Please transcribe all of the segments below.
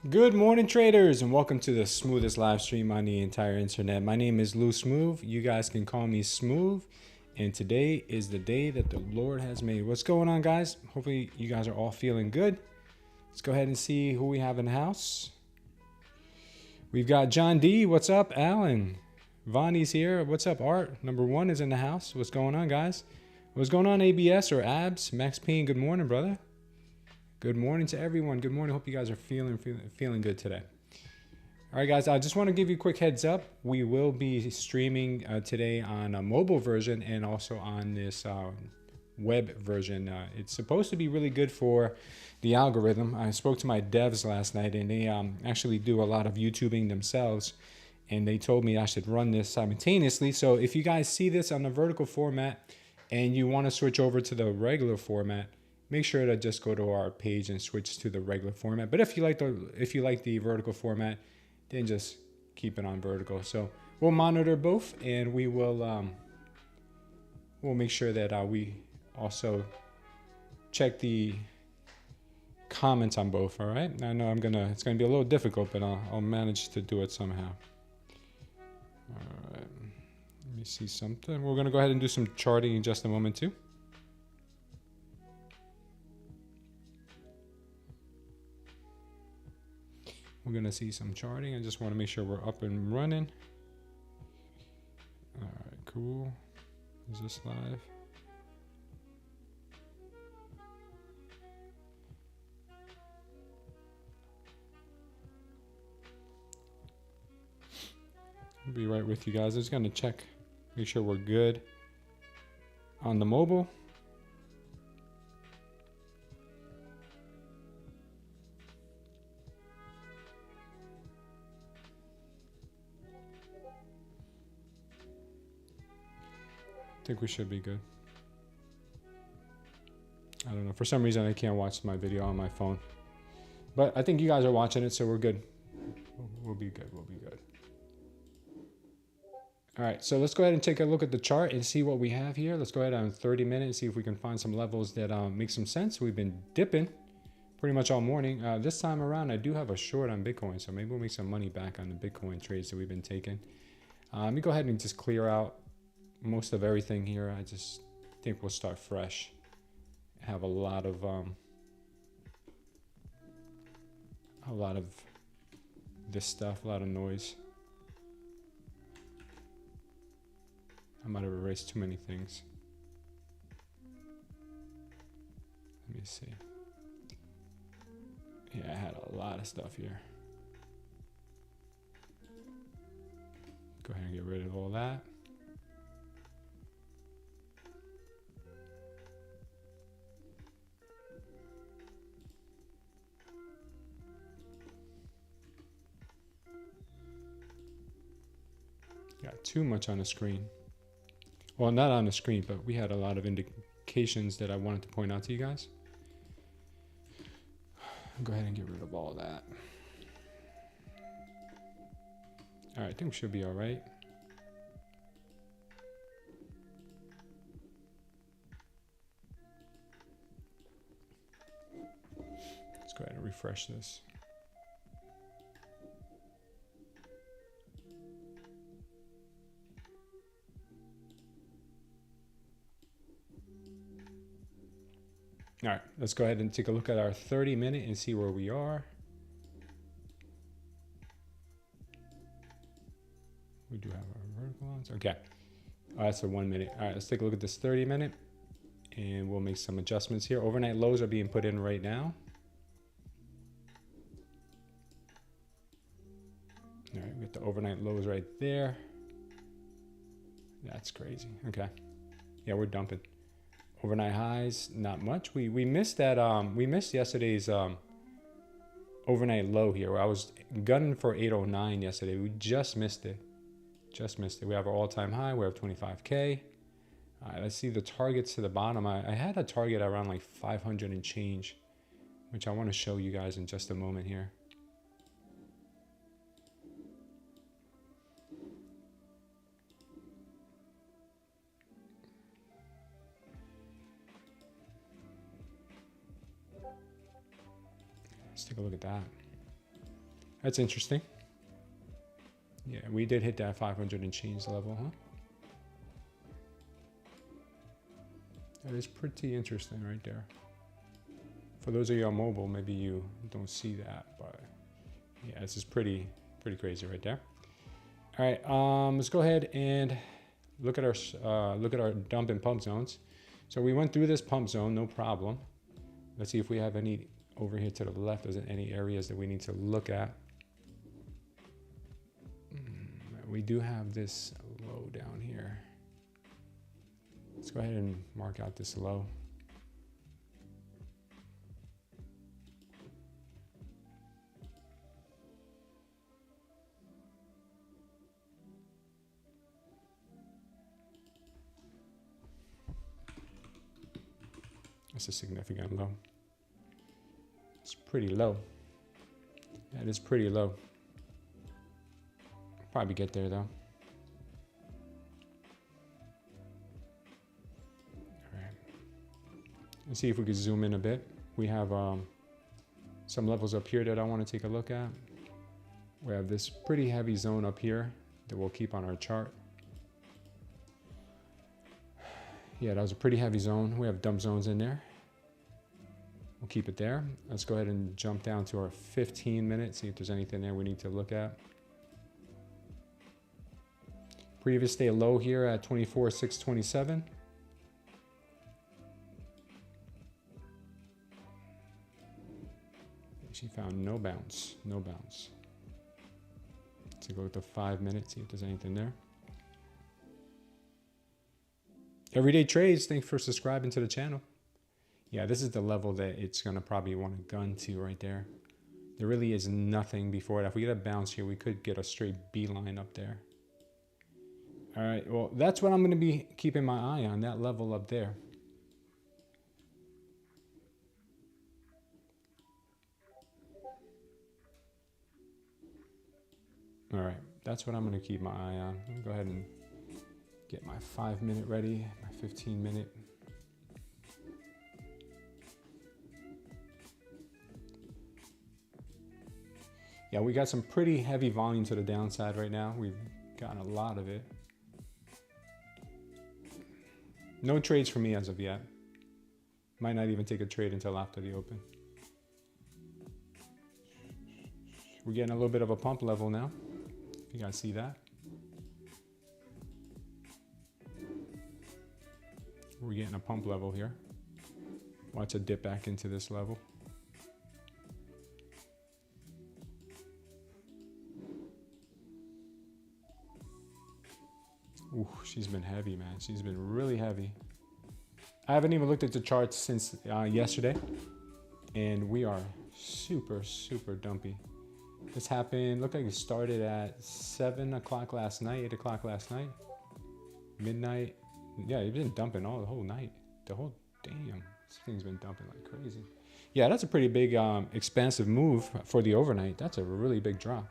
Good morning, traders, and welcome to the smoothest live stream on the entire internet. My name is Lou Smooth. You guys can call me Smooth, and today is the day that the Lord has made. What's going on, guys? Hopefully you guys are all feeling good. Let's go ahead and see who we have in the house. We've got John D. What's up? Alan. Vonnie's here. What's up? Art. Number one is in the house. What's going on, guys? What's going on, ABS or Abs? Max Payne, good morning, brother. Good morning to everyone. Good morning. Hope you guys are feeling good today. All right, guys, I just want to give you a quick heads up. We will be streaming today on a mobile version and also on this web version. It's supposed to be really good for the algorithm. I spoke to my devs last night, and they actually do a lot of YouTubing themselves, and they told me I should run this simultaneously. So if you guys see this on the vertical format and you want to switch over to the regular format, make sure to just go to our page and switch to the regular format. But if you like the vertical format, then just keep it on vertical. So we'll monitor both, and we will we'll make sure that we also check the comments on both. All right. I know it's gonna be a little difficult, but I'll manage to do it somehow. All right. Let me see something. We're gonna go ahead and do some charting in just a moment too. We're going to see some charting. I just want to make sure we're up and running. All right, cool. Is this live? I'll be right with you guys. I'm just going to check, make sure we're good on the mobile. I think we should be good. I don't know. For some reason, I can't watch my video on my phone. But I think you guys are watching it, so we're good. We'll be good. We'll be good. All right, so let's go ahead and take a look at the chart and see what we have here. Let's go ahead on 30 minutes, see if we can find some levels that make some sense. We've been dipping pretty much all morning. This time around, I do have a short on Bitcoin, so maybe we'll make some money back on the Bitcoin trades that we've been taking. Let me go ahead and just clear out most of everything here. I just think we'll start fresh. Have a lot of this stuff, a lot of noise. I might have erased too many things. Let me see. Yeah, I had a lot of stuff here. Go ahead and get rid of all that. Got too much on the screen. Well, not on the screen, but we had a lot of indications that I wanted to point out to you guys. Go ahead and get rid of all that. All right, I think we should be all right. Let's go ahead and refresh this. All right, let's go ahead and take a look at our 30-minute and see where we are. We do have our vertical lines. Okay, that's a 1 minute. All right, let's take a look at this 30-minute, and we'll make some adjustments here. Overnight lows are being put in right now. All right, we got the overnight lows right there. That's crazy. Okay, yeah, we're dumping. Overnight highs, not much. We missed that. We missed yesterday's overnight low here, where I was gunning for 809 yesterday. We just missed it. Just missed it. We have our all-time high. We have 25K. All right, let's see the targets to the bottom. I had a target around like 500 and change, which I want to show you guys in just a moment here. Let's take a look at that. That's interesting. Yeah, we did hit that 500 and change level, huh? That is pretty interesting right there. For those of you on mobile, maybe you don't see that, but yeah, this is pretty crazy right there. All right, let's go ahead and look at our dump and pump zones. So we went through this pump zone, no problem. Let's see if we have any over here to the left. Is there any areas that we need to look at? We do have this low down here. Let's go ahead and mark out this low. That's a significant low. It's pretty low. That is pretty low. Probably get there though. Let's see if we can zoom in a bit. We have some levels up here that I want to take a look at. We have this pretty heavy zone up here that we'll keep on our chart. Yeah, that was a pretty heavy zone. We have dump zones in there. We'll keep it there. Let's go ahead and jump down to our 15 minutes, see if there's anything there we need to look at. Previous day low here at 24,627. She found no bounce, no bounce. Let's go with the 5 minutes, see if there's anything there. Everyday Trades, thanks for subscribing to the channel. Yeah, this is the level that it's gonna probably want to gun to right there. There really is nothing before that. If we get a bounce here, we could get a straight beeline up there. All right, well, that's what I'm gonna be keeping my eye on, that level up there. All right, that's what I'm gonna keep my eye on. Let me go ahead and get my 5 minute ready, my 15 minute. Yeah, we got some pretty heavy volume to the downside right now. We've gotten a lot of it. No trades for me as of yet. Might not even take a trade until after the open. We're getting a little bit of a pump level now. You guys see that? We're getting a pump level here. Watch it dip back into this level. Ooh, she's been heavy, man. She's been really heavy. I haven't even looked at the charts since yesterday, and we are super dumpy. This happened, looked like it started at 7 o'clock last night, 8 o'clock last night, midnight. Yeah, it's been dumping all the whole night. Damn, this thing's been dumping like crazy. Yeah, that's a pretty big, expansive move for the overnight. That's a really big drop.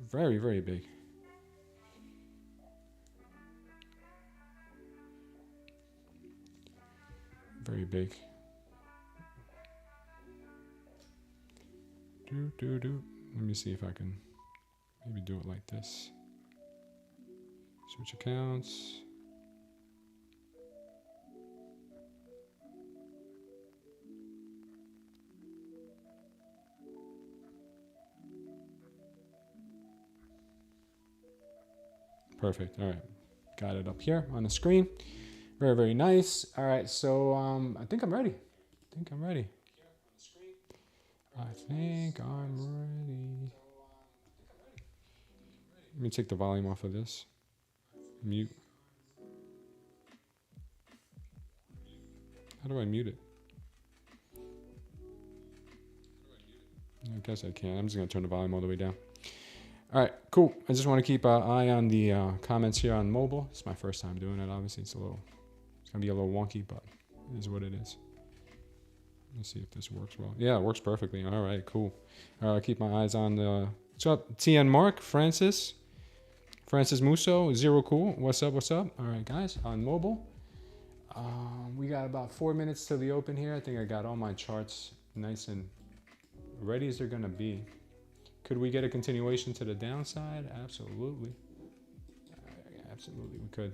Very big. Very big. Let me see if I can maybe do it like this. Switch accounts. Perfect. All right. Got it up here on the screen. Very nice. All right. So I think I'm ready. I think I'm ready. Let me take the volume off of this. Mute. How do I mute it? guess I can. I'm just going to turn the volume all the way down. All right, cool. I just want to keep an eye on the comments here on mobile. It's my first time doing it. Obviously, it's going to be a little wonky, but it is what it is. Let's see if this works well. Yeah, it works perfectly. All right, cool. All right, I'll keep my eyes on the... What's up? TN Mark, Francis Musso, Zero Cool. What's up? What's up? All right, guys, on mobile. We got about 4 minutes till the open here. I think I got all my charts nice and ready as they're going to be. Could we get a continuation to the downside? Absolutely. Absolutely, we could.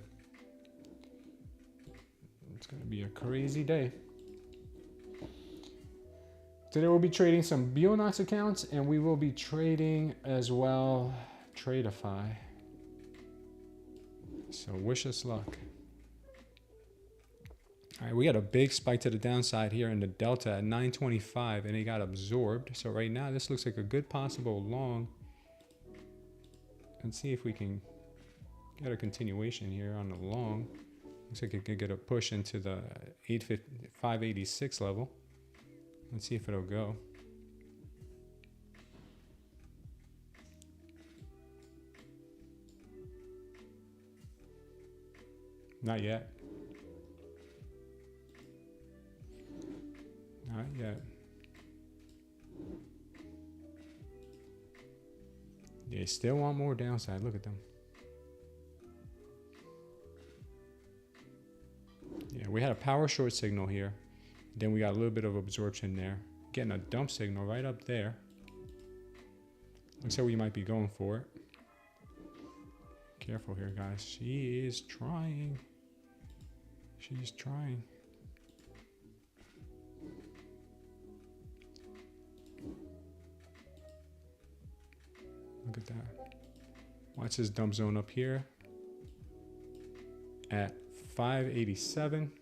It's going to be a crazy day. Today we'll be trading some Bulenox accounts, and we will be trading as well Tradeify. So wish us luck. All right, we got a big spike to the downside here in the delta at 925, and it got absorbed. So right now this looks like a good possible long. Let's see if we can get a continuation here on the long. Looks like it could get a push into the 586 level. Let's see if it'll go. Not yet. Not yet. They still want more downside. Look at them. Yeah, we had a power short signal here. Then we got a little bit of absorption there. Getting a dump signal right up there. Looks like we might be going for it. Careful here, guys. She is trying. She's trying. Look at that. Watch this dump zone up here at 587.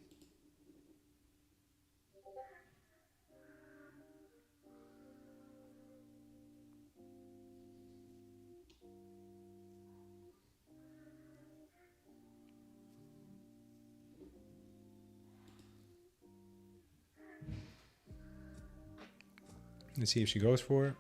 Let's see if she goes for it.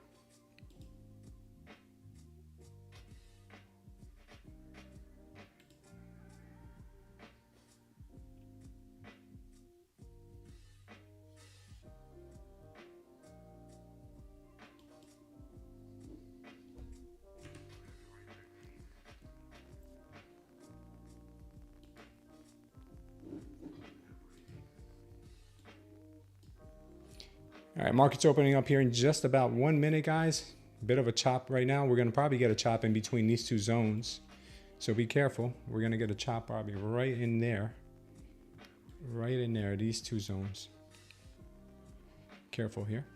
All right, market's opening up here in just about 1 minute, guys. Bit of a chop right now. We're going to probably get a chop in between these two zones. So be careful. We're going to get a chop probably right in there. Right in there, these two zones. Careful here.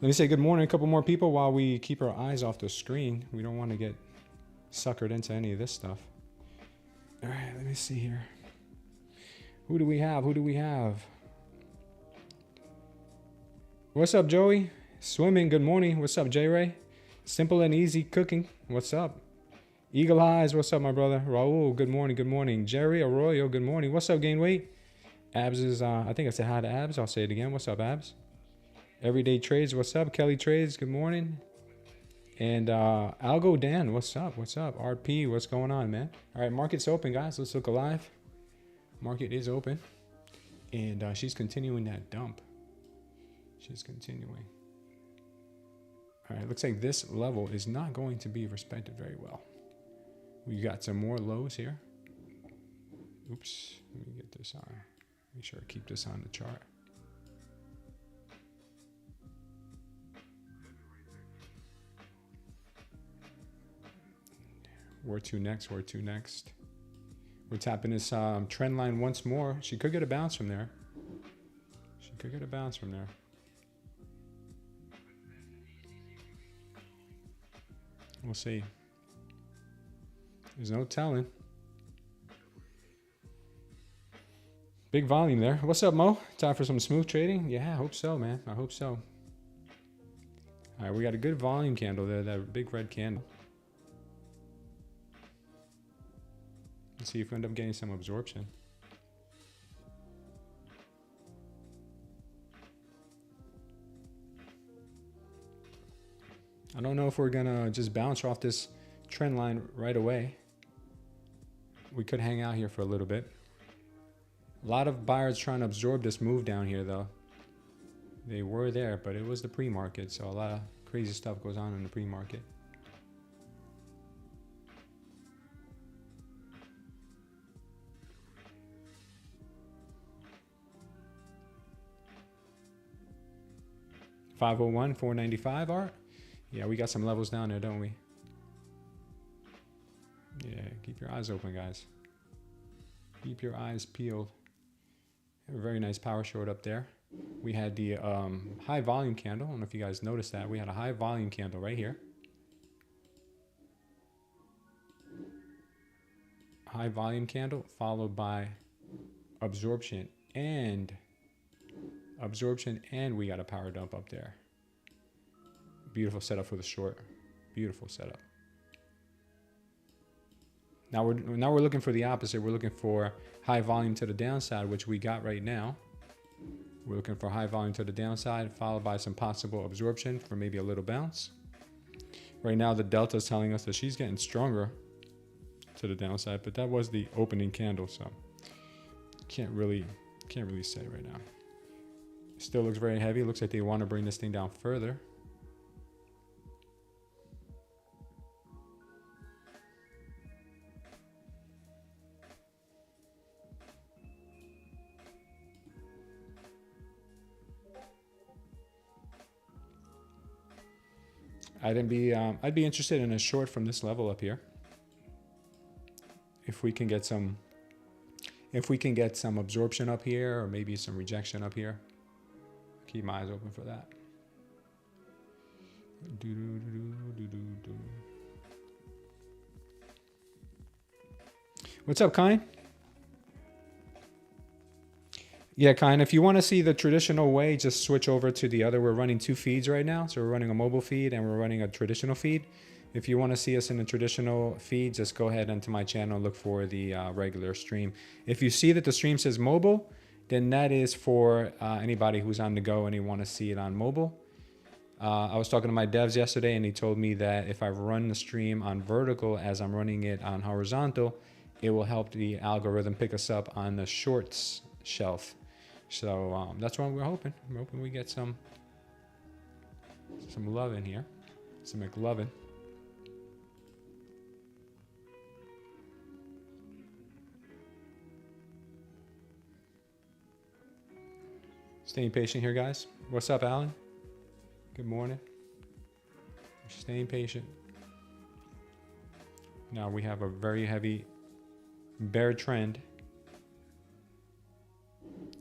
Let me say good morning to a couple more people while we keep our eyes off the screen. We don't want to get suckered into any of this stuff. All right, let me see here. Who do we have? Who do we have? What's up, Joey? Swimming, good morning. What's up, J-Ray? Simple and easy cooking. What's up? Eagle Eyes, what's up, my brother? Raul, good morning, good morning. Jerry Arroyo, good morning. What's up, Gain Weight? Abs is, I think I said hi to Abs. I'll say it again. What's up, Abs? Everyday Trades, what's up? Kelly Trades, good morning. And Algo Dan, what's up? What's up? RP, what's going on, man? All right, market's open, guys. Let's look alive. Market is open. And she's continuing that dump. She's continuing. All right, looks like this level is not going to be respected very well. We got some more lows here. Oops, let me get this on. Make sure I keep this on the chart. Where to next? Where to next? We're tapping this trend line once more. She could get a bounce from there. She could get a bounce from there. We'll see. There's no telling. Big volume there. What's up, Mo? Time for some smooth trading? Yeah, I hope so, man. I hope so. All right, we got a good volume candle there, that big red candle. Let's see if we end up getting some absorption. I don't know if we're gonna just bounce off this trend line right away. We could hang out here for a little bit. A lot of buyers trying to absorb this move down here though. They were there, but it was the pre-market, so a lot of crazy stuff goes on in the pre-market. $501, $495 art. Yeah, we got some levels down there, don't we? Yeah, keep your eyes open, guys. Keep your eyes peeled. A very nice power short up there. We had the high volume candle. I don't know if you guys noticed that. We had a high volume candle right here. High volume candle followed by absorption and we got a power dump up there. Beautiful setup for the short. Beautiful setup. Now we're looking for the opposite. We're looking for high volume to the downside, which we got right now. We're looking for high volume to the downside, followed by some possible absorption for maybe a little bounce. Right now, the delta is telling us that she's getting stronger to the downside, but that was the opening candle, so can't really say right now. Still looks very heavy. Looks like they want to bring this thing down further. I'd be interested in a short from this level up here. If we can get some absorption up here, or maybe some rejection up here. Keep my eyes open for that. What's up, Kine? Yeah, Kine, if you want to see the traditional way, just switch over to the other. We're running two feeds right now. So we're running a mobile feed and we're running a traditional feed. If you want to see us in the traditional feed, just go ahead onto my channel and look for the regular stream. If you see that the stream says mobile, then that is for anybody who's on the go and you want to see it on mobile. I was talking to my devs yesterday and he told me that if I run the stream on vertical as I'm running it on horizontal, it will help the algorithm pick us up on the shorts shelf. So that's what we're hoping. We're hoping we get some love in here, some McLovin. Staying patient here, guys. What's up, Alan? Good morning. Staying patient. Now we have a very heavy bear trend.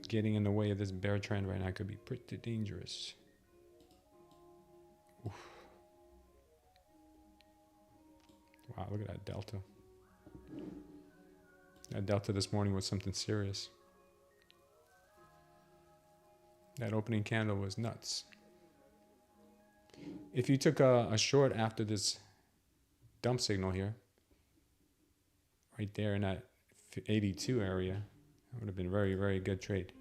Getting in the way of this bear trend right now could be pretty dangerous. Oof. Wow, look at that delta. That delta this morning was something serious. That opening candle was nuts. If you took a short after this dump signal here, right there in that 82 area, that would have been a very, very good trade.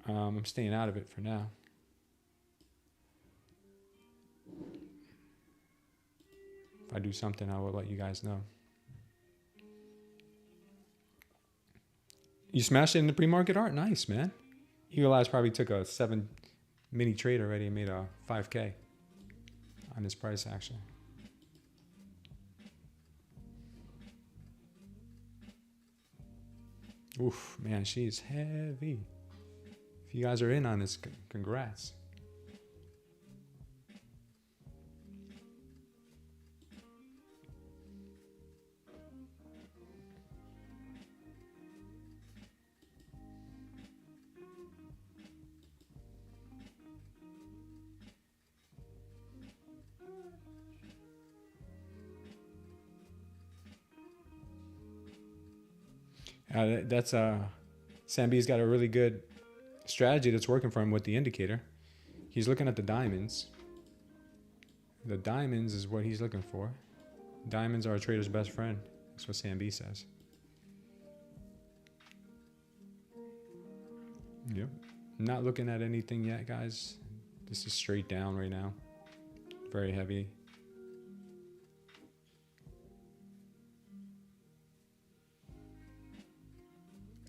I'm staying out of it for now. If I do something, I will let you guys know. You smashed it in the pre-market art? Nice, man. Eagle Eyes probably took a 7 mini trade already and made a 5K on this price action. Oof, man, she's heavy. If you guys are in on this, congrats. Sam B's got a really good strategy that's working for him with the indicator. He's looking at the diamonds. The diamonds is what he's looking for. Diamonds are a trader's best friend. That's what Sam B says. Yep. Not looking at anything yet, guys. This is straight down right now. Very heavy.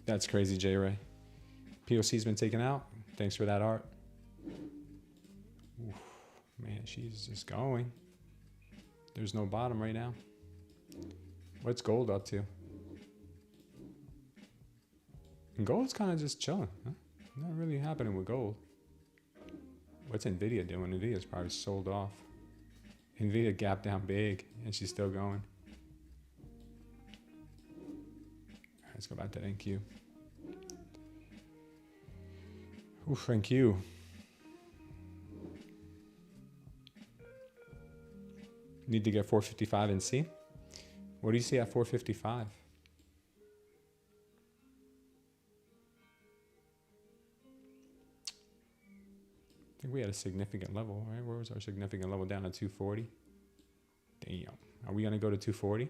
That's crazy, J Ray. POC's been taken out. Thanks for that, Art. Oof, man, she's just going. There's no bottom right now. What's gold up to? And gold's kind of just chilling. Huh? Not really happening with gold. What's Nvidia doing? Nvidia's probably sold off. Nvidia gapped down big, and she's still going. Let's go back to NQ. Oof, NQ. Need to get 455 and C. What do you see at 455? I think we had a significant level, right? Where was our significant level? Down at 240. Damn. Are we going to go to 240?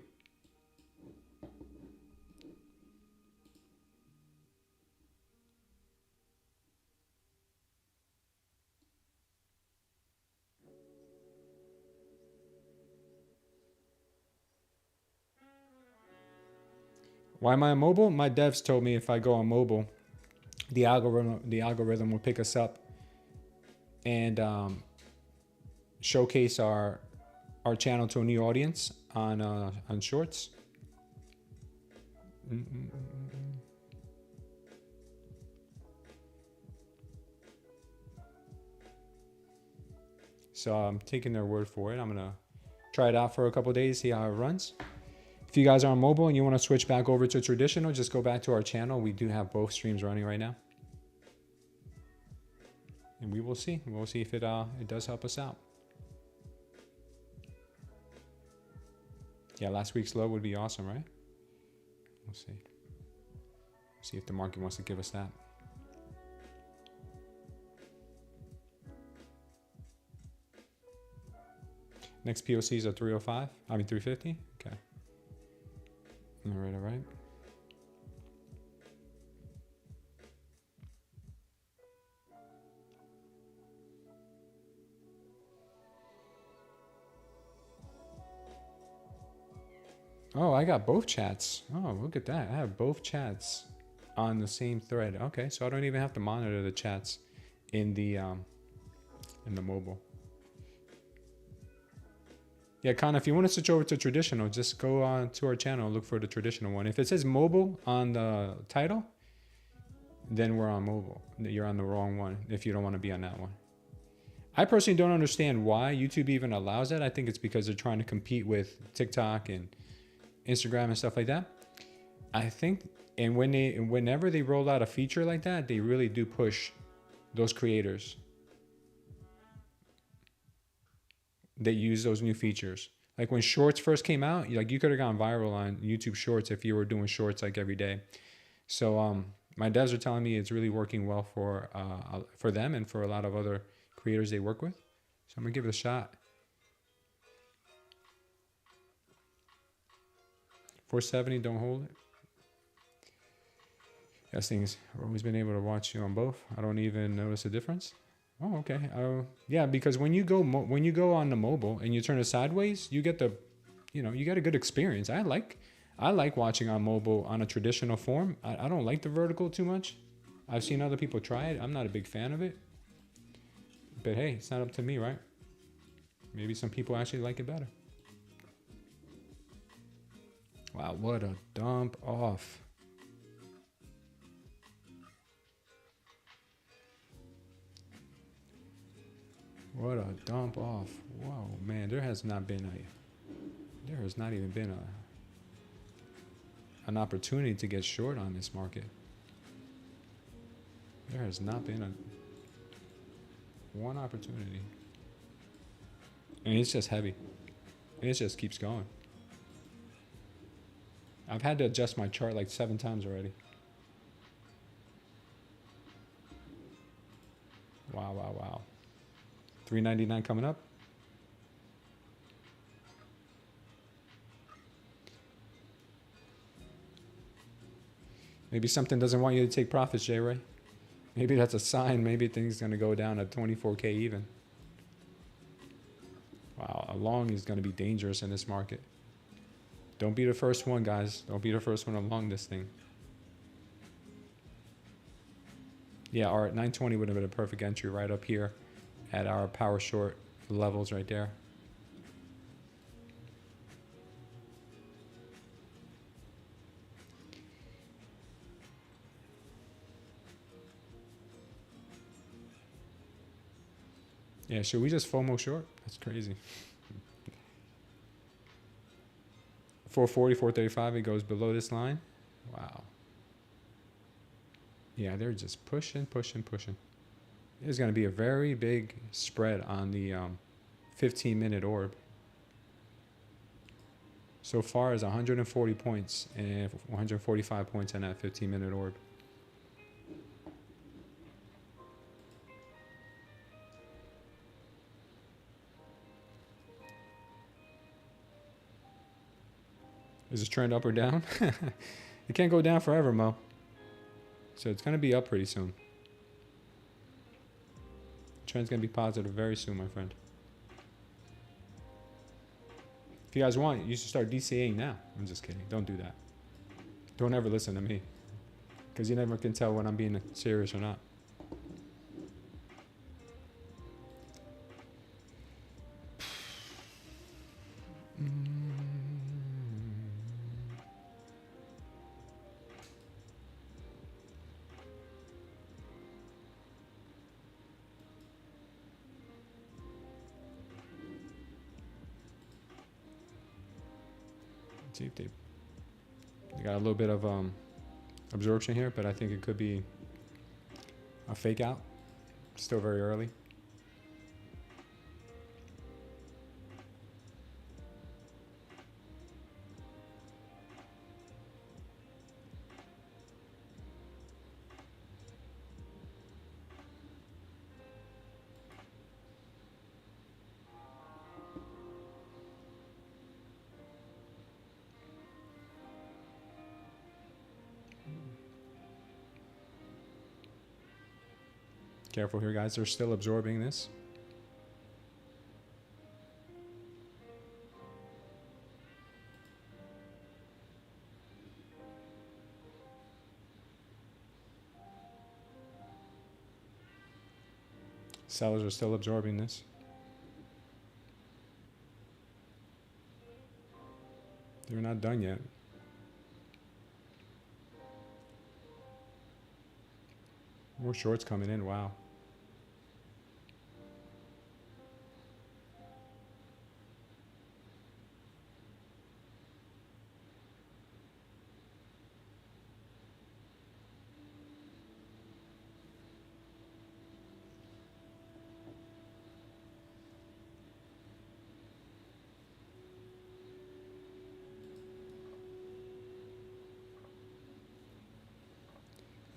Why am I on mobile? My devs told me if I go on mobile, the algorithm will pick us up and showcase our channel to a new audience on shorts. So I'm taking their word for it. I'm gonna try it out for a couple of days, see how it runs. If you guys are on mobile and you want to switch back over to traditional, just go back to our channel. We do have both streams running right now. And we will see. We'll see if it does help us out. Yeah, last week's low would be awesome, right? We'll see. See if the market wants to give us that. Next POC is at 305. I mean 350. Okay. All right, all right. Oh, I got both chats. Oh, look at that. I have both chats on the same thread. Okay, so I don't even have to monitor the chats in the mobile. Yeah, Con, if you want to switch over to traditional, just go on to our channel and look for the traditional one. If it says mobile on the title, then we're on mobile. You're on the wrong one if you don't want to be on that one. I personally don't understand why YouTube even allows that. I think it's because they're trying to compete with TikTok and Instagram and stuff like that. I think, and whenever they roll out a feature like that, they really do push those creators that use those new features. Like when shorts first came out, like you could have gone viral on YouTube shorts if you were doing shorts like every day. So my devs are telling me it's really working well for them and for a lot of other creators they work with. So I'm gonna give it a shot. 470, don't hold it. Yes, things. I've always been able to watch you on both. I don't even notice a difference. Oh, okay. Yeah, because when you go on the mobile and you turn it sideways, you get you get a good experience. I like watching on mobile on a traditional form. I don't like the vertical too much. I've seen other people try it. I'm not a big fan of it. But hey, it's not up to me, right? Maybe some people actually like it better. Wow, what a dump off. What a dump off. Whoa, man, there has not even been an opportunity to get short on this market. There has not been one opportunity. And it's just heavy. And it just keeps going. I've had to adjust my chart like 7 times already. Wow, wow, wow. 399 coming up. Maybe something doesn't want you to take profits, J Ray. Maybe that's a sign. Maybe things gonna go down at 24K even. Wow, a long is going to be dangerous in this market. Don't be the first one, guys. Don't be the first one along this thing. Yeah, our 920 would have been a perfect entry right up here at our power short levels right there. Yeah, should we just FOMO short? That's crazy. 440, 435, it goes below this line. Wow. Yeah, they're just pushing, pushing, pushing. There's going to be a very big spread on the 15-minute orb. So far as 140 points and 145 points on that 15-minute orb. Is this trend up or down? It can't go down forever, Mo. So it's going to be up pretty soon. Trend's going to be positive very soon, my friend. If you guys want, you should start DCAing now. I'm just kidding. Don't do that. Don't ever listen to me. Because you never can tell when I'm being serious or not. See if they got a little bit of absorption here, but I think it could be a fake out. Still very early. Careful here, guys. They're still absorbing this. Sellers are still absorbing this. They're not done yet. More shorts coming in. Wow.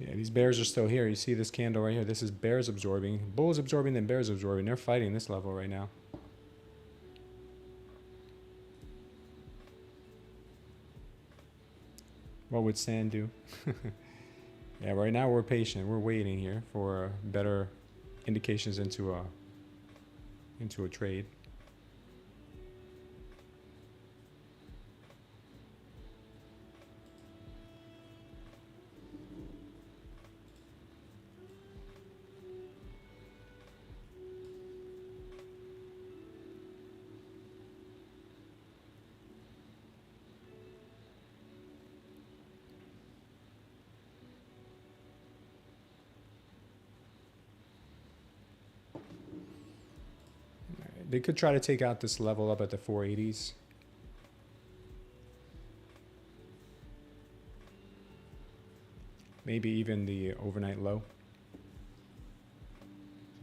Yeah, these bears are still here. You see this candle right here. This is bears absorbing. Bulls absorbing, then bears absorbing. They're fighting this level right now. What would sand do? Yeah, right now we're patient. We're waiting here for better indications into a trade. They could try to take out this level up at the 480s. Maybe even the overnight low.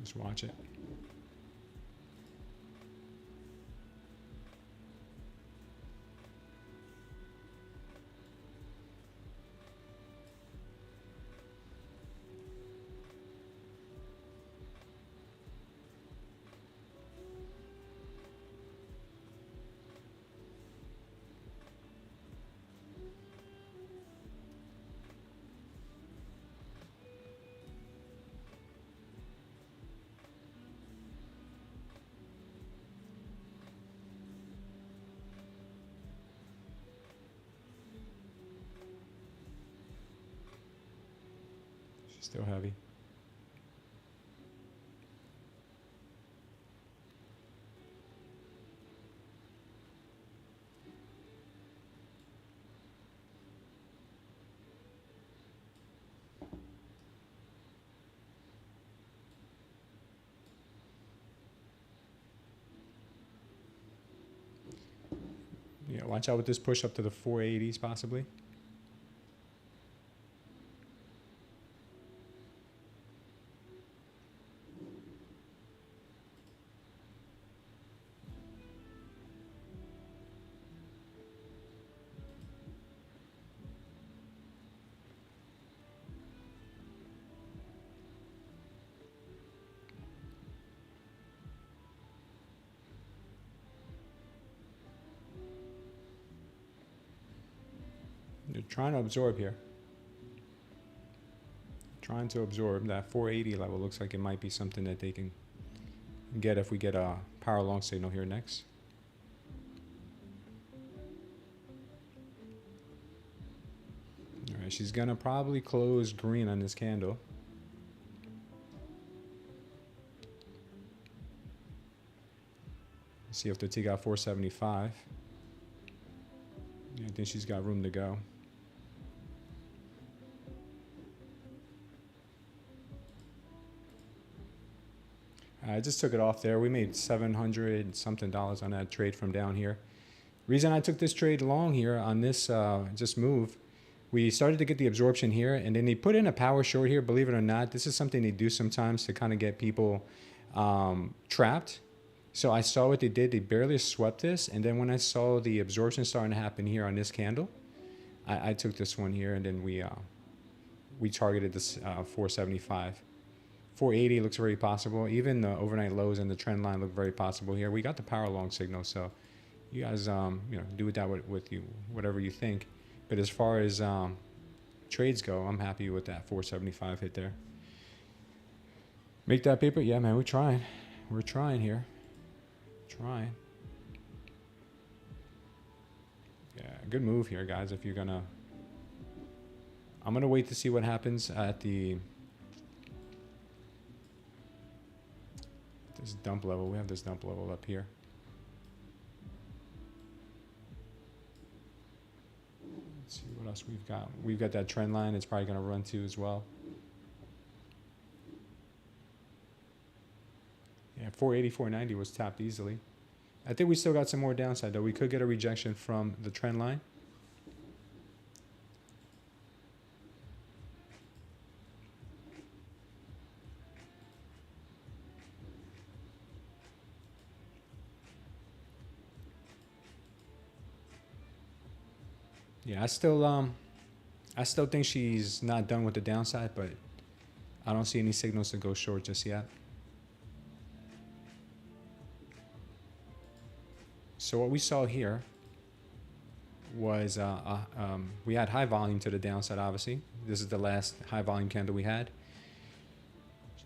Just watch it. Still heavy. Yeah, watch out with this push up to the 480s possibly. They're trying to absorb here. Trying to absorb that 480 level. Looks like it might be something that they can get if we get a power long signal here next. All right, she's gonna probably close green on this candle. See if they take out 475. Yeah, I think she's got room to go. I just took it off there. We made $700 something on that trade from down here. Reason I took this trade long here on this just move, we started to get the absorption here, and then they put in a power short here. Believe it or not, this is something they do sometimes to kind of get people trapped. So I saw what they did. They barely swept this, and then when I saw the absorption starting to happen here on this candle, I took this one here, and then we targeted this 475. 480 looks very possible. Even the overnight lows and the trend line look very possible here. We got the power long signal, so you guys, you know, do with that with you, whatever you think. But as far as trades go, I'm happy with that 475 hit there. Make that paper, yeah, man. We're trying. We're trying here. Trying. Yeah, good move here, guys. If you're gonna, I'm gonna wait to see what happens at the. This dump level, we have this dump level up here. Let's see what else we've got. We've got that trend line. It's probably going to run to as well. Yeah, 480, 490 was tapped easily. I think we still got some more downside though. We could get a rejection from the trend line. Yeah, I still think she's not done with the downside, but I don't see any signals to go short just yet. So what we saw here was we had high volume to the downside, obviously. This is the last high volume candle we had.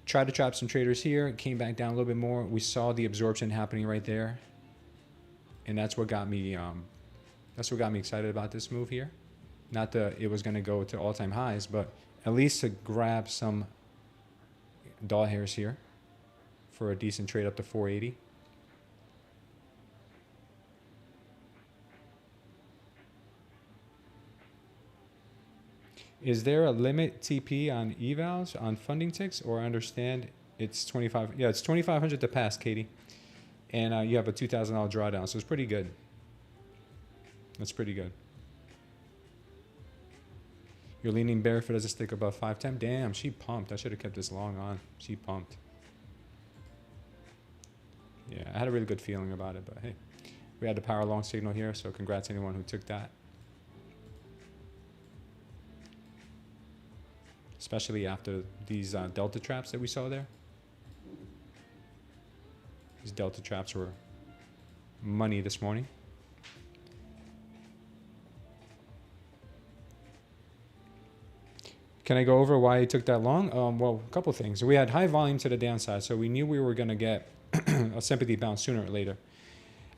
Tried to trap some traders here, came back down a little bit more. We saw the absorption happening right there. And that's what got me excited about this move here. Not that it was going to go to all-time highs, but at least to grab some doll hairs here for a decent trade up to 480. Is there a limit TP on evals on funding ticks, or I understand it's 25? Yeah, it's 2,500 to pass, Katie, and you have a $2,000 drawdown, so it's pretty good. That's pretty good. You're leaning barefoot as a stick above 510. Damn, she pumped. I should have kept this long on. She pumped. Yeah, I had a really good feeling about it, but hey, we had the power long signal here, so congrats to anyone who took that. Especially after these delta traps that we saw there. These delta traps were money this morning. Can I go over why it took that long? Well, a couple things. We had high volume to the downside, so we knew we were going to get a sympathy bounce sooner or later.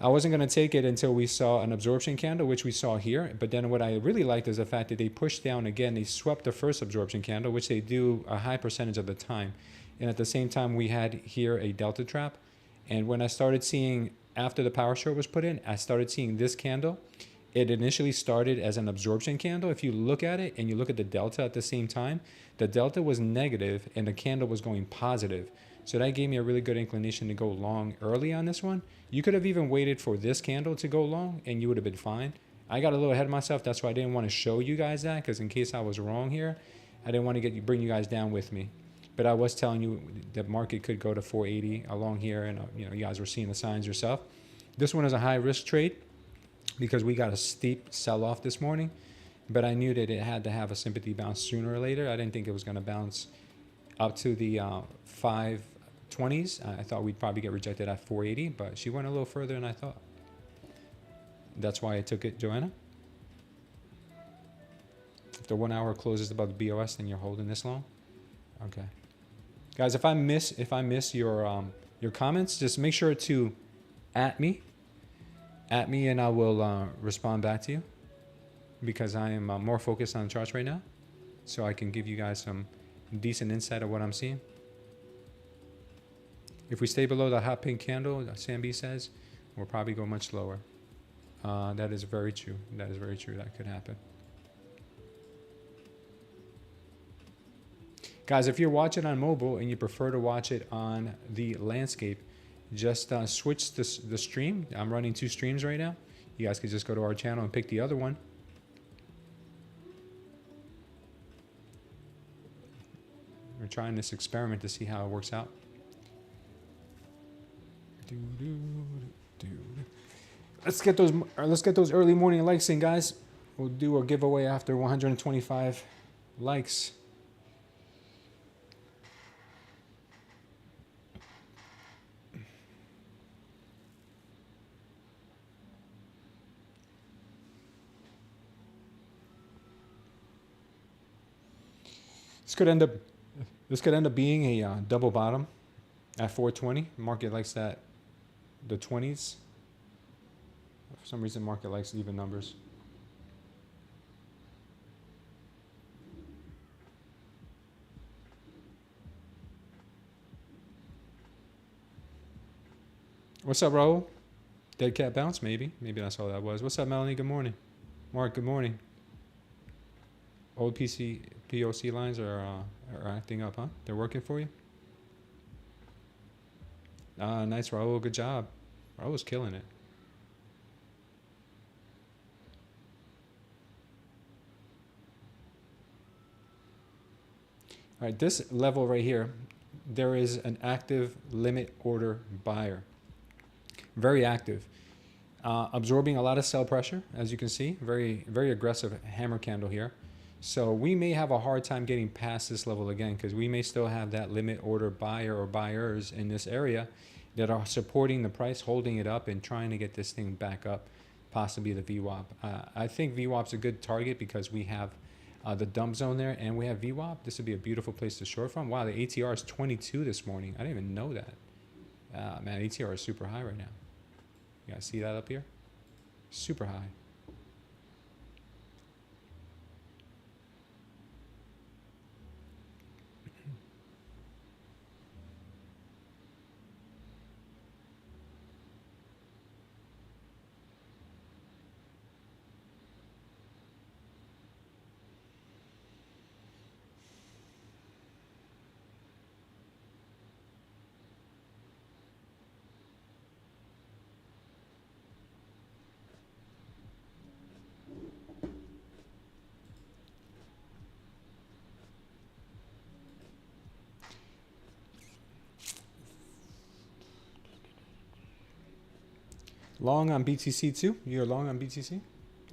I wasn't going to take it until we saw an absorption candle, which we saw here. But then what I really liked is the fact that they pushed down again. They swept the first absorption candle, which they do a high percentage of the time. And at the same time, we had here a delta trap. And when I started seeing, after the power short was put in, I started seeing this candle. It initially started as an absorption candle. If you look at it and you look at the delta at the same time, the delta was negative and the candle was going positive. So that gave me a really good inclination to go long early on this one. You could have even waited for this candle to go long and you would have been fine. I got a little ahead of myself. That's why I didn't want to show you guys that, because in case I was wrong here, I didn't want to bring you guys down with me. But I was telling you the market could go to 480 along here, and you know, you guys were seeing the signs yourself. This one is a high risk trade because we got a steep sell off this morning, but I knew that it had to have a sympathy bounce sooner or later. I didn't think it was going to bounce up to the 520s. I thought we'd probably get rejected at 480, but she went a little further than I thought. That's why I took it, Joanna. If the 1 hour closes above the BOS, then you're holding this long. Okay, guys, if I miss your comments, just make sure to at me, and I will respond back to you, because I am more focused on the charts right now, so I can give you guys some decent insight of what I'm seeing. If we stay below the hot pink candle, Sam B says, we'll probably go much lower. That is very true. That is very true. That could happen. Guys, if you're watching on mobile and you prefer to watch it on the landscape, just switch the stream. I'm running 2 streams right now. You guys can just go to our channel and pick the other one. We're trying this experiment to see how it works out. Let's get those early morning likes in, guys. We'll do a giveaway after 125 likes. This could end up being a double bottom at 420. Market likes that, the 20s. For some reason, market likes even numbers. What's up, Raul? Dead cat bounce, maybe. Maybe that's all that was. What's up, Melanie? Good morning. Mark, good morning. Old POC lines are acting up, huh? They're working for you? Nice, Raul. Good job. Raul's killing it. All right, this level right here, there is an active limit order buyer. Very active. Absorbing a lot of sell pressure, as you can see. Very, very aggressive hammer candle here. So we may have a hard time getting past this level again, because we may still have that limit order buyer or buyers in this area that are supporting the price, holding it up and trying to get this thing back up, possibly the VWAP. I think VWAP's a good target because we have the dump zone there and we have VWAP. This would be a beautiful place to short from. Wow, the ATR is 22 this morning. I didn't even know that. Man, ATR is super high right now. You guys see that up here? Super high. Long on BTC too? You're long on BTC?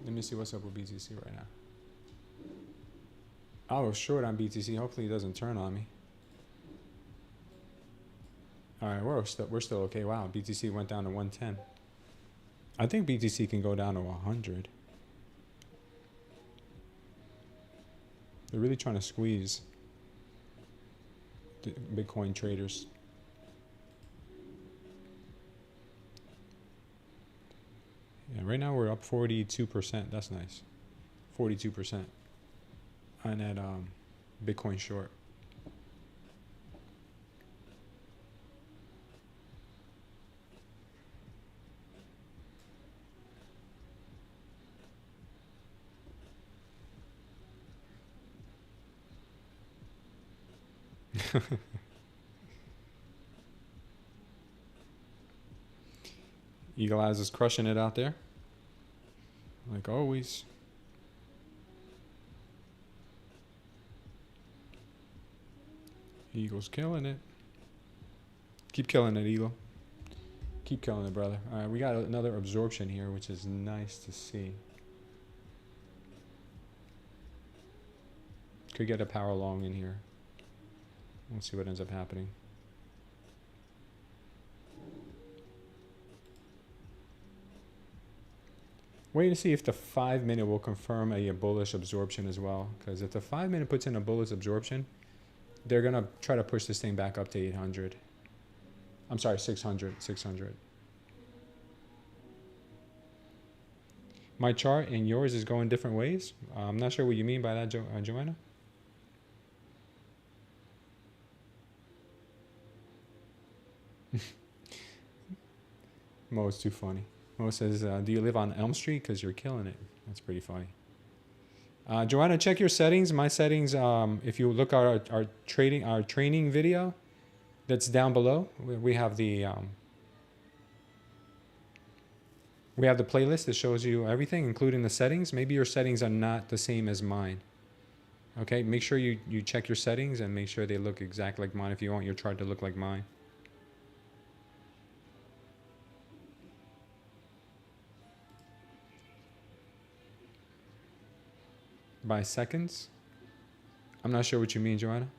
Let me see what's up with BTC right now. I was short on BTC. Hopefully it doesn't turn on me. All right, we're still okay. Wow, BTC went down to 110. I think BTC can go down to 100. They're really trying to squeeze the Bitcoin traders. Yeah, right now we're up 42%. That's nice. 42% on that Bitcoin short. Eagle Eyes is crushing it out there, like always. Eagle's killing it. Keep killing it, Eagle. Keep killing it, brother. All right, we got another absorption here, which is nice to see. Could get a power long in here. Let's see what ends up happening. Wait to see if the 5-minute will confirm a bullish absorption as well. Because if the 5-minute puts in a bullish absorption, they're going to try to push this thing back up to 800. I'm sorry, 600. My chart and yours is going different ways. I'm not sure what you mean by that, Joanna. Mo is too funny. Mo says, do you live on Elm Street? Because you're killing it. That's pretty funny. Joanna, check your settings. My settings, if you look at our training video that's down below, we have the playlist that shows you everything, including the settings. Maybe your settings are not the same as mine. Okay, make sure you check your settings and make sure they look exactly like mine if you want your chart to look like mine. By seconds? I'm not sure what you mean, Joanna.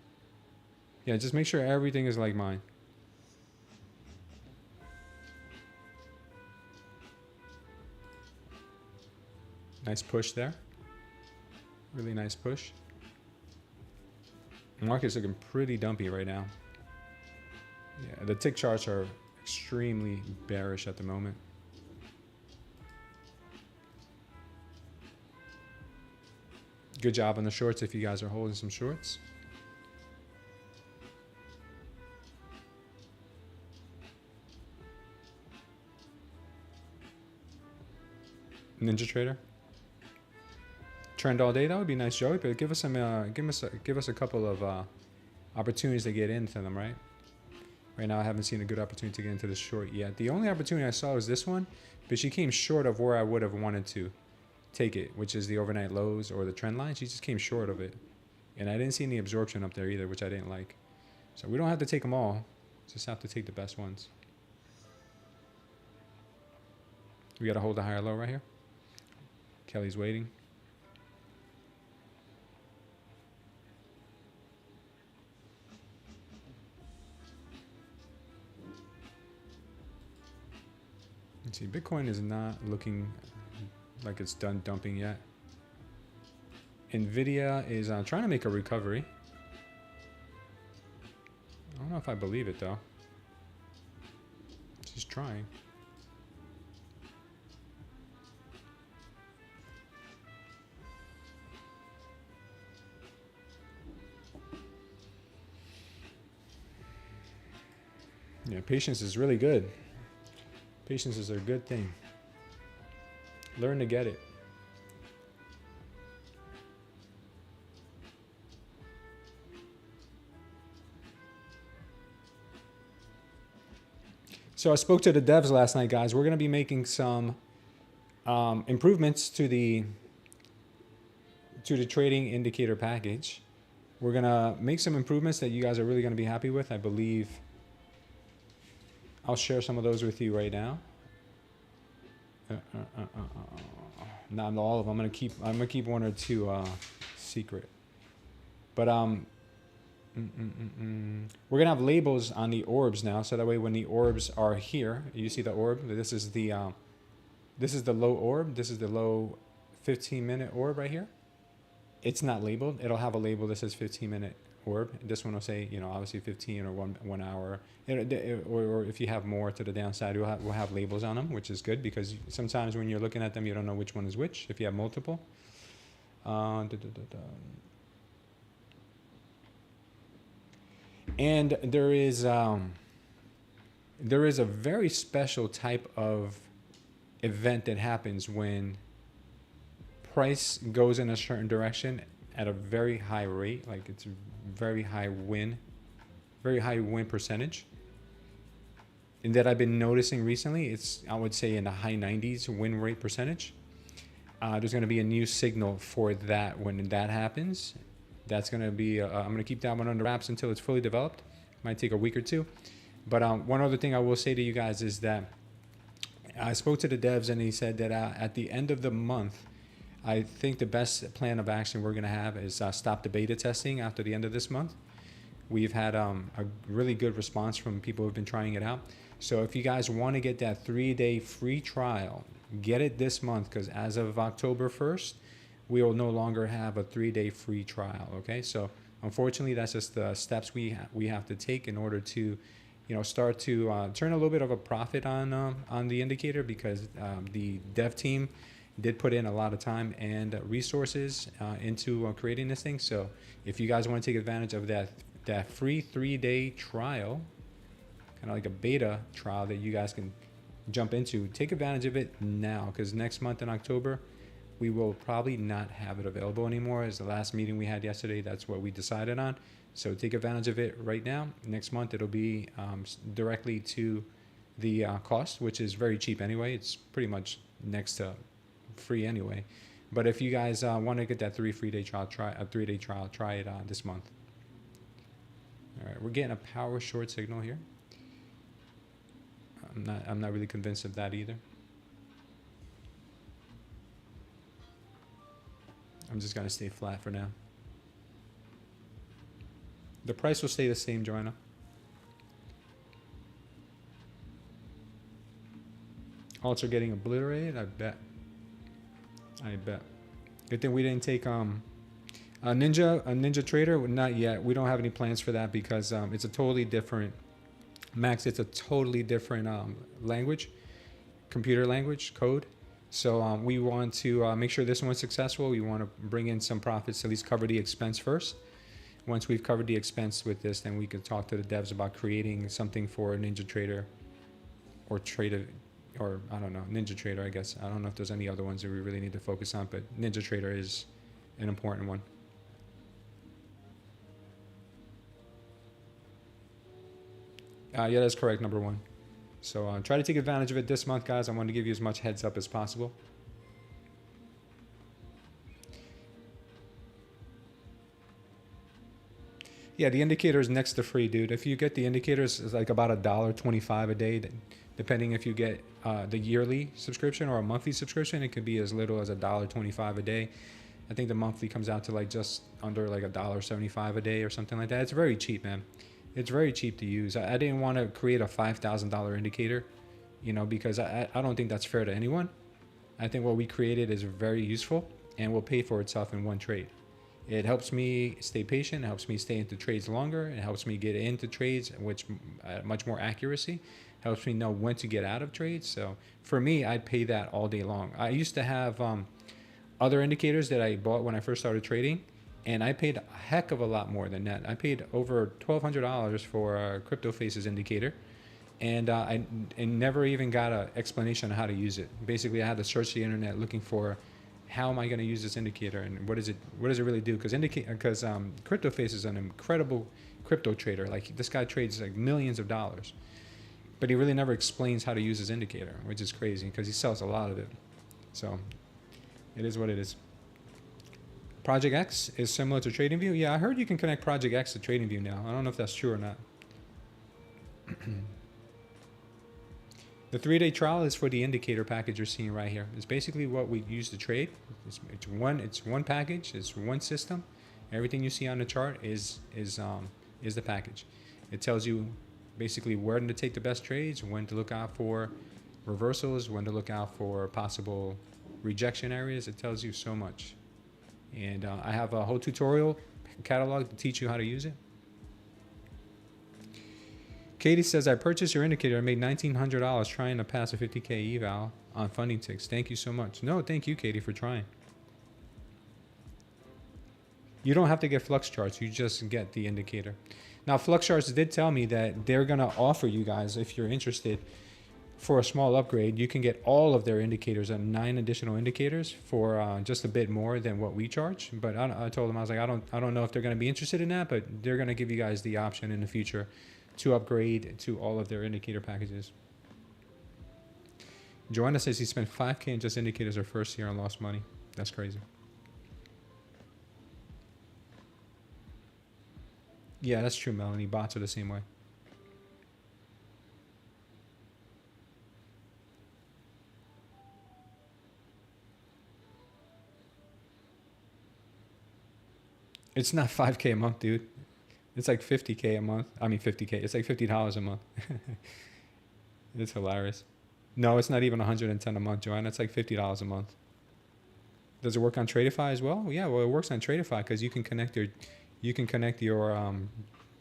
Yeah, just make sure everything is like mine. Nice push there. Really nice push. The market's looking pretty dumpy right now. Yeah, the tick charts are extremely bearish at the moment. Good job on the shorts if you guys are holding some shorts. Ninja Trader. Trend all day, that would be nice, Joey, but give us some give us a couple of opportunities to get into them, right? Right now I haven't seen a good opportunity to get into the short yet. The only opportunity I saw was this one, but she came short of where I would have wanted to take it, which is the overnight lows or the trend line. She just came short of it. And I didn't see any absorption up there either, which I didn't like. So we don't have to take them all. Just have to take the best ones. We got to hold the higher low right here. Kelly's waiting. Let's see, Bitcoin is not looking like it's done dumping yet. Nvidia is trying to make a recovery. I don't know if I believe it though. She's trying. Yeah, patience is really good. Patience is a good thing. Learn to get it. So I spoke to the devs last night, guys. We're going to be making some improvements to the trading indicator package. We're going to make some improvements that you guys are really going to be happy with. I believe I'll share some of those with you right now. Not all of them. I'm gonna keep one or two secret. But we're gonna have labels on the orbs now, so that way when the orbs are here, you see the orb. This is the low orb. This is the low 15-minute orb right here. It's not labeled. It'll have a label that says 15-minute orb. This one will say, you know, obviously 15 or 1 hour, or if you have more to the downside, we'll have labels on them, which is good because sometimes when you're looking at them, you don't know which one is which if you have multiple. And there is a very special type of event that happens when price goes in a certain direction at a very high rate, like it's very high win percentage. And that I've been noticing recently, it's, I would say, in the high 90s win rate percentage. There's going to be a new signal for that. When that happens, that's going to be, I'm going to keep that one under wraps until it's fully developed. Might take a week or two. But one other thing I will say to you guys is that I spoke to the devs and he said that at the end of the month, I think the best plan of action we're going to have is stop the beta testing after the end of this month. We've had a really good response from people who've been trying it out. So if you guys want to get that 3-day free trial, get it this month, because as of October 1st, we will no longer have a 3-day free trial. Okay, so unfortunately, that's just the steps we have to take in order to, you know, start to turn a little bit of a profit on the indicator, because the dev team did put in a lot of time and resources into creating this thing. So if you guys want to take advantage of that free 3-day trial, kind of like a beta trial that you guys can jump into, take advantage of it now, because next month in October, we will probably not have it available anymore. As the last meeting we had yesterday, that's what we decided on. So take advantage of it right now. Next month, it'll be directly to the cost, which is very cheap anyway. It's pretty much next to free anyway. But if you guys want to get that 3-day trial, try it this month. All right, we're getting a power short signal here. I'm not really convinced of that either. I'm just gonna stay flat for now. The price will stay the same, Joanna. Alts are getting obliterated, I bet. Good thing we didn't take a Ninja Trader. Not yet. We don't have any plans for that because it's a totally different, Max, it's a totally different language, computer language, code. So we want to make sure this one's successful. We want to bring in some profits, at least cover the expense first. Once we've covered the expense with this, then we could talk to the devs about creating something for Ninja Trader or or I don't know, Ninja Trader, I guess. I don't know if there's any other ones that we really need to focus on, but Ninja Trader is an important one. Yeah, that's correct, number one. So try to take advantage of it this month, guys. I want to give you as much heads up as possible. Yeah, the indicator is next to free, dude. If you get the indicators, it's like about $1.25 a day. Depending if you get the yearly subscription or a monthly subscription, it could be as little as $1.25 a day. I think the monthly comes out to like just under like $1.75 a day or something like that. It's very cheap, man. It's very cheap to use. I didn't want to create a $5,000 indicator, you know, because I don't think that's fair to anyone. I think what we created is very useful and will pay for itself in one trade. It helps me stay patient. It helps me stay into trades longer. It helps me get into trades, which much more accuracy. Helps me know when to get out of trades. So for me, I'd pay that all day long. I used to have other indicators that I bought when I first started trading, and I paid a heck of a lot more than that. I paid over $1,200 for a Crypto Faces indicator, and I never even got an explanation on how to use it. Basically, I had to search the internet looking for how am I going to use this indicator and what does it really do? Because Crypto Face is an incredible crypto trader. Like, this guy trades like millions of dollars, but he really never explains how to use his indicator, which is crazy because he sells a lot of it. So it is what it is. Project X is similar to TradingView. Yeah, I heard you can connect Project X to TradingView now. I don't know if that's true or not. The 3-day trial is for the indicator package you're seeing right here. It's basically what we use to trade. It's one package. It's one system. Everything you see on the chart is the package. It tells you basically where to take the best trades, when to look out for reversals, when to look out for possible rejection areas. It tells you so much. And I have a whole tutorial catalog to teach you how to use it. Katie says, I purchased your indicator. I made $1,900 trying to pass a 50K eval on funding ticks. Thank you so much. No, thank you, Katie, for trying. You don't have to get flux charts. You just get the indicator. Now, flux charts did tell me that they're going to offer you guys, if you're interested, for a small upgrade, you can get all of their indicators and 9 additional indicators for just a bit more than what we charge. But I told them, I was like, I don't know if they're going to be interested in that, but they're going to give you guys the option in the future to upgrade to all of their indicator packages. Joanna says he spent $5K in just indicators her first year and lost money. That's crazy. Yeah, that's true, Melanie. Bots are the same way. It's not 5K a month, dude. It's like 50K a month. I mean, 50K. It's like $50 a month. It's hilarious. No, it's not even 110 a month, Joanna. It's like $50 a month. Does it work on Tradeify as well? Yeah, well, it works on Tradeify because you can connect your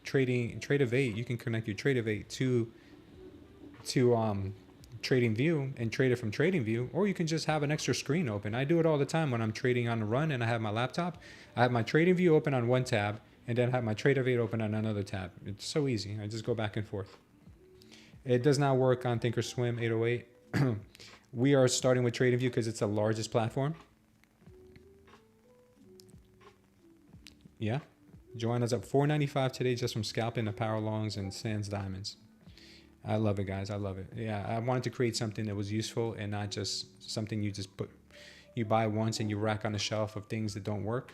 Tradeivate. You can connect your Tradeivate to Trading View and trade it from Trading View, or you can just have an extra screen open. I do it all the time when I'm trading on the run and I have my laptop. I have my Trading View open on one tab and then have my Tradeivate open on another tab. It's so easy. I just go back and forth. It does not work on Thinkorswim 808. We are starting with TradingView because it's the largest platform. Yeah. Joanna's up $4.95 today just from scalping the power longs and sands diamonds. I love it, guys. I love it. Yeah, I wanted to create something that was useful and not just something you just you buy once and you rack on the shelf of things that don't work.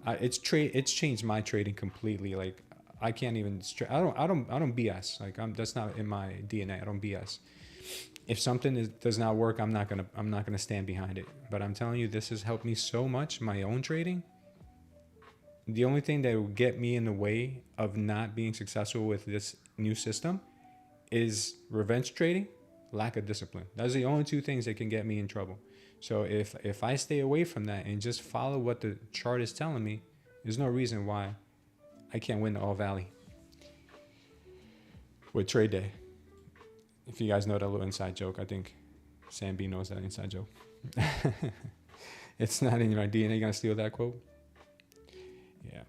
It's changed my trading completely. Like I can't even I don't BS. Like that's not in my DNA. I don't BS. If something does not work, I'm not gonna stand behind it. But I'm telling you, this has helped me so much. My own trading. The only thing that will get me in the way of not being successful with this new system is revenge trading, lack of discipline. Those are the only two things that can get me in trouble. So if I stay away from that and just follow what the chart is telling me, there's no reason why I can't win the All Valley with Tradeday. If you guys know that little inside joke, I think Sam B knows that inside joke. It's not in your DNA. You're gonna steal that quote? Yeah.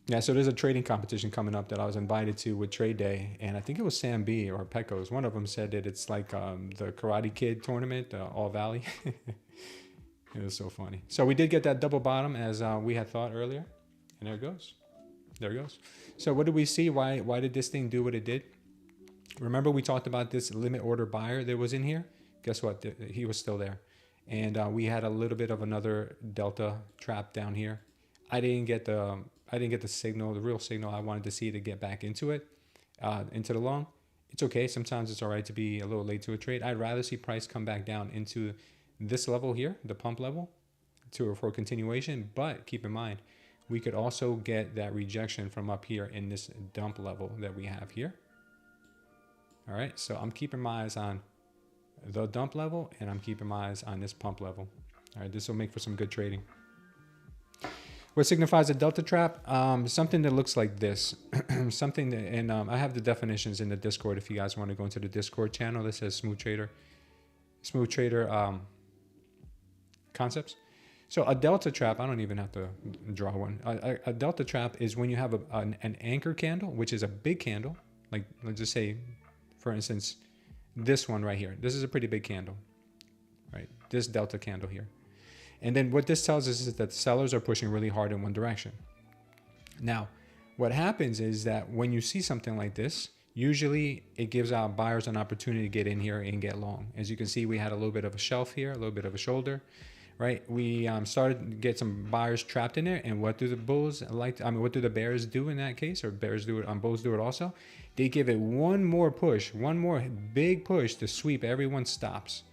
Yeah, so there's a trading competition coming up that I was invited to with Tradeday, and I think it was Sam B or Pecos. One of them said that it's like the Karate Kid tournament, All Valley. It was so funny. So we did get that double bottom as we had thought earlier, and there it goes. There it goes. So what did we see? Why did this thing do what it did? Remember we talked about this limit order buyer that was in here? Guess what? He was still there. And we had a little bit of another delta trap down here. I didn't get the signal, the real signal I wanted to see to get back into it, into the long. It's okay. Sometimes it's all right to be a little late to a trade. I'd rather see price come back down into this level here, the pump level, for continuation. But keep in mind, we could also get that rejection from up here in this dump level that we have here. All right. So I'm keeping my eyes on the dump level and I'm keeping my eyes on this pump level. All right. This will make for some good trading. What signifies a delta trap? Something that looks like this. Something that, and I have the definitions in the Discord if you guys want to go into the Discord channel that says Smooth Trader concepts. So a delta trap, I don't even have to draw one. A delta trap is when you have an anchor candle, which is a big candle. Like let's just say, for instance, this one right here. This is a pretty big candle, right? This delta candle here. And then what this tells us is that sellers are pushing really hard in one direction. Now, what happens is that when you see something like this, usually it gives our buyers an opportunity to get in here and get long. As you can see, we had a little bit of a shelf here, a little bit of a shoulder, right? We started to get some buyers trapped in there. And what do the bulls like? I mean, what do the bears do in that case? Or bears do it, bulls do it also? They give it one more push, one more big push to sweep everyone's stops.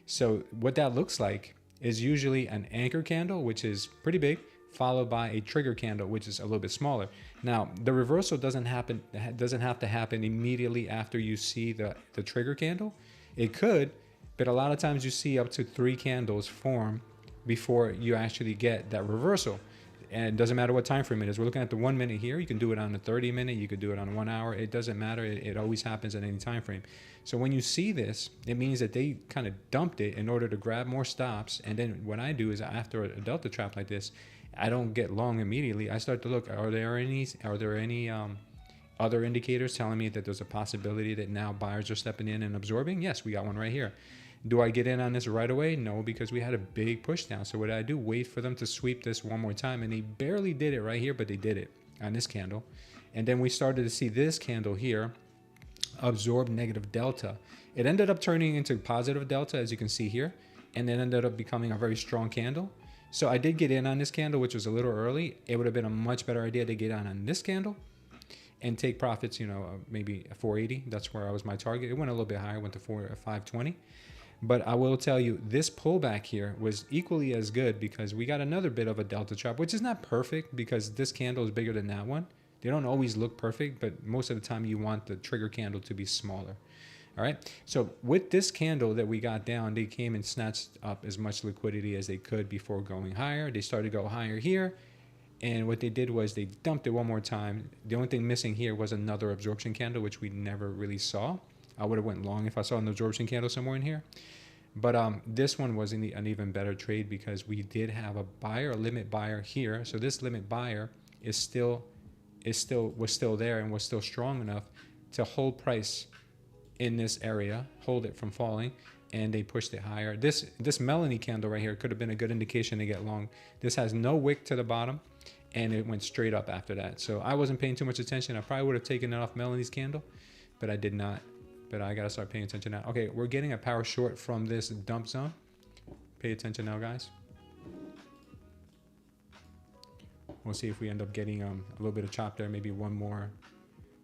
So what that looks like is usually an anchor candle, which is pretty big, followed by a trigger candle, which is a little bit smaller. Now, the reversal doesn't have to happen immediately after you see the trigger candle. It could, but a lot of times you see up to 3 candles form before you actually get that reversal. And it doesn't matter what time frame it is. We're looking at the 1 minute here. You can do it on the 30 minute. You could do it on 1 hour. It doesn't matter. It always happens at any time frame. So when you see this, it means that they kind of dumped it in order to grab more stops. And then what I do is after a delta trap like this, I don't get long immediately. I start to look, are there any other indicators telling me that there's a possibility that now buyers are stepping in and absorbing? Yes, we got one right here. Do I get in on this right away? No, because we had a big push down. So what I do, wait for them to sweep this one more time. And they barely did it right here, but they did it on this candle. And then we started to see this candle here absorb negative delta. It ended up turning into positive delta, as you can see here, and then ended up becoming a very strong candle. So I did get in on this candle, which was a little early. It would have been a much better idea to get on this candle and take profits, you know, maybe 480. That's where I was my target. It went a little bit higher, went to 520. But I will tell you, this pullback here was equally as good because we got another bit of a delta trap, which is not perfect because this candle is bigger than that one. They don't always look perfect, but most of the time you want the trigger candle to be smaller. All right. So with this candle that we got down, they came and snatched up as much liquidity as they could before going higher. They started to go higher here. And what they did was they dumped it one more time. The only thing missing here was another absorption candle, which we never really saw. I would have went long if I saw an absorption candle somewhere in here. But this one was an even better trade because we did have a buyer, a limit buyer here. So this limit buyer was still there and was still strong enough to hold price in this area, hold it from falling, and they pushed it higher. This Melanie candle right here could have been a good indication to get long. This has no wick to the bottom, and it went straight up after that. So I wasn't paying too much attention. I probably would have taken it off Melanie's candle, but I did not. But I gotta start paying attention now. Okay, we're getting a power short from this dump zone. Pay attention now, guys. We'll see if we end up getting a little bit of chop there, maybe one more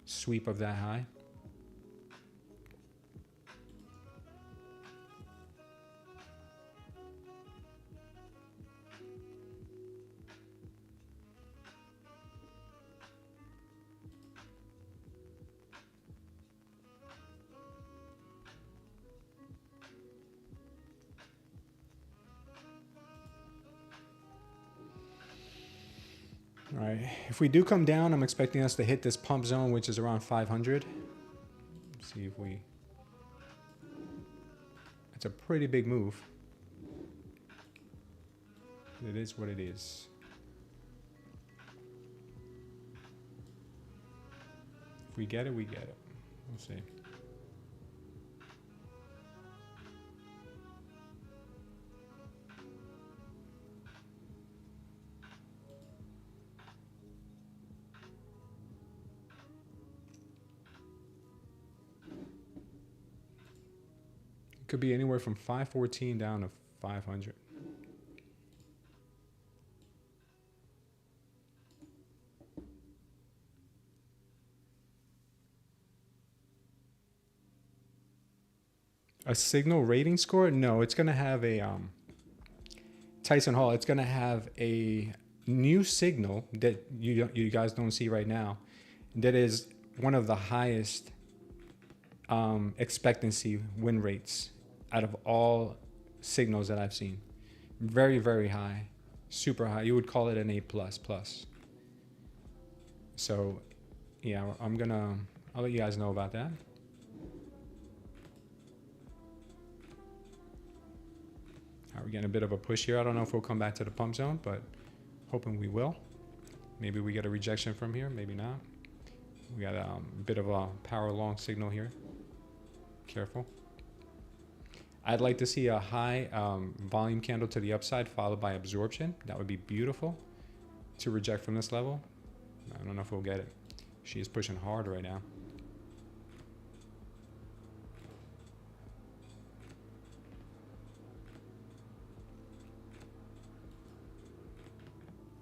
sweep of that high. All right, if we do come down, I'm expecting us to hit this pump zone, which is around 500. Let's see if we, it's a pretty big move. It is what it is. If we get it, we get it. We'll see. Could be anywhere from 514 down to 500. A signal rating score? No, it's going to have a Tyson Hall. It's going to have a new signal that you guys don't see right now. That is one of the highest expectancy win rates out of all signals that I've seen. Very, very high, super high. You would call it an A++. So yeah, I'll let you guys know about that. All right, we're getting a bit of a push here. I don't know if we'll come back to the pump zone, but hoping we will. Maybe we get a rejection from here, maybe not. We got a bit of a power long signal here. Careful. I'd like to see a high volume candle to the upside followed by absorption. That would be beautiful to reject from this level. I don't know if we'll get it. She is pushing hard right now.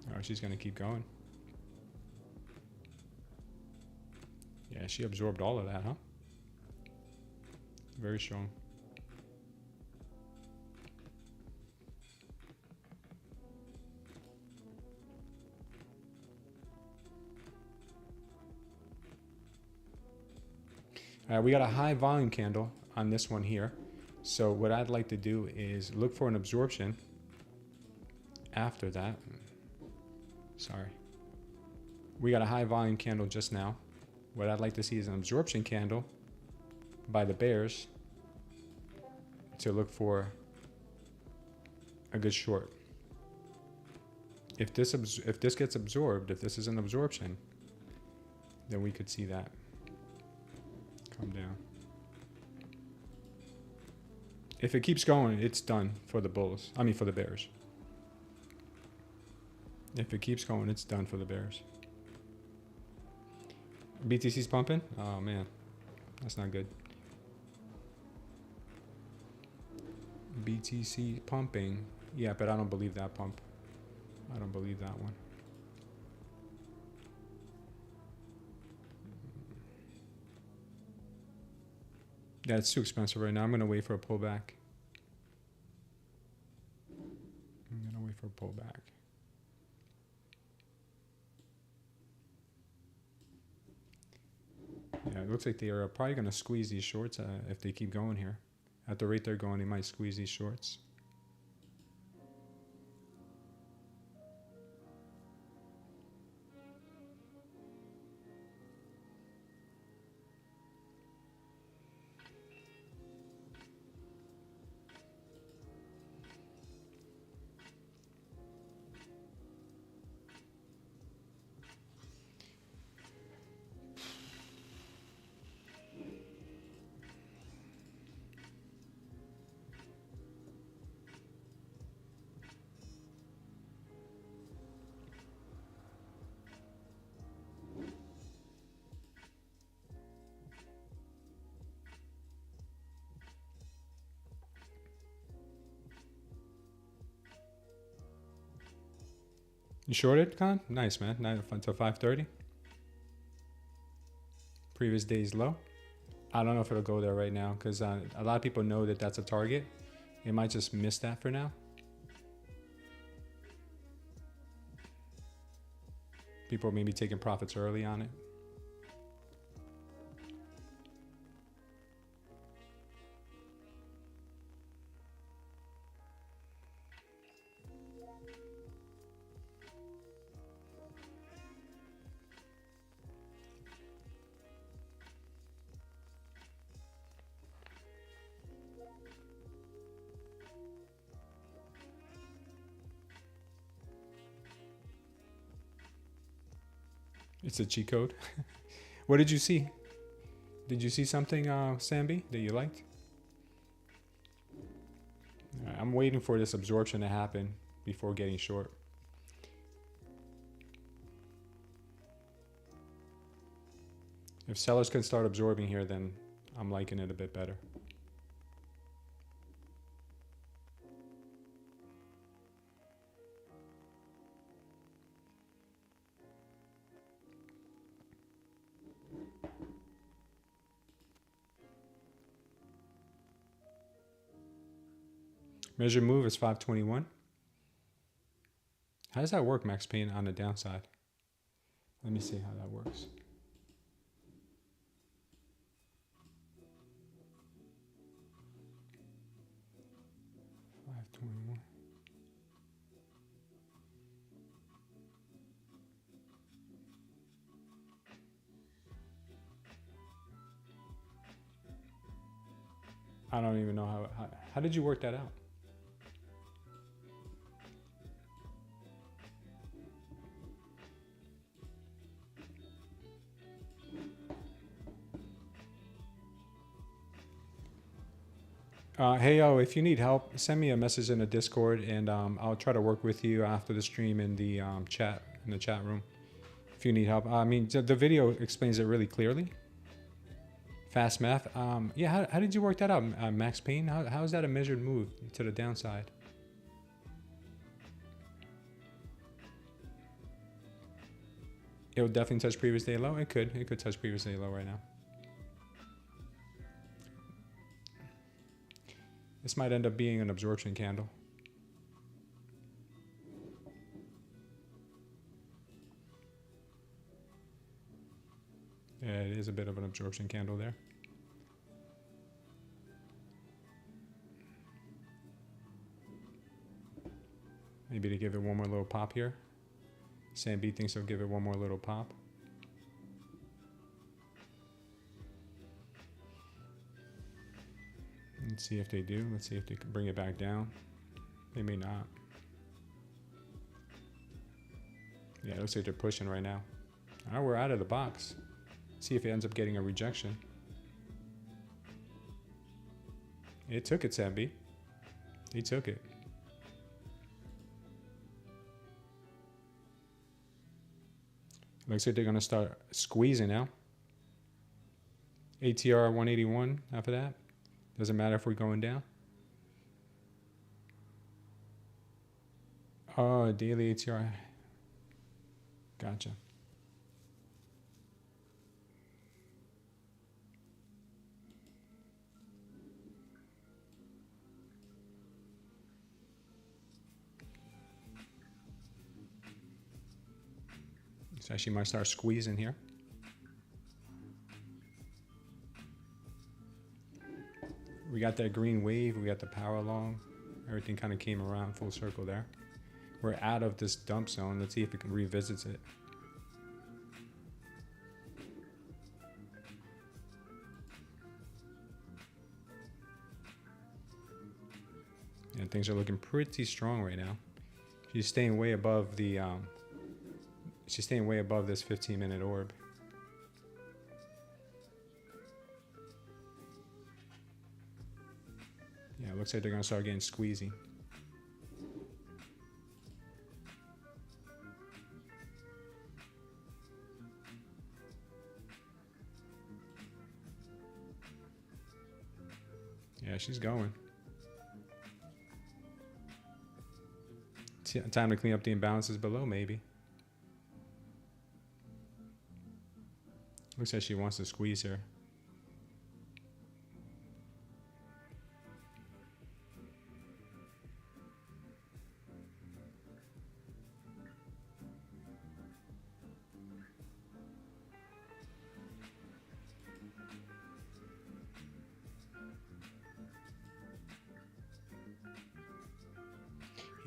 Oh, she's going to keep going. Yeah, she absorbed all of that, huh? Very strong. We got a high volume candle on this one here. So what I'd like to do is look for an absorption after that, sorry, we got a high volume candle just now. What I'd like to see is an absorption candle by the bears to look for a good short. If this gets absorbed, if this is an absorption, then we could see that come down. If it keeps going, it's done for the bulls. I mean, for the bears. If it keeps going, it's done for the bears. BTC's pumping? Oh man, that's not good. BTC pumping. Yeah, but I don't believe that pump. I don't believe that one. Yeah, it's too expensive right now. I'm going to wait for a pullback. I'm going to wait for a pullback. Yeah, it looks like they are probably going to squeeze these shorts if they keep going here. At the rate they're going, they might squeeze these shorts. You shorted, Con? Nice, man. Until 5:30. Previous day's low. I don't know if it'll go there right now because a lot of people know that that's a target. It might just miss that for now. People may be taking profits early on it. It's a cheat code. What did you see? Did you see something, Sambi, that you liked? I'm waiting for this absorption to happen before getting short. If sellers can start absorbing here, then I'm liking it a bit better. Measure move is 521. How does that work, Max Payne, on the downside? Let me see how that works. I don't even know how did you work that out? Hey, yo, if you need help, send me a message in the Discord, and I'll try to work with you after the stream in the chat room. If you need help, I mean, the video explains it really clearly. Fast math. Yeah, how did you work that out, Max Payne? How is that a measured move to the downside? It will definitely touch previous day low. It could touch previous day low right now. This might end up being an absorption candle. Yeah, it is a bit of an absorption candle there. Maybe to give it one more little pop here. Sam B thinks he'll give it one more little pop. Let's see if they do. Let's see if they can bring it back down. They may not. Yeah, it looks like they're pushing right now. All right, we're out of the box. See if it ends up getting a rejection. It took it, Sam B. He took it. Looks like they're going to start squeezing now. ATR 181 after that. Doesn't matter if we're going down. Oh, daily ATR. Gotcha. So she might start squeezing here. We got that green wave, we got the power long. Everything kind of came around full circle there. We're out of this dump zone. Let's see if it can revisit it. And things are looking pretty strong right now. She's staying way above the she's staying way above this 15-minute orb. Yeah, it looks like they're gonna start getting squeezy. Yeah, she's going. Time to clean up the imbalances below, maybe. Looks like she wants to squeeze here.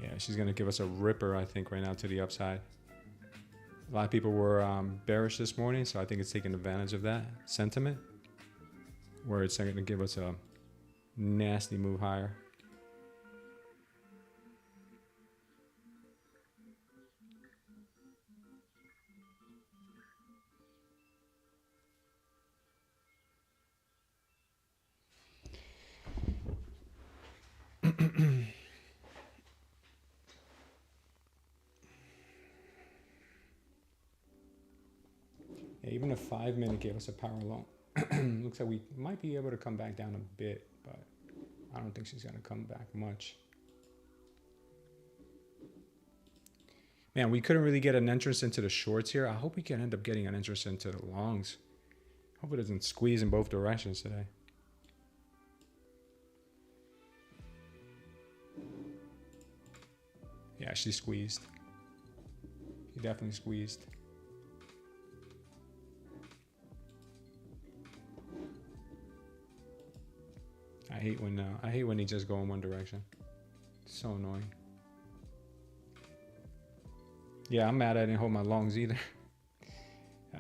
Yeah, she's going to give us a ripper, I think, right now to the upside. A lot of people were bearish this morning, so I think it's taking advantage of that sentiment, where it's going to give us a nasty move higher. Yeah, even a 5-minute gave us a power long. Looks like we might be able to come back down a bit, but I don't think she's going to come back much. Man, we couldn't really get an entrance into the shorts here. I hope we can end up getting an entrance into the longs. Hope it doesn't squeeze in both directions today. Yeah, she squeezed. She definitely squeezed. I hate when they just go in one direction. It's so annoying. Yeah, I'm mad I didn't hold my longs either.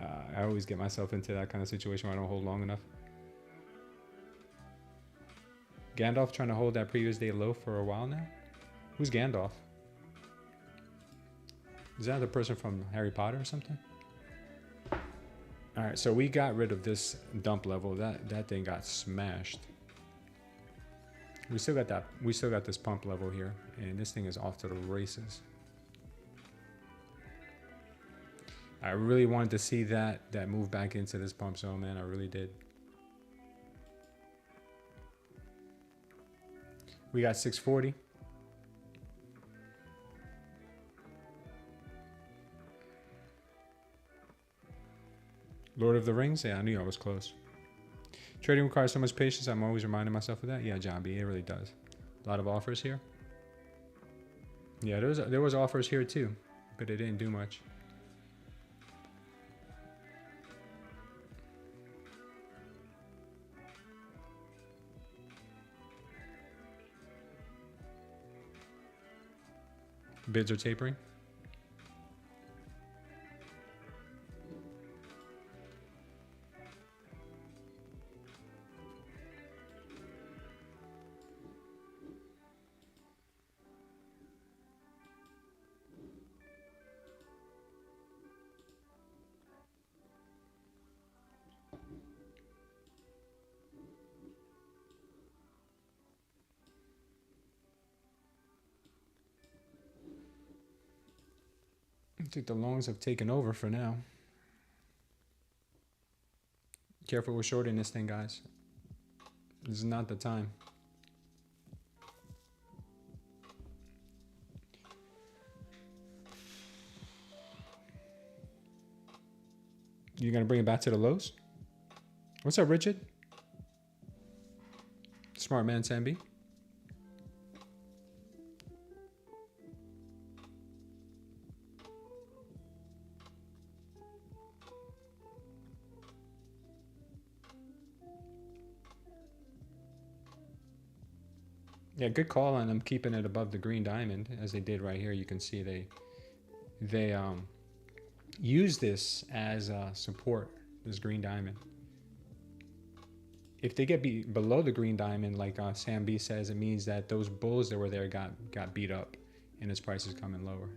I always get myself into that kind of situation where I don't hold long enough. Gandalf trying to hold that previous day low for a while now. Who's Gandalf? Is that the person from Harry Potter or something? All right, so we got rid of this dump level. That thing got smashed. We still got that. We still got this pump level here, and this thing is off to the races. I really wanted to see that move back into this pump zone, man. I really did. We got 640. Lord of the Rings? Yeah, I knew I was close. Trading requires so much patience. I'm always reminding myself of that. Yeah, John B, it really does. A lot of offers here. Yeah, there was offers here too, but it didn't do much. Bids are tapering. I think the longs have taken over for now. Careful with shorting this thing, guys. This is not the time. You gonna bring it back to the lows? What's up, Richard? Smart man, Sambi. Yeah, good call on them keeping it above the green diamond as they did right here. You can see they use this as support, this green diamond. If they get below the green diamond, like Sam B says, it means that those bulls that were there got beat up and its price is coming lower.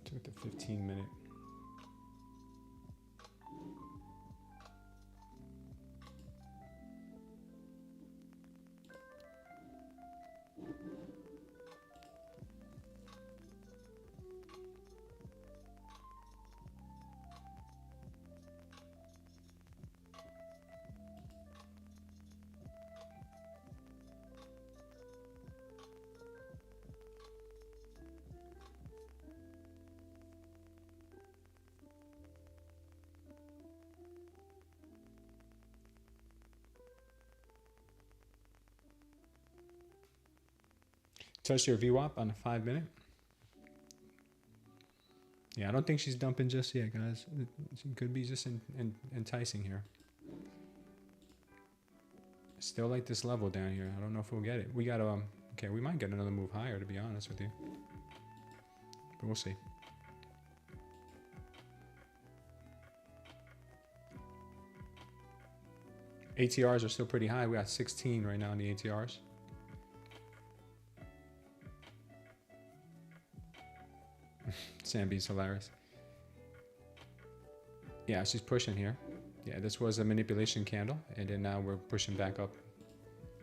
Took the 15-minute. Touch your VWAP on a 5-minute. Yeah, I don't think she's dumping just yet, guys. She could be just enticing here. Still like this level down here. I don't know if we'll get it. We got to, okay, we might get another move higher, to be honest with you. But we'll see. ATRs are still pretty high. We got 16 right now in the ATRs. Sam B's hilarious. Yeah, she's pushing here. Yeah, this was a manipulation candle, and then now we're pushing back up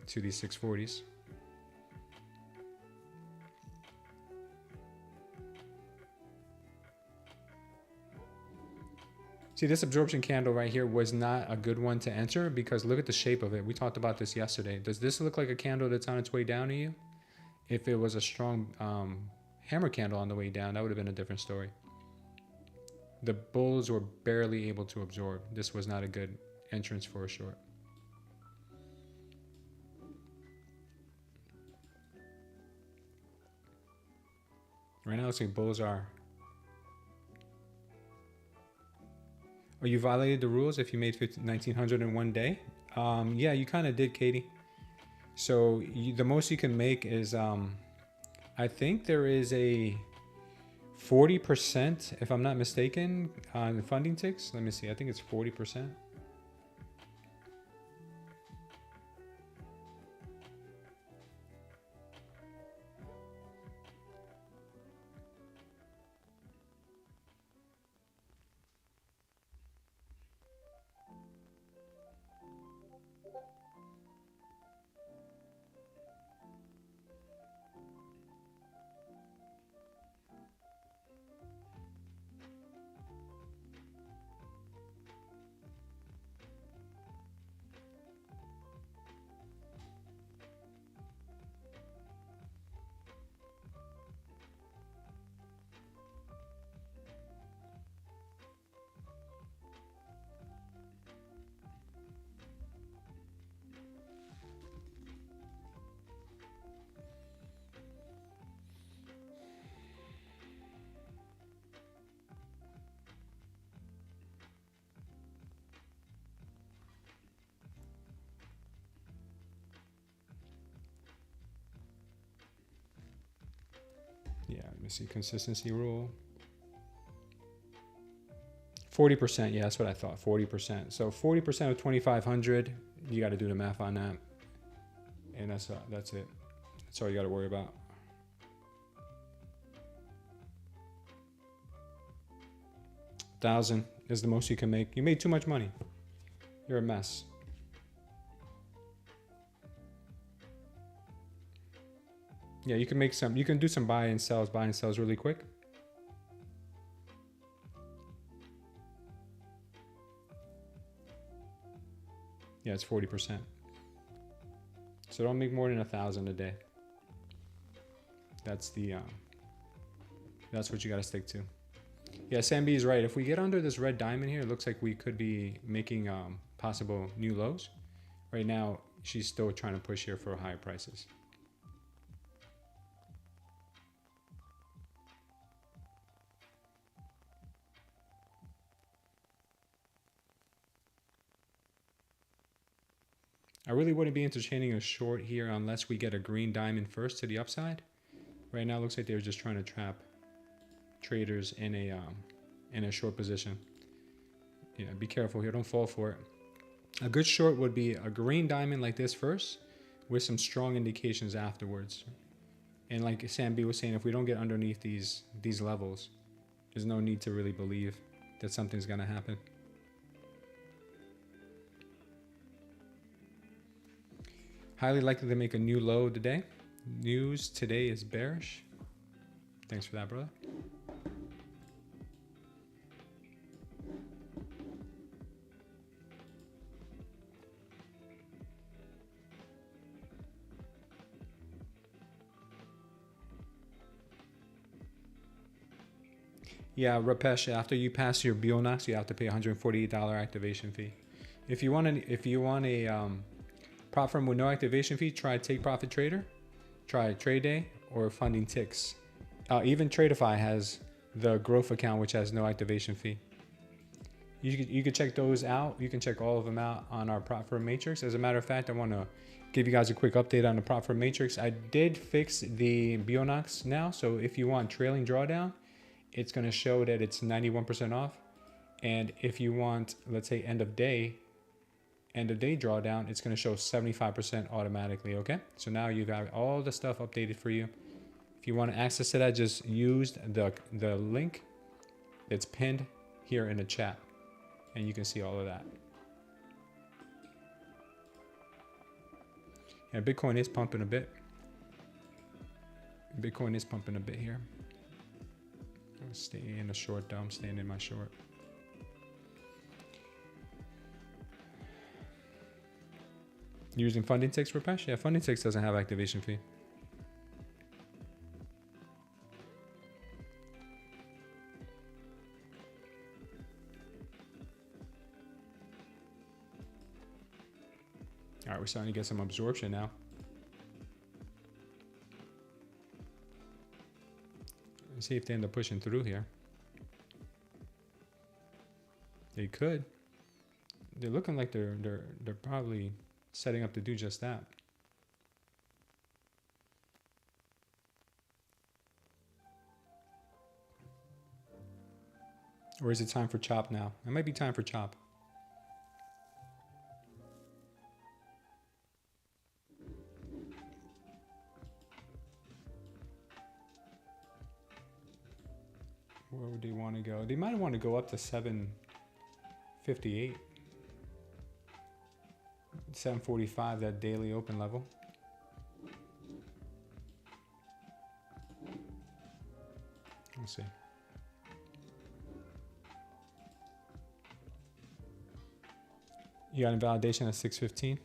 to these 640s. See, this absorption candle right here was not a good one to enter because look at the shape of it. We talked about this yesterday. Does this look like a candle that's on its way down to you? If it was a strong hammer candle on the way down, that would have been a different story. The bulls were barely able to absorb. This was not a good entrance for a short. Right now, it looks like bulls are. Oh, you violated the rules if you made 1900 in one day? Yeah, you kind of did, Katie. So the most you can make is, I think there is a 40%, if I'm not mistaken, on funding ticks. Let me see. I think it's 40%. Let's see, consistency rule. 40%, yeah, that's what I thought, 40%. So 40% of 2,500, you got to do the math on that. And that's it. That's all you got to worry about. $1,000 is the most you can make. You made too much money. You're a mess. Yeah, you can make some, you can do some buy and sells really quick. Yeah, it's 40%. So don't make more than 1,000 a day. That's the, that's what you got to stick to. Yeah, Sam B is right. If we get under this red diamond here, it looks like we could be making possible new lows. Right now, she's still trying to push here for higher prices. I really wouldn't be entertaining a short here unless we get a green diamond first to the upside. Right now, it looks like they're just trying to trap traders in a short position. Yeah, be careful here. Don't fall for it. A good short would be a green diamond like this first with some strong indications afterwards. And like Sam B was saying, if we don't get underneath these levels, there's no need to really believe that something's going to happen. Highly likely to make a new low today. News today is bearish. Thanks for that, brother. Yeah, Rapesh, after you pass your Bulenox, you have to pay $148 activation fee. If you want a prop firm with no activation fee, try Take Profit Trader, try Tradeday, or Funding Ticks. Even Tradeify has the growth account, which has no activation fee. You could check those out. You can check all of them out on our prop firm matrix. As a matter of fact, I want to give you guys a quick update on the prop firm matrix. I did fix the Bulenox now, so if you want trailing drawdown, it's going to show that it's 91% off. And if you want, let's say, end of day drawdown, it's going to show 75% automatically. Okay, so now you got all the stuff updated for you. If you want access to that, just use the link that's pinned here in the chat, and you can see all of that. Yeah, Bitcoin is pumping a bit. Bitcoin is pumping a bit here. I'll stay in the short though. I'm staying in my short. Using Funding Ticks, Rapesh? Yeah, Funding Ticks doesn't have activation fee. All right, we're starting to get some absorption now. Let's see if they end up pushing through here. They could. They're looking like they're probably setting up to do just that. Or is it time for chop now? It might be time for chop. Where would they want to go? They might want to go up to 758. 745, that daily open level. Let's see. You got invalidation at 615.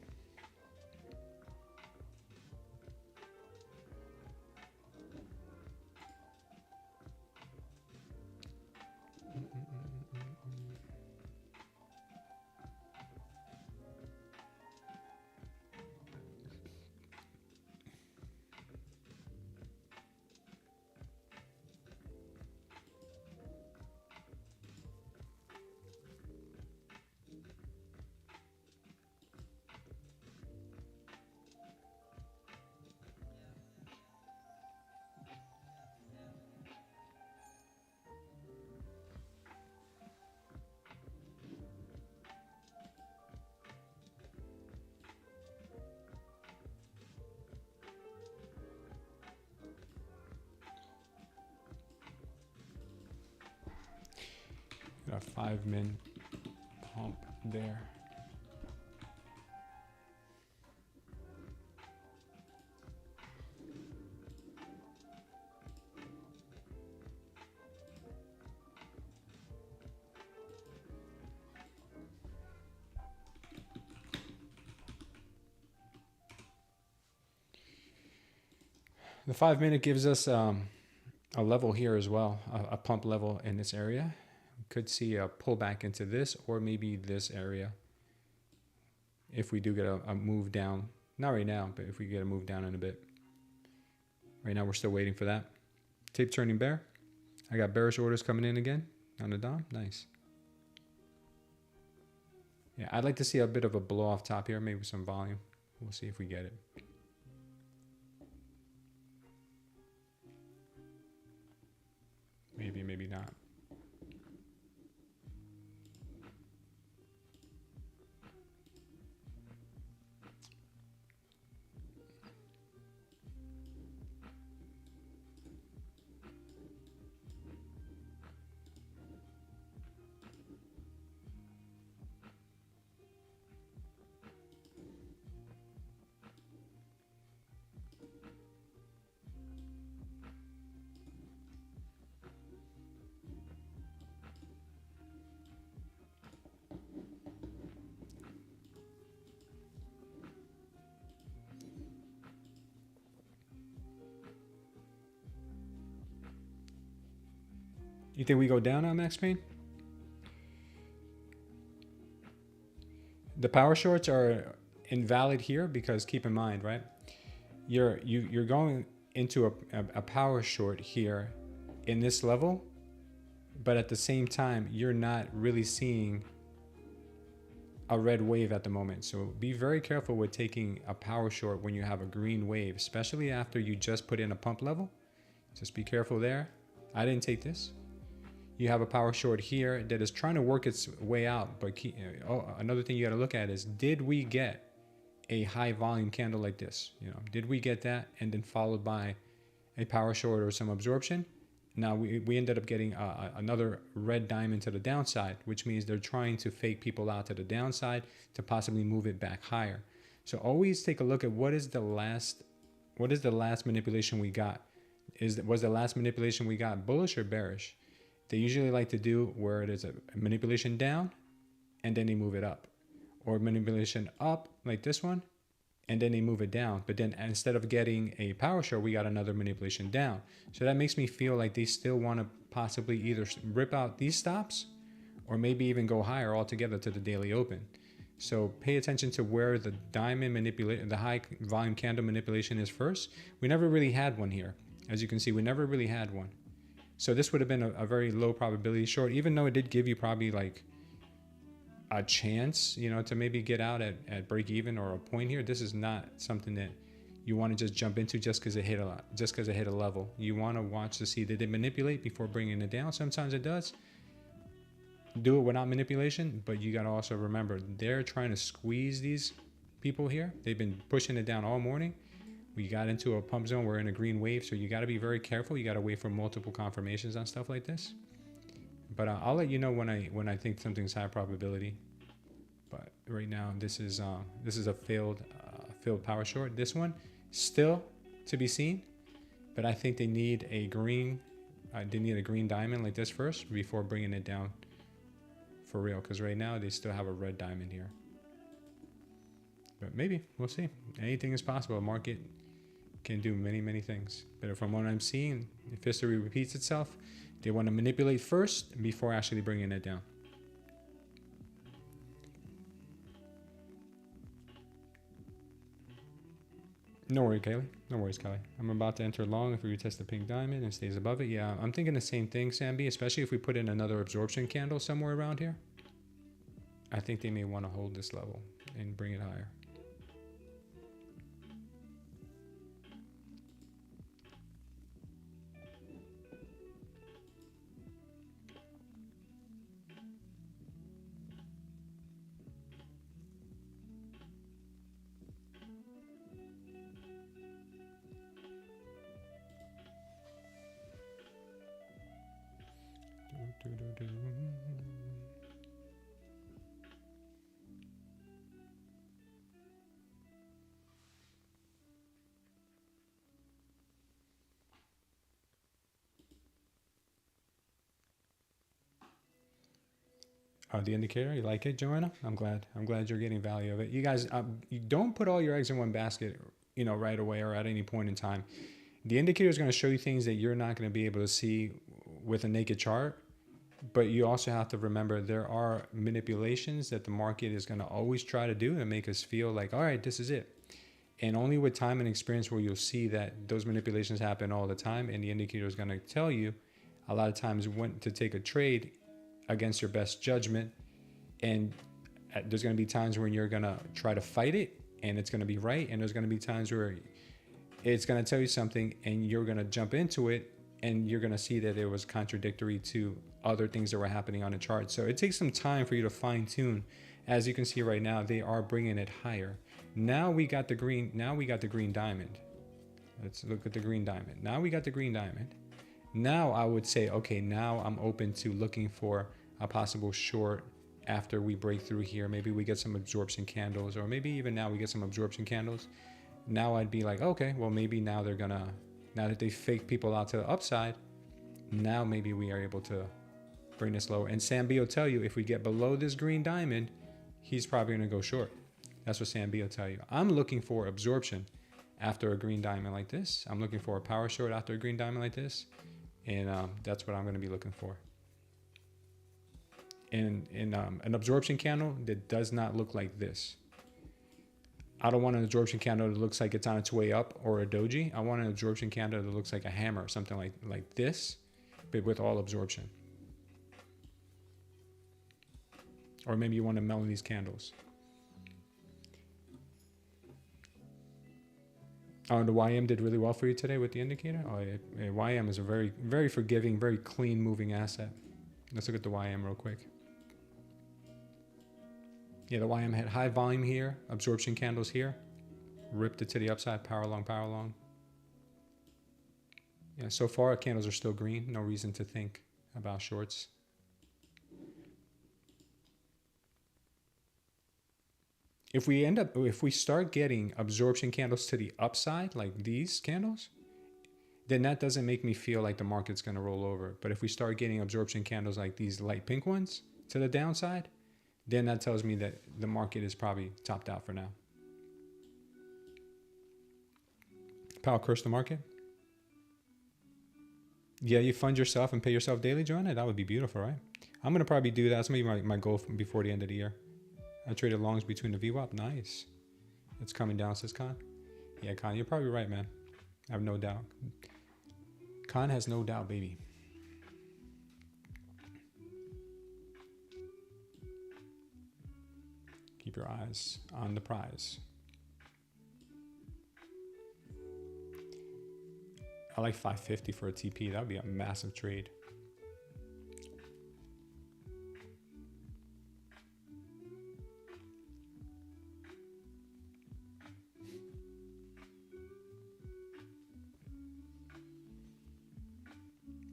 a 5-min pump there. The 5-minute gives us a level here as well, a pump level in this area. We could see a pullback into this or maybe this area if we do get a move down. Not right now, but if we get a move down in a bit. Right now we're still waiting for that. Tape turning bear. I got bearish orders coming in again on the DOM. Nice. Yeah, I'd like to see a bit of a blow off top here, maybe some volume. We'll see if we get it. Maybe, maybe not. You think we go down on Max Payne? The power shorts are invalid here because keep in mind, right? You're going into a power short here in this level, but at the same time, you're not really seeing a red wave at the moment. So be very careful with taking a power short when you have a green wave, especially after you just put in a pump level. Just be careful there. I didn't take this. You have a power short here that is trying to work its way out. But another thing you got to look at is, did we get a high volume candle like this? You know, did we get that and then followed by a power short or some absorption? Now we ended up getting another red diamond to the downside, which means they're trying to fake people out to the downside to possibly move it back higher. So always take a look at what is the last manipulation we got. Was the last manipulation we got bullish or bearish? They usually like to do where it is a manipulation down and then they move it up, or manipulation up like this one and then they move it down. But then instead of getting a power short, we got another manipulation down. So that makes me feel like they still want to possibly either rip out these stops or maybe even go higher altogether to the daily open. So pay attention to where the diamond manipulation, the high volume candle manipulation is first. We never really had one here. As you can see, we never really had one. So this would have been a very low probability short, even though it did give you probably like a chance, you know, to maybe get out at break even or a point here. This is not something that you want to just jump into just because it hit a level. You want to watch to see, did it manipulate before bringing it down? Sometimes it does. Do it without manipulation, but you got to also remember they're trying to squeeze these people here. They've been pushing it down all morning. We got into a pump zone. We're in a green wave, so you got to be very careful. You got to wait for multiple confirmations on stuff like this. But I'll let you know when I think something's high probability. But right now, this is a failed power short. This one still to be seen, but I think they need a green. They need a green diamond like this first before bringing it down for real. Because right now they still have a red diamond here. But maybe we'll see. Anything is possible. Market can do many things. But from what I'm seeing, if history repeats itself, they want to manipulate first before actually bringing it down. No worries, Kelly. No worries, Kelly. I'm about to enter long if we retest the pink diamond and stays above it. Yeah, I'm thinking the same thing, Sam B, especially if we put in another absorption candle somewhere around here. I think they may want to hold this level and bring it higher. The indicator, you like it, Joanna? I'm glad you're getting value of it. You guys, you don't put all your eggs in one basket, right away or at any point in time. The indicator is going to show you things that you're not going to be able to see with a naked chart. But you also have to remember there are manipulations that the market is going to always try to do to make us feel like, all right, this is it. And only with time and experience will you'll see that those manipulations happen all the time. And the indicator is going to tell you a lot of times when to take a trade against your best judgment. And there's going to be times when you're going to try to fight it and it's going to be right. And there's going to be times where it's going to tell you something and you're going to jump into it and you're going to see that it was contradictory to other things that were happening on the chart. So it takes some time for you to fine tune. As you can see right now, they are bringing it higher. Now we got the green diamond. Let's look at the green diamond. Now we got the green diamond. Now I would say, okay, now I'm open to looking for a possible short after we break through here. Maybe we get some absorption candles, or maybe even now we get some absorption candles. Now I'd be like, okay, well, maybe now they're gonna, now that they fake people out to the upside, now maybe we are able to bring this lower. And Sam B will tell you, if we get below this green diamond, he's probably gonna go short. That's what Sam B will tell you. I'm looking for absorption after a green diamond like this. I'm looking for a power short after a green diamond like this. And that's what I'm gonna be looking for. And an absorption candle that does not look like this. I don't want an absorption candle that looks like it's on its way up, or a doji. I want an absorption candle that looks like a hammer or something like this, but with all absorption. Or maybe you want to melon these candles. Oh, and the YM did really well for you today with the indicator. Oh, yeah, YM is a very, very forgiving, very clean moving asset. Let's look at the YM real quick. Yeah, the YM had high volume here, absorption candles here, ripped it to the upside, power long, power long. Yeah, so far our candles are still green. No reason to think about shorts. If we start getting absorption candles to the upside, like these candles, then that doesn't make me feel like the market's going to roll over. But if we start getting absorption candles like these light pink ones to the downside, then that tells me that the market is probably topped out for now. Powell curse the market? Yeah, you fund yourself and pay yourself daily, Joanna? That would be beautiful, right? I'm going to probably do that. That's maybe my goal before the end of the year. I traded longs between the VWAP. Nice. It's coming down, says Khan. Yeah, Khan, you're probably right, man. I have no doubt. Khan has no doubt, baby. Keep your eyes on the prize. I like 550 for a TP. That would be a massive trade.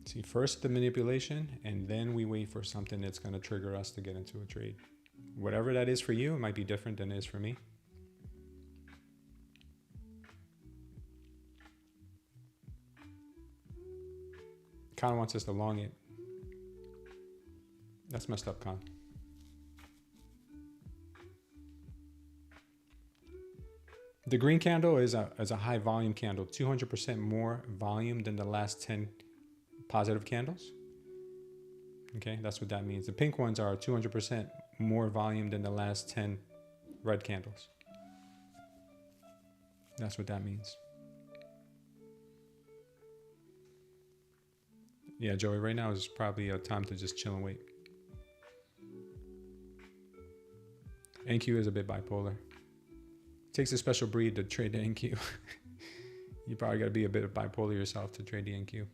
See, first the manipulation, and then we wait for something that's going to trigger us to get into a trade. Whatever that is for you, it might be different than it is for me. Khan wants us to long it. That's messed up, Khan. The green candle is a high volume candle, 200% more volume than the last 10 positive candles. Okay, that's what that means. The pink ones are 200% more volume than the last 10 red candles. That's what that means. Yeah, Joey, right now is probably a time to just chill and wait. NQ is a bit bipolar. It takes a special breed to trade the NQ. You probably got to be a bit bipolar yourself to trade the NQ.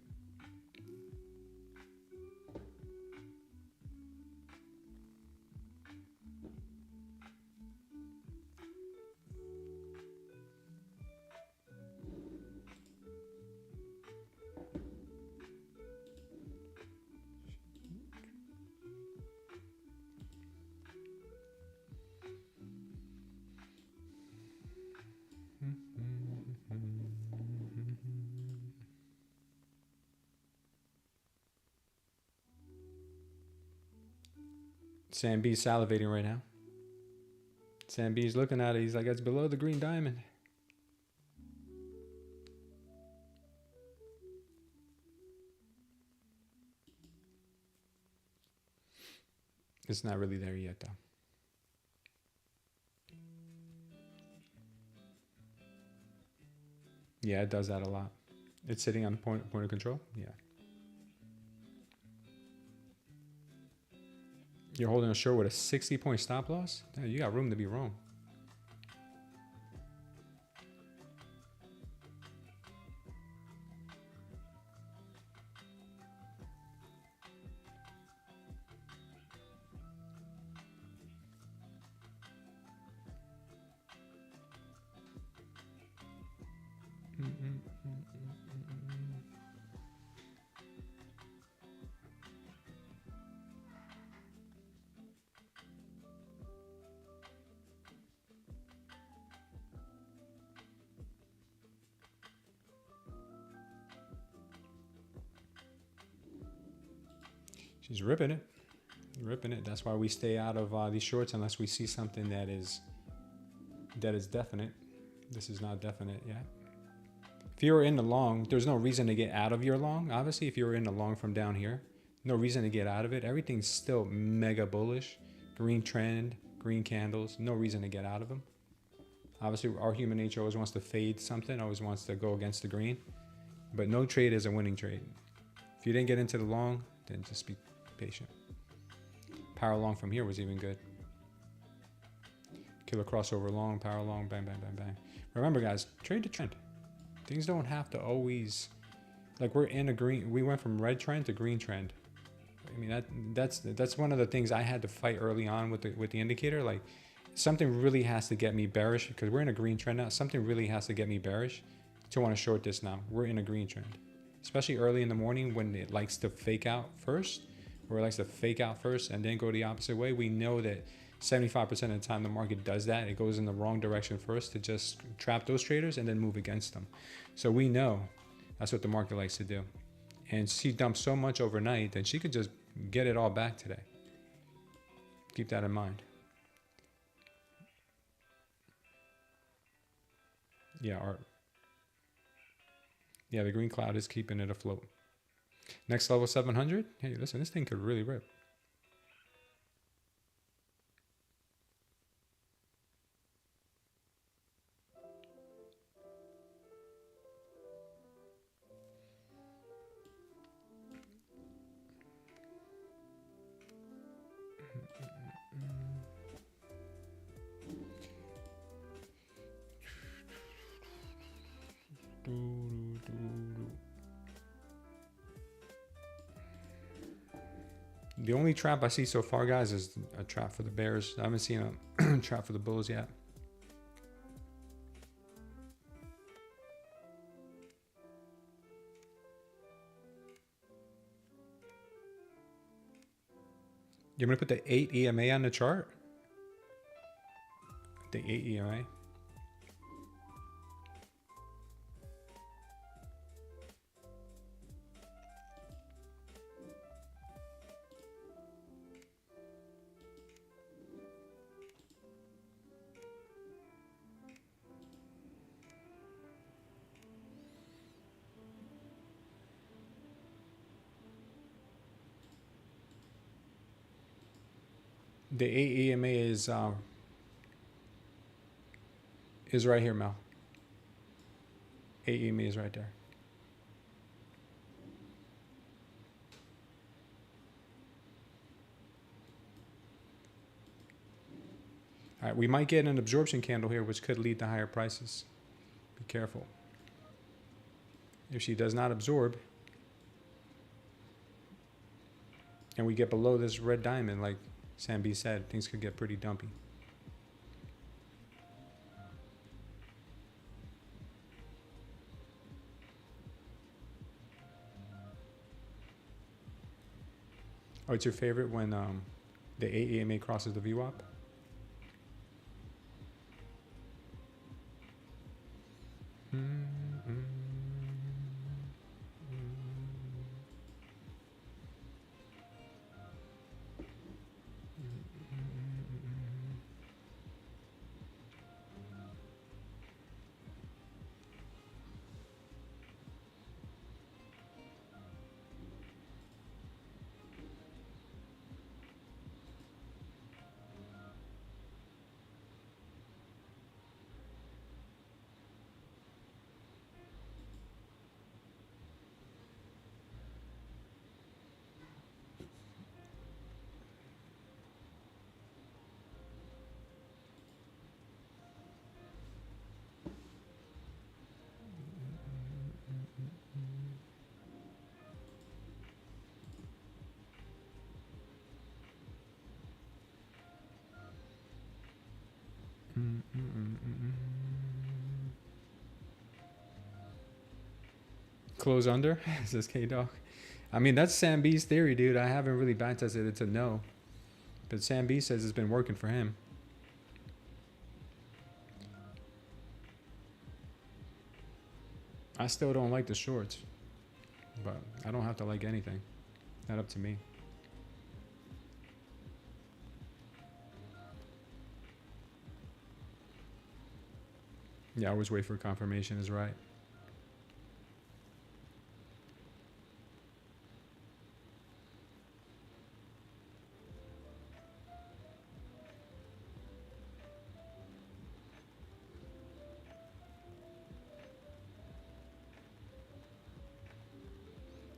Sam B's salivating right now. Sam B's looking at it. He's like, it's below the green diamond. It's not really there yet, though. Yeah, it does that a lot. It's sitting on the point of control. Yeah. You're holding a short with a 60-point stop loss? Yeah, you got room to be wrong. She's ripping it. Ripping it. That's why we stay out of these shorts unless we see something that is definite. This is not definite yet. If you were in the long, there's no reason to get out of your long. Obviously, if you were in the long from down here, no reason to get out of it. Everything's still mega bullish. Green trend, green candles. No reason to get out of them. Obviously, our human nature always wants to fade something, always wants to go against the green. But no trade is a winning trade. If you didn't get into the long, then just be patient. Power long from here was even good. Killer crossover long, power long, bang, bang, bang, bang. Remember, guys, trade the trend. Things don't have to always, like, we're in a green. We went from red trend to green trend. I mean, that's one of the things I had to fight early on with the indicator. Like, something really has to get me bearish because we're in a green trend now. Something really has to get me bearish to want to short this now. We're in a green trend, especially early in the morning when it likes to fake out first. Where it likes to fake out first and then go the opposite way. We know that 75% of the time the market does that. It goes in the wrong direction first to just trap those traders and then move against them. So we know that's what the market likes to do. And she dumped so much overnight that she could just get it all back today. Keep that in mind. Yeah, the green cloud is keeping it afloat. Next level 700. Hey, listen, this thing could really rip. The only trap I see so far, guys, is a trap for the bears. I haven't seen a trap for the bulls yet. You're going to put the 8 EMA on the chart? The 8 EMA. The 8 EMA is right here, Mel. 8 EMA is right there. All right, we might get an absorption candle here, which could lead to higher prices. Be careful. If she does not absorb, and we get below this red diamond, like Sam B said, things could get pretty dumpy. Oh, it's your favorite when the 8 EMA crosses the VWAP? Close under, says K-Dog. I mean, that's Sam B's theory, dude. I haven't really backtested it to know. But Sam B says it's been working for him. I still don't like the shorts. But I don't have to like anything. Not up to me. Yeah, I always wait for confirmation is right.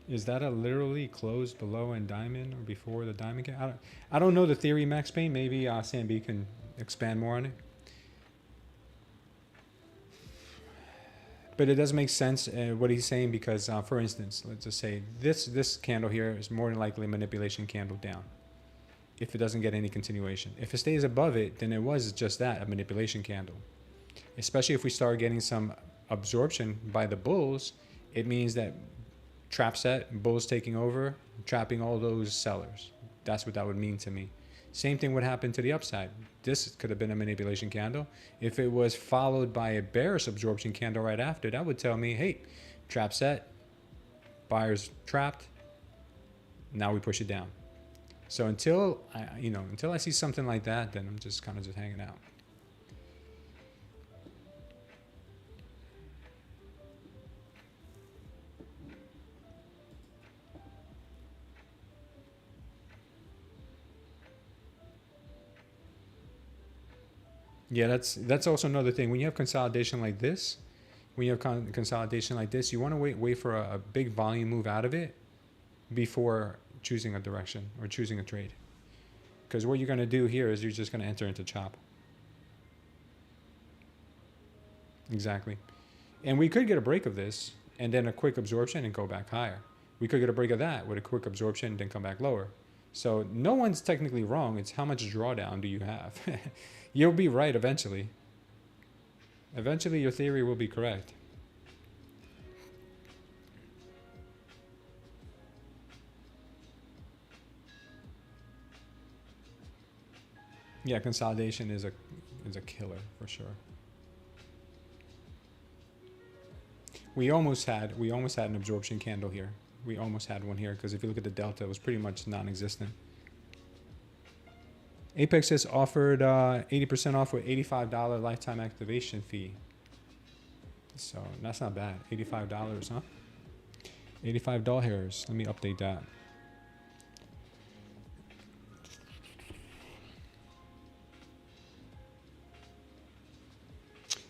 Is that a literally closed below and diamond or before the diamond? I don't know the theory, Max Payne. Maybe Sam B can expand more on it. But it does make sense what he's saying because, for instance, let's just say this candle here is more than likely a manipulation candle down. If it doesn't get any continuation. If it stays above it, then it was just that, a manipulation candle. Especially if we start getting some absorption by the bulls, it means that trap set, bulls taking over, trapping all those sellers. That's what that would mean to me. Same thing would happen to the upside. This could have been a manipulation candle. If it was followed by a bearish absorption candle right after, that would tell me, hey, trap set, buyers trapped, now we push it down. So until I see something like that, then I'm just kind of just hanging out. Yeah, that's also another thing. When you have consolidation like this, you want to wait for a big volume move out of it before choosing a direction or choosing a trade. Because what you're going to do here is you're just going to enter into chop. Exactly. And we could get a break of this and then a quick absorption and go back higher. We could get a break of that with a quick absorption and then come back lower. So no one's technically wrong. It's how much drawdown do you have? You'll be right eventually. Eventually your theory will be correct. Yeah, consolidation is a killer for sure. We almost had an absorption candle here. We almost had one here because if you look at the delta, it was pretty much non-existent. Apex has offered 80% off with $85 lifetime activation fee. So that's not bad. $85, huh? $85. Let me update that.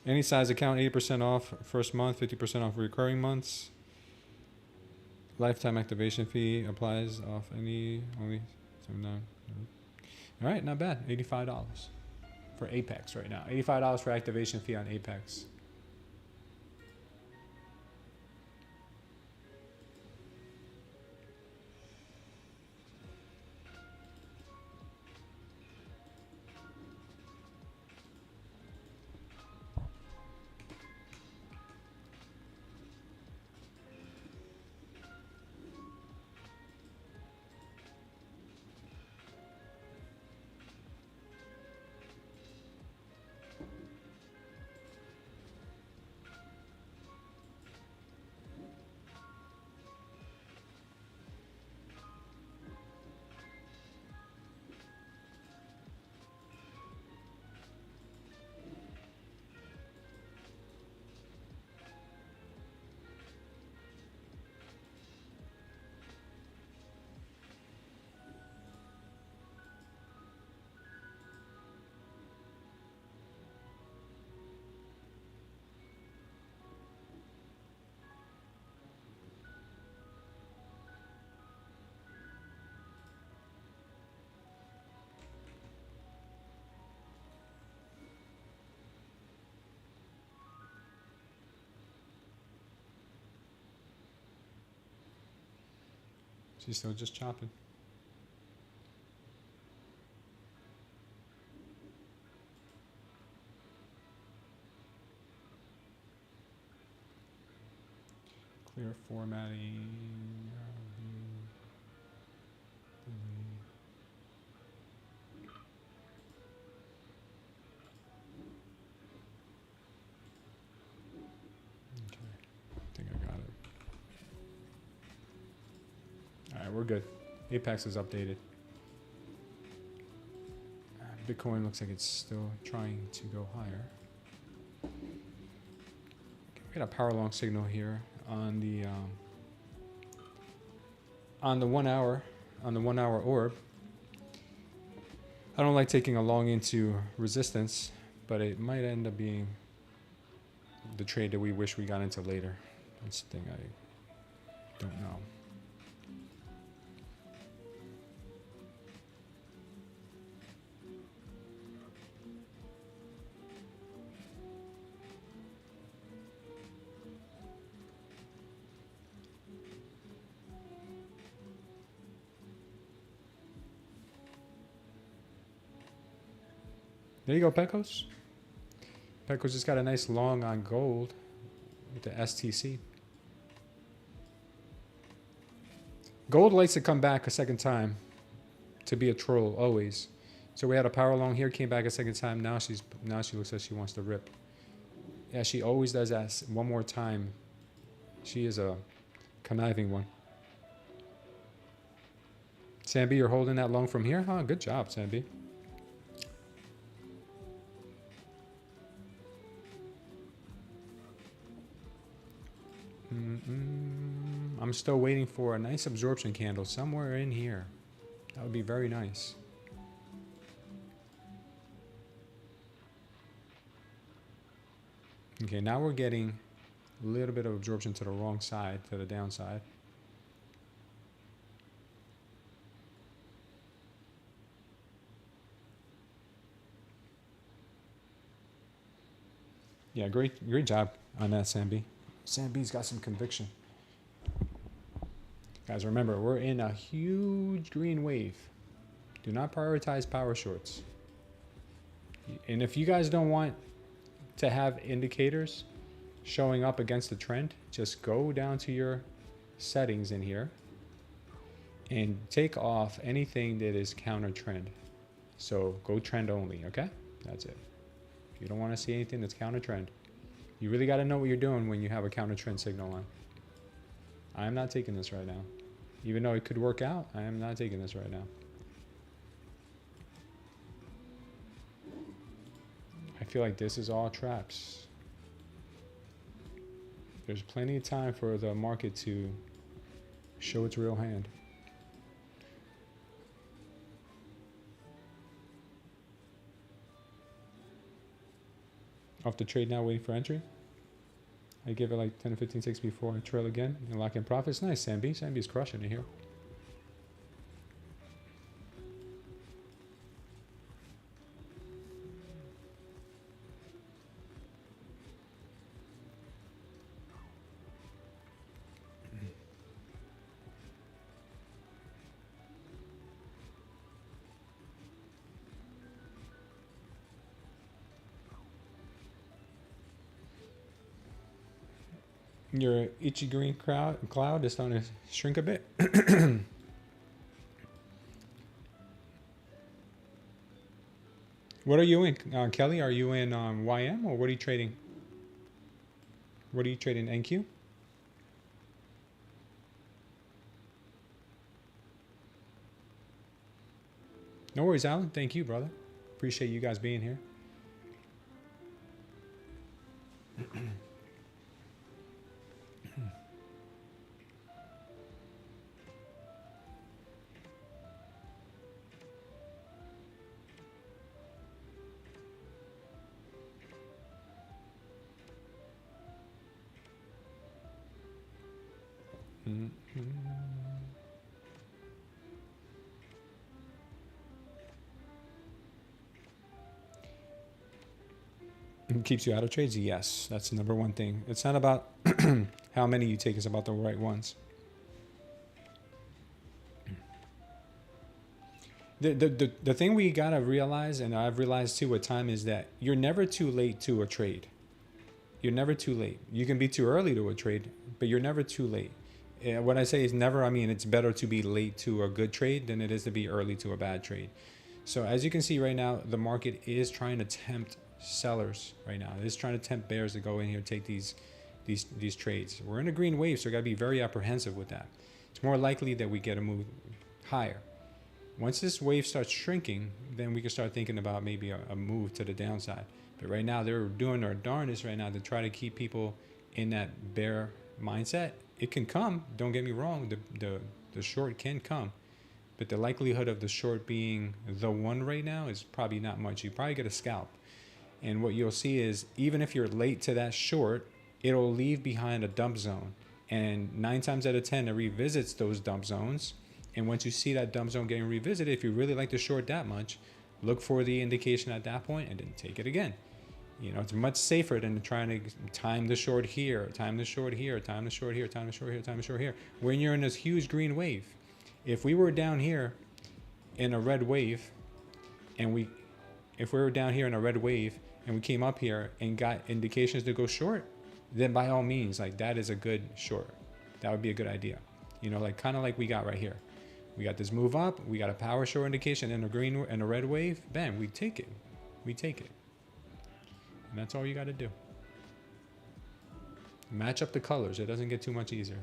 Any size account, 80% off first month, 50% off recurring months. Lifetime activation fee applies off only 79. All right, not bad. $85 for Apex right now. $85 for activation fee on Apex. She's still just chopping. Clear formatting. Okay, I think I got it. All right, we're good. Apex is updated. Bitcoin looks like it's still trying to go higher. We got a power long signal here on the 1 hour orb. I don't like taking a long into resistance, but it might end up being the trade that we wish we got into later. That's the thing I don't know. There you go, Pecos. Pecos just got a nice long on gold with the STC. Gold likes to come back a second time to be a troll always. So we had a power long here, came back a second time. Now she looks like she wants to rip. Yeah, she always does that one more time. She is a conniving one. Sambi, you're holding that long from here? Huh? Good job, Sambi. I'm still waiting for a nice absorption candle somewhere in here. That would be very nice. Okay, now we're getting a little bit of absorption to the wrong side, to the downside. Yeah, great job on that, Sambi. Sambi's got some conviction. Guys, remember, we're in a huge green wave. Do not prioritize power shorts. And if you guys don't want to have indicators showing up against the trend, just go down to your settings in here and take off anything that is counter trend. So go trend only, okay? That's it. If you don't want to see anything that's counter trend, you really got to know what you're doing when you have a counter trend signal on. I'm not taking this right now. Even though it could work out, I am not taking this right now. I feel like this is all traps. There's plenty of time for the market to show its real hand. Off the trade now, waiting for entry. I give it like 10 to 15 ticks before I trail again and lock in profits. Nice, Sambi. Sambi's crushing it here. Your itchy green cloud is starting to shrink a bit. What are you in, Kelly? Are you in YM or what are you trading? What are you trading, NQ? No worries, Alan. Thank you, brother. Appreciate you guys being here. It keeps you out of trades? Yes, that's the number one thing. It's not about how many you take, it's about the right ones. The thing we gotta realize, and I've realized too with time, is that you're never too late to a trade. You're never too late. You can be too early to a trade, but you're never too late. What I say is never, I mean, it's better to be late to a good trade than it is to be early to a bad trade. So as you can see right now, the market is trying to tempt sellers right now. It is trying to tempt bears to go in here, take these trades. We're in a green wave, so we got to be very apprehensive with that. It's more likely that we get a move higher. Once this wave starts shrinking, then we can start thinking about maybe a move to the downside. But right now, they're doing their darndest right now to try to keep people in that bear mindset. It can come, don't get me wrong, the short can come, but the likelihood of the short being the one right now is probably not much. You probably get a scalp. And what you'll see is, even if you're late to that short, it'll leave behind a dump zone. And 9 times out of 10, it revisits those dump zones. And once you see that dump zone getting revisited, if you really like the short that much, look for the indication at that point and then take it again. You know, it's much safer than trying to time the short here, time the short here, time the short here, time the short here, time the short here. When you're in this huge green wave, if we were down here in a red wave, and if we were down here in a red wave and we came up here and got indications to go short, then by all means, like, that is a good short. That would be a good idea. You know, like kind of like we got right here. We got this move up, we got a power short indication in a green and a red wave. Bam, we take it. We take it. And that's all you got to do. Match up the colors. It doesn't get too much easier.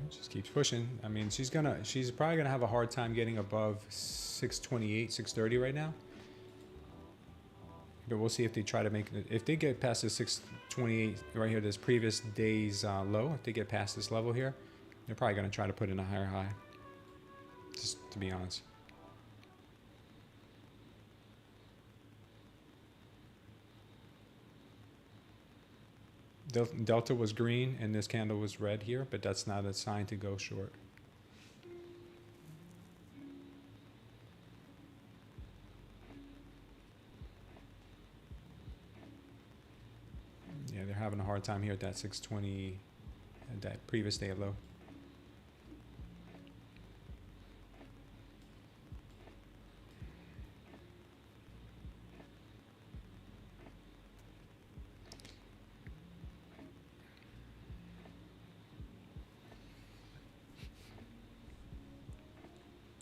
Just keeps pushing. I mean, she's probably gonna have a hard time getting above 628, 630 right now. But we'll see if they try to make it. If they get past the 628 right here, this previous day's low, if they get past this level here, they're probably gonna try to put in a higher high. Just to be honest. Delta was green and this candle was red here, but that's not a sign to go short. Yeah, they're having a hard time here at that 620, at that previous day low.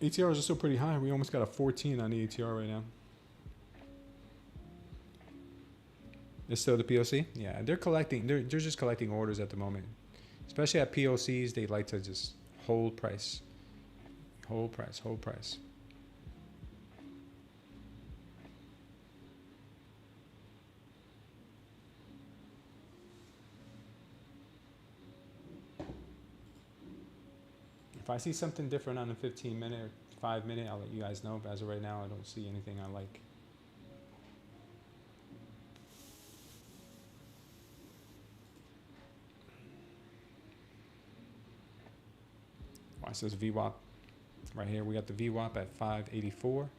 ATRs are still pretty high. We almost got a 14 on the ATR right now. It's still the POC? Yeah, they're collecting. They're just collecting orders at the moment. Especially at POCs, they like to just hold price. Hold price, hold price. If I see something different on the 15-minute or 5-minute, I'll let you guys know. But as of right now, I don't see anything I like. Watch this VWAP right here. We got the VWAP at 584.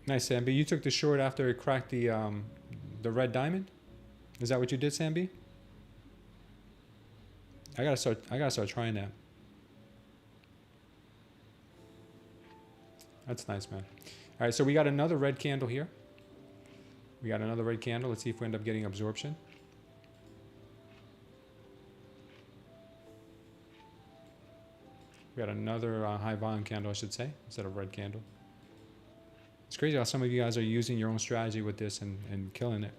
Nice, Sambi. You took the short after it cracked the red diamond? Is that what you did, Sambi? I gotta start trying that. That's nice, man. All right, so we got another red candle here. We got another red candle. Let's see if we end up getting absorption. We got another high volume candle, I should say, instead of red candle. It's crazy how some of you guys are using your own strategy with this and killing it.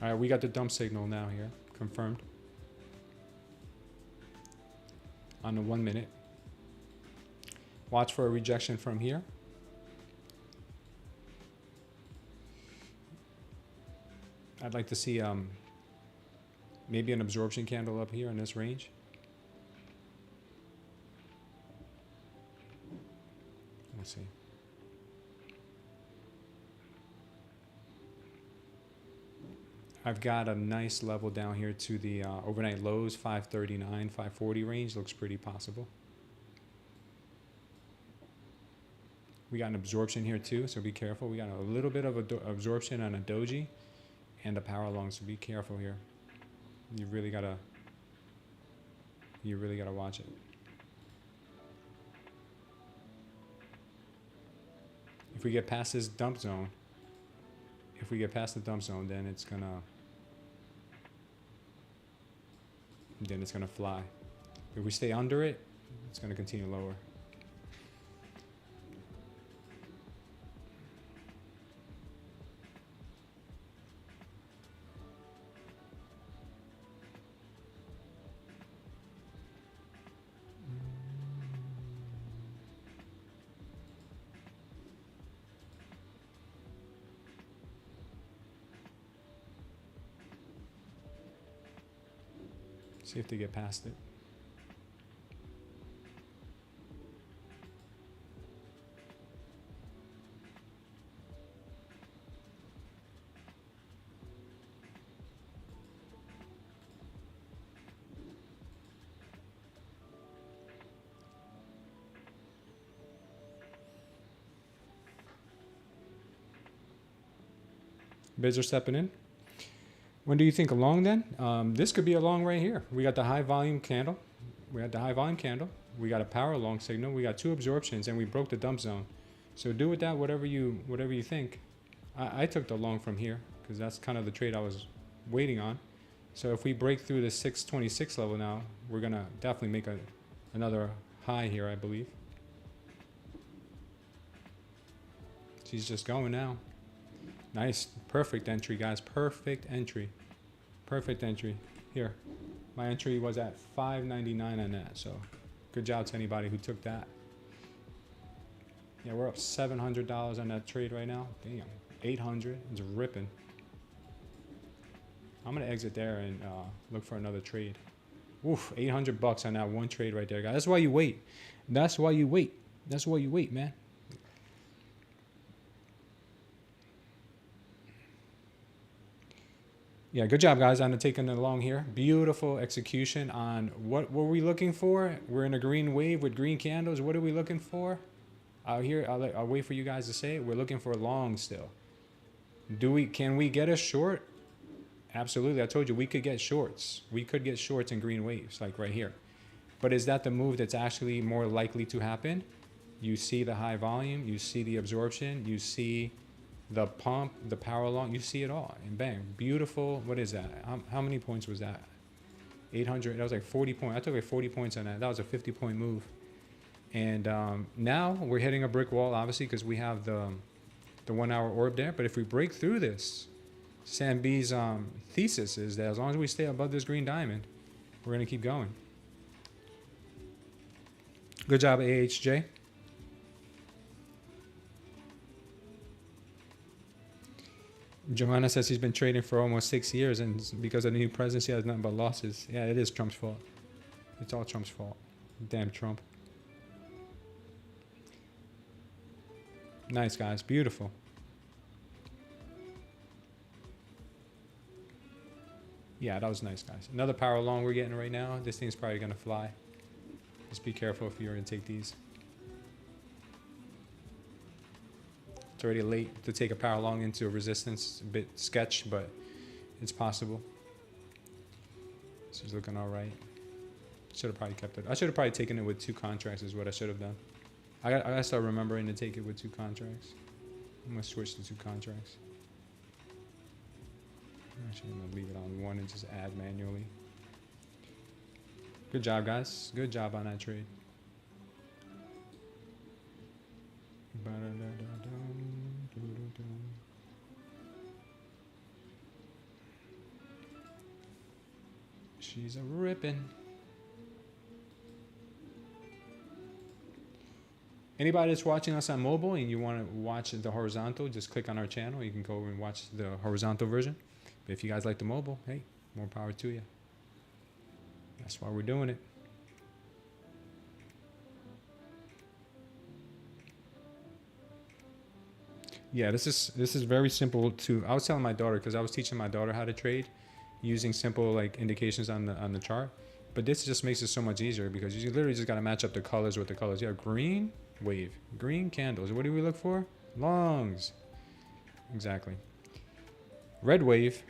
All right, we got the dump signal now here, confirmed. On the 1 minute. Watch for a rejection from here. I'd like to see maybe an absorption candle up here in this range. Let's see. I've got a nice level down here to the overnight lows, 539, 540 range. Looks pretty possible. We got an absorption here too, so be careful. We got a little bit of absorption on a doji and a power long, so be careful here. You really gotta watch it. If we get past this dump zone, then it's gonna fly. If we stay under it, it's gonna continue lower. See if they get past it. Bids are stepping in. When do you think a long then? This could be a long right here. We got the high volume candle. We got a power long signal. We got two absorptions and we broke the dump zone. So do with that whatever you think. I took the long from here because that's kind of the trade I was waiting on. So if we break through the 626 level now, we're gonna definitely make another high here, I believe. She's just going now. Nice, perfect entry, guys. Perfect entry. Here, my entry was at 599 on that. So, good job to anybody who took that. Yeah, we're up $700 on that trade right now. Damn, 800. It's ripping. I'm gonna exit there and look for another trade. Oof, 800 bucks on that one trade right there, guys. That's why you wait. That's why you wait, man. Yeah, good job, guys, on taking it along here. Beautiful execution on what were we looking for? We're in a green wave with green candles. What are we looking for? Out here, I'll wait for you guys to say it. We're looking for long still. Can we get a short? Absolutely. I told you we could get shorts. We could get shorts in green waves, like right here. But is that the move that's actually more likely to happen? You see the high volume, you see the absorption, you see the pump, the power long, you see it all, and bang, beautiful. What is that? How many points was that? 800. That was like 40 points. I took like 40 points on that. That was a 50-point move. And now we're hitting a brick wall, obviously, because we have the 1 hour orb there. But if we break through this, Sam B's thesis is that as long as we stay above this green diamond, we're gonna keep going. Good job, AHJ. Joanna says he's been trading for almost 6 years, and because of the new presidency, has nothing but losses. Yeah, it is Trump's fault. It's all Trump's fault. Damn Trump. Nice, guys. Beautiful. Yeah, that was nice, guys. Another power long we're getting right now. This thing's probably going to fly. Just be careful if you're going to take these. It's already late to take a power long into a resistance. A bit sketch, but it's possible. This is looking all right. Should have probably kept it. I should have probably taken it with 2 contracts is what I should have done. I gotta start remembering to take it with 2 contracts. I'm gonna switch to 2 contracts. Actually, I'm gonna leave it on 1 and just add manually. Good job, guys. Good job on that trade. She's a rippin'. Anybody that's watching us on mobile and you want to watch the horizontal, just click on our channel. You can go over and watch the horizontal version. But if you guys like the mobile, hey, more power to you. That's why we're doing it. Yeah, this is very simple to. I was telling my daughter, because I was teaching my daughter how to trade using simple like indications on the chart. But this just makes it so much easier because you literally just got to match up the colors with the colors. You have green wave, green candles. What do we look for? Longs. Exactly. Red wave,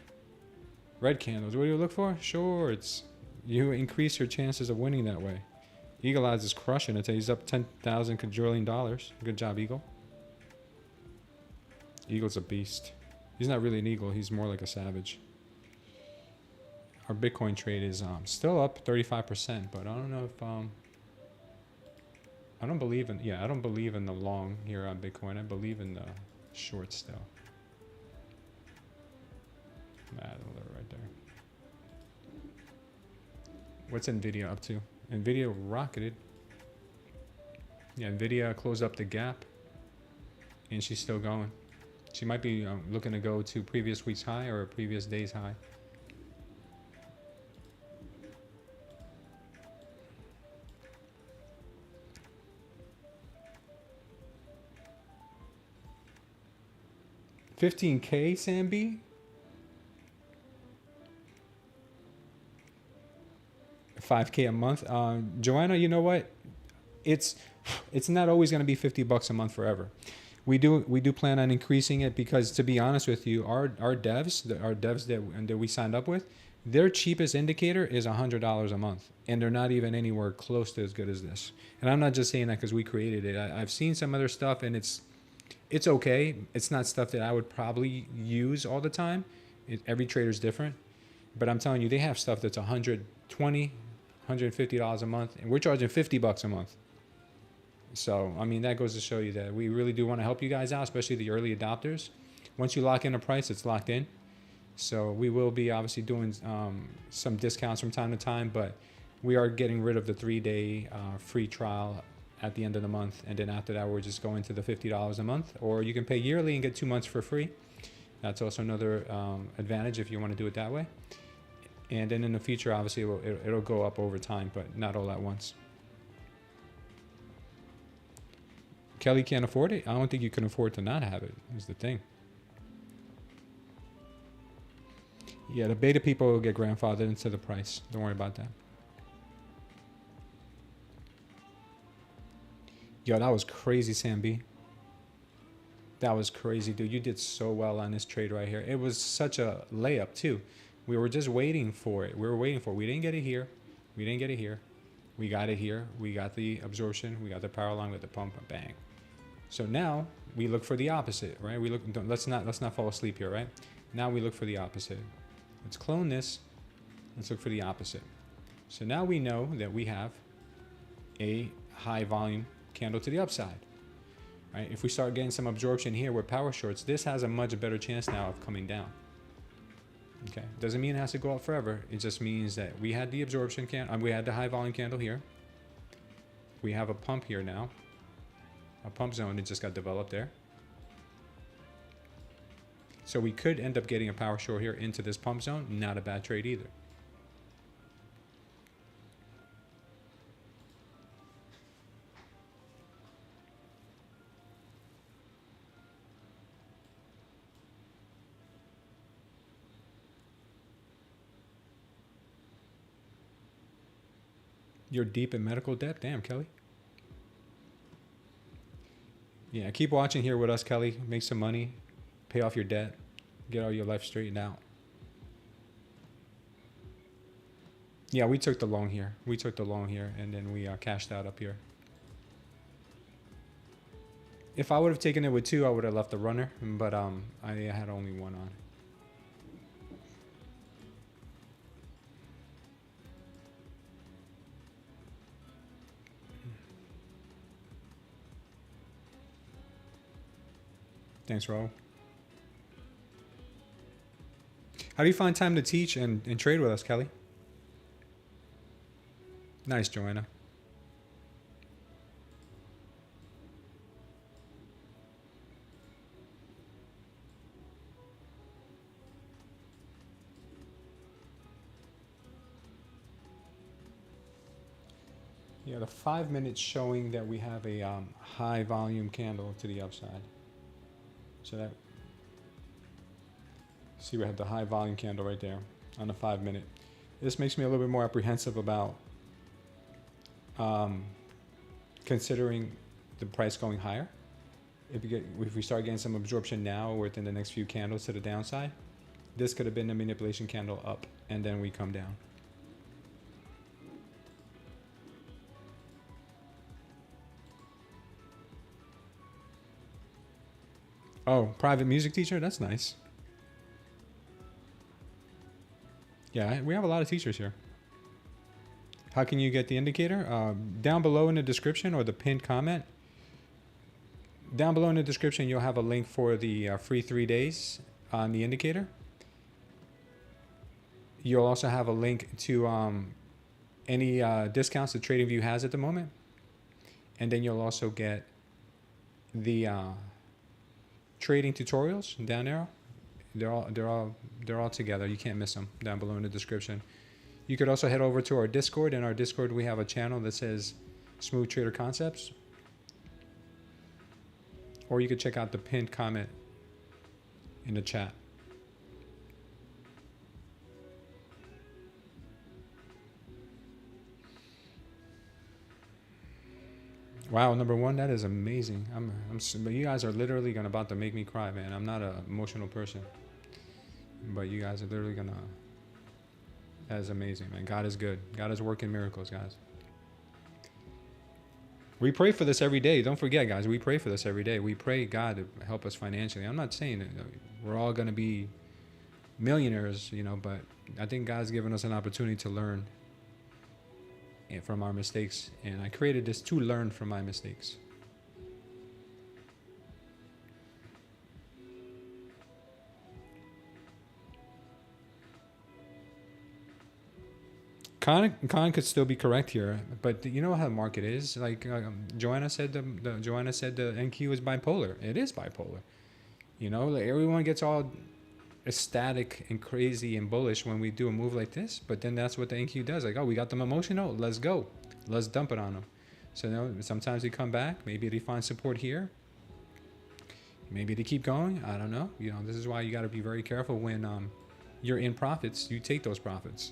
red candles. What do you look for? Shorts. You increase your chances of winning that way. Eagle Eyes is crushing it. He's up 10,000 quadrillion dollars. Good job, Eagle. Eagle's a beast. He's not really an eagle. He's more like a savage. Our Bitcoin trade is still up 35%, but I don't know if I don't believe in I don't believe in the long here on Bitcoin. I believe in the short still. Add a little right there. What's Nvidia up to? Nvidia rocketed. Yeah, Nvidia closed up the gap, and she's still going. She might be looking to go to previous week's high or a previous day's high. $15K, Sambi? $5K a month. Joanna, you know what? It's not always going to be $50 a month forever. We do plan on increasing it because, to be honest with you, our devs that we signed up with, their cheapest indicator is $100 a month, and they're not even anywhere close to as good as this. And I'm not just saying that because we created it. I've seen some other stuff, and it's okay. It's not stuff that I would probably use all the time. Every trader's different, but I'm telling you, they have stuff that's $120, $150 a month, and we're charging $50 a month. So, I mean, that goes to show you that we really do want to help you guys out, especially the early adopters. Once you lock in a price, it's locked in. So we will be obviously doing some discounts from time to time, but we are getting rid of the 3-day free trial at the end of the month. And then after that, we're just going to the $50 a month, or you can pay yearly and get 2 months for free. That's also another advantage if you want to do it that way. And then in the future, obviously, it'll go up over time, but not all at once. Kelly can't afford it. I don't think you can afford to not have it, is the thing. Yeah, the beta people will get grandfathered into the price. Don't worry about that. Yo, that was crazy, Sam B. That was crazy, dude. You did so well on this trade right here. It was such a layup, too. We were just waiting for it. We were waiting for it. We didn't get it here. We didn't get it here. We got it here. We got the absorption. We got the power line with the pump. Bang. So now we look for the opposite, right? We look. Let's not fall asleep here, right? Now we look for the opposite. Let's clone this. Let's look for the opposite. So now we know that we have a high volume candle to the upside, right? If we start getting some absorption here with power shorts, this has a much better chance now of coming down. Okay, doesn't mean it has to go up forever. It just means that we had the absorption candle, we had the high volume candle here. We have a pump here now. A pump zone that just got developed there. So we could end up getting a power short here into this pump zone. Not a bad trade either. You're deep in medical debt? Damn, Kelly. Yeah, keep watching here with us, Kelly. Make some money. Pay off your debt. Get all your life straightened out. Yeah, we took the long here. We took the long here, and then we cashed out up here. If I would have taken it with 2, I would have left the runner, but I had only 1 on. Thanks, Ro. How do you find time to teach and trade with us, Kelly? Nice, Joanna. Yeah, the 5 minutes showing that we have a high volume candle to the upside. So that, see, we have the high volume candle right there on the 5 minute. This makes me a little bit more apprehensive about considering the price going higher. If we start getting some absorption now or within the next few candles to the downside, this could have been a manipulation candle up, and then we come down. Oh, private music teacher? That's nice. Yeah, we have a lot of teachers here. How can you get the indicator? Down below in the description or the pinned comment. Down below in the description, you'll have a link for the free 3 days on the indicator. You'll also have a link to any discounts that TradingView has at the moment. And then you'll also get the trading tutorials down there. They're all together. You can't miss them down below in the description. You could also head over to our Discord. In our Discord, we have a channel that says Smooth Trader Concepts. Or you could check out the pinned comment in the chat. Wow, number 1, that is amazing. But you guys are literally about to make me cry, man. I'm not an emotional person, but you guys are literally gonna. That is amazing, man. God is good. God is working miracles, guys. We pray for this every day. Don't forget, guys. We pray for this every day. We pray God to help us financially. I'm not saying that we're all gonna be millionaires, you know, but I think God's given us an opportunity to learn from our mistakes, and I created this to learn from my mistakes. Con could still be correct here, but you know how the market is. Like Joanna said, the NQ is bipolar. It is bipolar. You know, like everyone gets all ecstatic and crazy and bullish when we do a move like this, but then that's what the NQ does. Like, oh, we got them emotional, let's go, let's dump it on them. So now sometimes they come back, maybe they find support here, maybe they keep going. I don't know. You know, this is why you got to be very careful when you're in profits. You take those profits.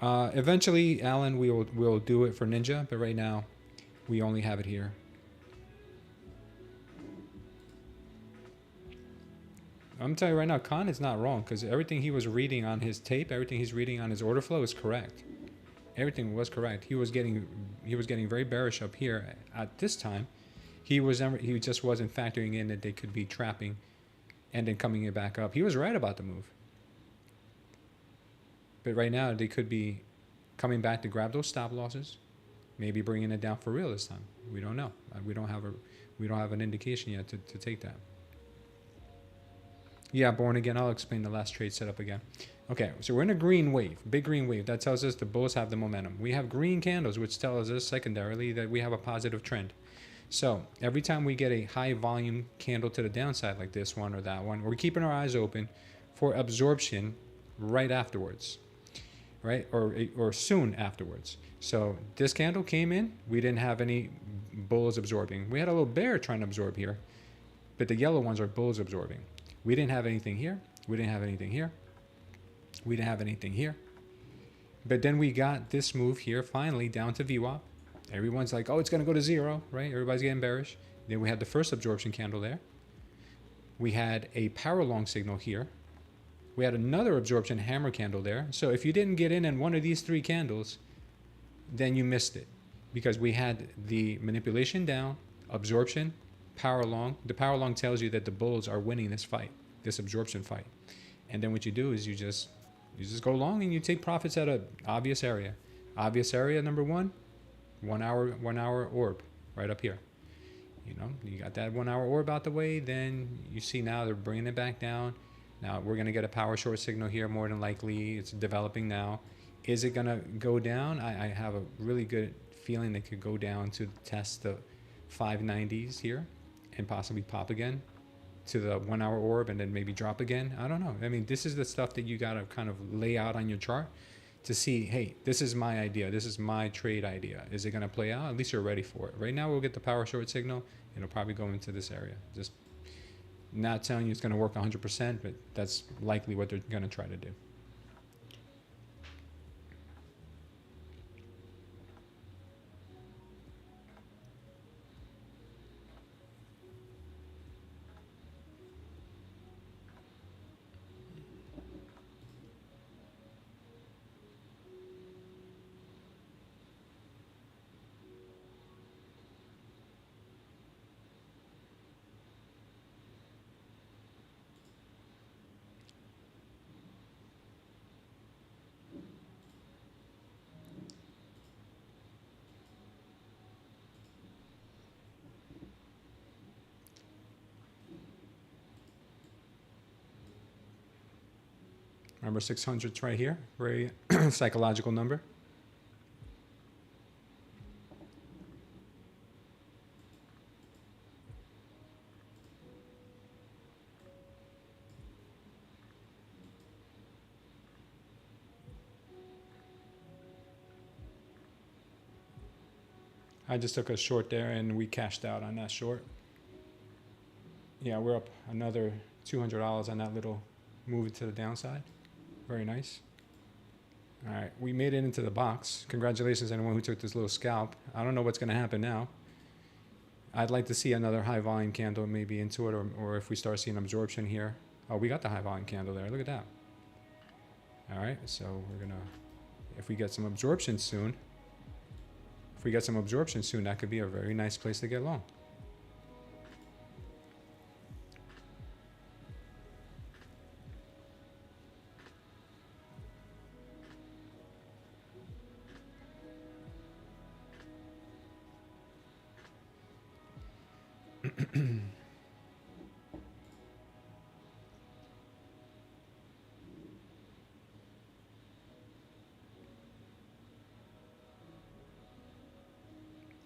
Eventually, Alan, we'll do it for Ninja, but right now we only have it here. I'm telling you right now, Khan is not wrong, because everything he was reading on his tape, everything he's reading on his order flow is correct. Everything was correct. He was getting very bearish up here at this time. He just wasn't factoring in that they could be trapping and then coming it back up. He was right about the move. But right now they could be coming back to grab those stop losses, maybe bringing it down for real this time. We don't know. We don't have an indication yet to take that. Yeah, born again. I'll explain the last trade setup again. Okay, so we're in a green wave, big green wave. That tells us the bulls have the momentum. We have green candles, which tells us secondarily that we have a positive trend. So every time we get a high volume candle to the downside like this one or that one, we're keeping our eyes open for absorption right afterwards, right? Or soon afterwards. So this candle came in, we didn't have any bulls absorbing. We had a little bear trying to absorb here, but the yellow ones are bulls absorbing. We didn't have anything here. We didn't have anything here. We didn't have anything here. But then we got this move here finally down to VWAP. Everyone's like, oh, it's going to go to zero, right? Everybody's getting bearish. Then we had the first absorption candle there. We had a power long signal here. We had another absorption hammer candle there. So if you didn't get in one of these three candles, then you missed it, because we had the manipulation down, absorption, power long. The power long tells you that the bulls are winning this fight, this absorption fight. And then what you do is you just go long and you take profits at an obvious area. Obvious area number one, 1 hour orb right up here. You know, you got that 1 hour orb out the way, then you see now they're bringing it back down. Now we're going to get a power short signal here more than likely. It's developing now. Is it going to go down? I have a really good feeling it could go down to test the 590s here and possibly pop again to the 1 hour orb and then maybe drop again. I don't know. I mean, this is the stuff that you got to kind of lay out on your chart to see, hey, this is my idea. This is my trade idea. Is it going to play out? At least you're ready for it. Right now, we'll get the power short signal. It'll probably go into this area. Just not telling you it's going to work 100%, but that's likely what they're going to try to do. Remember 600's right here, very psychological number. I just took a short there and we cashed out on that short. Yeah, we're up another $200 on that little move to the downside. Very nice. All right, we made it into the box. Congratulations to anyone who took this little scalp. I don't know what's going to happen now. I'd like to see another high volume candle maybe into it, or if we start seeing absorption here. Oh, we got the high volume candle there. Look at that. All right, so we're going to, if we get some absorption soon, that could be a very nice place to get long.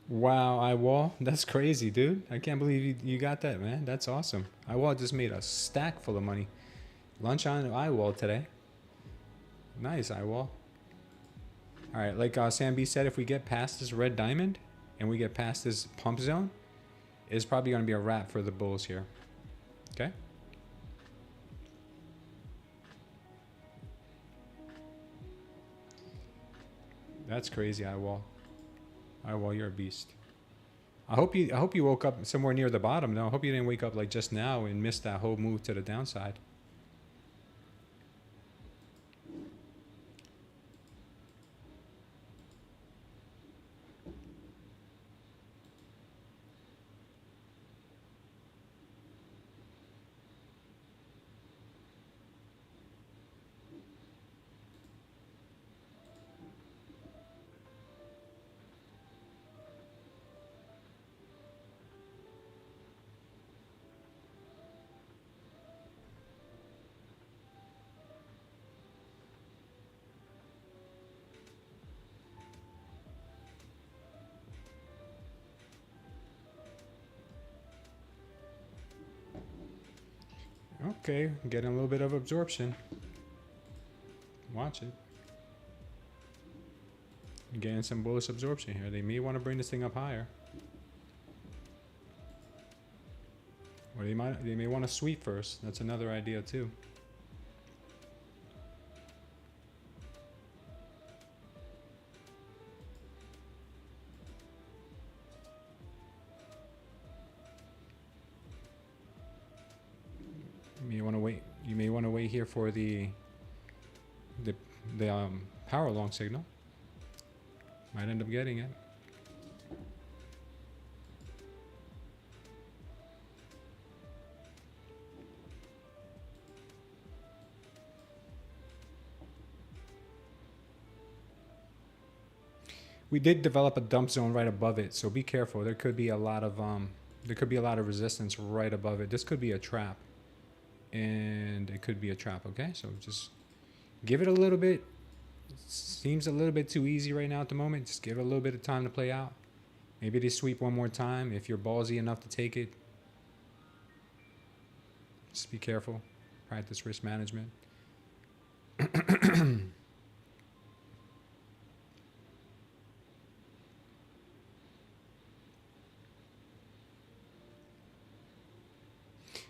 Wow, iWall, that's crazy, dude. I can't believe you got that, man. That's awesome. iWall just made a stack full of money. Lunch on iWall today. Nice, iWall. All right, like Sam B said, if we get past this red diamond and we get past this pump zone, it's probably going to be a wrap for the bulls here. Okay. That's crazy, iWall. iWall, you're a beast. I hope you woke up somewhere near the bottom though. I hope you didn't wake up like just now and miss that whole move to the downside. Okay, getting a little bit of absorption. Watch it. Getting some bullish absorption here. They may want to bring this thing up higher. Or they may want to sweep first. That's another idea too. You may want to wait. You may want to wait here for the power long signal. Might end up getting it. We did develop a dump zone right above it, so be careful. There could be a lot of resistance right above it. This could be a trap, and it could be a trap. Okay, so just give it a little bit. Seems a little bit too easy right now at the moment. Just give it a little bit of time to play out. Maybe they sweep one more time if you're ballsy enough to take it. Just be careful. Practice risk management.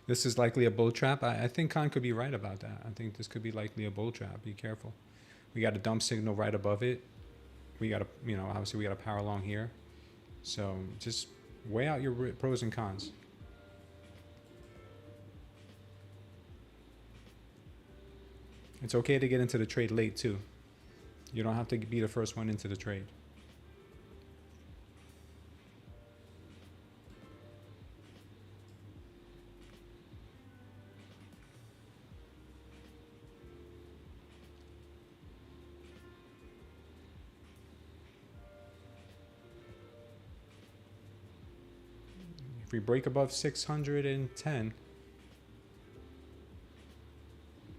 This is likely a bull trap. I think Khan could be right about that. I think this could be likely a bull trap. Be careful. We got a dump signal right above it. We got a, obviously we got a power long here. So just weigh out your pros and cons. It's okay to get into the trade late too. You don't have to be the first one into the trade. If we break above 610,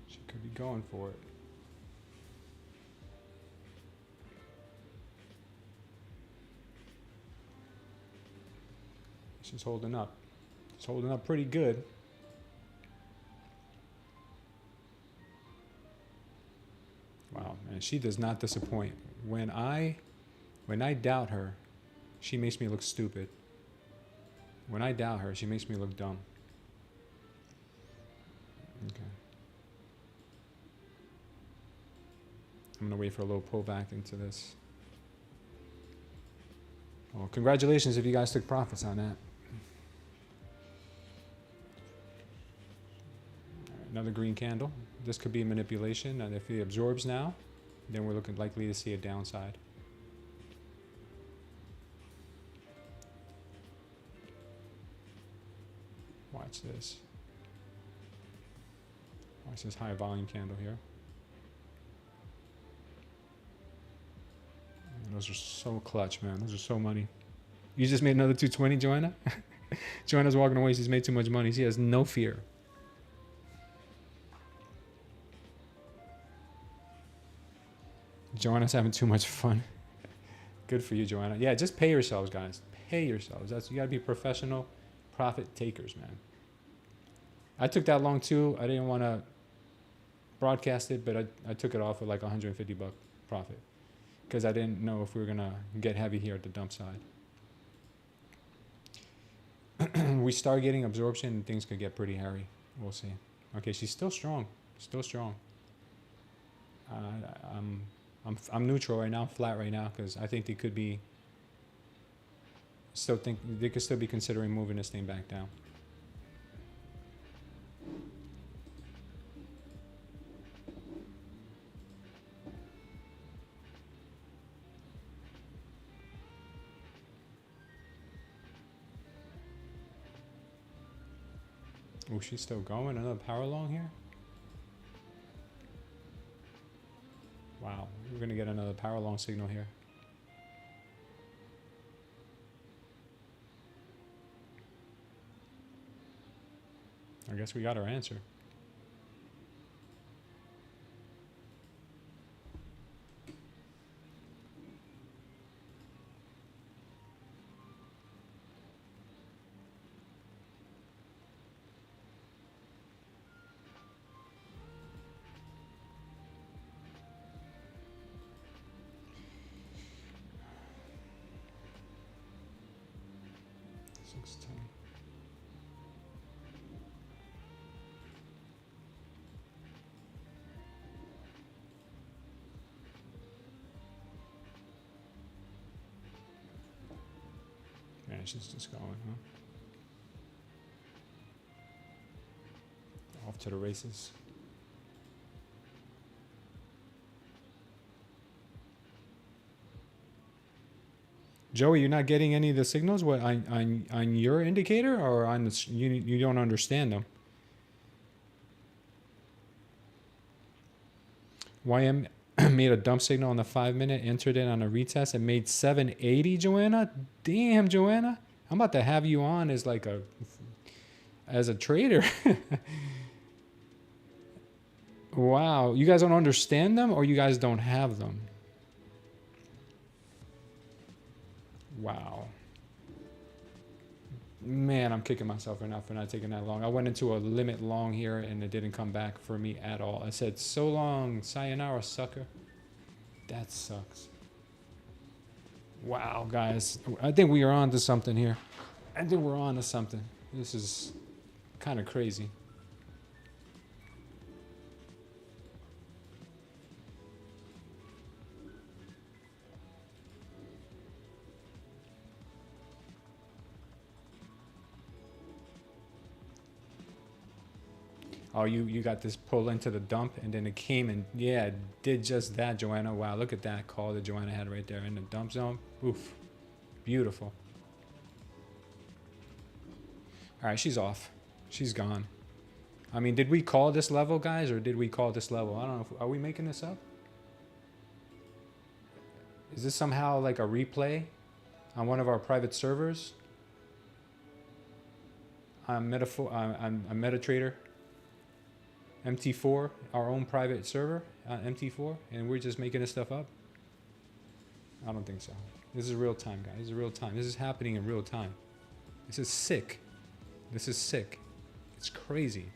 she could be going for it. She's holding up. She's holding up pretty good. Wow, man, she does not disappoint. When I doubt her, she makes me look stupid. When I doubt her, she makes me look dumb. Okay. I'm gonna wait for a little pullback into this. Well, congratulations if you guys took profits on that. All right, another green candle. This could be a manipulation, and if it absorbs now, then we're looking likely to see a downside. Watch this. Watch this high volume candle here. Man, those are so clutch, man. Those are so money. You just made another 220, Joanna? Joanna's walking away. She's made too much money. She has no fear. Joanna's having too much fun. Good for you, Joanna. Yeah, just pay yourselves, guys. Pay yourselves. You gotta be professional profit takers, man. I took that long too. I didn't want to broadcast it, but I took it off with like $150 profit because I didn't know if we were gonna get heavy here at the dump side. We start getting absorption and things could get pretty hairy. We'll see. Okay, she's still strong. Still strong. I'm neutral right now. I'm flat right now because I think they could be. They could still be considering moving this thing back down. Oh, she's still going. Another power long here. Wow, we're gonna get another power long signal here. I guess we got our answer. 610. Yeah, she's just going, huh? Off to the races. Joey, you're not getting any of the signals what on your indicator, or on the you don't understand them? YM made a dump signal on the 5-minute, entered it on a retest, and made 780. Joanna, damn, Joanna, I'm about to have you on as like as a trader. Wow, you guys don't understand them, or you guys don't have them? Wow. Man, I'm kicking myself right now for not taking that long. I went into a limit long here, and it didn't come back for me at all. I said, so long, sayonara, sucker. That sucks. Wow, guys. I think we are on to something here. I think we're on to something. This is kind of crazy. Oh, you got this pull into the dump, and then it came and, yeah, it did just that, Joanna. Wow, look at that call that Joanna had right there in the dump zone. Oof. Beautiful. All right, she's off. She's gone. I mean, did we call this level, guys, or did we call this level? I don't know. Are we making this up? Is this somehow like a replay on one of our private servers? I'm a MetaTrader. MT4, our own private server, MT4, and we're just making this stuff up? I don't think so. This is real time, guys. This is real time. This is happening in real time. This is sick. This is sick. It's crazy.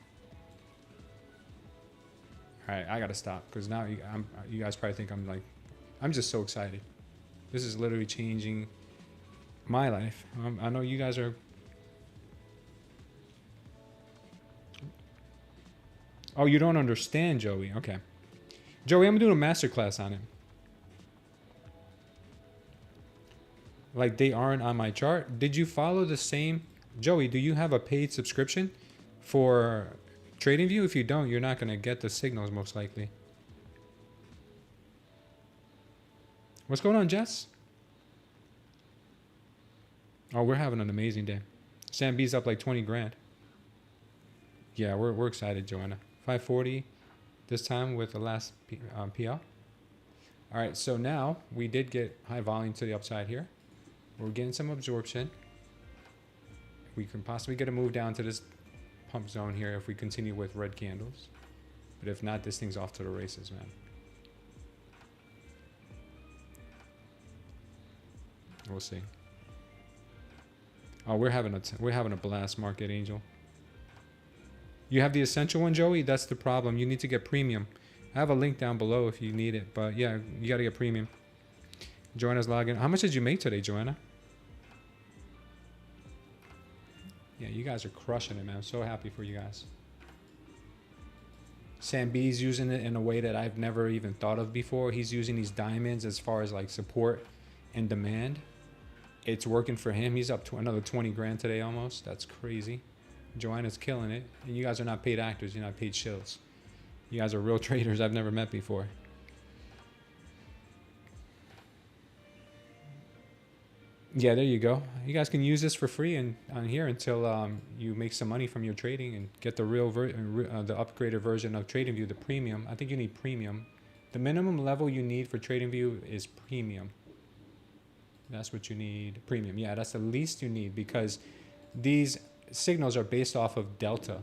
All right, I gotta stop because now you guys probably think I'm just so excited. This is literally changing my life. I know you guys are. Oh, you don't understand, Joey. Okay. Joey, I'm doing a masterclass on it. Like, they aren't on my chart. Did you follow the same? Joey, do you have a paid subscription for TradingView? If you don't, you're not going to get the signals most likely. What's going on, Jess? Oh, we're having an amazing day. Sam B's up like 20 grand. Yeah, we're excited, Joanna. 540 this time with the last PL. All right, so now we did get high volume to the upside here. We're getting some absorption. We can possibly get a move down to this pump zone here if we continue with red candles. But if not, this thing's off to the races, man. We'll see. Oh, we're having a blast, Market Angel. You have the essential one, Joey? That's the problem. You need to get premium. I have a link down below if you need it. But yeah, you got to get premium. Joanna's logging. How much did you make today, Joanna? Yeah, you guys are crushing it, man. I'm so happy for you guys. Sam B's using it in a way that I've never even thought of before. He's using these diamonds as far as like support and demand. It's working for him. He's up to another 20 grand today almost. That's crazy. Joanna's killing it. And you guys are not paid actors. You're not paid shills. You guys are real traders I've never met before. Yeah, there you go. You guys can use this for free and on here until you make some money from your trading and get the the upgraded version of TradingView, the premium. I think you need premium. The minimum level you need for TradingView is premium. That's what you need. Premium. Yeah, that's the least you need because these signals are based off of delta,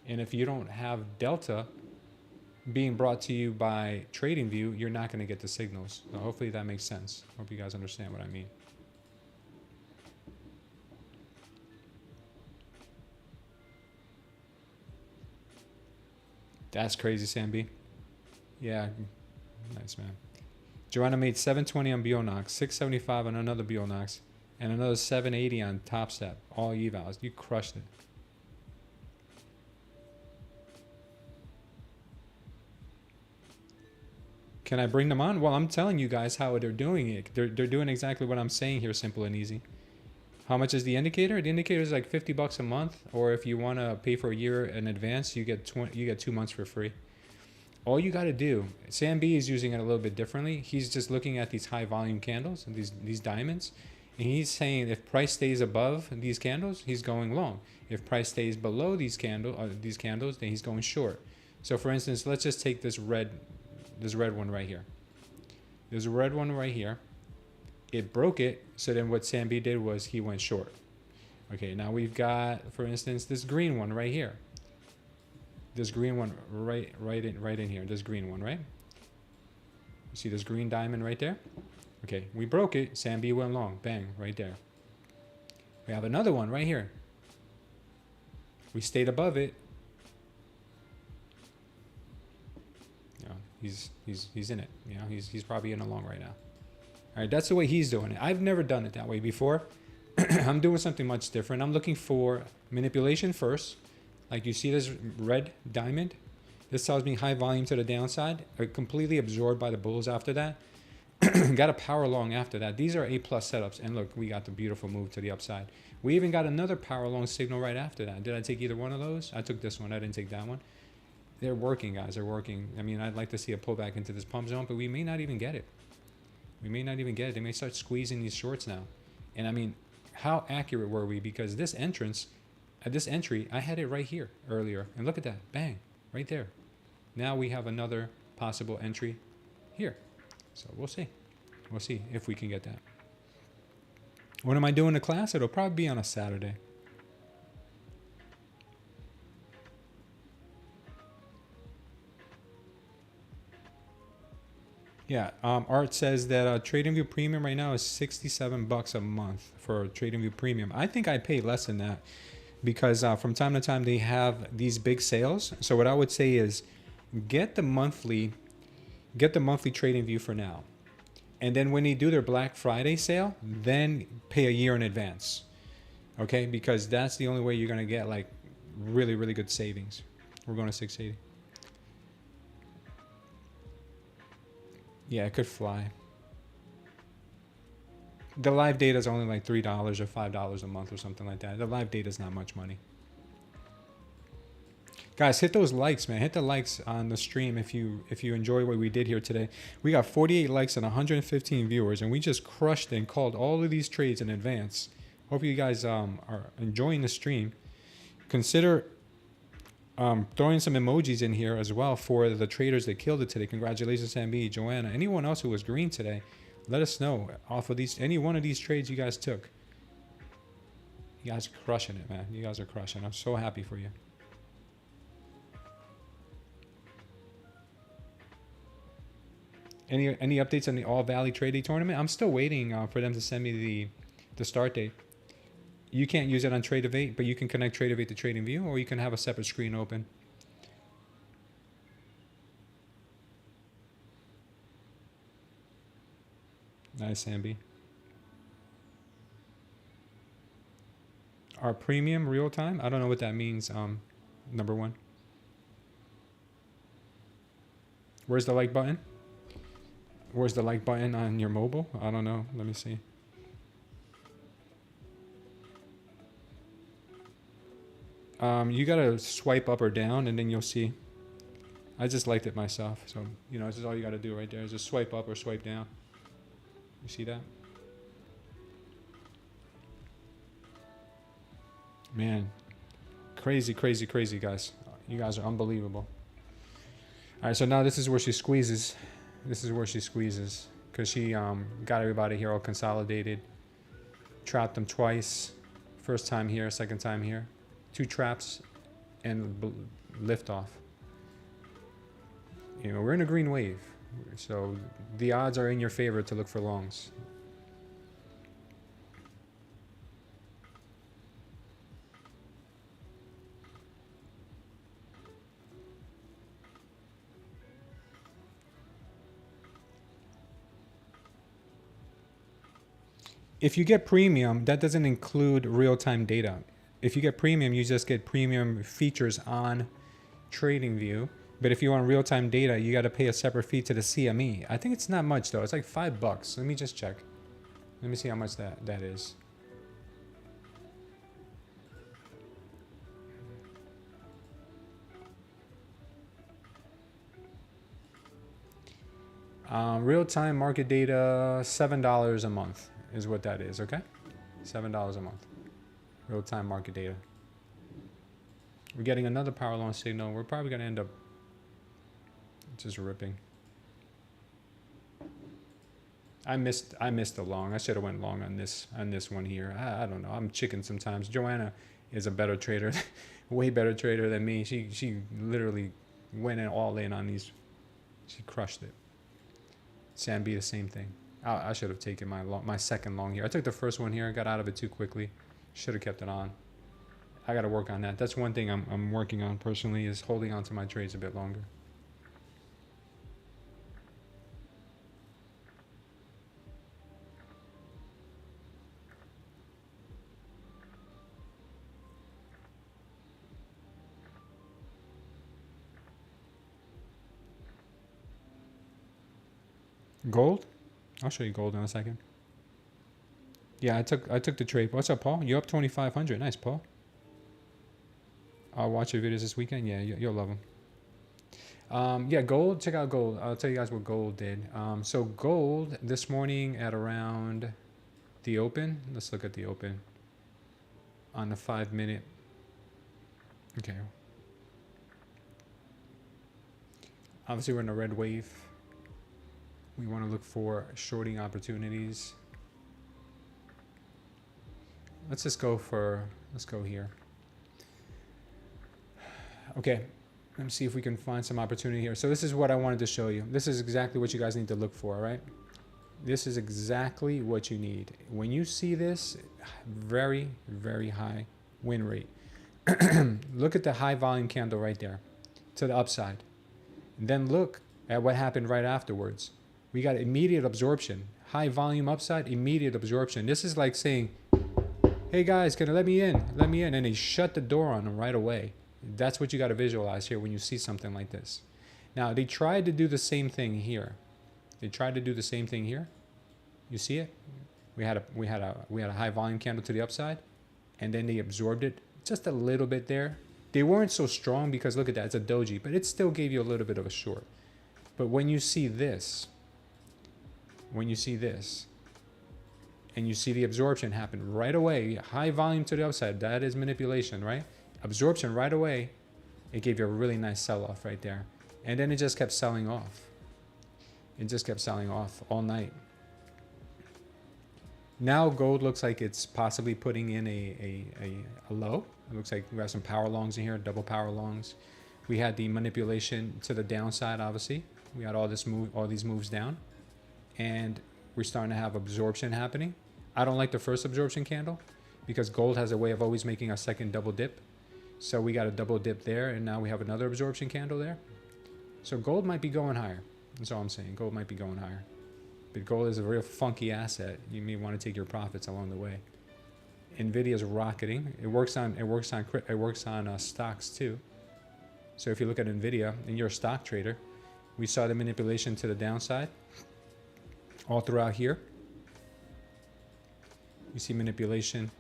and if you don't have delta being brought to you by TradingView, you're not going to get the signals. So hopefully that makes sense. Hope you guys understand what I mean. That's crazy, Sam B. Yeah, nice, man. Joanna made 720 on Bulenox, 675 on another Bulenox, and another 780 on TopStep. All evals. You crushed it. Can I bring them on? Well, I'm telling you guys how they're doing it. They're doing exactly what I'm saying here, simple and easy. How much is the indicator? The indicator is like $50 a month, or if you want to pay for a year in advance, you get 2 months for free. All you got to do, Sam B is using it a little bit differently. He's just looking at these high volume candles and these diamonds, and he's saying if price stays above these candles, he's going long. If price stays below these candles, then he's going short. So for instance, let's just take this red one right here. There's a red one right here. It broke it, so then what Sam B did was he went short. Okay, now we've got, for instance, this green one right here. This green one right in here. This green one, right? You see this green diamond right there? Okay, we broke it. Sam B went long. Bang, right there. We have another one right here. We stayed above it. You know, he's in it. You know, he's probably in a long right now. All right, that's the way he's doing it. I've never done it that way before. I'm doing something much different. I'm looking for manipulation first. Like you see this red diamond. This tells me high volume to the downside. Completely absorbed by the bulls after that. Got a power long after that. These are A+ setups. And look, we got the beautiful move to the upside. We even got another power long signal right after that. Did I take either one of those? I took this one. I didn't take that one. They're working, guys. They're working. I mean, I'd like to see a pullback into this pump zone, but we may not even get it. We may not even get it. They may start squeezing these shorts now. And I mean, how accurate were we? Because this entrance, at this entry, I had it right here earlier. And look at that. Bang. Right there. Now we have another possible entry here. So we'll see. We'll see if we can get that. When am I doing the class? It'll probably be on a Saturday. Yeah, Art says that TradingView Premium right now is $67 a month for TradingView Premium. I think I pay less than that because from time to time they have these big sales. So what I would say is get the monthly TradingView for now. And then when they do their Black Friday sale, then pay a year in advance. Okay? Because that's the only way you're going to get like really, really good savings. We're going to 680. Yeah, it could fly. The live data is only like $3 or $5 a month or something like that. The live data is not much money. Guys, hit those likes, man. Hit the likes on the stream if you enjoy what we did here today. We got 48 likes and 115 viewers, and we just crushed and called all of these trades in advance. Hope you guys are enjoying the stream. Consider throwing some emojis in here as well for the traders that killed it today. Congratulations, Sam B, Joanna, anyone else who was green today. Let us know off of any one of these trades you guys took. You guys are crushing it, man. You guys are crushing. I'm so happy for you. Any updates on the All Valley Trading Tournament? I'm still waiting for them to send me the start date. You can't use it on Tradeify, but you can connect Tradeify to TradingView, or you can have a separate screen open. Nice, Samby. Our premium real time? I don't know what that means, number one. Where's the like button? Where's the like button on your mobile? I don't know. Let me see. You gotta swipe up or down and then you'll see. I just liked it myself. So, you know, this is all you gotta do right there is just swipe up or swipe down. You see that? Man, crazy, crazy, crazy, guys. You guys are unbelievable. All right, so now this is where she squeezes. This is where she squeezes because she got everybody here all consolidated. Trapped them twice. First time here, second time here. 2 traps and lift off. You know, we're in a green wave. So the odds are in your favor to look for longs. If you get premium, that doesn't include real-time data. If you get premium, you just get premium features on TradingView. But if you want real-time data, you got to pay a separate fee to the CME. I think it's not much though. It's like $5. Let me just check. Let me see how much that is. Real-time market data, $7 a month is what that is, okay? $7 a month. Real-time market data. We're getting another power launch signal. We're probably going to end up just ripping. I missed a long. I should have went long on this one here. I don't know. I'm chicken sometimes. Joanna is a better trader, way better trader than me. She literally went all in on these. She crushed it. Sam B, the same thing. I should have taken my second long here. I took the first one here, got out of it too quickly. Should have kept it on. I got to work on that. That's one thing I'm working on personally, is holding on to my trades a bit longer. Gold? I'll show you gold in a second. Yeah, I took the trade. What's up, Paul? You up 2,500? Nice, Paul. I'll watch your videos this weekend. Yeah, you'll love them. Yeah, gold. Check out gold. I'll tell you guys what gold did. So gold this morning at around the open. Let's look at the open on the 5-minute. Okay. Obviously, we're in a red wave. We want to look for shorting opportunities. Let's go here. Okay, let me see if we can find some opportunity here. So this is what I wanted to show you. This is exactly what you guys need to look for, right? This is exactly what you need. When you see this very, very high win rate, look at the high volume candle right there to the upside. And then look at what happened right afterwards. We got immediate absorption, high volume upside, immediate absorption. This is like saying, hey guys, can you let me in? Let me in. And they shut the door on them right away. That's what you got to visualize here when you see something like this. Now, they tried to do the same thing here. They tried to do the same thing here. You see it? We had a high volume candle to the upside, and then they absorbed it just a little bit there. They weren't so strong because look at that, it's a doji, but it still gave you a little bit of a short. But when you see this, and you see the absorption happen right away, high volume to the upside, that is manipulation, right? Absorption right away, it gave you a really nice sell-off right there. And then it just kept selling off. It just kept selling off all night. Now gold looks like it's possibly putting in a low. It looks like we have some power longs in here, double power longs. We had the manipulation to the downside, obviously. We had all these moves down. And we're starting to have absorption happening. I don't like the first absorption candle because gold has a way of always making a second double dip. So we got a double dip there, and now we have another absorption candle there. So gold might be going higher. That's all I'm saying. Gold might be going higher. But gold is a real funky asset. You may want to take your profits along the way. Nvidia's rocketing. It works on stocks too. So if you look at Nvidia and you're a stock trader, we saw the manipulation to the downside all throughout here. You see manipulation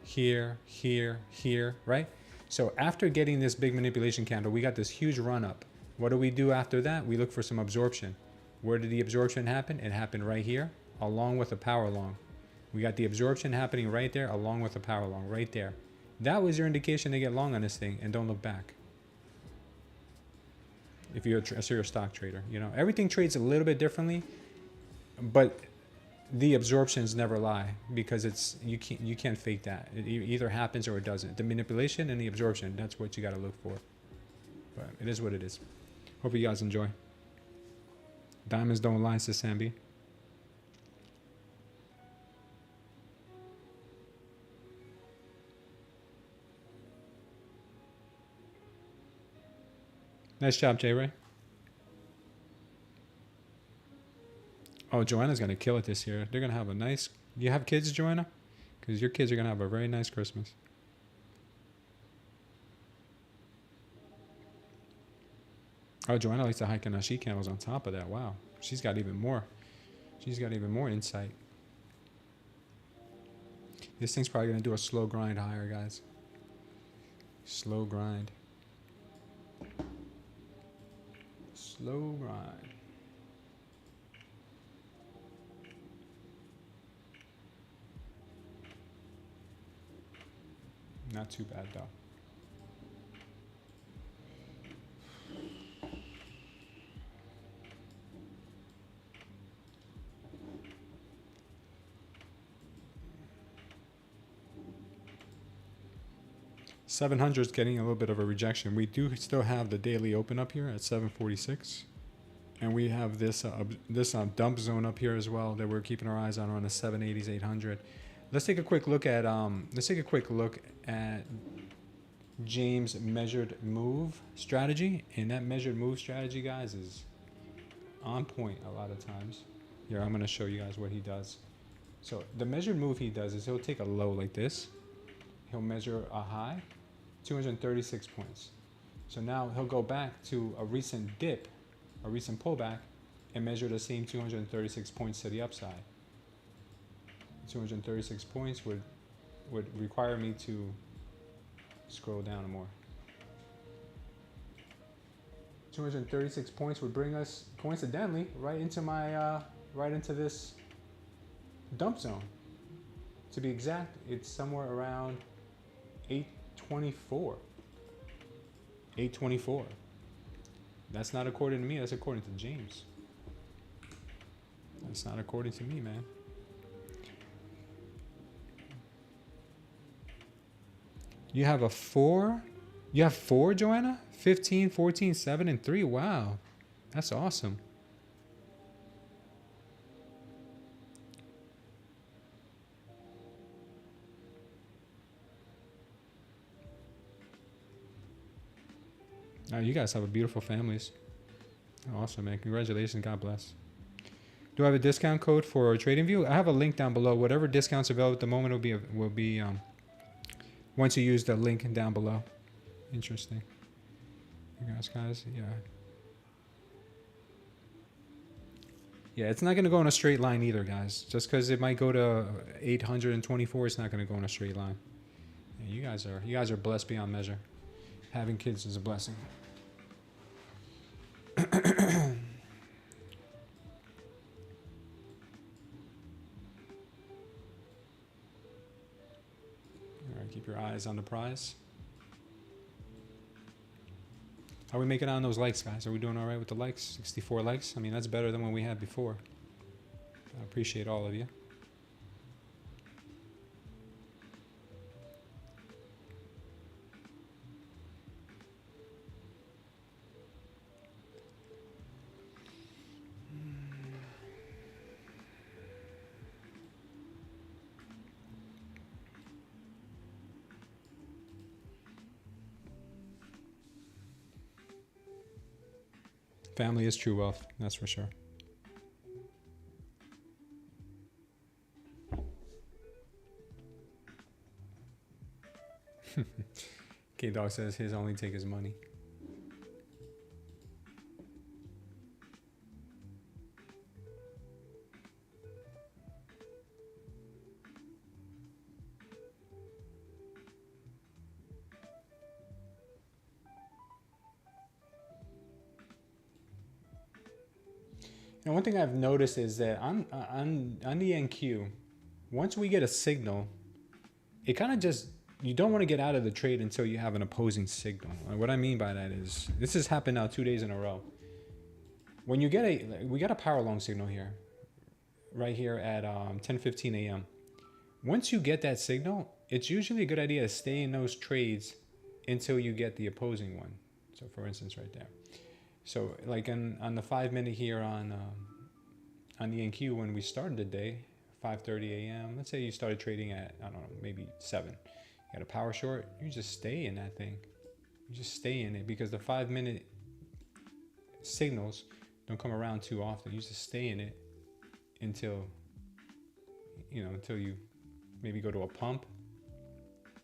here, here, right? So after getting this big manipulation candle, we got this huge run up. What do we do after that? We look for some absorption. Where did the absorption happen? It happened right here, along with a power long. We got the absorption happening right there, along with a power long, right there. That was your indication to get long on this thing, and don't look back. If you're a stock trader, you know, everything trades a little bit differently, but the absorptions never lie because you can't fake that. It either happens or it doesn't. The manipulation and the absorption, that's what you got to look for. But it is what it is. Hope you guys enjoy. Diamonds don't lie, says Sambi. Nice job, J. Ray. Oh, Joanna's going to kill it this year. They're going to have a nice... You have kids, Joanna? Because your kids are going to have a very nice Christmas. Oh, Joanna likes the Heiken candles on top of that. Wow. She's got even more. She's got even more insight. This thing's probably going to do a slow grind higher, guys. Slow grind. Slow grind. Not too bad, though. $700 is getting a little bit of a rejection. We do still have the daily open up here at 746, and we have this dump zone up here as well that we're keeping our eyes on the 780s, 800. Let's take a quick look at James' measured move strategy, and that measured move strategy, guys, is on point a lot of times. Here, I'm going to show you guys what he does. So the measured move he does is he'll take a low like this, he'll measure a high, 236 points. So now he'll go back to a recent dip, a recent pullback, and measure the same 236 points to the upside. 236 points would require me to scroll down more. 236 points would bring us coincidentally right into my right into this dump zone. To be exact, it's somewhere around 824. 824. That's not according to me, that's according to James. That's not according to me, man. You have a 4? You have 4, Joanna? 15, 14, 7, and 3. Wow. That's awesome. You guys have a beautiful families. Awesome, man. Congratulations. God bless. Do I have a discount code for TradingView? I have a link down below. Whatever discounts available at the moment will be once you use the link down below. Interesting. You guys, yeah. Yeah, it's not going to go in a straight line either, guys. Just because it might go to 824, it's not going to go in a straight line. Yeah, you guys are blessed beyond measure. Having kids is a blessing. All right, keep your eyes on the prize. How are we making on those likes, guys? Are we doing all right with the likes? 64 likes? I mean, that's better than what we had before. I appreciate all of you. Family is true wealth, that's for sure. K-Dog says his only take is money. And one thing I've noticed is that on the NQ, once we get a signal, it kind of just, you don't want to get out of the trade until you have an opposing signal. And what I mean by that is, this has happened now 2 days in a row. When you get we got a power long signal here, right here at 10:15 a.m. Once you get that signal, it's usually a good idea to stay in those trades until you get the opposing one. So for instance, right there. So like on the 5 minute here on the NQ, when we started the day, 5:30 a.m. Let's say you started trading at, I don't know, maybe 7. You got a power short, you just stay in that thing. You just stay in it because the 5 minute signals don't come around too often. You just stay in it until, you know, until you maybe go to a pump,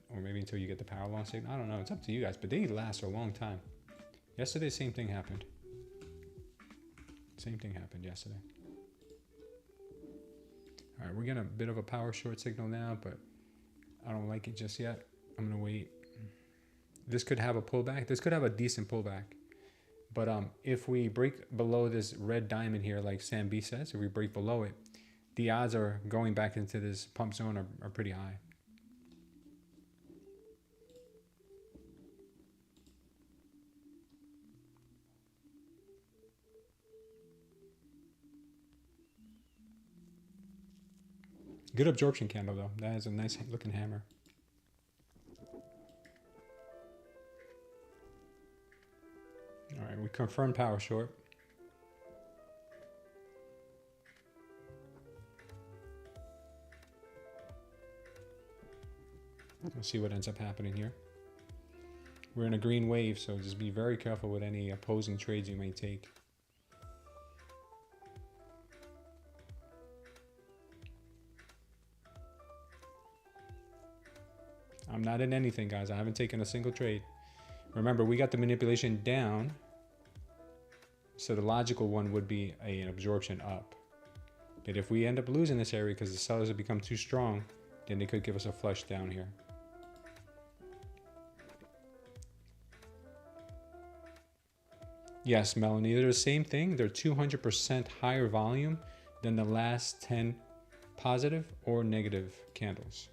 or maybe until you get the power law signal. I don't know. It's up to you guys, but they last a long time. Yesterday, same thing happened. Same thing happened yesterday. All right, we're getting a bit of a power short signal now, but I don't like it just yet. I'm gonna wait. This could have a pullback. This could have a decent pullback. But if we break below this red diamond here, like Sam B says, if we break below it, the odds are going back into this pump zone are pretty high. Good absorption candle though. That is a nice looking hammer. All right, we confirmed power short. Let's see what ends up happening here. We're in a green wave, so just be very careful with any opposing trades you may take. I'm not in anything, guys. I haven't taken a single trade. Remember, we got the manipulation down, so the logical one would be an absorption up. But if we end up losing this area because the sellers have become too strong, then they could give us a flush down here. Yes, Melanie, they're the same thing. They're 200% higher volume than the last 10 positive or negative candles.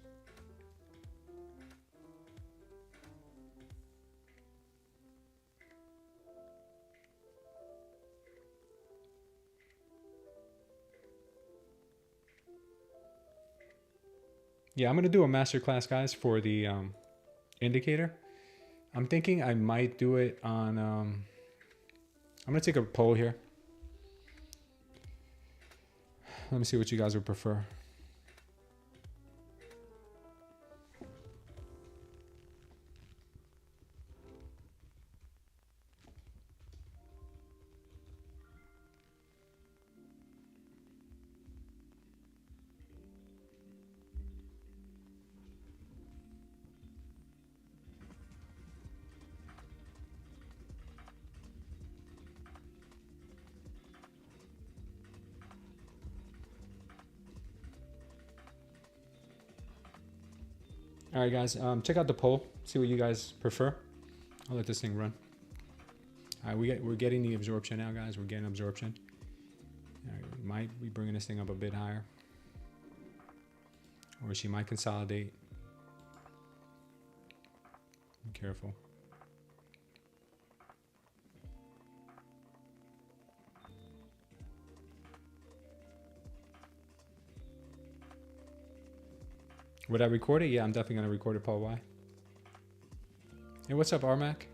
Yeah, I'm going to do a masterclass, guys, for the indicator. I'm thinking I might do it on... I'm going to take a poll here. Let me see what you guys would prefer. All right, guys, check out the poll. See what you guys prefer. I'll let this thing run. All right, we're getting the absorption now, guys. We're getting absorption. All right, we might be bringing this thing up a bit higher, or she might consolidate. Be careful. Would I record it? Yeah, I'm definitely going to record it, Paul Y. Hey, what's up, Armac?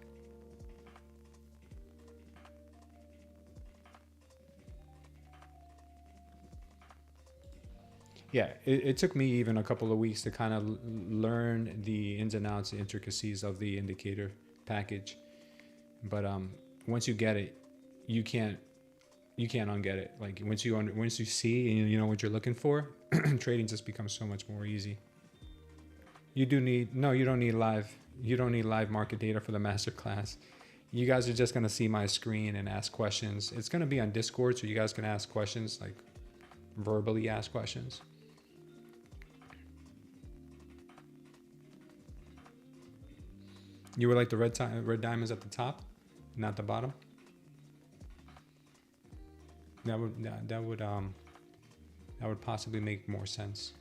Yeah, it took me even a couple of weeks to kind of learn the ins and outs, the intricacies of the indicator package. But once you get it, you can't unget it. Like once you see and you know what you're looking for, trading just becomes so much more easy. You do need, no, you don't need live market data for the masterclass. You guys are just going to see my screen and ask questions. It's going to be on Discord, so you guys can ask questions, like verbally ask questions. You would like the red diamonds at the top, not the bottom? That would possibly make more sense.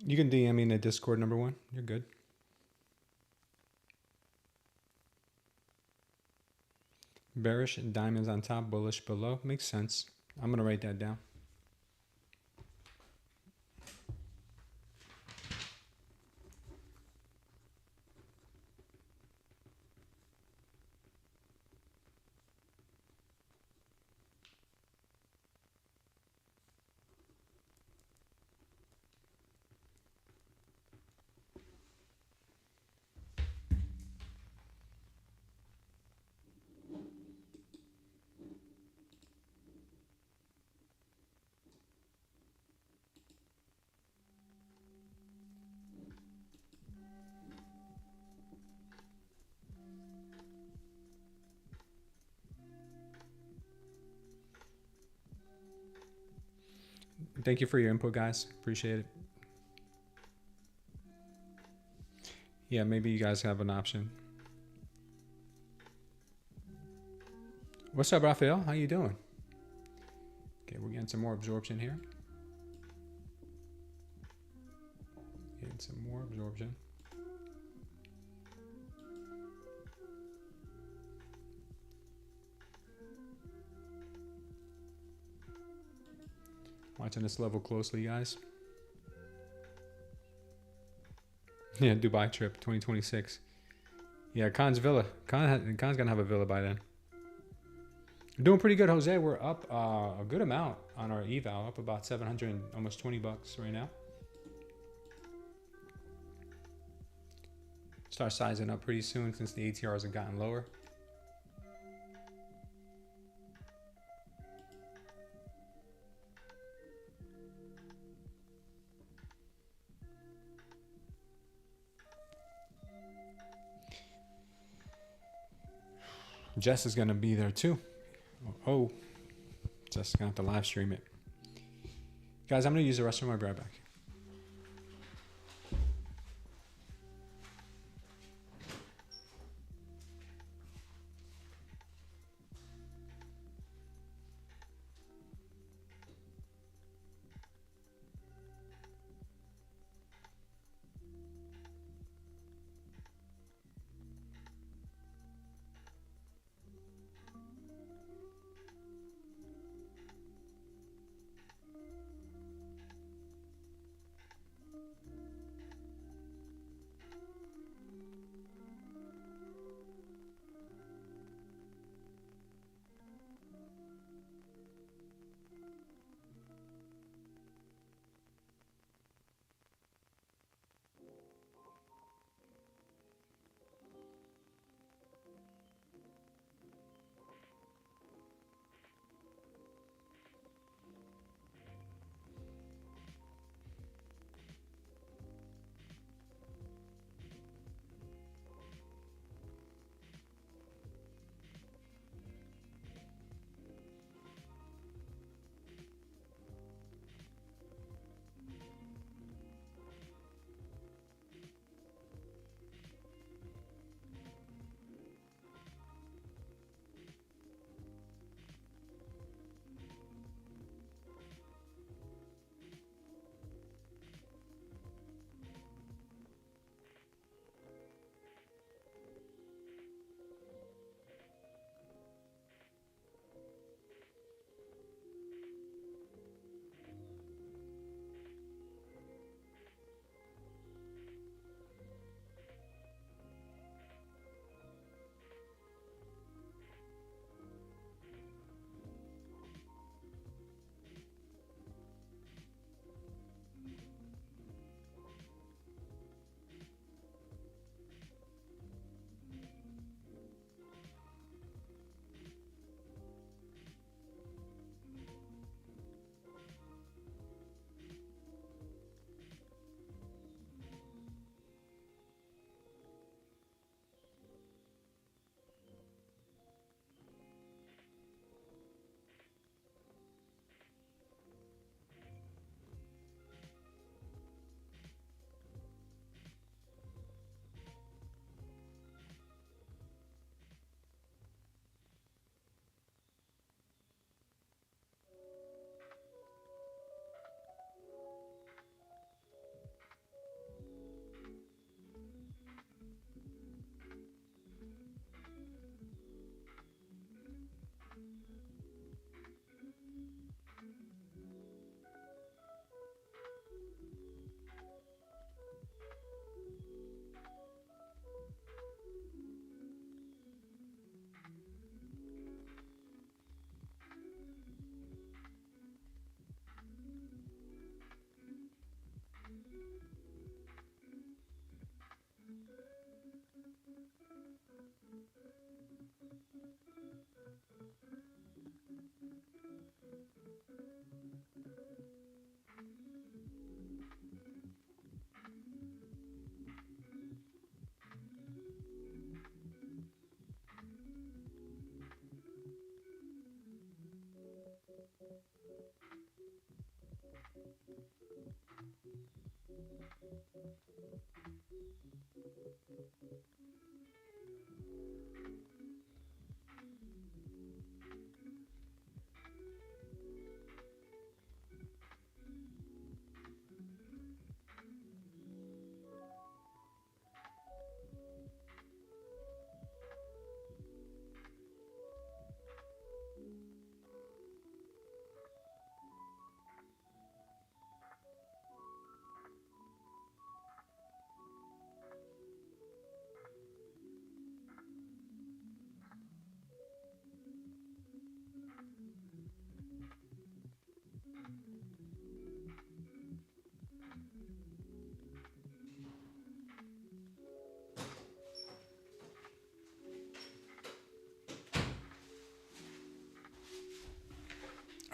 You can DM me in the Discord, number one. You're good. Bearish and diamonds on top, bullish below. Makes sense. I'm going to write that down. Thank you for your input, guys. Appreciate it. Yeah, maybe you guys have an option. What's up, Raphael? How you doing? Okay, we're getting some more absorption here. Getting some more absorption. Watching this level closely, guys. Yeah, Dubai trip 2026. Yeah, Khan's villa. Khan's gonna have a villa by then. We're doing pretty good, Jose. We're up a good amount on our eval, up about 700 and almost 20 bucks right now. Start sizing up pretty soon since the ATRs have gotten lower. Jess is gonna be there too. Oh, Jess is gonna have to live stream it. Guys, I'm gonna use the restroom. I'll be right back.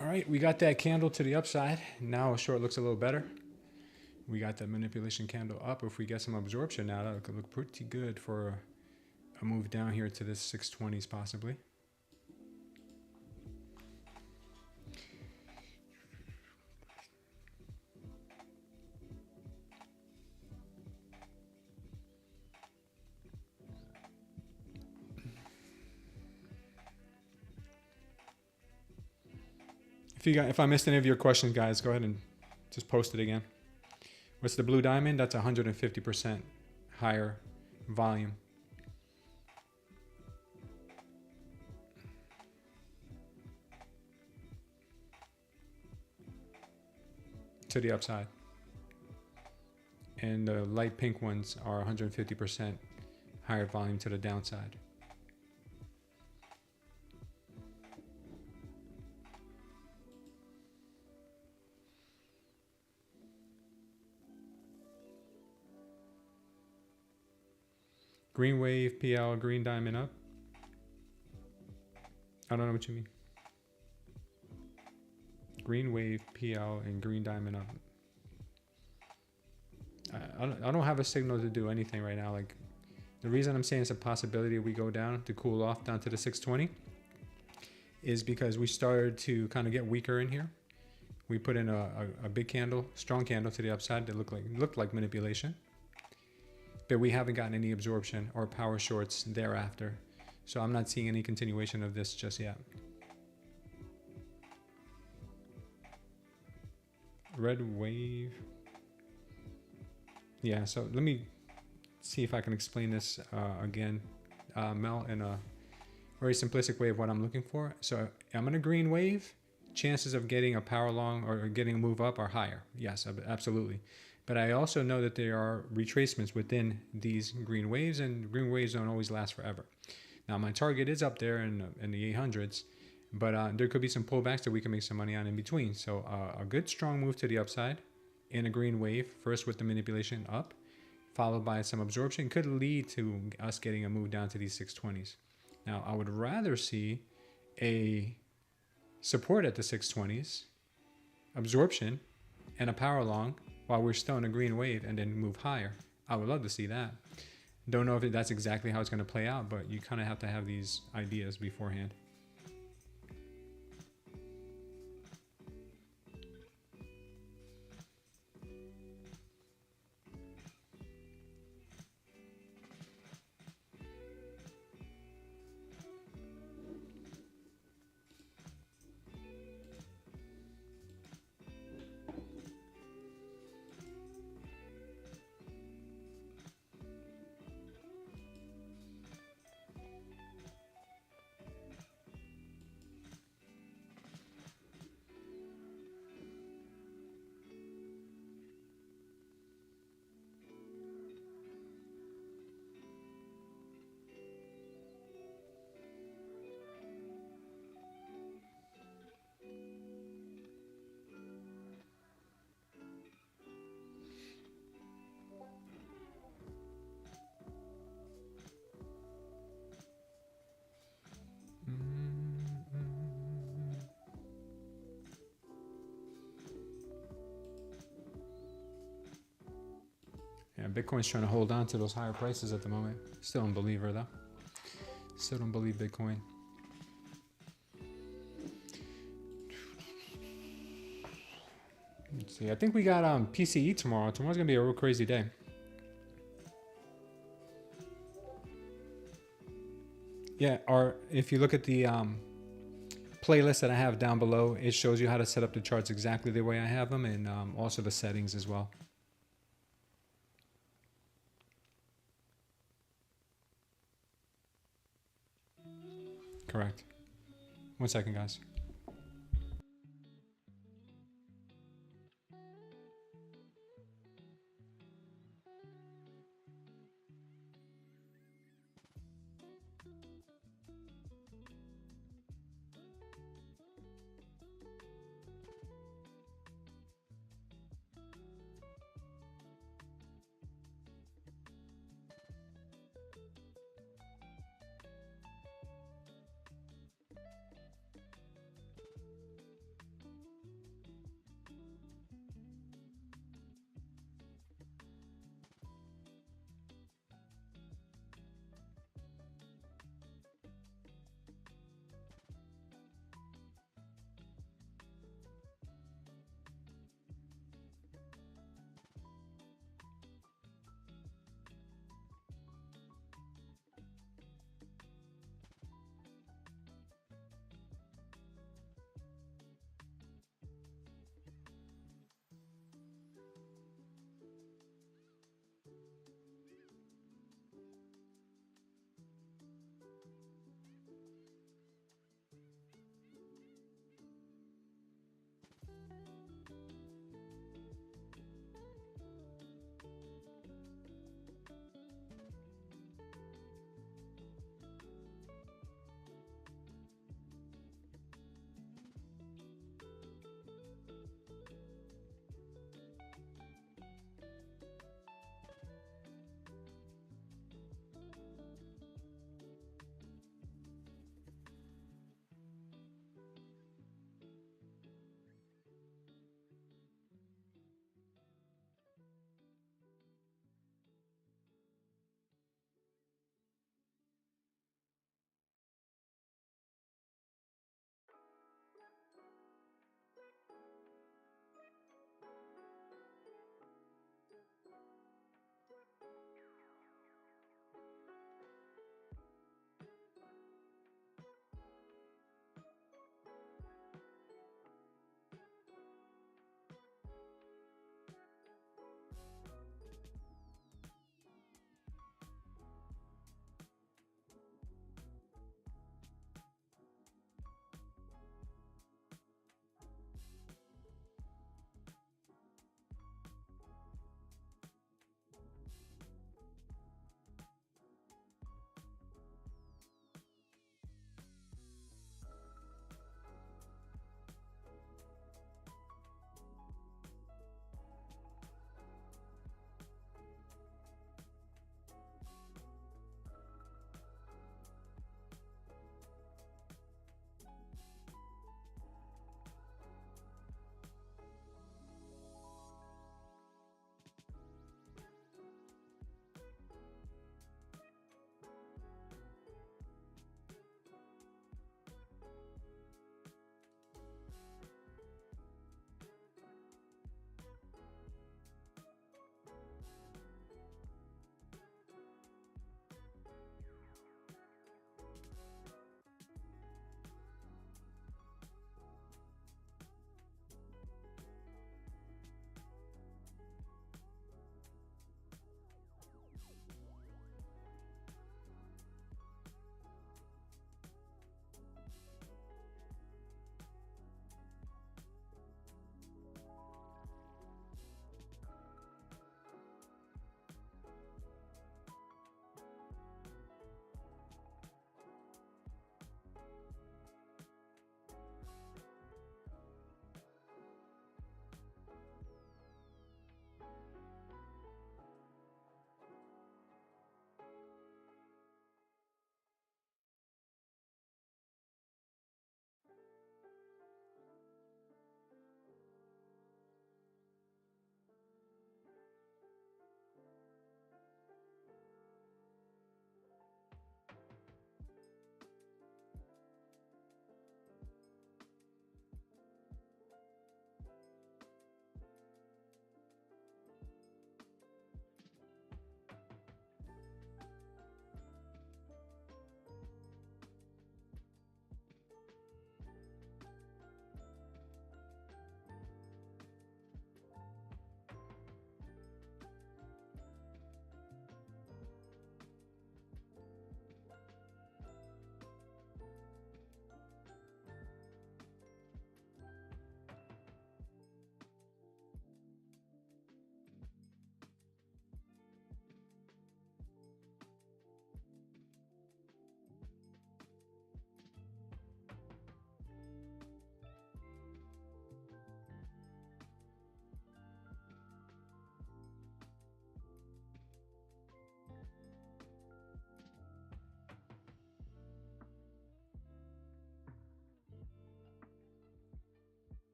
All right, we got that candle to the upside. Now a short looks a little better. We got that manipulation candle up. If we get some absorption now, that could look pretty good for a move down here to this 620s possibly. If I missed any of your questions, guys, go ahead and just post it again. What's the blue diamond? That's 150% higher volume. To the upside. And the light pink ones are 150% higher volume to the downside. Green wave, PL, green diamond up. I don't know what you mean. Green wave, PL, and green diamond up. I don't have a signal to do anything right now. Like, the reason I'm saying it's a possibility we go down to cool off down to the 620 is because we started to kind of get weaker in here. We put in a big candle, strong candle to the upside that looked like manipulation. But we haven't gotten any absorption or power shorts thereafter. So I'm not seeing any continuation of this just yet. Red wave. Yeah, so let me see if I can explain this again, Mel, in a very simplistic way of what I'm looking for. So I'm in a green wave. Chances of getting a power long or getting a move up are higher. Yes, absolutely. But I also know that there are retracements within these green waves, and green waves don't always last forever. Now, my target is up there in the 800s, but there could be some pullbacks that we can make some money on in between. So a good strong move to the upside in a green wave, first with the manipulation up, followed by some absorption, could lead to us getting a move down to these 620s. Now, I would rather see a support at the 620s, absorption, and a power long, while we're still in a green wave, and then move higher. I would love to see that. Don't know if that's exactly how it's going to play out, but you kind of have to have these ideas beforehand. Yeah, Bitcoin's trying to hold on to those higher prices at the moment. Still don't believe her though. Still don't believe Bitcoin. Let's see. I think we got PCE tomorrow. Tomorrow's gonna be a real crazy day. Yeah, or if you look at the playlist that I have down below, it shows you how to set up the charts exactly the way I have them, and also the settings as well. Correct. 1 second, guys.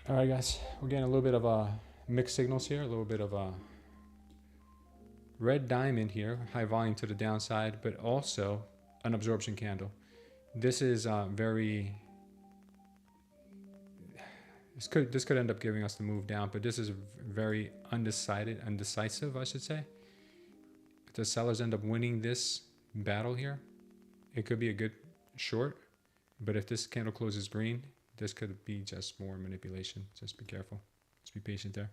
All right, guys, we're getting a little bit of mixed signals here, a little bit of a red diamond here, high volume to the downside, but also an absorption candle. This is very, this could end up giving us the move down, but this is very undecisive, I should say. If the sellers end up winning this battle here, it could be a good short, but if this candle closes green, this could be just more manipulation. Just be careful. Just be patient there.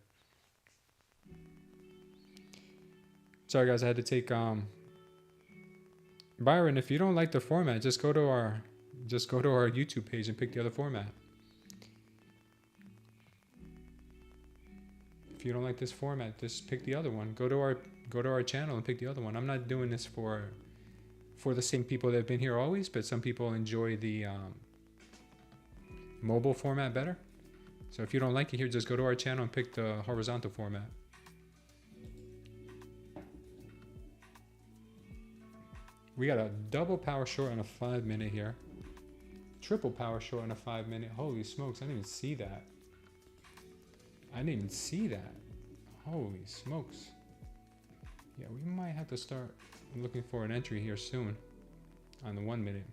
Sorry guys, I had to take Byron, if you don't like the format, just go to our YouTube page and pick the other format. If you don't like this format, just pick the other one. Go to our channel and pick the other one. I'm not doing this for the same people that have been here always, but some people enjoy the mobile format better. So if you don't like it here, just go to our channel and pick the horizontal format. We got a double power short on a 5 minute here. Triple power short on a 5 minute. Holy smokes, I didn't even see that. I didn't even see that. Holy smokes. Yeah, we might have to start looking for an entry here soon on the 1 minute.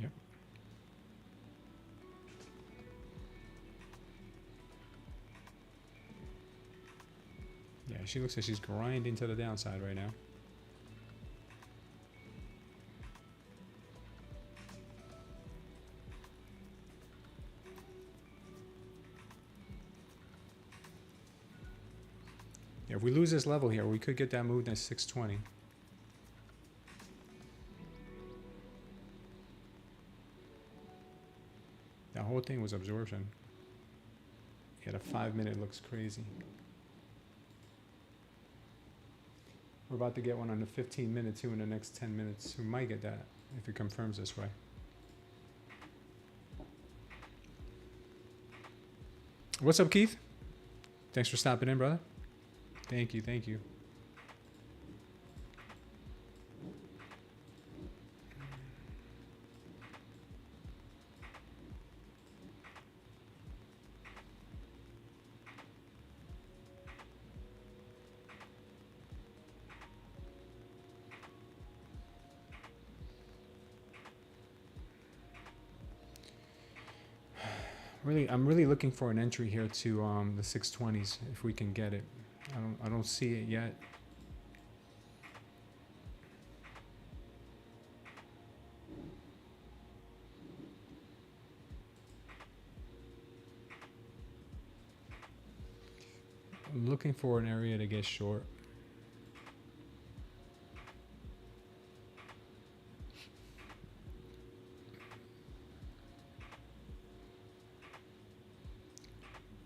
Yep. Yeah, she looks like she's grinding to the downside right now. Yeah, if we lose this level here, we could get that moved at 620. That whole thing was absorption. Yeah, the 5 minute looks crazy. We're about to get one on the 15 minute too in the next 10 minutes. We might get that if it confirms this way. What's up, Keith? Thanks for stopping in, brother. Thank you, thank you. I'm really looking for an entry here to the 620s if we can get it. I don't see it yet. I'm looking for an area to get short.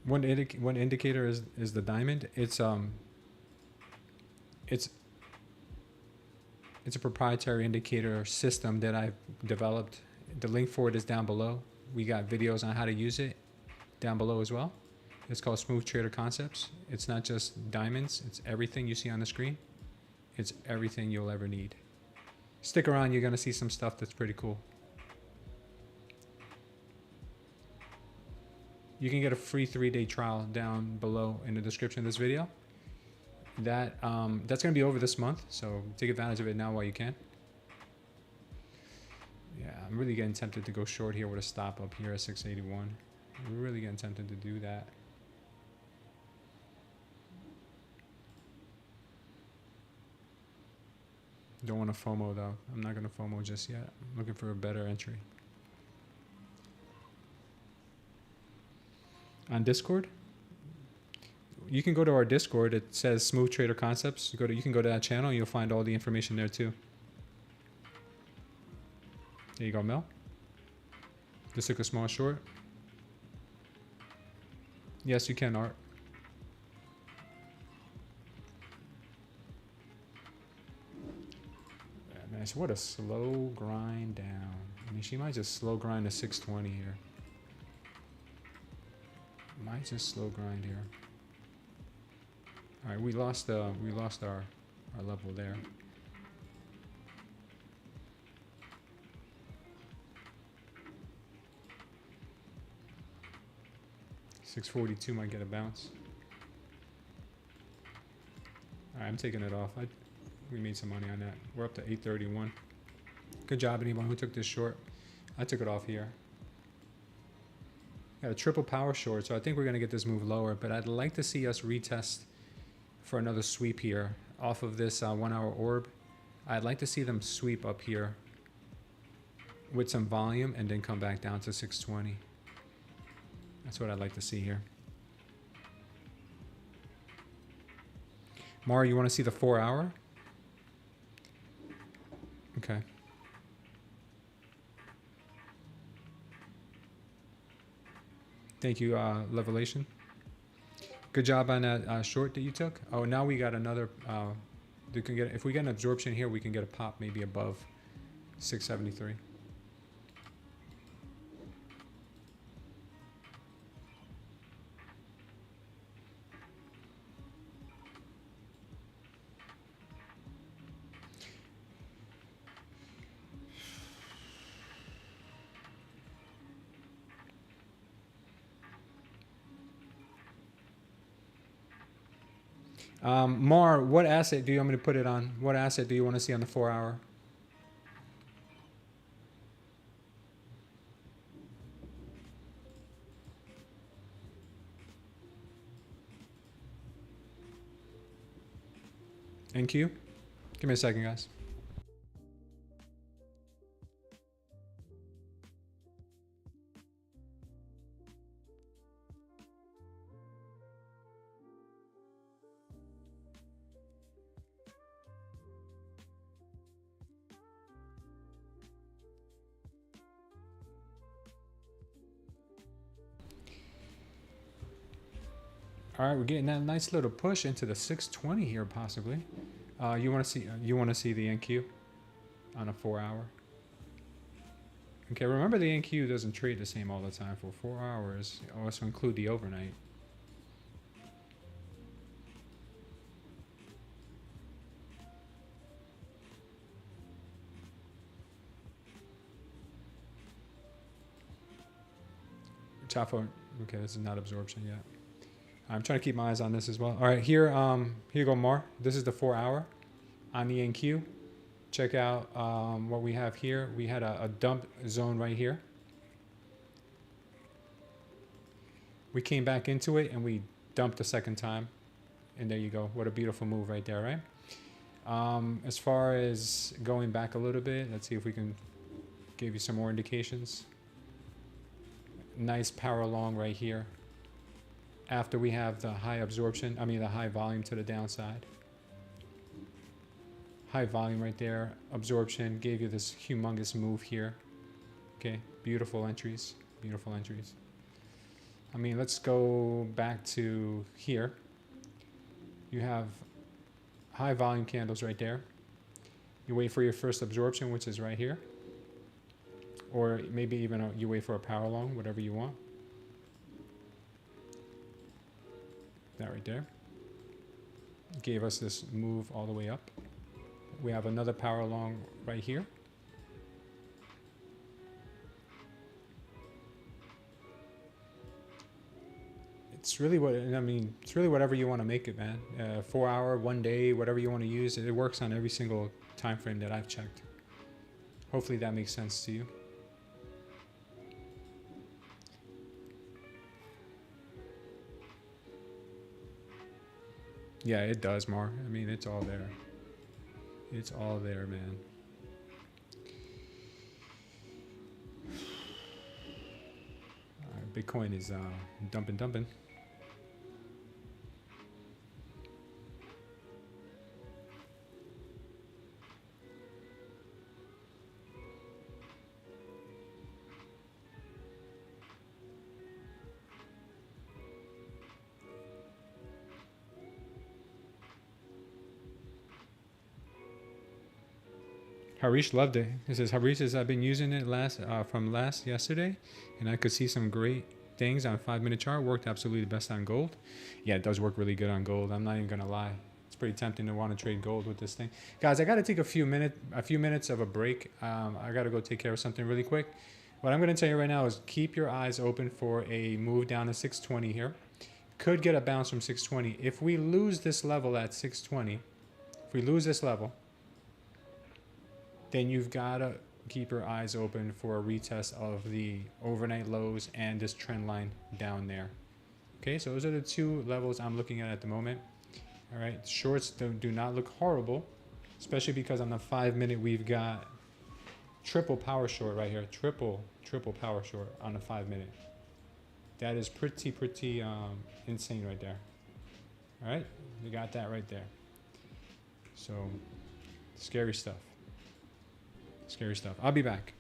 One indicator is the diamond. It's a proprietary indicator system that I've developed. The link for it is down below. We got videos on how to use it down below as well. It's called Smooth Trader Concepts. It's not just diamonds, it's everything you see on the screen. It's everything you'll ever need. Stick around, you're gonna see some stuff that's pretty cool. You can get a free 3-day trial down below in the description of this video. That's gonna be over this month, so take advantage of it now while you can. Yeah, I'm really getting tempted to go short here with a stop up here at 681. I'm really getting tempted to do that. Don't want to FOMO though. I'm not gonna FOMO just yet. I'm looking for a better entry. On Discord, you can go to our Discord. It says Smooth Trader Concepts. You can go to that channel and you'll find all the information there too. There you go, Mel. Just took a small short. Yes, you can, Art. Yeah, man, so what a slow grind down. I mean, she might just slow grind to 620 here. Might just slow grind here. All right, we lost our level there. $642 might get a bounce. All right, I'm taking it off. We made some money on that. We're up to 831. Good job, anyone who took this short. I took it off here. Got a triple power short, so I think we're going to get this move lower, but I'd like to see us retest for another sweep here off of this 1 hour orb. I'd like to see them sweep up here with some volume and then come back down to 620. That's what I'd like to see here. Mara, you want to see the 4 hour? Okay. Thank you, Levelation. Good job on that short that you took. Oh, now we got another. You can get, if we get an absorption here, we can get a pop maybe above 673. Mar, what asset do you want me to put it on? What asset do you want to see on the 4 hour? NQ? Give me a second, guys. All right, we're getting that nice little push into the 620 here, possibly. You want to see the NQ on a 4 hour? Okay, remember the NQ doesn't trade the same all the time for 4 hours. Also include the overnight. Chafo, okay, this is not absorption yet. I'm trying to keep my eyes on this as well. All right, here you go, Mar. This is the 4 hour on the NQ. Check out what we have here. We had a dump zone right here. We came back into it and we dumped a second time. And there you go. What a beautiful move right there, right? As far as going back a little bit, let's see if we can give you some more indications. Nice power long right here. After we have the high absorption, the high volume to the downside. High volume right there, absorption gave you this humongous move here. Okay, beautiful entries, beautiful entries. Let's go back to here. You have high volume candles right there. You wait for your first absorption, which is right here. Or maybe even you wait for a power long, whatever you want. That right there gave us this move all the way up. We have another power long right here. It's really it's really whatever you want to make it, man. 4 hour, 1 day, whatever you want to use. It works on every single time frame that I've checked. Hopefully that makes sense to you. Yeah, it does, Mar. It's all there. It's all there, man. Bitcoin is dumping. Harish loved it. It says, Harish says, I've been using it from yesterday, and I could see some great things on 5-minute chart. Worked absolutely the best on gold. Yeah, it does work really good on gold. I'm not even gonna lie. It's pretty tempting to want to trade gold with this thing. Guys, I gotta take a few minutes of a break. I gotta go take care of something really quick. What I'm gonna tell you right now is keep your eyes open for a move down to 620 here. Could get a bounce from 620. If we lose this level at 620, if we lose this level, then you've got to keep your eyes open for a retest of the overnight lows and this trend line down there. Okay, so those are the two levels I'm looking at the moment. All right, shorts do not look horrible, especially because on the 5-minute we've got triple power short right here, triple power short on the 5-minute. That is pretty insane right there. All right, we got that right there. So scary stuff. Scary stuff. I'll be back.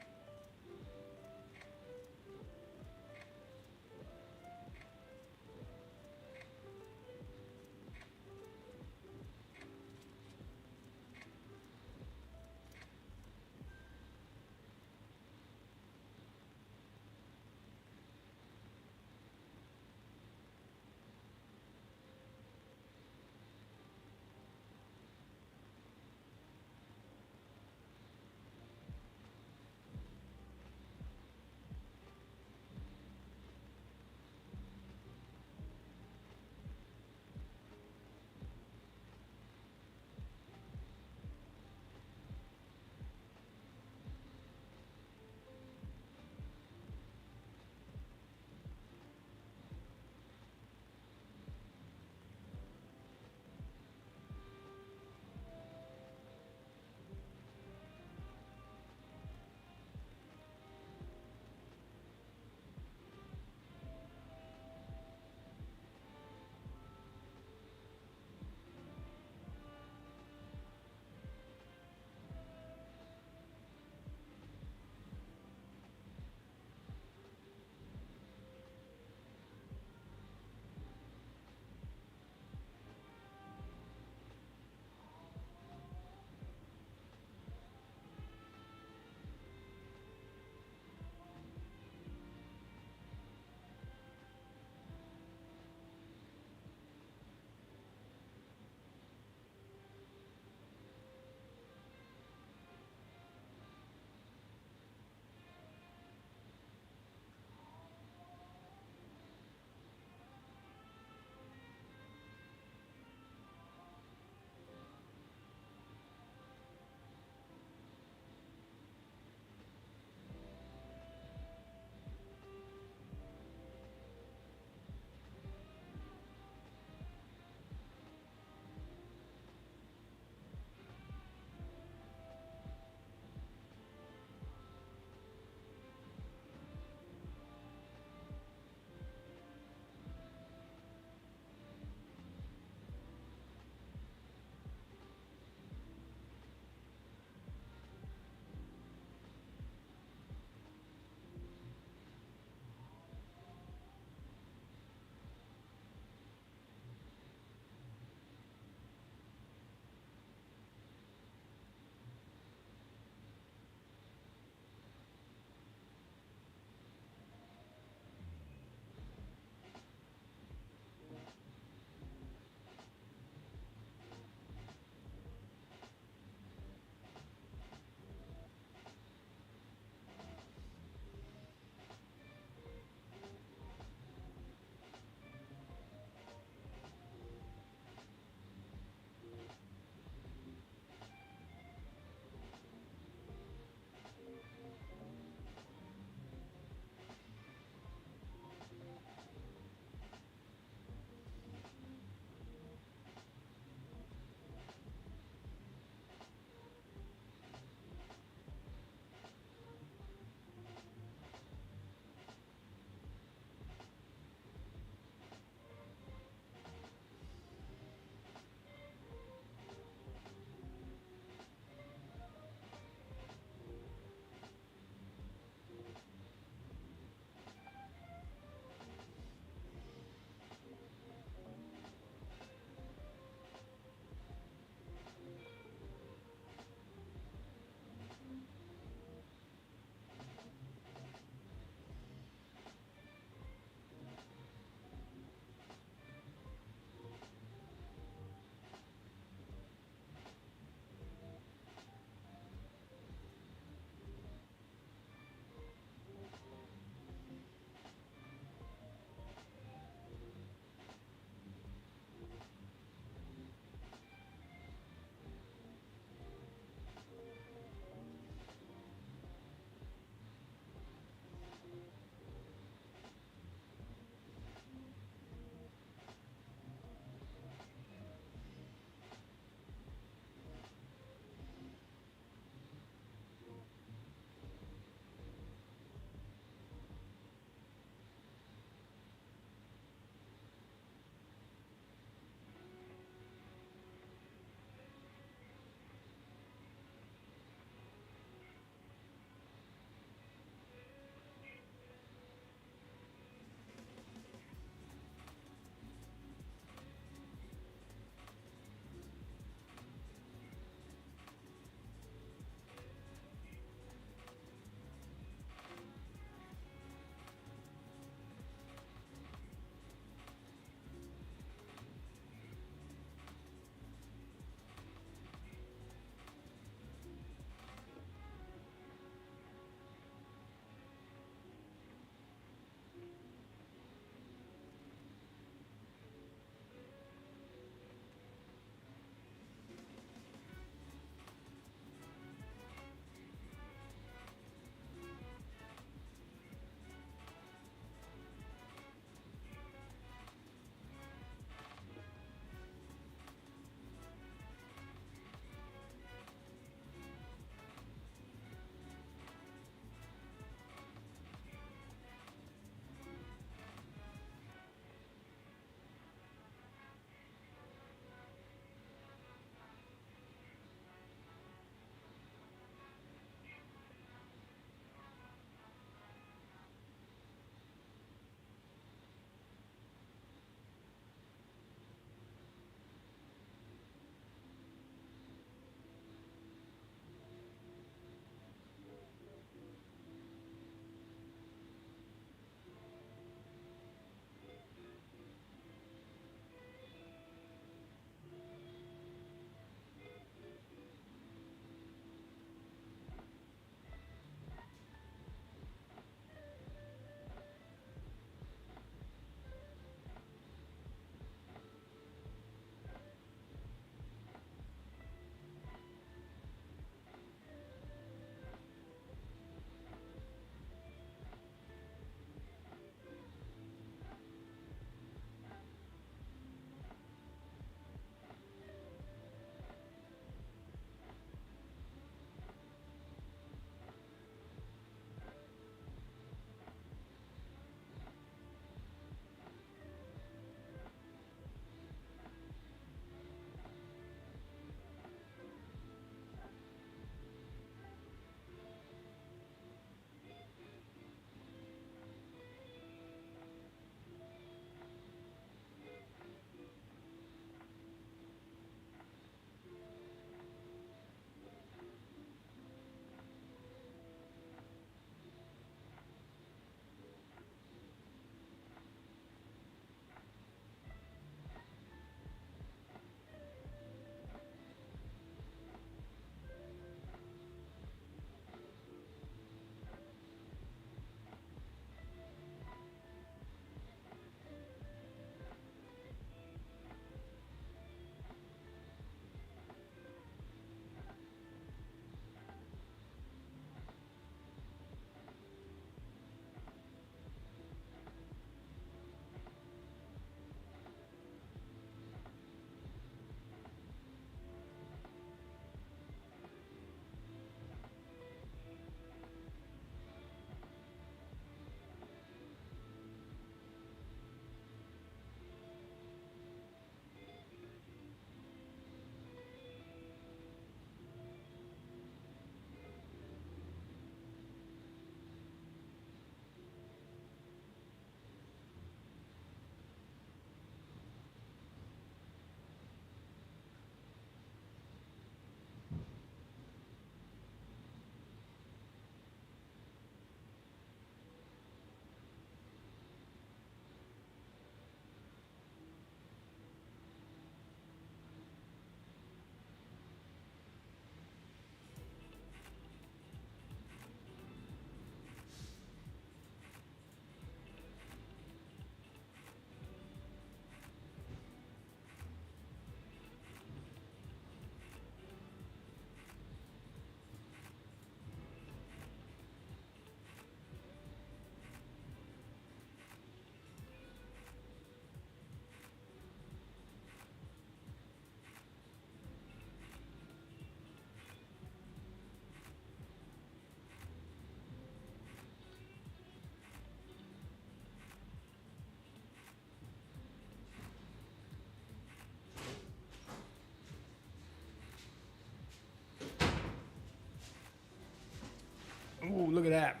look at that.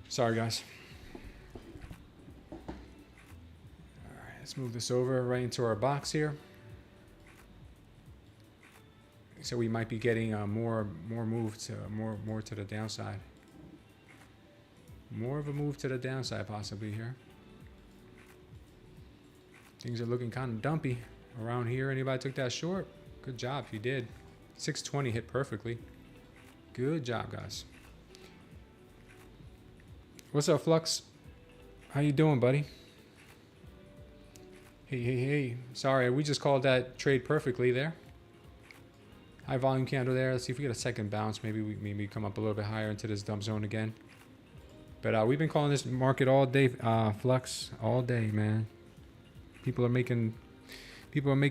Sorry, guys. All right, let's move this over right into our box here. So we might be getting more move to more to the downside. More of a move to the downside possibly here. Things are looking kind of dumpy around here. Anybody took that short? Good job if you did. 620 hit perfectly. Good job, guys. What's up, Flux? How you doing, buddy? Hey. Sorry, we just called that trade perfectly there. High volume candle there. Let's see if we get a second bounce. Maybe we come up a little bit higher into this dump zone again. But we've been calling this market all day, Flux, all day, man. People are making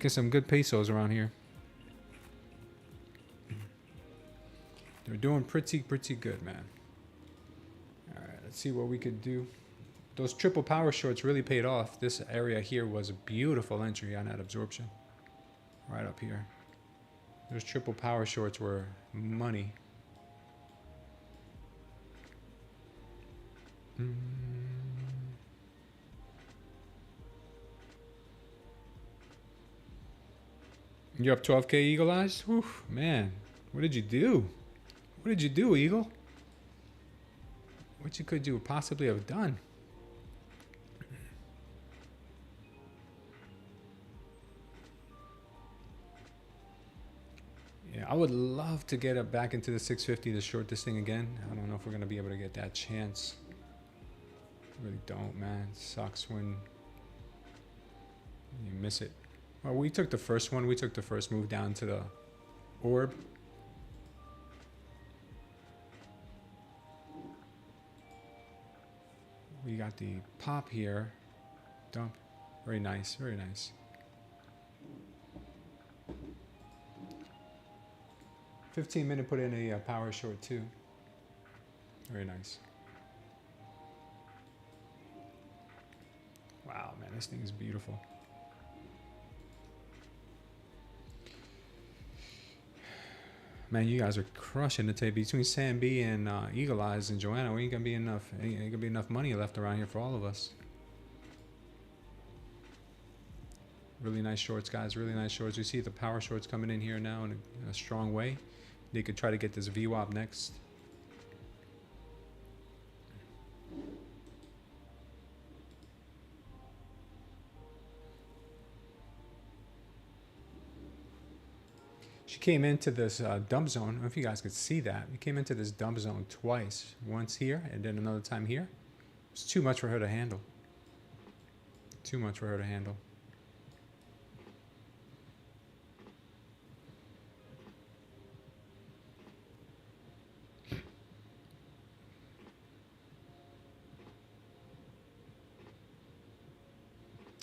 some good pesos around here. They're doing pretty good, man. All right, let's see what we could do. Those triple power shorts really paid off. This area here was a beautiful entry on that absorption. Right up here. Those triple power shorts were money. You're up 12K, Eagle Eyes? Whew, man, what did you do? What did you do, Eagle? What you could you possibly have done? Yeah, I would love to get it back into the 650 to short this thing again. I don't know if we're going to be able to get that chance. I really don't, man. It sucks when you miss it. Well, we took the first one. We took the first move down to the orb. We got the pop here. Dump. Very nice. Very nice. $15-minute put in a power short too. Very nice. Wow, man, this thing is beautiful. Man, you guys are crushing it today. Between Sam B and Eagle Eyes and Joanna, we ain't gonna be enough. Ain't gonna be enough money left around here for all of us. Really nice shorts, guys. Really nice shorts. We see the power shorts coming in here now in a strong way. They could try to get this VWAP next. She came into this dump zone. I don't know if you guys could see that. We came into this dump zone twice. Once here and then another time here. It was too much for her to handle. Too much for her to handle.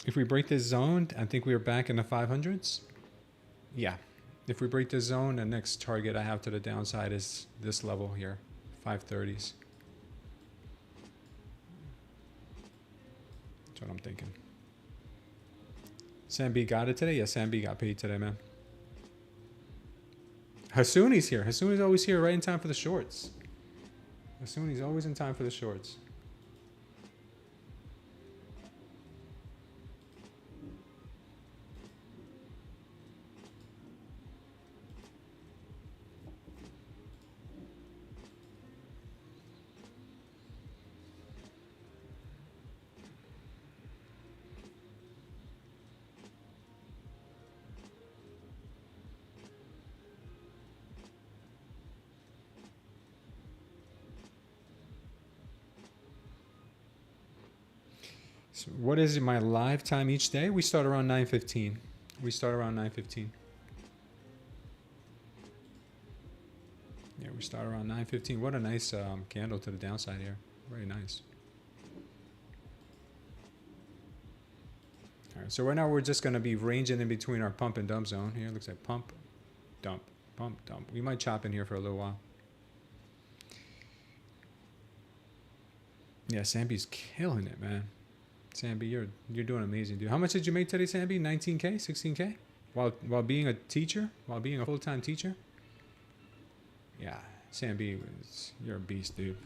If we break this zone, I think we are back in the 500s. Yeah. If we break this zone, the next target I have to the downside is this level here, 530s. That's what I'm thinking. Sam B got it today? Yeah, Sam B got paid today, man. Hasuni's here. Hasuni's always here right in time for the shorts. Hasuni's always in time for the shorts. So what is my live time each day? We start around 9:15. We start around 9:15. Yeah, we start around 9:15. What a nice candle to the downside here. Very nice. All right, so right now we're just going to be ranging in between our pump and dump zone. Here it looks like pump, dump, pump, dump. We might chop in here for a little while. Yeah, Sambi's killing it, man. Sambi, you're doing amazing, dude. How much did you make today, Sambi? 19K, 16K? While being a teacher? While being a full-time teacher? Yeah, Sam B, you're a beast, dude.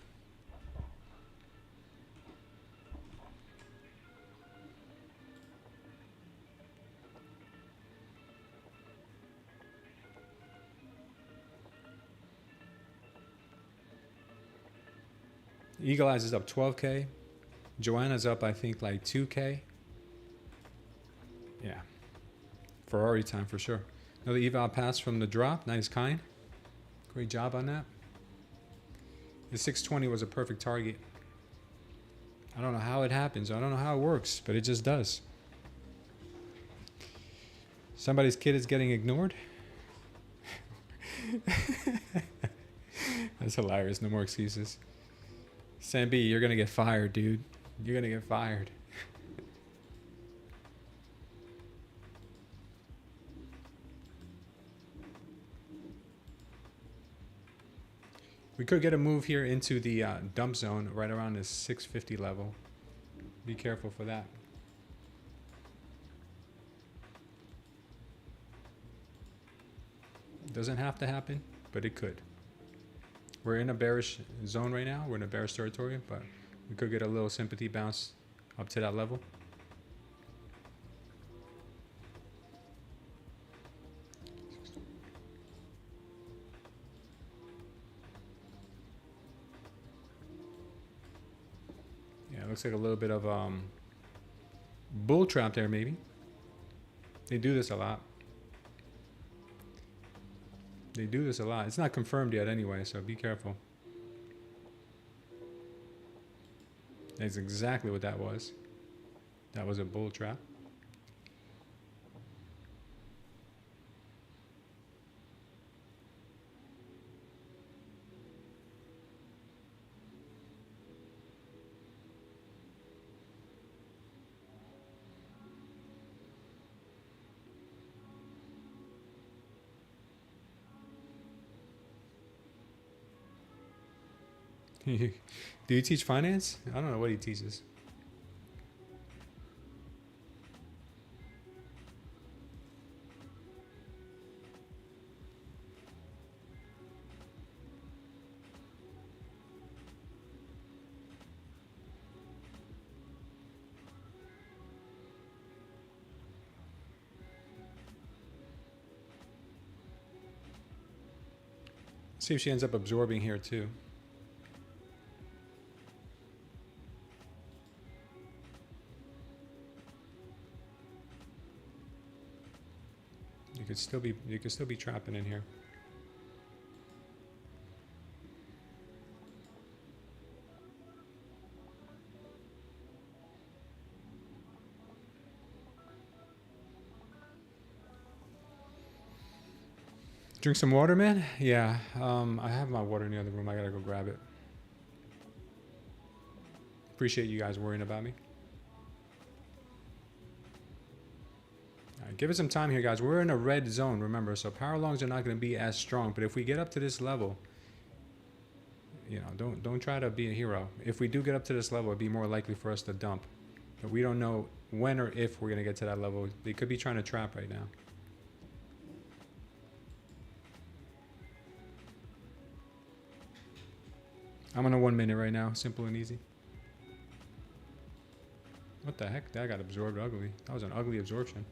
Eagle Eyes is up 12K. Joanna's up, I think, like 2K. Yeah. Ferrari time for sure. Another eval pass from the drop. Nice, kind. Great job on that. The 620 was a perfect target. I don't know how it happens. I don't know how it works, but it just does. Somebody's kid is getting ignored. That's hilarious. No more excuses. Sam B, you're going to get fired, dude. You're going to get fired. We could get a move here into the dump zone right around this 650 level. Be careful for that. Doesn't have to happen, but it could. We're in a bearish zone right now. We're in a bearish territory, but we could get a little sympathy bounce up to that level. Yeah, it looks like a little bit of bull trap there, maybe. They do this a lot. They do this a lot. It's not confirmed yet anyway, so be careful. That's exactly what that was. That was a bull trap. Do you teach finance? I don't know what he teaches. See if she ends up absorbing here too. You could still be trapping in here. Drink some water, man? Yeah, I have my water in the other room. I gotta go grab it. Appreciate you guys worrying about me. All right, give it some time here, guys. We're in a red zone, remember, so power longs are not going to be as strong. But if we get up to this level, you know, don't try to be a hero. If we do get up to this level, it'd be more likely for us to dump. But we don't know when or if we're going to get to that level. They could be trying to trap right now. I'm on a 1 minute right now, simple and easy. What the heck? That got absorbed ugly. That was an ugly absorption.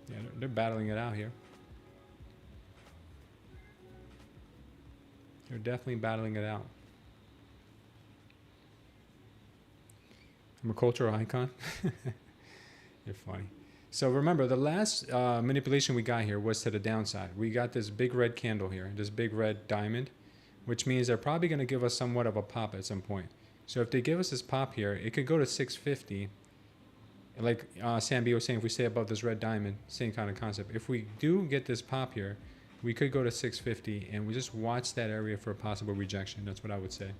Yeah, they're battling it out here. They're definitely battling it out. I'm a cultural icon. You're funny. So remember, the last manipulation we got here was to the downside. We got this big red candle here, this big red diamond, which means they're probably going to give us somewhat of a pop at some point. So if they give us this pop here, it could go to 650. Like Sam B was saying, if we stay above this red diamond, same kind of concept. If we do get this pop here, we could go to 650, and we just watch that area for a possible rejection. That's what I would say.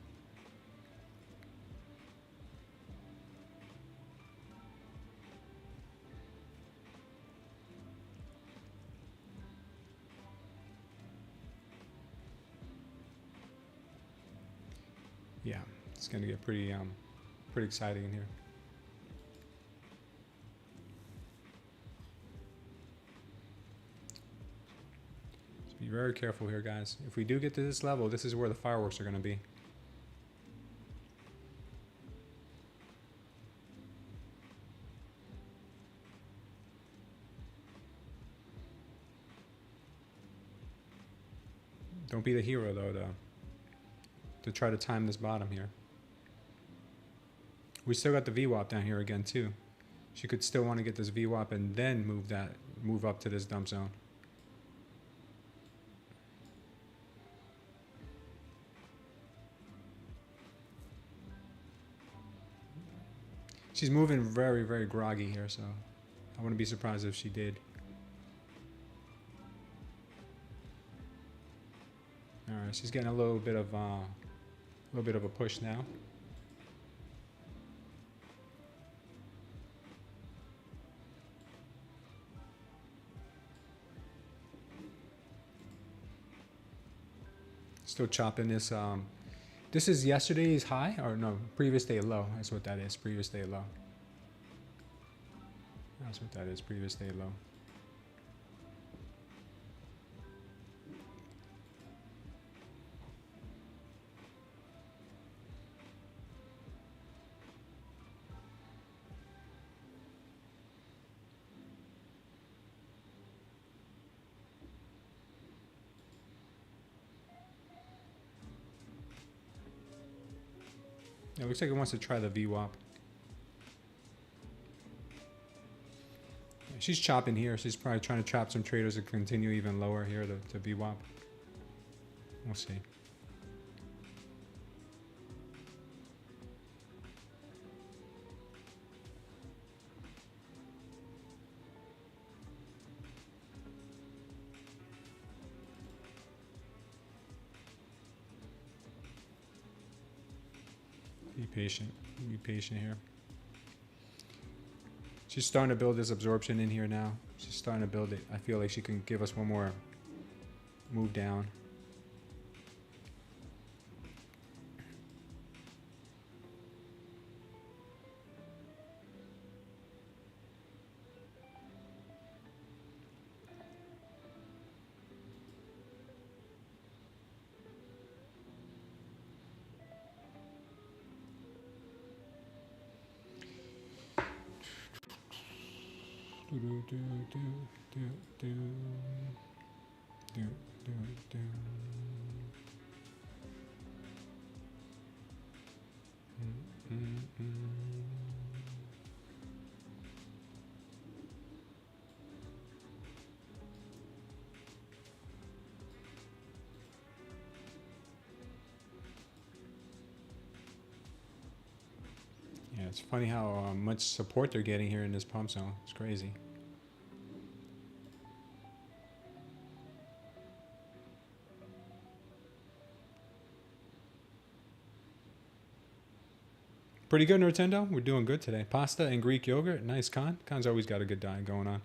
Yeah, it's going to get pretty exciting in here. very careful here, guys. If we do get to this level, this is where the fireworks are going to be. Don't be the hero, though, to try to time this bottom here. We still got the VWAP down here again, too. She could still want to get this VWAP and then move up to this dump zone. She's moving very, very groggy here, so I wouldn't be surprised if she did. All right, she's getting a little bit of a push now. Still chopping this. This is yesterday's high, or no, previous day low. That's what that is. Previous day low. That's what that is. Previous day low. It looks like it wants to try the VWAP. She's chopping here. She's probably trying to trap some traders to continue even lower here to VWAP. We'll see. Be patient here. She's starting to build this absorption in here now. She's starting to build it. I feel like she can give us one more move down. Yeah, it's funny how much support they're getting here in this pump zone. It's crazy. Pretty good, Nintendo. We're doing good today. Pasta and Greek yogurt. Nice, Con. Con's always got a good diet going on.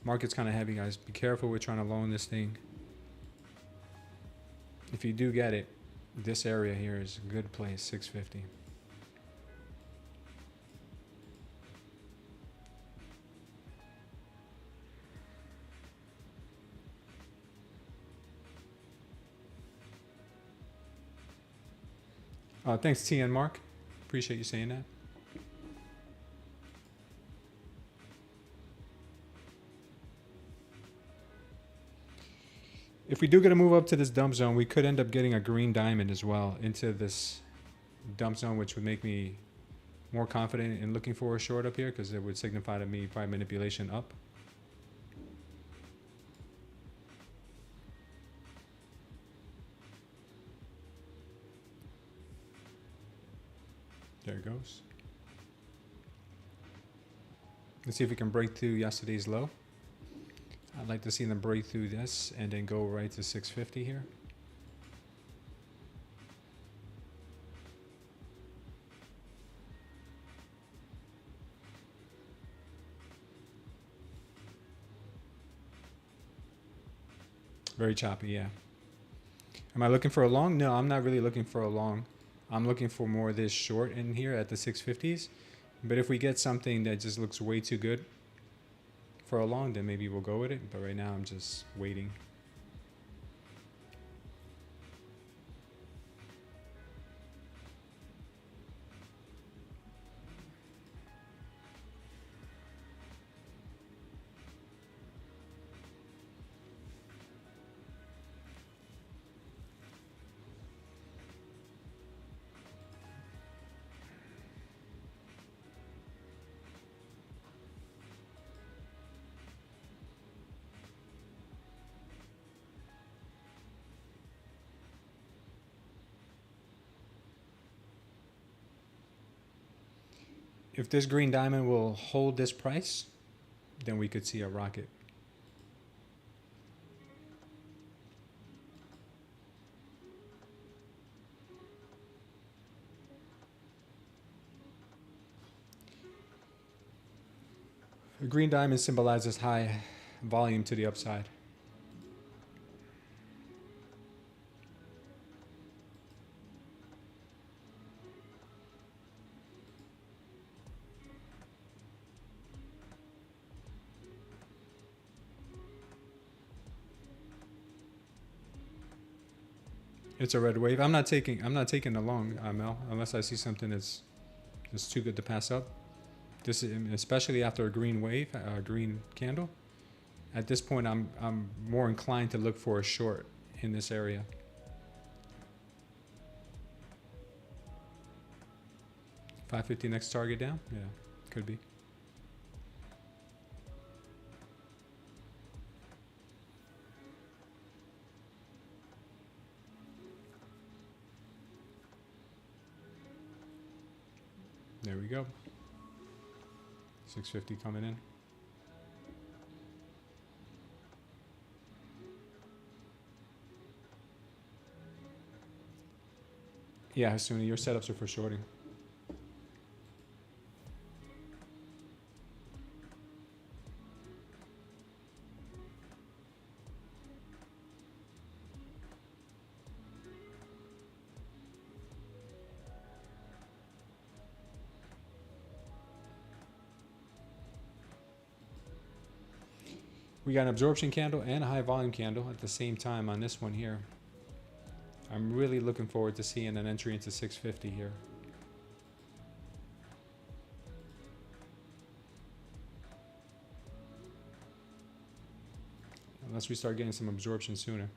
Market's kind of heavy, guys. Be careful with trying to loan this thing. If you do get it, this area here is a good place, 650. Thanks, TN Mark. Appreciate you saying that. If we do get a move up to this dump zone, we could end up getting a green diamond as well into this dump zone, which would make me more confident in looking for a short up here because it would signify to me probably manipulation up. There it goes. Let's see if we can break through yesterday's low. I'd like to see them break through this and then go right to 650 here. Very choppy, yeah. Am I looking for a long? No, I'm not really looking for a long. I'm looking for more of this short in here at the 650s. But if we get something that just looks way too good for a long, then maybe we'll go with it. But right now I'm just waiting. If this green diamond will hold this price, then we could see a rocket. The green diamond symbolizes high volume to the upside. It's a red wave. I'm not taking a long, Mel, unless I see something that's too good to pass up. This is especially after a green wave, a green candle. At this point, I'm more inclined to look for a short in this area. $550 next target down? Yeah, could be. There we go. 650 coming in. Yeah, Hasuni, your setups are for shorting. We got an absorption candle and a high volume candle at the same time on this one here. I'm really looking forward to seeing an entry into 650 here. Unless we start getting some absorption sooner.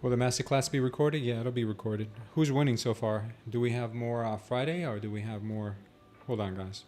Will the masterclass be recorded? Yeah, it'll be recorded. Who's winning so far? Do we have more Friday or do we have more? Hold on, guys.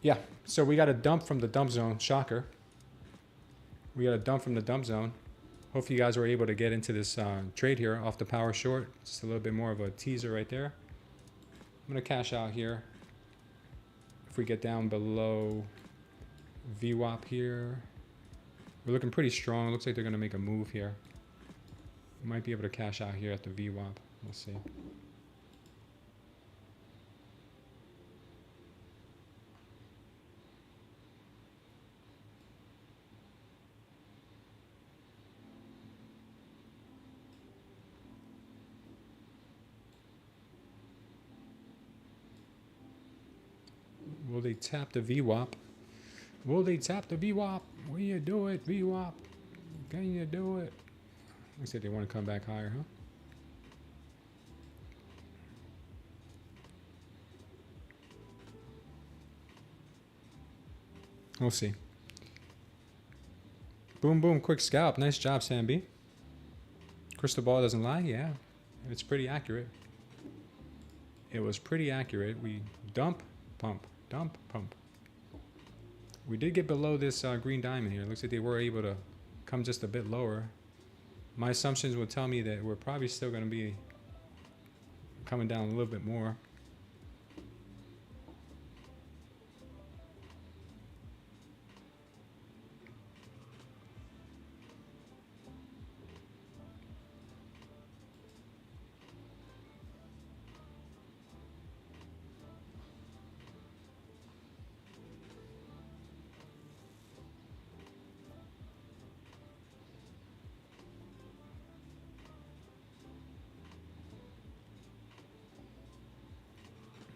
Yeah, so we got a dump from the dump zone. Shocker. We got a dump from the dump zone. Hopefully you guys were able to get into this trade here off the power short. Just a little bit more of a teaser right there. I'm going to cash out here. If we get down below VWAP here, we're looking pretty strong. It looks like they're going to make a move here. We might be able to cash out here at the VWAP. We'll see. Will they tap the VWAP? Will they tap the VWAP? Will you do it, VWAP? Can you do it? Looks like they want to come back higher, huh? We'll see. Boom, boom, quick scalp. Nice job, Sam B. Crystal ball doesn't lie. Yeah, it's pretty accurate. It was pretty accurate. We dump, pump. Dump, pump. We did get below this green diamond here. Looks like they were able to come just a bit lower. My assumptions would tell me that we're probably still going to be coming down a little bit more.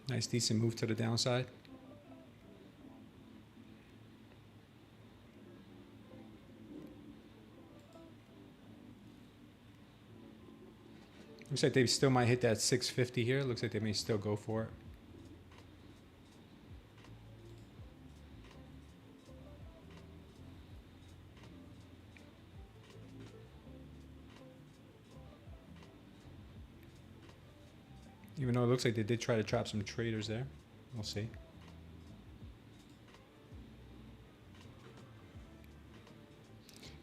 Nice, decent move to the downside. Looks like they still might hit that 650 here. Looks like they may still go for it. Even though it looks like they did try to trap some traders there. We'll see.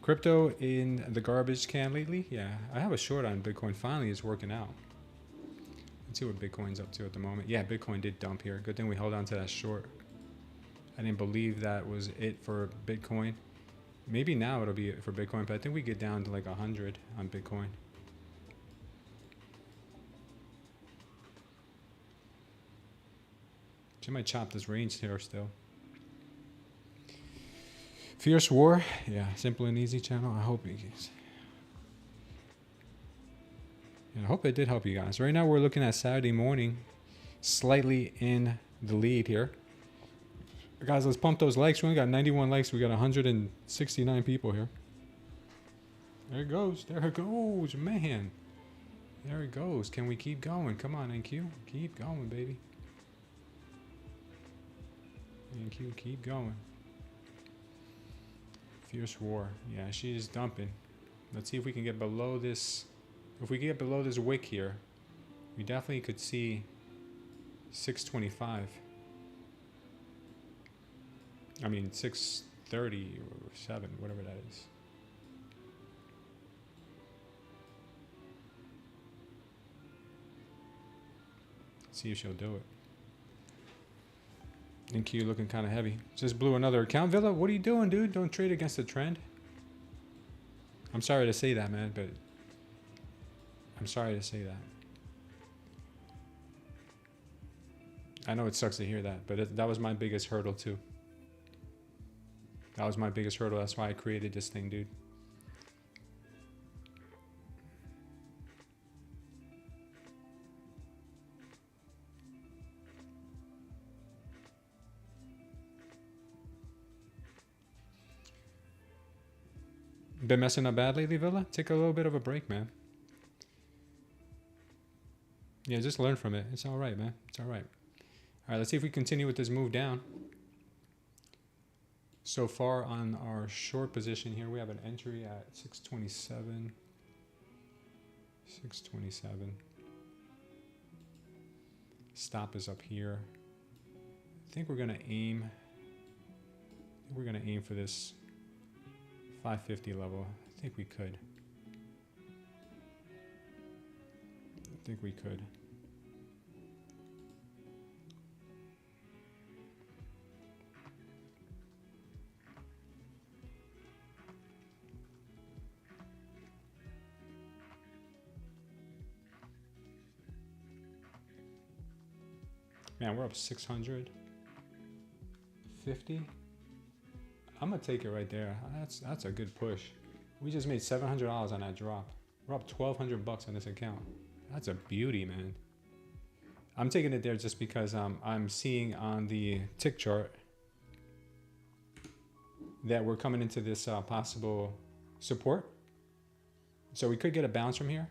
Crypto in the garbage can lately? Yeah, I have a short on Bitcoin. Finally, it's working out. Let's see what Bitcoin's up to at the moment. Yeah, Bitcoin did dump here. Good thing we held on to that short. I didn't believe that was it for Bitcoin. Maybe now it'll be it for Bitcoin, but I think we get down to like 100 on Bitcoin. She might chop this range here still. Fierce War. Yeah, simple and easy channel. I hope it is. Yeah, I hope it did help you guys. Right now we're looking at Saturday morning. Slightly in the lead here. Guys, let's pump those likes. We only got 91 likes. We got 169 people here. There it goes. There it goes, man. There it goes. Can we keep going? Come on, NQ. Keep going, baby. NQ, keep going. Fierce War. Yeah, she is dumping. Let's see if we can get below this. If we get below this wick here, we definitely could see 625. I mean 630 or 7, whatever that is. Let's see if she'll do it. NQ looking kind of heavy. Just blew another account. Villa, what are you doing, dude? Don't trade against the trend. I'm sorry to say that, man, but I'm sorry to say that. I know it sucks to hear that, but that was my biggest hurdle too. That was my biggest hurdle. That's why I created this thing, dude. Been messing up bad lately, Villa? Take a little bit of a break, man. Yeah, just learn from it. It's all right, man. It's all right. All right, let's see if we continue with this move down. So far on our short position here, we have an entry at 627. 627. Stop is up here. I think we're going to aim we're gonna aim for this 550 level. I think we could. I think we could. Man, we're up 650. I'm gonna take it right there. That's a good push. We just made $700 on that drop. We're up 1,200 bucks on this account. That's a beauty, man. I'm taking it there just because I'm seeing on the tick chart that we're coming into this possible support. So we could get a bounce from here,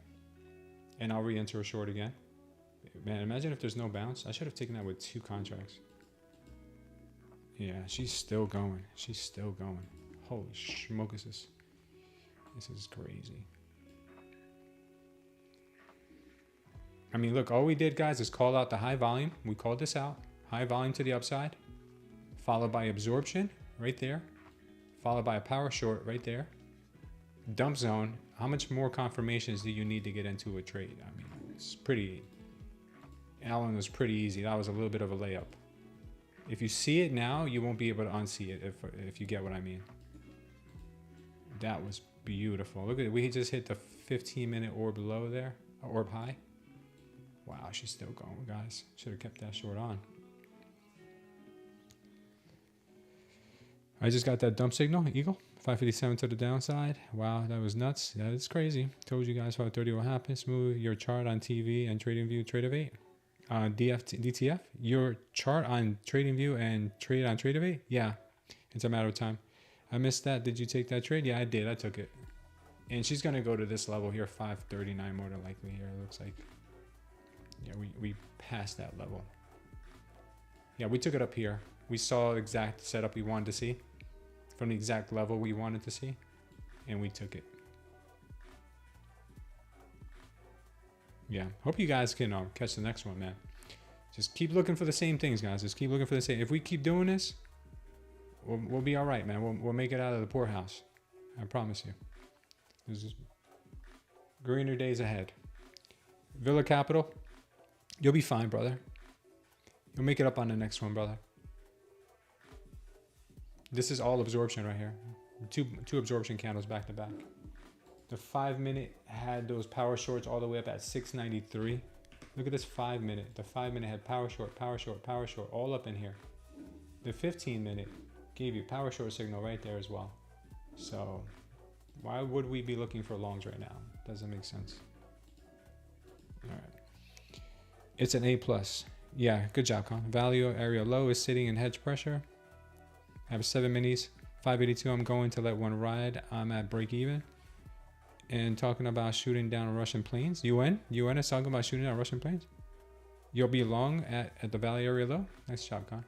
and I'll re-enter a short again. Man, imagine if there's no bounce. I should have taken that with 2 contracts. Yeah, she's still going. She's still going. Holy smokes, this is crazy. I mean, look, all we did, guys, is call out the high volume. We called this out. High volume to the upside, followed by absorption right there, followed by a power short right there. Dump zone. How much more confirmations do you need to get into a trade? I mean, it's pretty... Alan was pretty easy. That was a little bit of a layup. If you see it now, you won't be able to unsee it if you get what I mean. That was beautiful. Look at it. We just hit the 15-minute orb low there, orb high. Wow, she's still going, guys. Should have kept that short on. I just got that dump signal, Eagle. 557 to the downside. Wow, that was nuts. That is crazy. Told you guys 530 what happened. Smooth your chart on TV and TradingView, Tradeify. DTF, your chart on TradingView and trade on Tradeify? Yeah, it's a matter of time. I missed that. Did you take that trade? Yeah, I did. I took it. And she's going to go to this level here, 539 more than likely here, it looks like. Yeah, we passed that level. Yeah, we took it up here. We saw the exact setup we wanted to see from the exact level we wanted to see, and we took it. Yeah, hope you guys can catch the next one, man. Just keep looking for the same things, guys. Just keep looking for the same. If we keep doing this, we'll be all right, man. We'll make it out of the poorhouse. I promise you. There's greener days ahead. Villa Capital, you'll be fine, brother. You'll make it up on the next one, brother. This is all absorption right here. Two absorption candles back to back. The 5-minute had those power shorts all the way up at 693. Look at this 5-minute. The 5-minute had power short, power short, power short, all up in here. The 15-minute gave you power short signal right there as well. So why would we be looking for longs right now? Doesn't make sense. All right. It's an A+. Yeah, good job, Con. Value area low is sitting in hedge pressure. I have 7 minis. 582, I'm going to let one ride. I'm at break even. And talking about shooting down Russian planes. UN is talking about shooting down Russian planes. You'll be long at the value area low. Nice job, Con.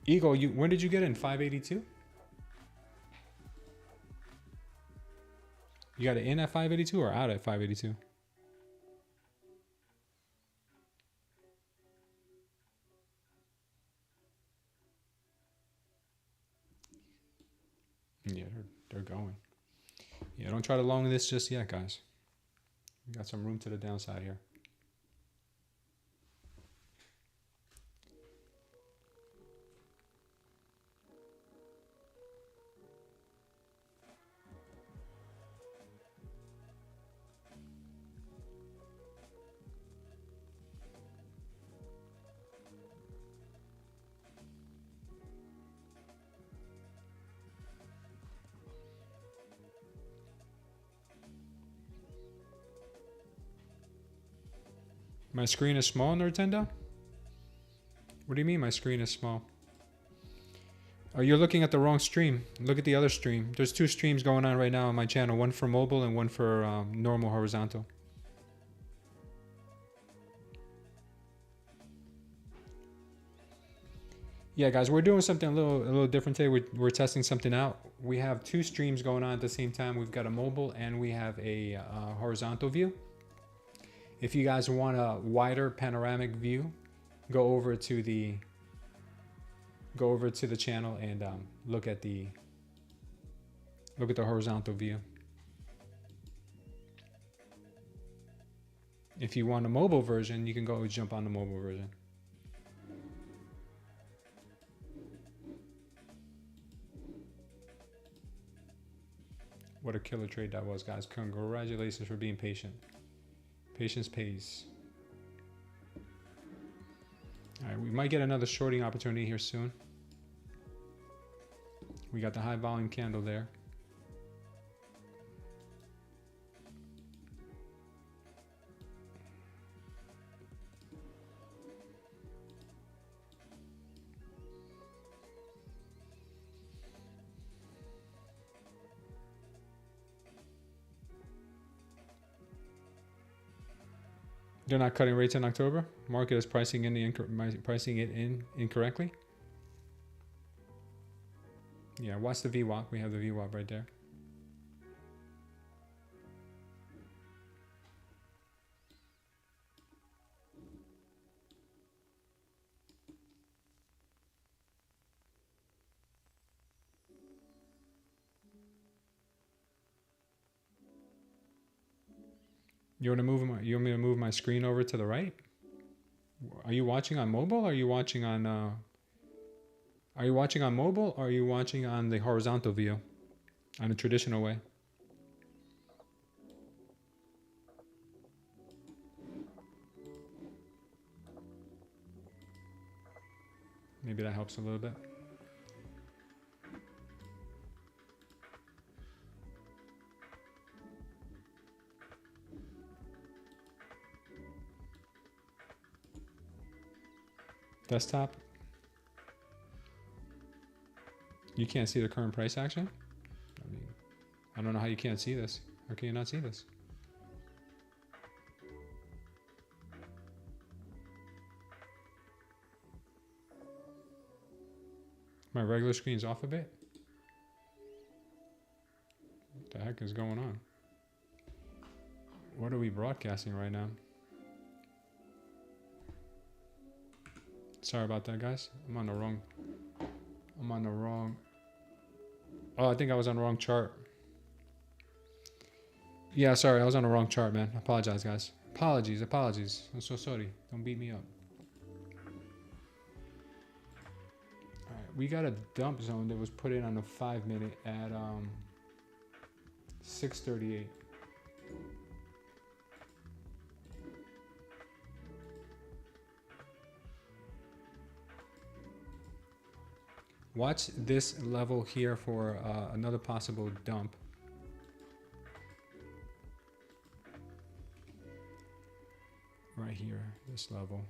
Eagle, when did you get in? 582? You got it in at 582 or out at 582? Yeah, they're going. Yeah, don't try to long this just yet, guys. We got some room to the downside here. My screen is small, Nintendo? What do you mean my screen is small? Oh, you're looking at the wrong stream. Look at the other stream. There's 2 streams going on right now on my channel. One for mobile and one for normal horizontal. Yeah, guys, we're doing something a little different today. We're testing something out. We have 2 streams going on at the same time. We've got a mobile and we have a horizontal view. If you guys want a wider panoramic view, go over to the channel and look at the horizontal view. If you want a mobile version, you can go jump on the mobile version. What a killer trade that was, guys. Congratulations for being patient. Patience pays. All right, we might get another shorting opportunity here soon. We got the high volume candle there. They're not cutting rates in October. Market is pricing it in incorrectly. Yeah, watch the VWAP. We have the VWAP right there. You want me to move my screen over to the right? Are you watching on mobile? Or are you watching on mobile? Or are you watching on the horizontal view, on a traditional way? Maybe that helps a little bit. Desktop. You can't see the current price action? I mean, I don't know how you can't see this. How can you not see this? My regular screen's off a bit. What the heck is going on? What are we broadcasting right now? Sorry about that, guys. I'm on the wrong. Oh, I think I was on the wrong chart. Yeah, sorry. I was on the wrong chart, man. I apologize, guys. Apologies. I'm so sorry. Don't beat me up. All right. We got a dump zone that was put in on the 5-minute at 6:38. Watch this level here for another possible dump. Right here, this level.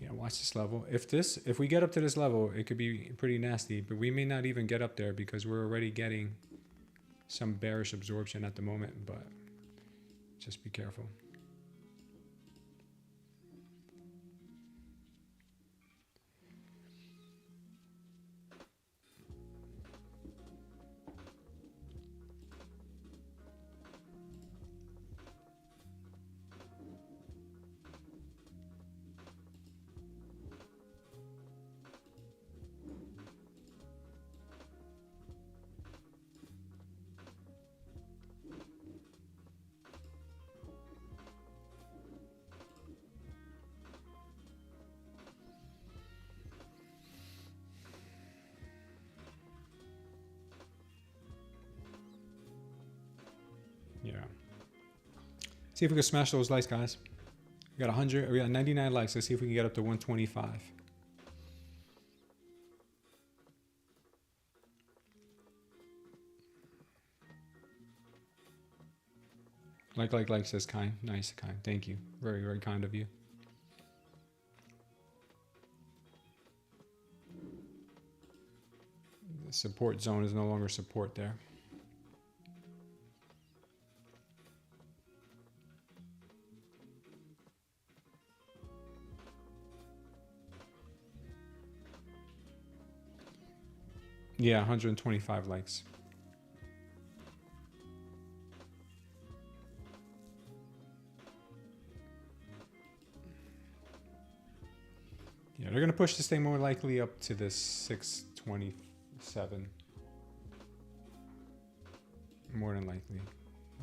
Yeah, watch this level. If we get up to this level, it could be pretty nasty, but we may not even get up there because we're already getting some bearish absorption at the moment, but just be careful. Yeah. See if we can smash those likes, guys. We got 100. We got 99 likes. Let's see if we can get up to 125. Like says kind. Nice, kind. Thank you. Very, very kind of you. The support zone is no longer support there. Yeah, 125 likes. Yeah, they're going to push this thing more likely up to this 627. More than likely.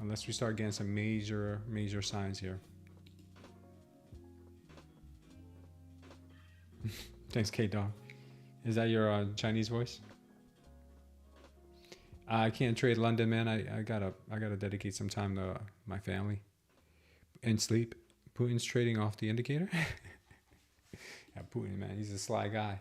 Unless we start getting some major signs here. Thanks, K-Dog. Is that your Chinese voice? I can't trade London, man. I gotta dedicate some time to my family and sleep. Putin's trading off the indicator. Yeah, Putin, man, he's a sly guy.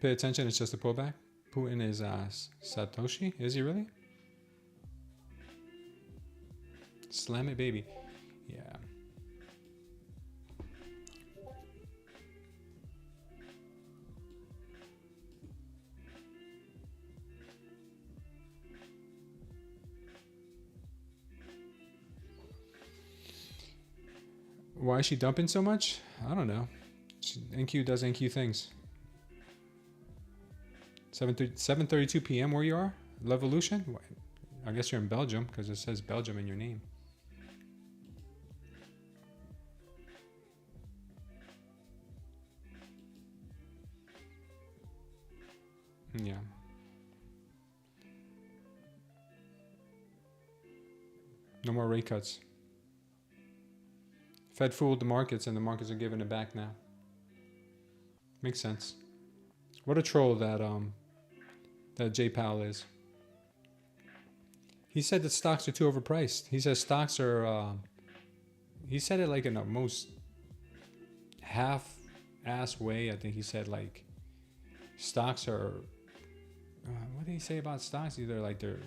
Pay attention, it's just a pullback. Putin is Satoshi. Is he really? Slam it, baby. Yeah. Why is she dumping so much? I don't know. NQ does NQ things. 7:32 p.m. where you are? Levolution? I guess you're in Belgium because it says Belgium in your name. Yeah. No more rate cuts. Fed fooled the markets and the markets are giving it back now. Makes sense. What a troll that Jay Powell is. He said that stocks are too overpriced. He says stocks are he said it like in the most half-ass way. I think he said like stocks are what did he say about stocks? Either like they're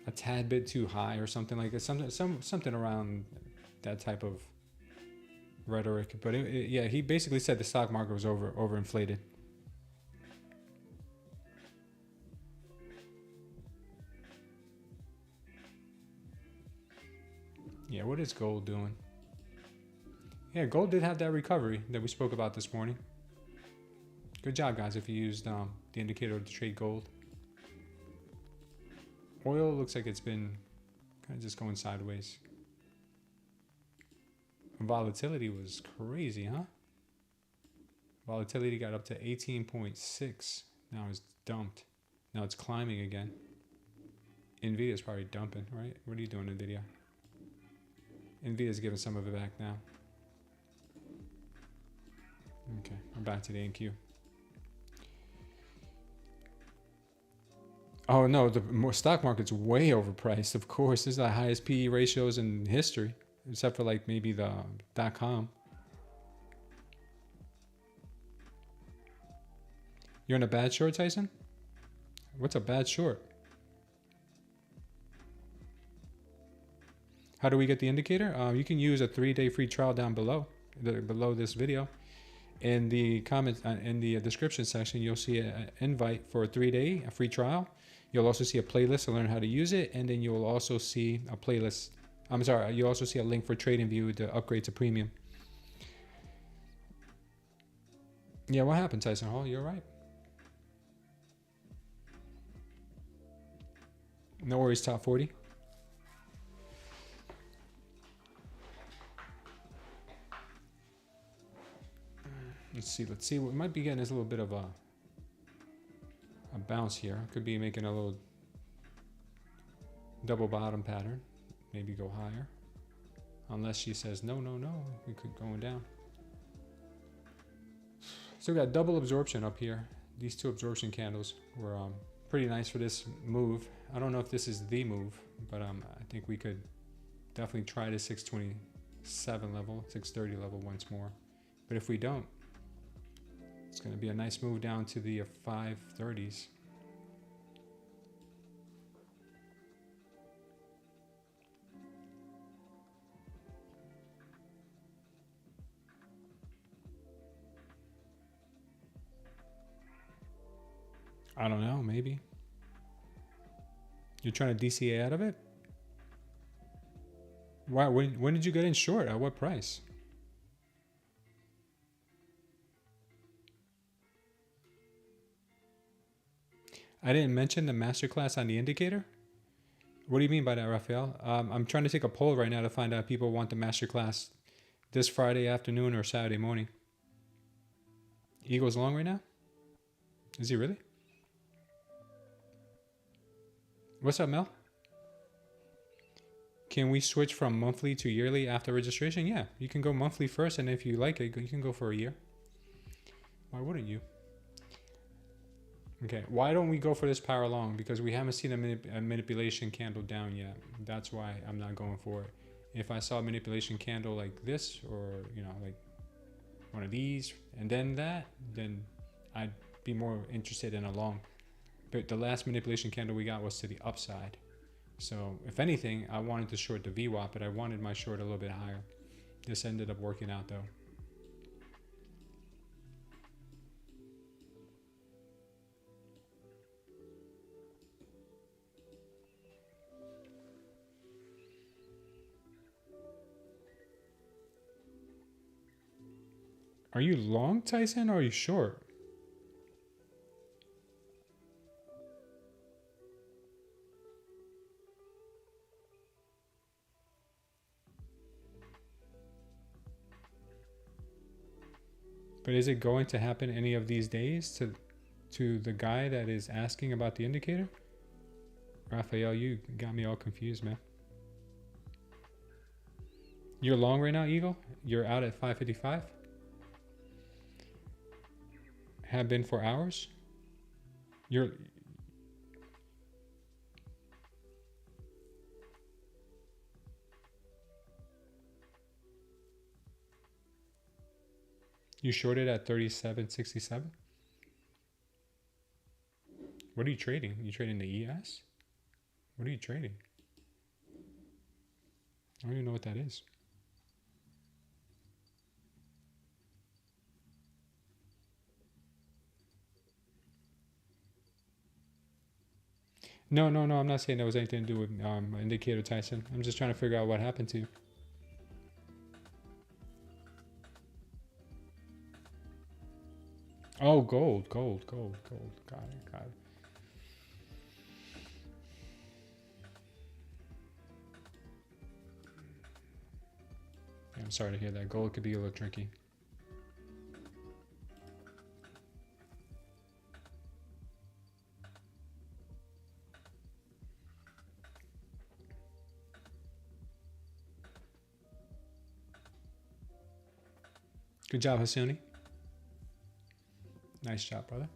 a tad bit too high or something like that. Something around that type of rhetoric. But yeah, he basically said the stock market was overinflated. Yeah, what is gold doing? Yeah, gold did have that recovery that we spoke about this morning. Good job, guys, if you used the indicator to trade gold. Oil looks like it's been kind of just going sideways. Volatility was crazy, huh? Volatility got up to 18.6. Now it's dumped. Now it's climbing again. Nvidia's probably dumping, right? What are you doing, Nvidia? Nvidia's giving some of it back now. Okay, we're back to the NQ. Oh no, the stock market's way overpriced. Of course, this is the highest PE ratios in history, except for like maybe the .com. You're in a bad short, Tyson? What's a bad short? How do we get the indicator? You can use a 3-day free trial down below this video. In the comments, in the description section, you'll see an invite for a 3-day free trial. You'll also see a playlist to learn how to use it, and then you'll also see a playlist. I'm sorry, you'll also see a link for TradingView to upgrade to premium. Yeah, what happened, Tyson Hall? You're right. No worries, top 40. Let's see. We might be getting this little bit of a bounce here. Could be making a little double bottom pattern. Maybe go higher. Unless she says no. We could going down. So we got double absorption up here. These two absorption candles were pretty nice for this move. I don't know if this is the move, but I think we could definitely try the 627 level, 630 level once more. But if we don't, it's going to be a nice move down to the 530s. I don't know, maybe. You're trying to DCA out of it? Why? When did you get in short? At what price? I didn't mention the masterclass on the indicator. What do you mean by that, Raphael? I'm trying to take a poll right now to find out if people want the masterclass this Friday afternoon or Saturday morning. Eagle's long right now? Is he really? What's up, Mel? Can we switch from monthly to yearly after registration? Yeah, you can go monthly first, and if you like it, you can go for a year. Why wouldn't you? Okay, why don't we go for this power long? Because we haven't seen a manipulation candle down yet. That's why I'm not going for it. If I saw a manipulation candle like this, or like one of these, and then that, then I'd be more interested in a long. But the last manipulation candle we got was to the upside. So if anything, I wanted to short the VWAP, but I wanted my short a little bit higher. This ended up working out though. Are you long, Tyson, or are you short? But is it going to happen any of these days to the guy that is asking about the indicator? Raphael, you got me all confused, man. You're long right now, Eagle? You're out at 555? Have been for hours? You shorted at 37.67? What are you trading? You trading the ES? What are you trading? I don't even know what that is. No, I'm not saying that was anything to do with indicator, Tyson. I'm just trying to figure out what happened to you. Oh, gold. Got it. Yeah, I'm sorry to hear that. Gold could be a little tricky. Good job, Hasuni. Nice job, brother.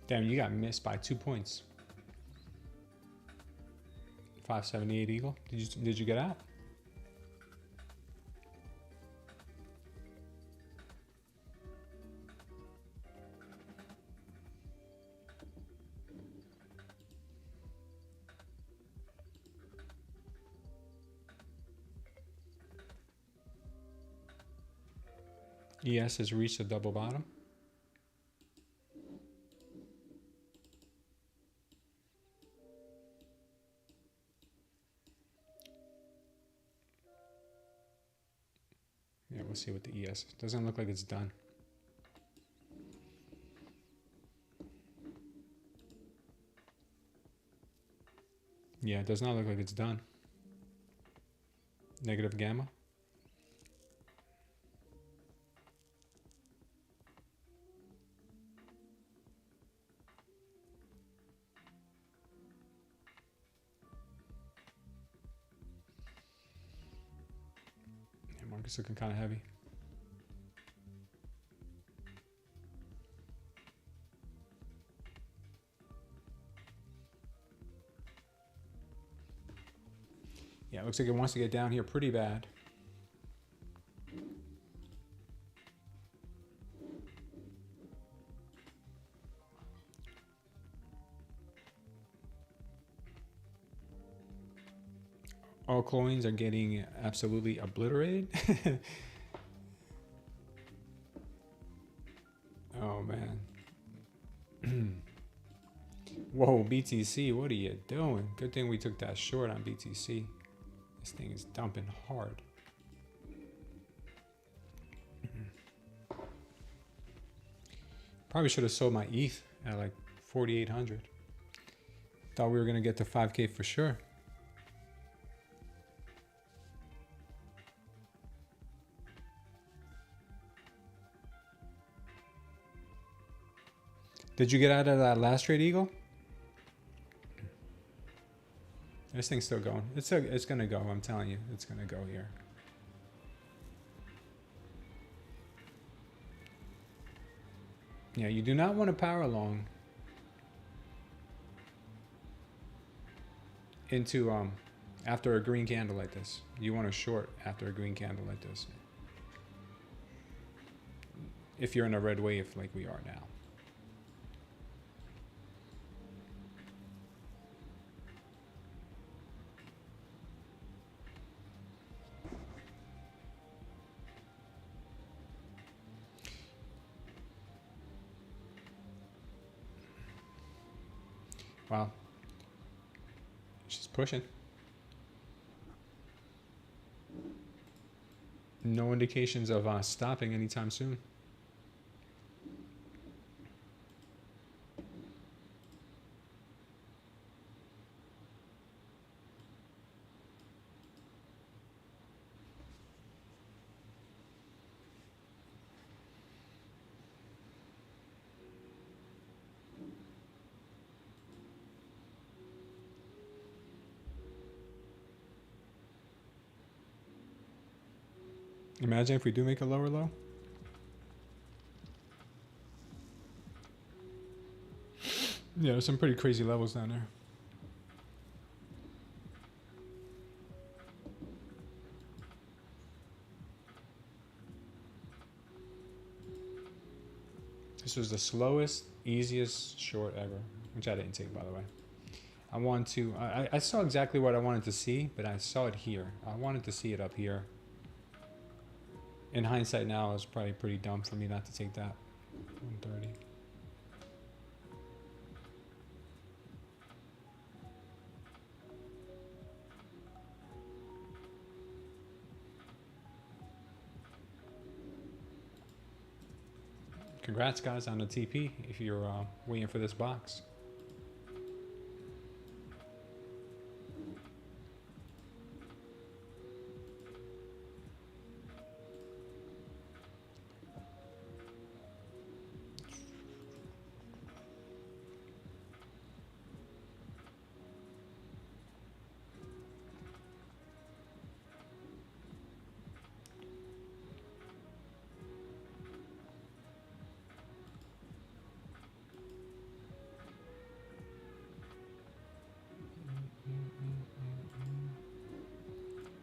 Damn, you got missed by 2 points. 578 Eagle. Did you get out? ES has reached a double bottom. Yeah, we'll see what the ES is. Doesn't look like it's done. Yeah, it does not look like it's done. Negative gamma. Yeah, market's looking kind of heavy. Yeah, it looks like it wants to get down here pretty bad. All coins are getting absolutely obliterated. Oh man. Whoa, BTC, what are you doing? Good thing we took that short on BTC. This thing is dumping hard. Probably should have sold my ETH at like 4,800. Thought we were gonna get to 5K for sure. Did you get out of that last trade, Eagle? This thing's still going. It's gonna go. I'm telling you, it's gonna go here. Yeah, you do not want to power long into after a green candle like this. You want to short after a green candle like this. If you're in a red wave like we are now. Wow. She's pushing. No indications of stopping anytime soon. Imagine if we do make a lower low. Yeah, there's some pretty crazy levels down there. This was the slowest, easiest short ever, which I didn't take, by the way. I want to, I saw exactly what I wanted to see, but I saw it here. I wanted to see it up here. In hindsight now, it was probably pretty dumb for me not to take that. 130. Congrats, guys, on the TP if you're waiting for this box.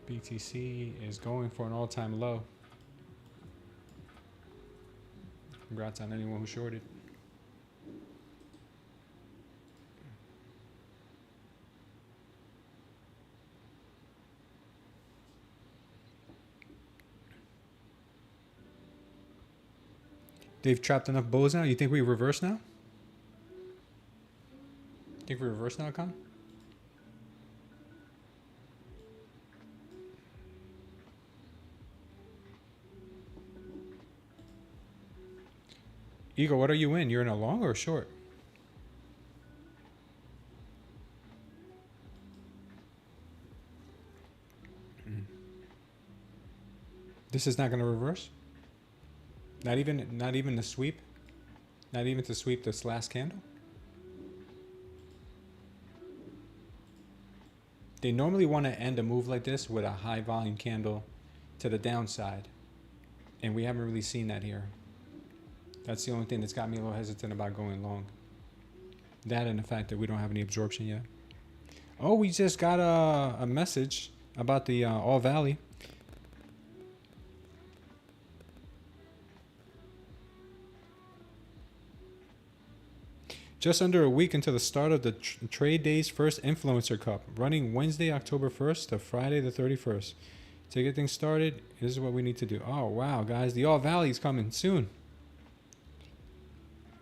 BTC is going for an all-time low. Congrats on anyone who shorted. They've trapped enough bulls now. You think we reverse now? Think we reverse now, Con? Eagle, what are you in? You're in a long or a short? This is not going to reverse? Not even the sweep? Not even to sweep this last candle? They normally want to end a move like this with a high volume candle to the downside. And we haven't really seen that here. That's the only thing that's got me a little hesitant about going long. That and the fact that we don't have any absorption yet. Oh, we just got a message about the All Valley. Just under a week until the start of the Trade Day's first Influencer Cup, running Wednesday, October 1st to Friday the 31st. To get things started, this is what we need to do. Oh, wow, guys. The All Valley's coming soon.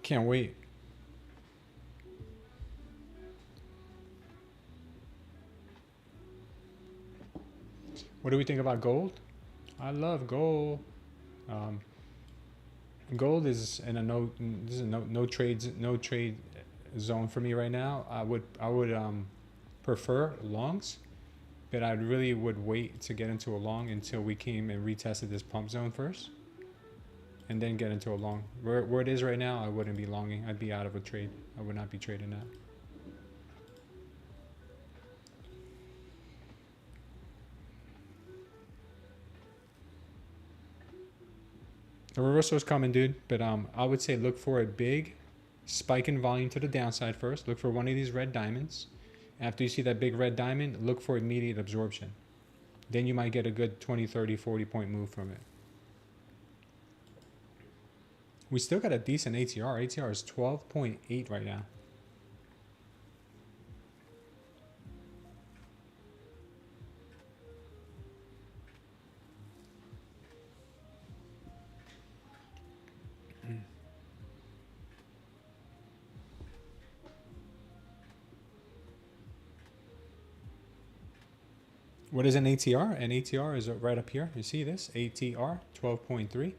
Can't wait. What do we think about gold? I love gold. Gold is in a no trade zone for me right now. I would prefer longs, but I really would wait to get into a long until we came and retested this pump zone first, and then get into a long. Where it is right now, I wouldn't be longing. I'd be out of a trade. I would not be trading that. The reversal is coming, dude, but I would say look for a big spike in volume to the downside first. Look for one of these red diamonds. After you see that big red diamond, look for immediate absorption. Then you might get a good 20, 30, 40 point move from it. We still got a decent ATR. ATR is 12.8 right now. What is an ATR? An ATR is right up here. You see this? ATR 12.3.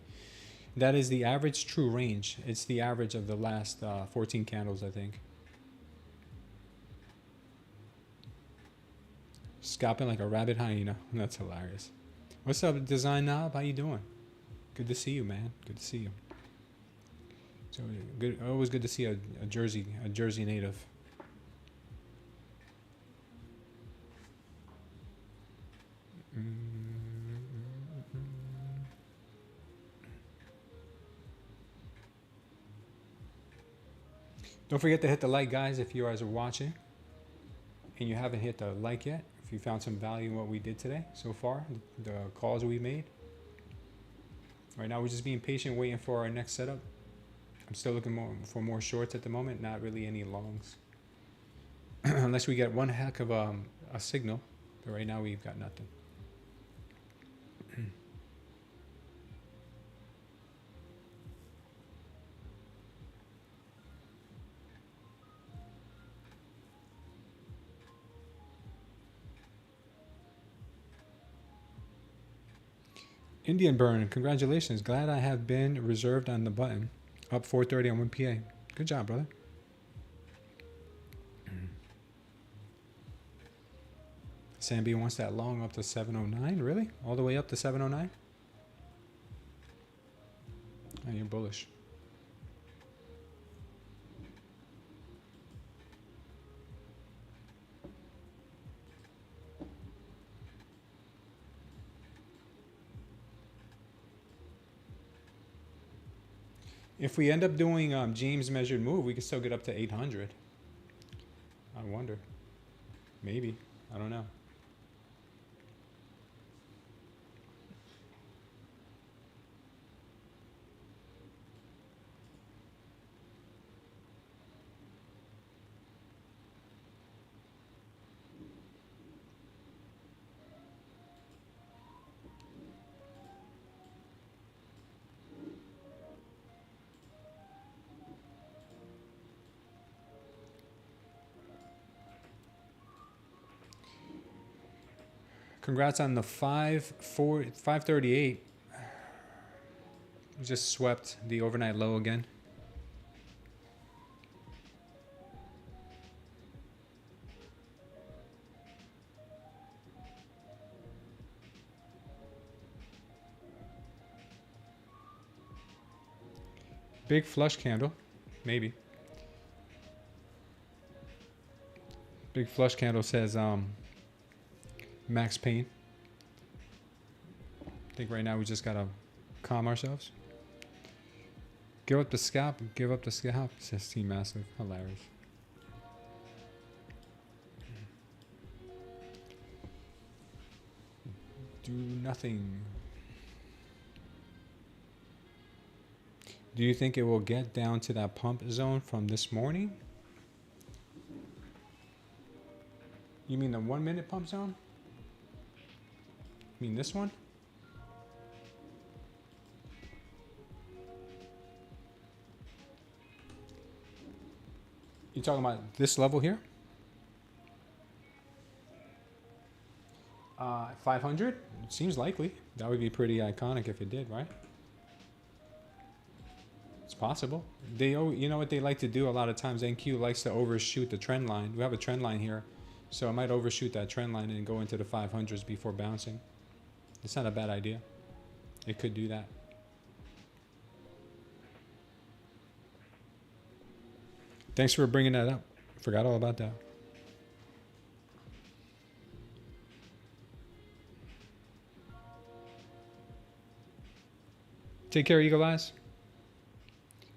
That is the average true range. It's the average of the last 14 candles, I think. Scalping like a rabid hyena. That's hilarious. What's up, Design Knob? How you doing? Good to see you, man. Good to see you. So good. Always good to see a Jersey native. Don't forget to hit the like, guys, if you guys are watching and you haven't hit the like yet. If you found some value in what we did today so far, the calls we made. Right now we're just being patient, waiting for our next setup. I'm still looking for more shorts at the moment, not really any longs. Unless we get one heck of a signal, but right now we've got nothing. Indian Burn, congratulations. Glad I have been reserved on the button. Up 430 on 1PA. Good job, brother. Sambi wants that long up to 709. Really? All the way up to 709? Oh, you're bullish. If we end up doing James measured move, we can still get up to 800. I wonder. Maybe. I don't know. Congrats on the 538. Just swept the overnight low again. Big flush candle, maybe. Big flush candle says max pain. I think right now we just gotta calm ourselves. Give up the scalp. Give up the scalp. Says T Massive. Hilarious. Do nothing. Do you think it will get down to that pump zone from this morning? You mean the 1 minute pump zone? You mean this one? You talking about this level here? 500? It seems likely. That would be pretty iconic if it did, right? It's possible. You know what they like to do a lot of times? NQ likes to overshoot the trend line. We have a trend line here, so I might overshoot that trend line and go into the 500s before bouncing. It's not a bad idea. It could do that. Thanks for bringing that up. Forgot all about that. Take care, Eagle Eyes.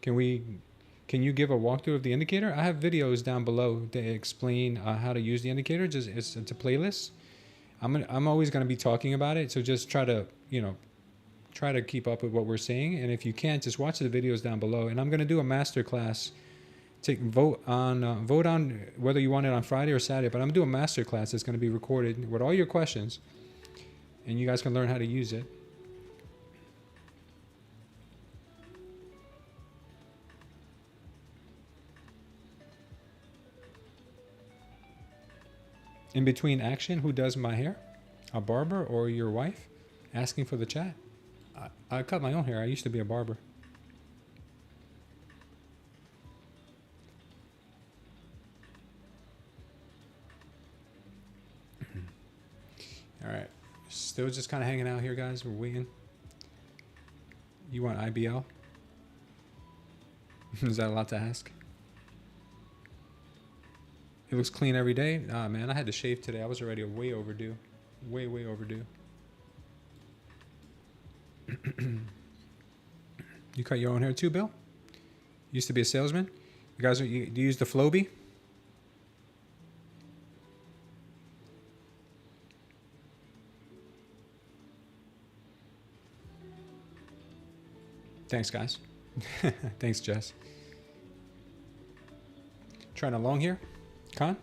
Can you give a walkthrough of the indicator? I have videos down below that explain how to use the indicator. It's a playlist. I'm always going to be talking about it, so just try to keep up with what we're saying. And if you can't, just watch the videos down below. And I'm going to do a masterclass. Vote on whether you want it on Friday or Saturday. But I'm going to do a masterclass that's going to be recorded with all your questions, and you guys can learn how to use it. In between action, who does my hair? A barber or your wife? Asking for the chat. I cut my own hair. I used to be a barber. All right. Still just kind of hanging out here, guys. We're waiting. You want IBL? Is that a lot to ask? It looks clean every day. Ah, man, I had to shave today. I was already way overdue. Way overdue. You cut your own hair too, Bill? Used to be a salesman? You guys, do you use the Flowbee? Thanks, guys. Thanks, Jess. Trying a long here? Khan,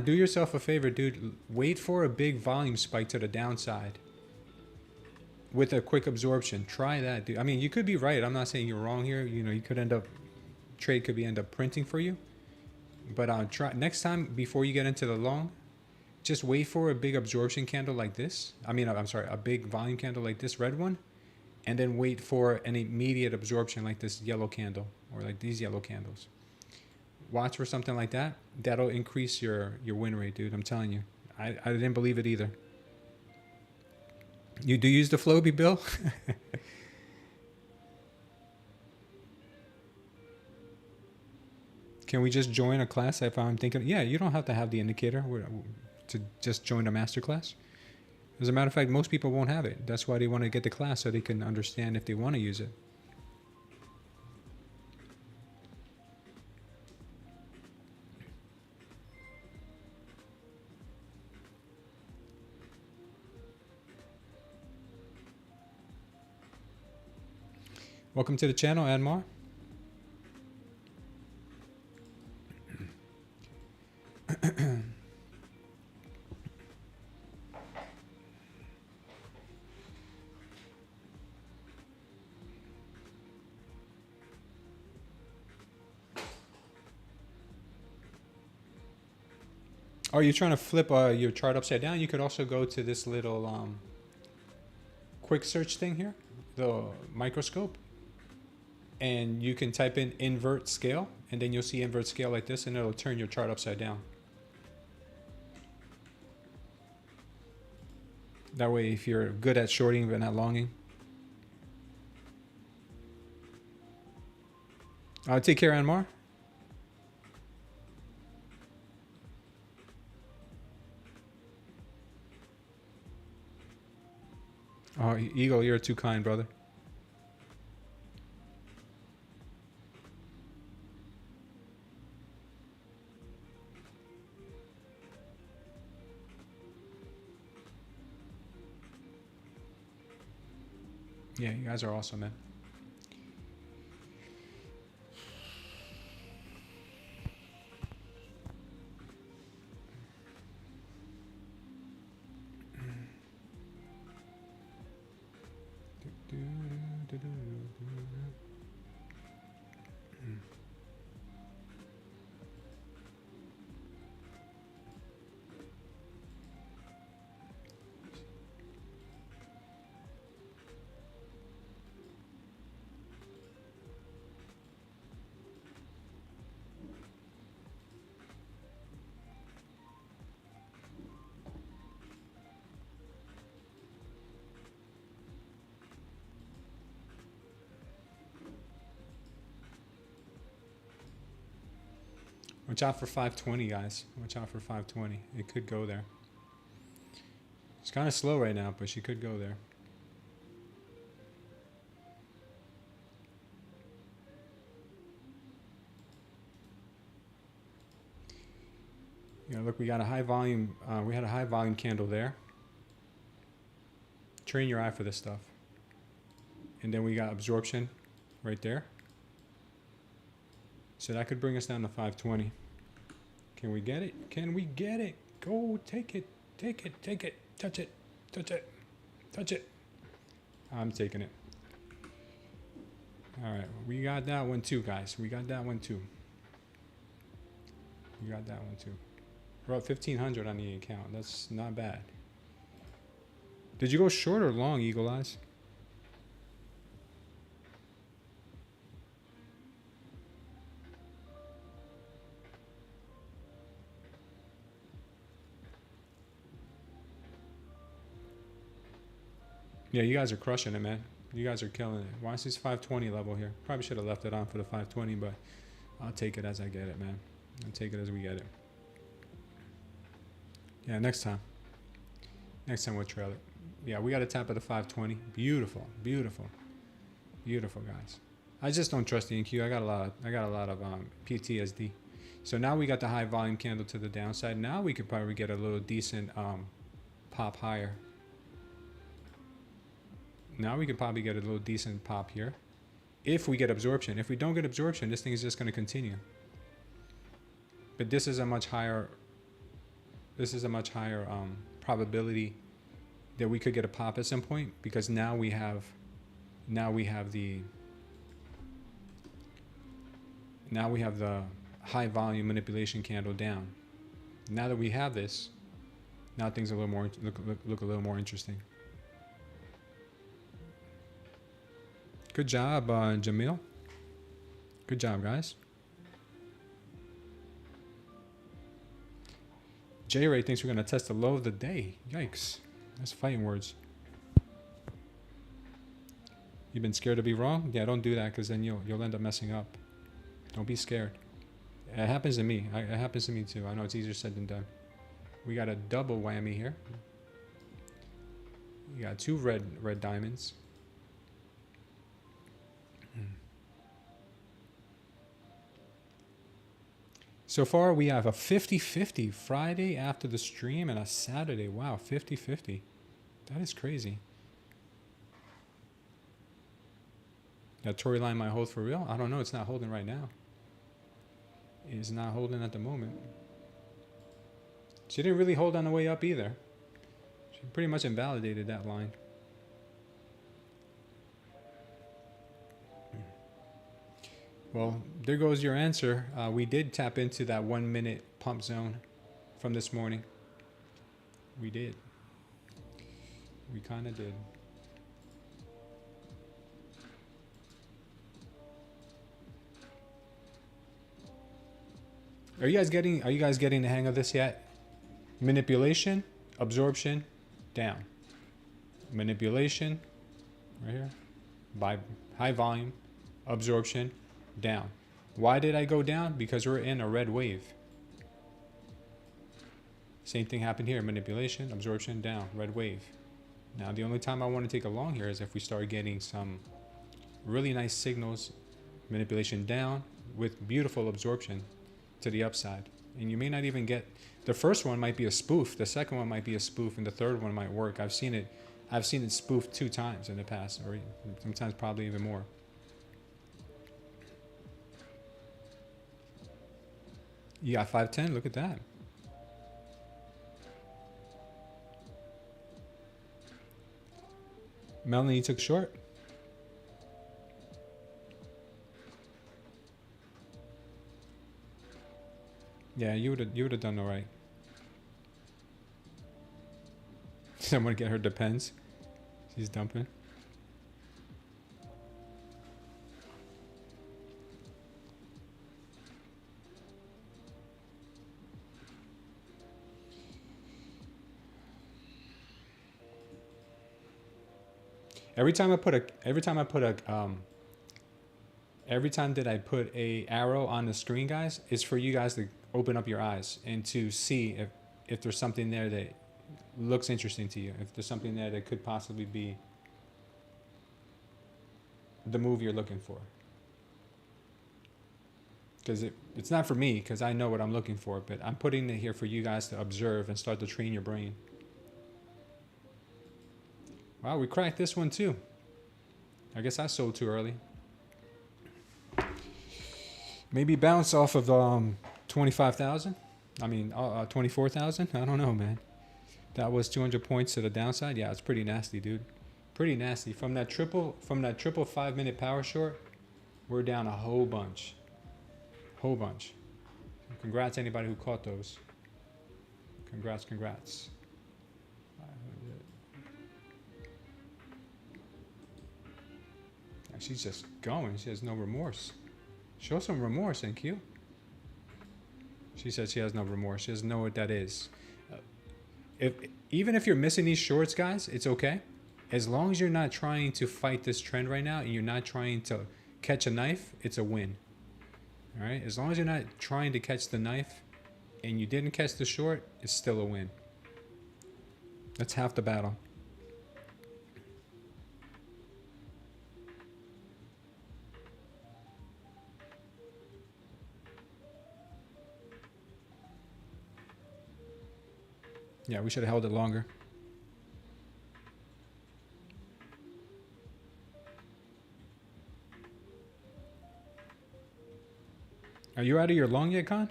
do yourself a favor, dude. Wait for a big volume spike to the downside with a quick absorption. Try that, dude. I mean, you could be right. I'm not saying you're wrong here. You know, you could end up printing for you. But try next time before you get into the long, just wait for a big absorption candle like this. I'm sorry, a big volume candle like this red one, and then wait for an immediate absorption like this yellow candle or like these yellow candles. Watch for something like that. That'll increase your win rate, dude. I'm telling you. I didn't believe it either. You do use the Flowbee, Bill? Can we just join a class if I'm thinking? Yeah, you don't have to have the indicator to just join a masterclass. As a matter of fact, most people won't have it. That's why they want to get the class so they can understand if they want to use it. Welcome to the channel, Admar. Are you trying to flip your chart upside down? You could also go to this little quick search thing here, the microscope. And you can type in invert scale, and then you'll see invert scale like this, and it'll turn your chart upside down. That way, if you're good at shorting but not longing. Take care, Anmar. Oh, Eagle, you're too kind, brother. Yeah, you guys are awesome, man. Watch out for 520, guys. Watch out for 520. It could go there. It's kind of slow right now, but she could go there. You know, look, we got a high volume. We had a high volume candle there. Train your eye for this stuff. And then we got absorption right there. So that could bring us down to 520. Can we get it? Can we get it? Go, take it, take it, take it, touch it, touch it, touch it. I'm taking it. All right, we got that one too, guys. We got that one too. We got that one too. We're up 1,500 on the account. That's not bad. Did you go short or long, Eagle Eyes? Yeah, you guys are crushing it, man. You guys are killing it. Watch this 520 level here. Probably should have left it on for the 520, but I'll take it as I get it, man. I'll take it as we get it. Yeah, next time. Next time we'll trail it. Yeah, we got to tap at the 520. Beautiful, beautiful, beautiful, guys. I just don't trust the NQ. I got a lot of PTSD. So now we got the high volume candle to the downside. Now we could probably get a little decent pop higher. Now we could probably get a little decent pop here if we get absorption. If we don't get absorption, this thing is just going to continue. But this is a much higher probability that we could get a pop at some point, because now we have the high volume manipulation candle down. Now that we have this, now things are a little more look a little more interesting. Good job, Jamil. Good job, guys. J-Ray thinks we're going to test the low of the day. Yikes. That's fighting words. You've been scared to be wrong? Yeah, don't do that, because then you'll end up messing up. Don't be scared. It happens to me. It happens to me too. I know it's easier said than done. We got a double whammy here. We got two red diamonds. So far, we have a 50-50 Friday after the stream and a Saturday. Wow, 50-50. That is crazy. That Tory line might hold for real? I don't know. It's not holding right now. It is not holding at the moment. She didn't really hold on the way up either. She pretty much invalidated that line. Well, there goes your answer. We did tap into that 1 minute pump zone from this morning. We did. We kind of did. Are you guys getting the hang of this yet? Manipulation, absorption, down. Manipulation, right here. By high volume, absorption, down. Why did I go down? Because we're in a red wave. Same thing happened here. Manipulation, absorption, down, red wave. Now the only time I want to take a long here is if we start getting some really nice signals. Manipulation down with beautiful absorption to the upside. And you may not even get, the first one might be a spoof, the second one might be a spoof, and the third one might work. I've seen it spoofed 2 times in the past, or sometimes probably even more. You got 510, look at that. Melanie, you took short? Yeah, you would have done all right. Someone get her depends. She's dumping. Every time I put a Every time that I put a arrow on the screen, guys, is for you guys to open up your eyes and to see if there's something there that looks interesting to you, if there's something there that could possibly be the move you're looking for. Because it's not for me, because I know what I'm looking for, but I'm putting it here for you guys to observe and start to train your brain. Wow, we cracked this one too. I guess I sold too early. Maybe bounce off of 25,000. I mean 24,000. I don't know, man. That was 200 points to the downside. Yeah, it's pretty nasty, dude. Pretty nasty. From that triple 5-minute power short, we're down a whole bunch. Whole bunch. Congrats anybody who caught those. Congrats. She's just going. She has no remorse. Show some remorse, NQ. She said she has no remorse. She doesn't know what that is. Even if you're missing these shorts, guys, it's okay. As long as you're not trying to fight this trend right now and you're not trying to catch a knife, it's a win. All right? As long as you're not trying to catch the knife and you didn't catch the short, it's still a win. That's half the battle. Yeah, we should have held it longer. Are you out of your long yet, Con?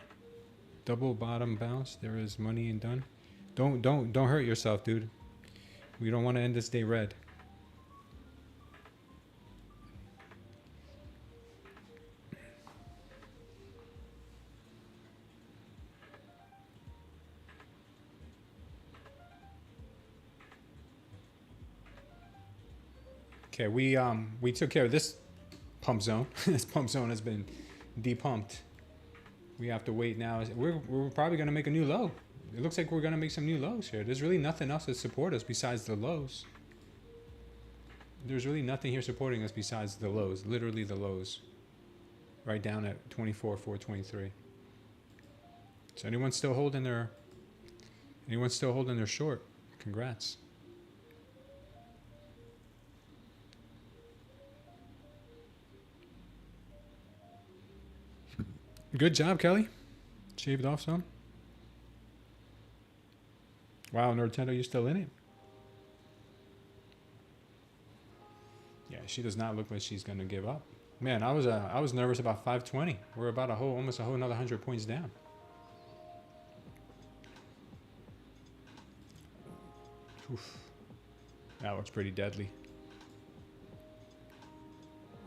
Double bottom bounce. There is money and done. Don't hurt yourself, dude. We don't want to end this day red. Okay, we took care of this pump zone. This pump zone has been depumped. We have to wait now. We're probably gonna make a new low. It looks like we're gonna make some new lows here. There's really nothing else to support us besides the lows. There's really nothing here supporting us besides the lows. Literally the lows. Right down at 24,423. So anyone still holding their short? Congrats. Good job, Kelly. Shaved off some. Wow, Nintendo, you still in it? Yeah, she does not look like she's gonna give up. Man, I was nervous about 520. We're about almost a whole another 100 points down. Oof. That looks pretty deadly.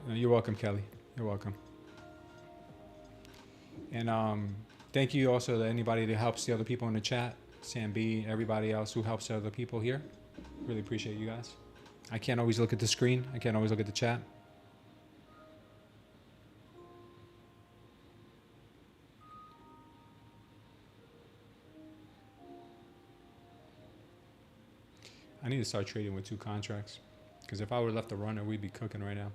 You're welcome, Kelly. You're welcome. And thank you also to anybody that helps the other people in the chat. Sam B, everybody else who helps the other people here. Really appreciate you guys. I can't always look at the screen. I can't always look at the chat. I need to start trading with 2 contracts. Because if I would have left the runner, we'd be cooking right now.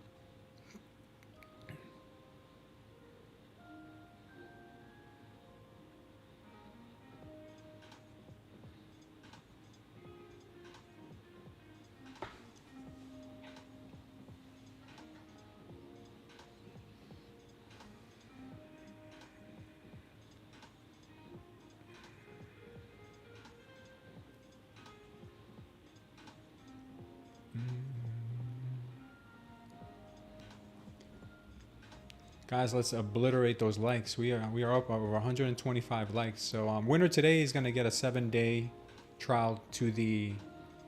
Guys, let's obliterate those likes. We are up over 125 likes. So winner today is gonna get a 7-day trial to the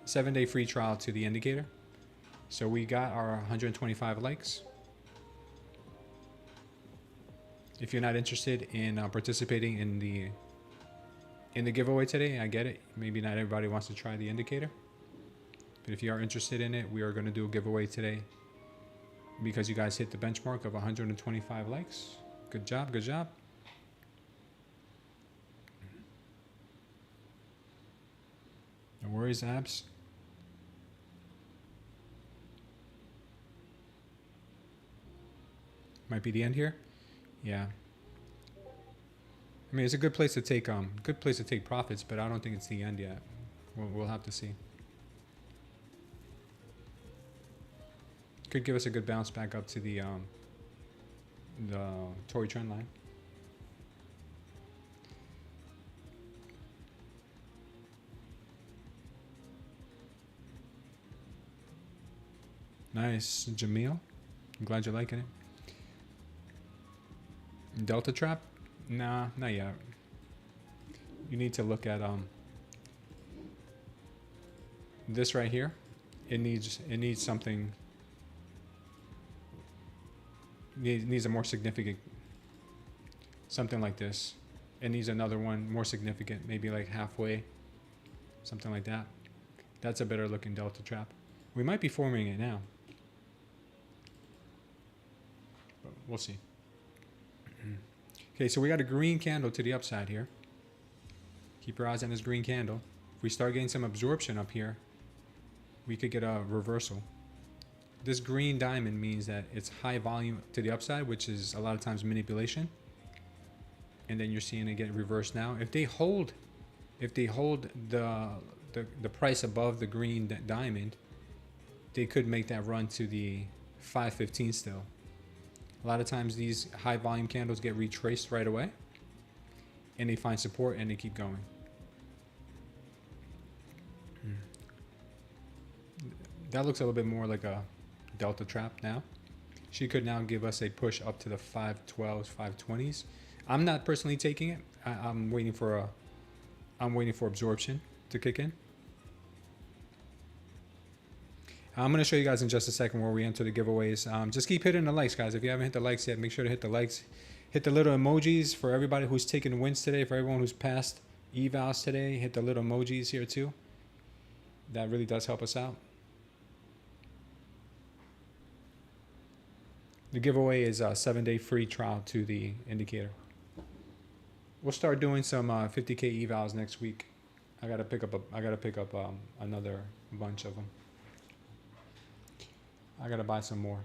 7-day free trial to the indicator. So we got our 125 likes. If you're not interested in participating in the giveaway today, I get it. Maybe not everybody wants to try the indicator. But if you are interested in it, we are going to do a giveaway today because you guys hit the benchmark of 125 likes. Good job, good job. No worries, abs. Might be the end here. Yeah. I mean, it's a good place to take profits, but I don't think it's the end yet. We'll have to see. Could give us a good bounce back up to the Tory trend line. Nice, Jamil. I'm glad you're liking it. Delta trap? Nah, not yet. You need to look at this right here. It needs something. It needs a more significant, something like this. It needs another one more significant, maybe like halfway, something like that. That's a better looking delta trap. We might be forming it now. But we'll see. Okay, so we got a green candle to the upside here. Keep your eyes on this green candle. If we start getting some absorption up here, we could get a reversal. This green diamond means that it's high volume to the upside, which is a lot of times manipulation. And then you're seeing it get reversed now. If they hold the price above the green diamond, they could make that run to the 515 still. A lot of times these high volume candles get retraced right away and they find support and they keep going. That looks a little bit more like a delta trap now. She could now give us a push up to the 512s, 520s. I'm not personally taking it. I'm waiting for absorption to kick in. I'm going to show you guys in just a second where we enter the giveaways. Just keep hitting the likes, guys. If you haven't hit the likes yet, make sure to hit the likes. Hit the little emojis for everybody who's taking wins today, for everyone who's passed evals today. Hit the little emojis here too. That really does help us out. The giveaway is a 7-day free trial to the indicator. We'll start doing some 50K evals next week. I gotta pick up another bunch of them. I gotta buy some more.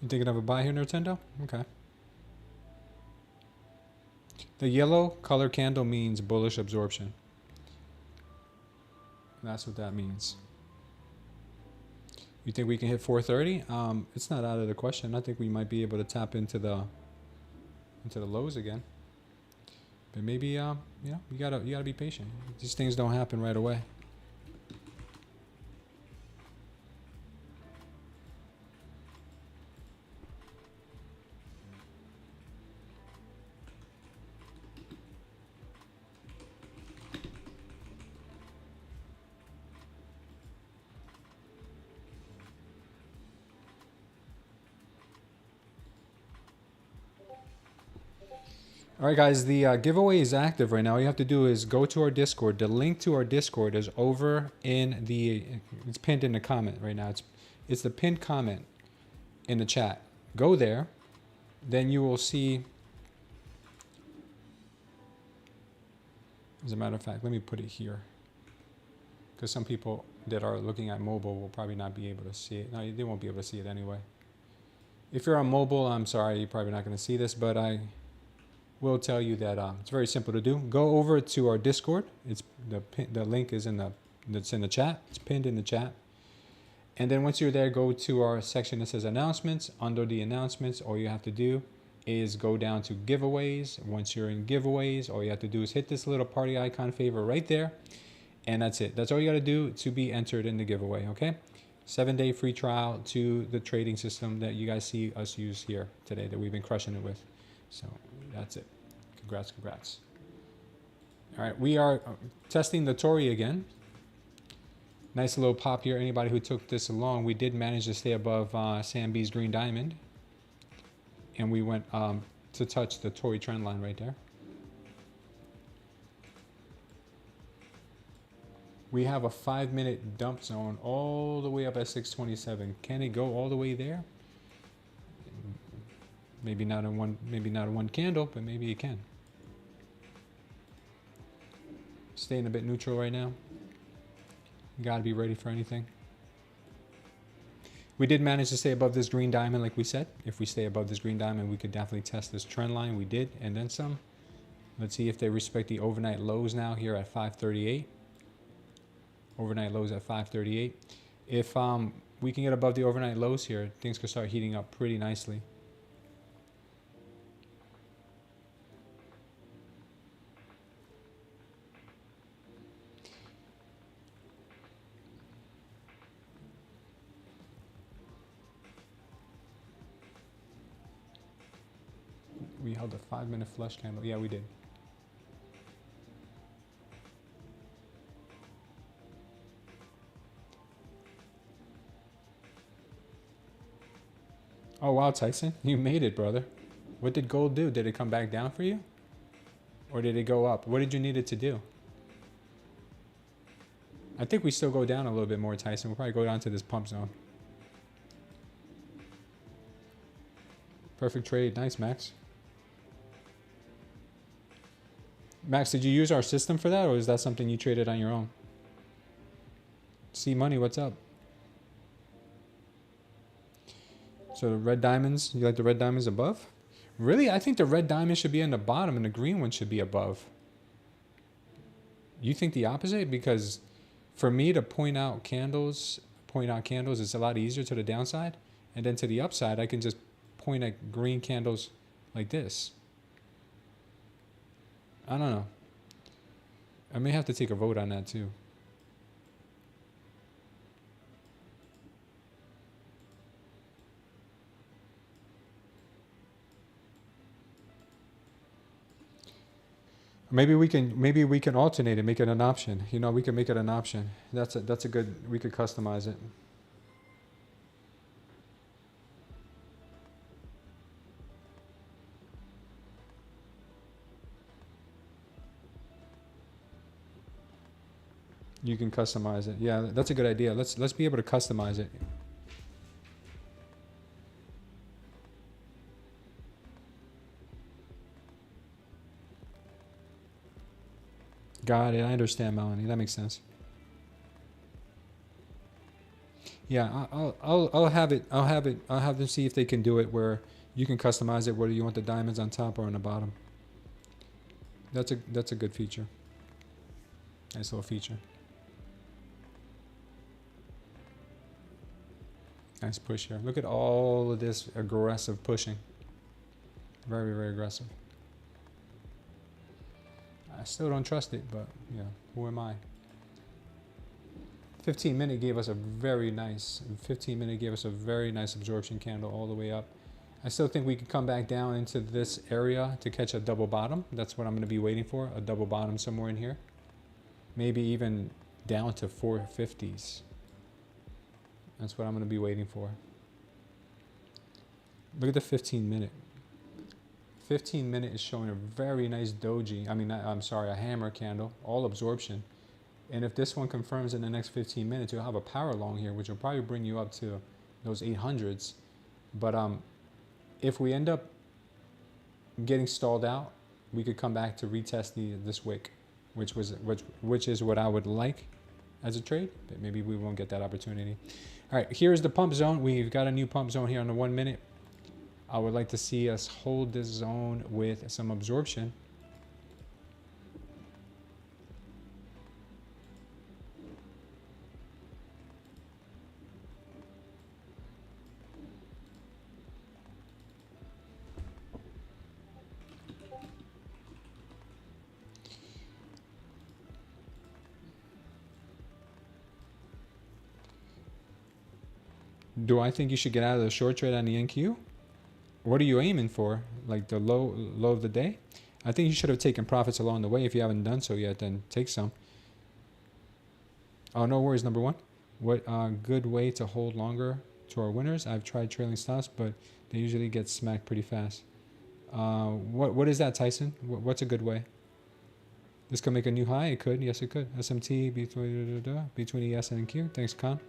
You thinking of a buy here, Nintendo? Okay. The yellow color candle means bullish absorption. That's what that means. You think we can hit 430? It's not out of the question. I think we might be able to tap into the lows again. But maybe you know, you gotta be patient. These things don't happen right away. All right, guys, the giveaway is active right now. All you have to do is go to our Discord. The link to our Discord is over in it's pinned in the comment right now. It's the pinned comment in the chat. Go there. Then you will see, as a matter of fact, let me put it here, because some people that are looking at mobile will probably not be able to see it. No, they won't be able to see it anyway. If you're on mobile, I'm sorry, you're probably not going to see this, but I will tell you that it's very simple to do. Go over to our Discord. It's the link is in the chat. It's pinned in the chat. And then once you're there, go to our section that says announcements. Under the announcements, all you have to do is go down to giveaways. Once you're in giveaways, all you have to do is hit this little party icon favor right there. And that's it. That's all you got to do to be entered in the giveaway, okay? 7-day free trial to the trading system that you guys see us use here today that we've been crushing it with. So that's it. Congrats, congrats. All right, we are testing the Tory again. Nice little pop here. Anybody who took this along, we did manage to stay above Sam B's green diamond. And we went to touch the Tory trend line right there. We have a 5-minute dump zone all the way up at 627. Can it go all the way there? Maybe not in one candle, but maybe it can. Staying a bit neutral right now. You gotta be ready for anything. We did manage to stay above this green diamond, like we said. If we stay above this green diamond, we could definitely test this trend line. We did, and then some. Let's see if they respect the overnight lows now here at 538. Overnight lows at 538. If we can get above the overnight lows here, things could start heating up pretty nicely. We held a 5-minute flush candle. Yeah, we did. Oh, wow, Tyson. You made it, brother. What did gold do? Did it come back down for you? Or did it go up? What did you need it to do? I think we still go down a little bit more, Tyson. We'll probably go down to this pump zone. Perfect trade. Nice, Max. Max, did you use our system for that, or is that something you traded on your own? See money, what's up? So the red diamonds, you like the red diamonds above? Really? I think the red diamond should be in the bottom and the green one should be above. You think the opposite? Because for me to point out candles is a lot easier to the downside. And then to the upside, I can just point at green candles like this. I don't know. I may have to take a vote on that too. Maybe we can alternate it, make it an option. You know, we can make it an option. That's a good, we could customize it. You can customize it. Yeah, that's a good idea. Let's be able to customize it. Got it. I understand, Melanie. That makes sense. Yeah, I'll have them see if they can do it where you can customize it whether you want the diamonds on top or on the bottom. That's a good feature. Nice little feature. Nice push here. Look at all of this aggressive pushing. Very, very aggressive. I still don't trust it, but yeah, who am I? 15-minute gave us a very nice. 15-minute gave us a very nice absorption candle all the way up. I still think we could come back down into this area to catch a double bottom. That's what I'm going to be waiting for, a double bottom somewhere in here. Maybe even down to 450s. That's what I'm going to be waiting for. Look at the 15-minute. 15-minute is showing a very nice doji. A hammer candle, all absorption. And if this one confirms in the next 15 minutes, you'll have a power long here, which will probably bring you up to those 800s. But if we end up getting stalled out, we could come back to retest this wick, which is what I would like as a trade, but maybe we won't get that opportunity. All right, here's the pump zone. We've got a new pump zone here on the 1 minute. I would like to see us hold this zone with some absorption. Do I think you should get out of the short trade on the NQ? What are you aiming for? Like the low of the day? I think you should have taken profits along the way. If you haven't done so yet, then take some. Oh, no worries, number one. What good way to hold longer to our winners? I've tried trailing stops, but they usually get smacked pretty fast. What is that, Tyson? What's a good way? This could make a new high. It could. Yes, it could. SMT between ES and Q. Thanks, Con.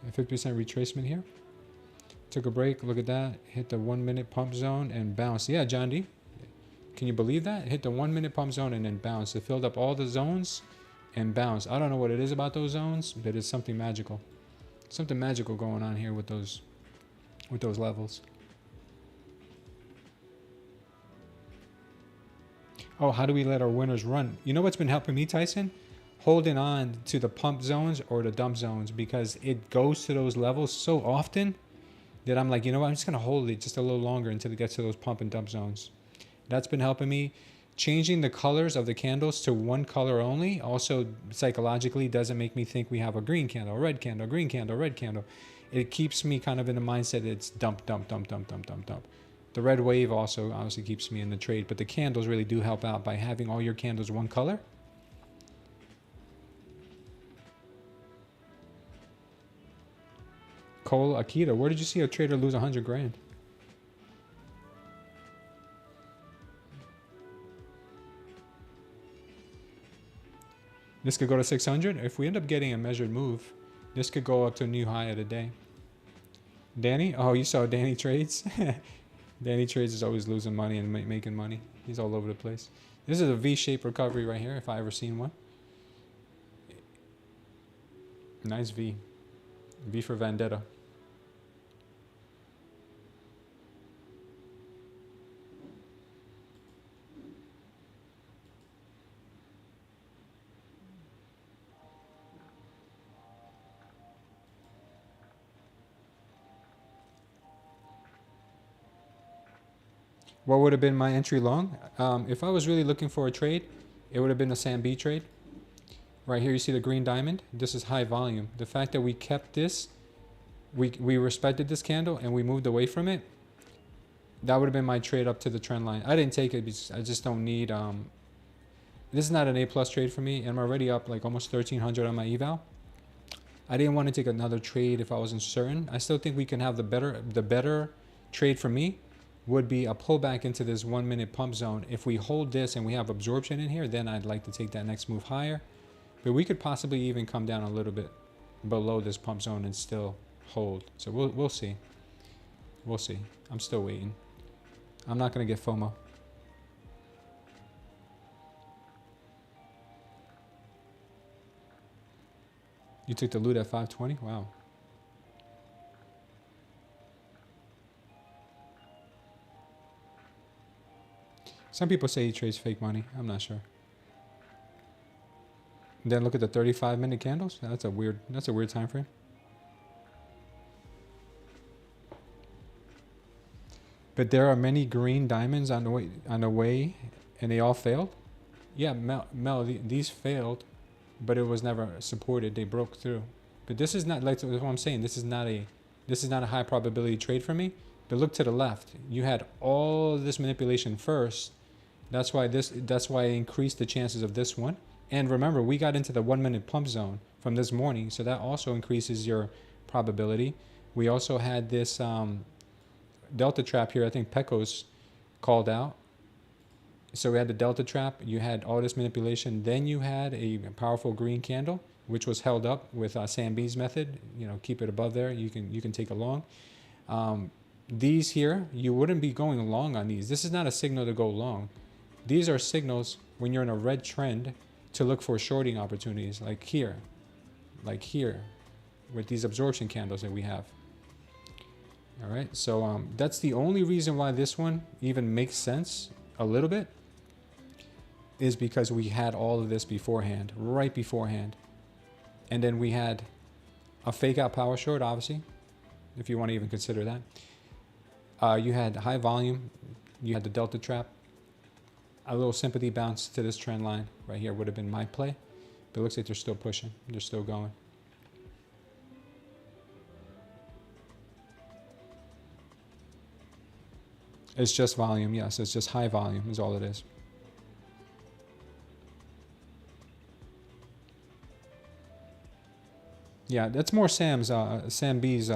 A 50% retracement here. Took a break. Look at that. Hit the 1 minute pump zone and bounce. Yeah, John D. Can you believe that? Hit the 1 minute pump zone and then bounce. It filled up all the zones and bounce. I don't know what it is about those zones, but it's something magical. Something magical going on here with those levels. Oh, how do we let our winners run? You know what's been helping me, Tyson? Holding on to the pump zones or the dump zones, because it goes to those levels so often that I'm like, you know what? I'm just going to hold it just a little longer until it gets to those pump and dump zones. That's been helping me. Changing the colors of the candles to one color only also psychologically doesn't make me think we have a green candle, red candle, green candle, red candle. It keeps me kind of in the mindset that it's dump, dump, dump, dump, dump, dump, dump. The red wave also obviously keeps me in the trade, but the candles really do help out by having all your candles one color. Cole Akita, where did you see a trader lose 100 grand? This could go to 600. If we end up getting a measured move, this could go up to a new high of the day. Danny? Oh, you saw Danny Trades? Danny Trades is always losing money and making money. He's all over the place. This is a V-shaped recovery right here, if I ever seen one. Nice V. V for Vendetta. What would have been my entry long? If I was really looking for a trade, it would have been a Sam B trade. Right here, you see the green diamond. This is high volume. The fact that we kept this, we respected this candle and we moved away from it, that would have been my trade up to the trend line. I didn't take it because I just don't need, this is not an A+ trade for me, and I'm already up like almost 1,300 on my eval. I didn't want to take another trade if I wasn't certain. I still think we can have the better trade for me would be a pullback into this 1 minute pump zone. If we hold this and we have absorption in here, then I'd like to take that next move higher. But we could possibly even come down a little bit below this pump zone and still hold. So we'll see. We'll see. I'm still waiting. I'm not going to get FOMO. You took the loot at 520? Wow. Some people say he trades fake money. I'm not sure. Then look at the 35-minute candles. That's a weird time frame. But there are many green diamonds on the way, and they all failed. Yeah, Mel, these failed, but it was never supported. They broke through. But this is not, like what I'm saying. This is not a high probability trade for me. But look to the left. You had all this manipulation first. That's why I increased the chances of this one. And remember, we got into the 1 minute pump zone from this morning, so that also increases your probability. We also had this delta trap here. I think Pecos called out. So we had the delta trap. You had all this manipulation. Then you had a powerful green candle, which was held up with Sam B's method. You know, keep it above there. You can take a long. These here, you wouldn't be going long on these. This is not a signal to go long. These are signals when you're in a red trend to look for shorting opportunities, like here, with these absorption candles that we have. All right, so that's the only reason why this one even makes sense a little bit, is because we had all of this beforehand, right beforehand. And then we had a fake out power short, obviously, if you want to even consider that. You had high volume, you had the delta trap. A little sympathy bounce to this trend line right here would have been my play, but it looks like they're still pushing. They're still going. It's just volume. Yes, it's just high volume is all it is. Yeah, that's more Sam B's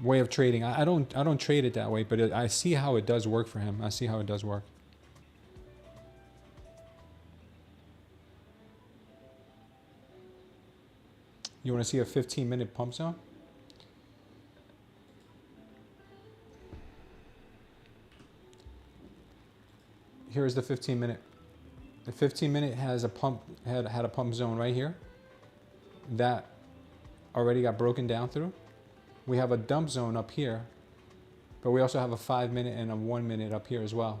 way of trading. I don't trade it that way, but I see how it does work for him. I see how it does work. You want to see a 15-minute pump zone? Here's the 15-minute. The 15-minute has a pump had a pump zone right here. That already got broken down through. We have a dump zone up here, but we also have a 5-minute and a 1-minute up here as well.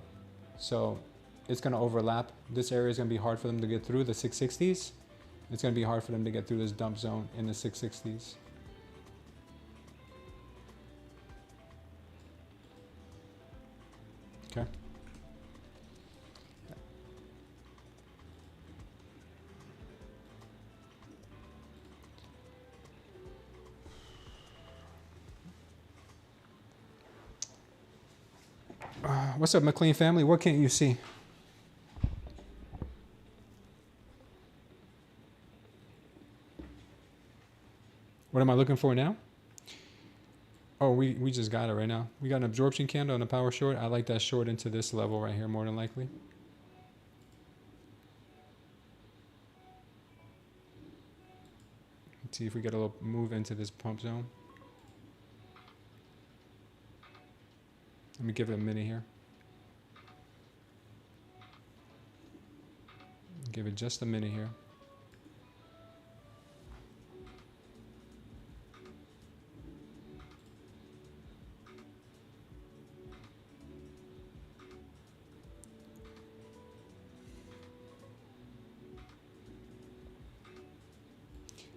So it's going to overlap. This area is going to be hard for them to get through, the 660s. It's going to be hard for them to get through this dump zone in the 660s. Okay. What's up, McLean family? What can't you see? What am I looking for now? Oh, we just got it right now. We got an absorption candle and a power short. I like that short into this level right here more than likely. Let's see if we get a little move into this pump zone. Let me give it a minute here. Give it just a minute here.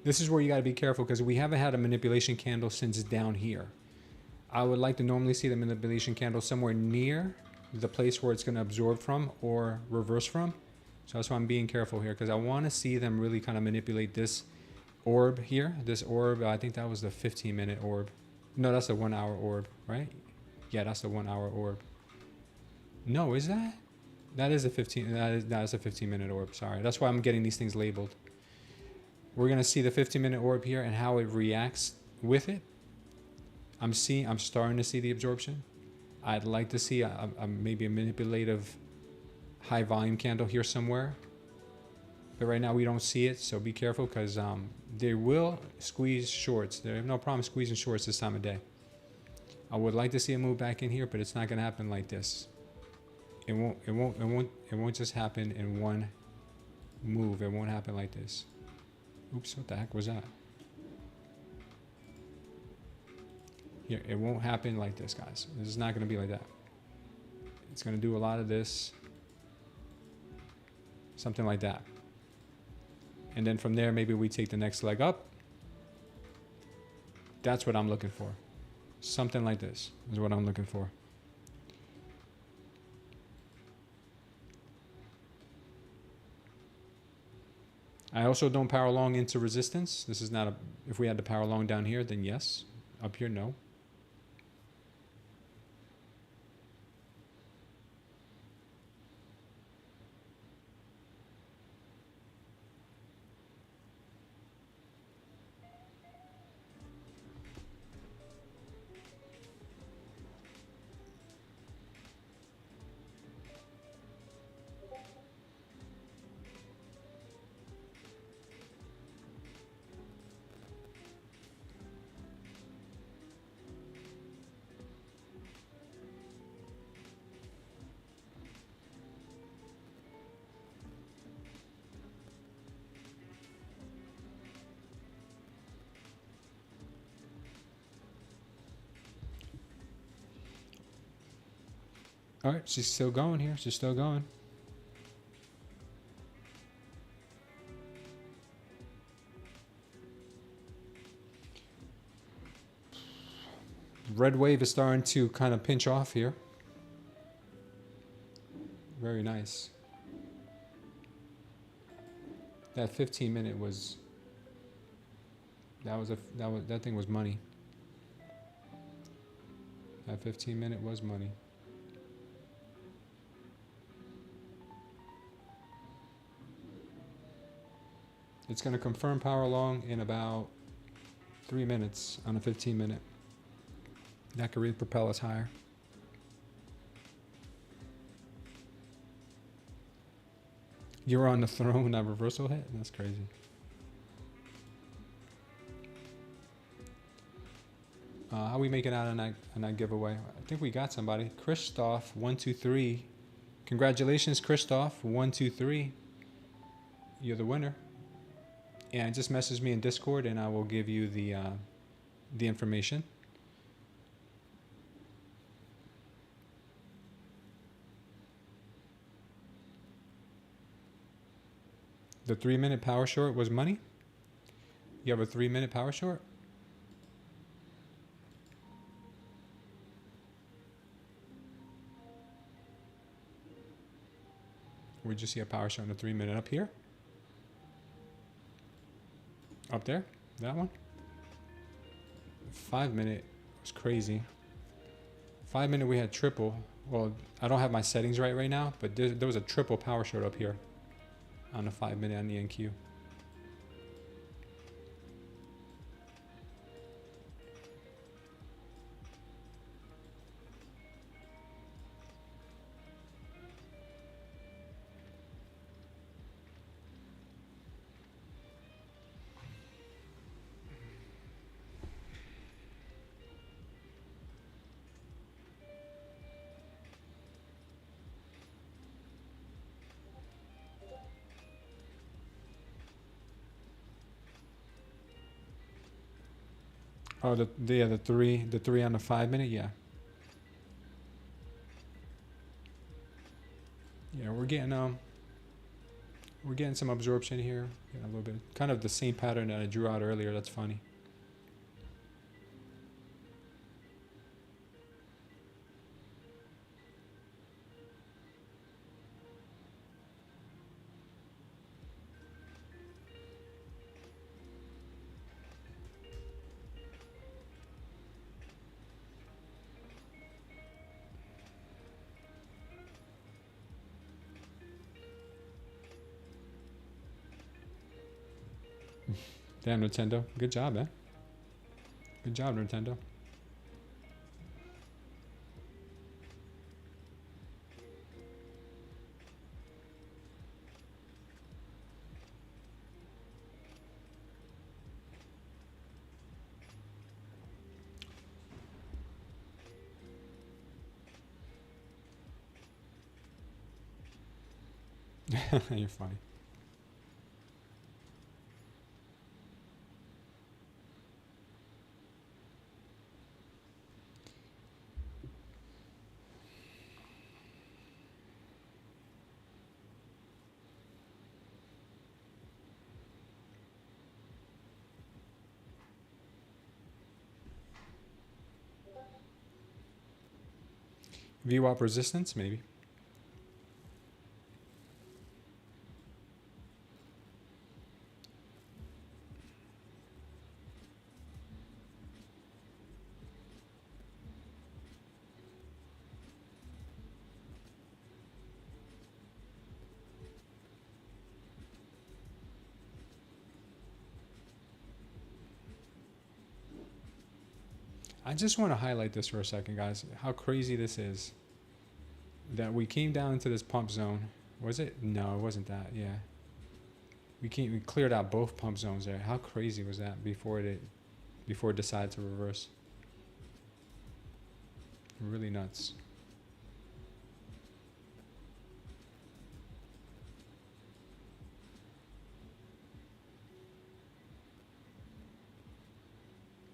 This is where you got to be careful because we haven't had a manipulation candle since down here. I would like to normally see the manipulation candle somewhere near the place where it's going to absorb from or reverse from. So that's why I'm being careful here because I want to see them really kind of manipulate this orb here. This orb, I think that was the 15-minute orb. No, that's the 1-hour orb, right? Yeah, that's the 1-hour orb. No, is that? That is a 15. That is a 15-minute orb. Sorry, that's why I'm getting these things labeled. We're gonna see the 15-minute orb here and how it reacts with it. I'm starting to see the absorption. I'd like to see maybe a manipulative high volume candle here somewhere. But right now we don't see it, so be careful because they will squeeze shorts. They have no problem squeezing shorts this time of day. I would like to see a move back in here, but it's not gonna happen like this. It won't just happen in one move. It won't happen like this. Oops, what the heck was that? Here, it won't happen like this, guys. This is not going to be like that. It's going to do a lot of this. Something like that. And then from there, maybe we take the next leg up. That's what I'm looking for. Something like this is what I'm looking for. I also don't power long into resistance. This is not a, if we had to power long down here, then yes. Up here, no. All right, she's still going here. She's still going. Red wave is starting to kind of pinch off here. Very nice. That 15-minute was that thing was money. That 15-minute was money. It's going to confirm power long in about 3 minutes on a 15-minute. That could really propel us higher. You're on the throne, that reversal hit? That's crazy. How we making out on that giveaway? I think we got somebody. Christoph 123. Congratulations, Christoph 123. You're the winner. And just message me in Discord, and I will give you the information. The 3-minute power short was money. You have a 3-minute power short. Where'd you see a power short in a 3-minute? Up here? Up there? That one? 5-minute was crazy. 5-minute we had triple. Well, I don't have my settings right now, but there was a triple power short up here on the 5-minute on the NQ. Oh, the three on the 5-minute, yeah. Yeah, we're getting some absorption here. Getting a little bit, kind of the same pattern that I drew out earlier. That's funny. Damn, Nintendo. Good job, man. Good job, Nintendo. You're funny. VWAP resistance, maybe. I just want to highlight this for a second, guys, how crazy this is. That we came down into this pump zone. Was it? No, it wasn't that. Yeah. We cleared out both pump zones there. How crazy was that before it decided to reverse? Really nuts.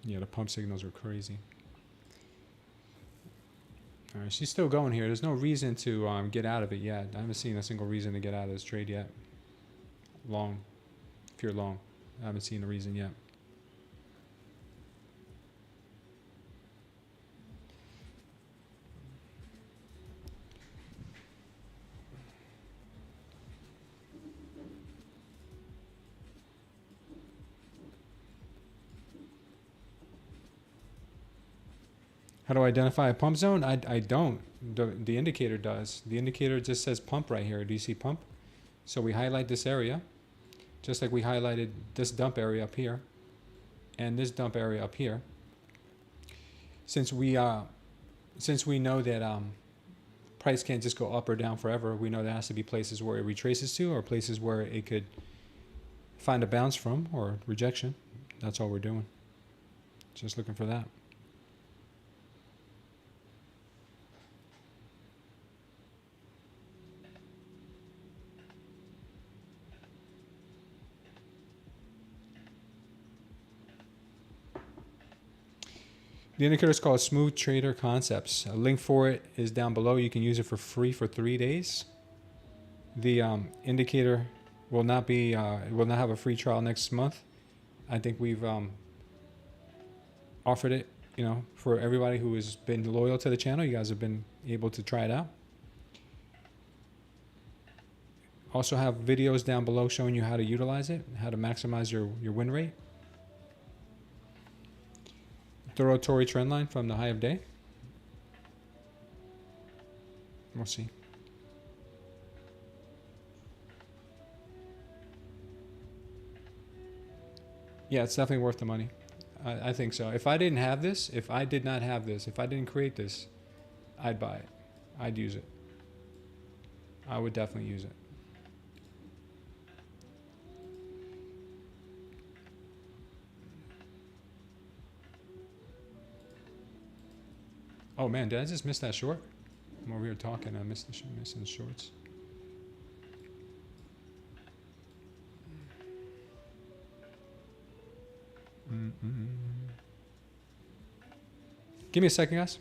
Yeah, the pump signals are crazy. All right, she's still going here. There's no reason to get out of it yet. I haven't seen a single reason to get out of this trade yet. Long, if you're long, I haven't seen a reason yet. How do I identify a pump zone? I don't. The indicator does. The indicator just says pump right here. Do you see pump? So we highlight this area, just like we highlighted this dump area up here and this dump area up here. Since we know that price can't just go up or down forever, we know there has to be places where it retraces to, or places where it could find a bounce from, or rejection. That's all we're doing. Just looking for that. The indicator is called Smooth Trader Concepts. A link for it is down below. You can use it for free for 3 days. The indicator will not have a free trial next month. I think we've offered it, for everybody who has been loyal to the channel. You guys have been able to try it out. Also have videos down below showing you how to utilize it, how to maximize your win rate. Thorough Tory trend line from the high of day. We'll see. Yeah, it's definitely worth the money. I think so. If I didn't have this, if I did not have this, if I didn't create this, I'd buy it. I'd use it. I would definitely use it. Oh man, did I just miss that short? I'm over here talking, I missing the shorts. Give me a second, guys.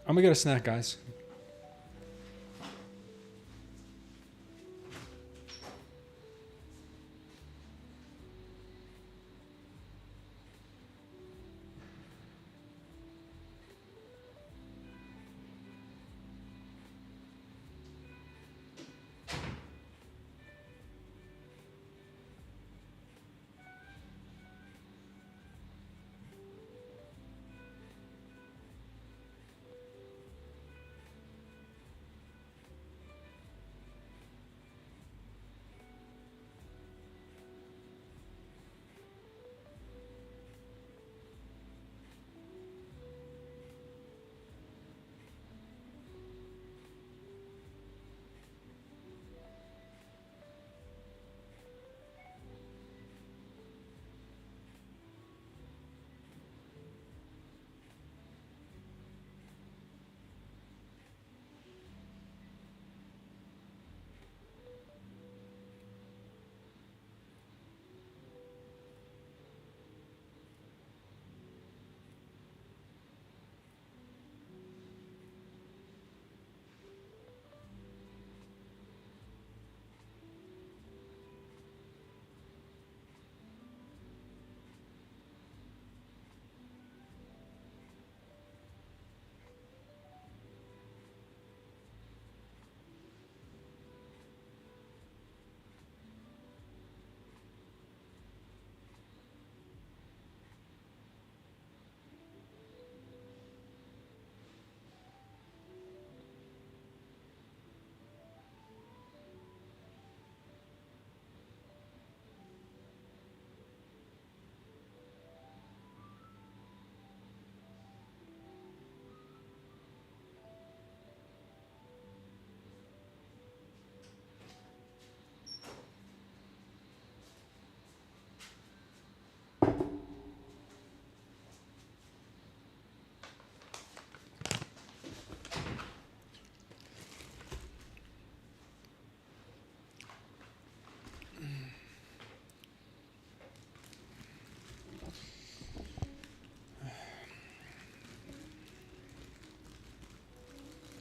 I'm gonna get a snack, guys.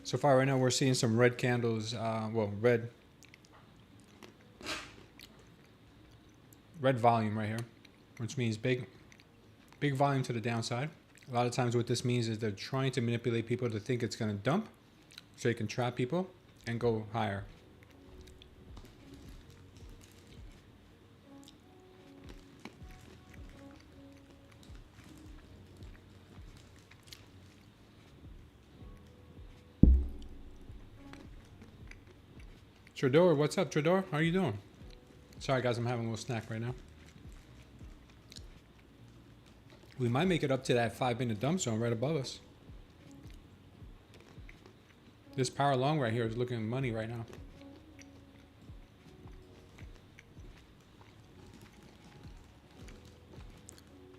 So far right now we're seeing some red candles, well, red volume right here, which means big volume to the downside. A lot of times what this means is they're trying to manipulate people to think it's going to dump so they can trap people and go higher. Trador, what's up, Trador? How are you doing? Sorry, guys, I'm having a little snack right now. We might make it up to that 5-minute dump zone right above us. This power long right here is looking at money right now.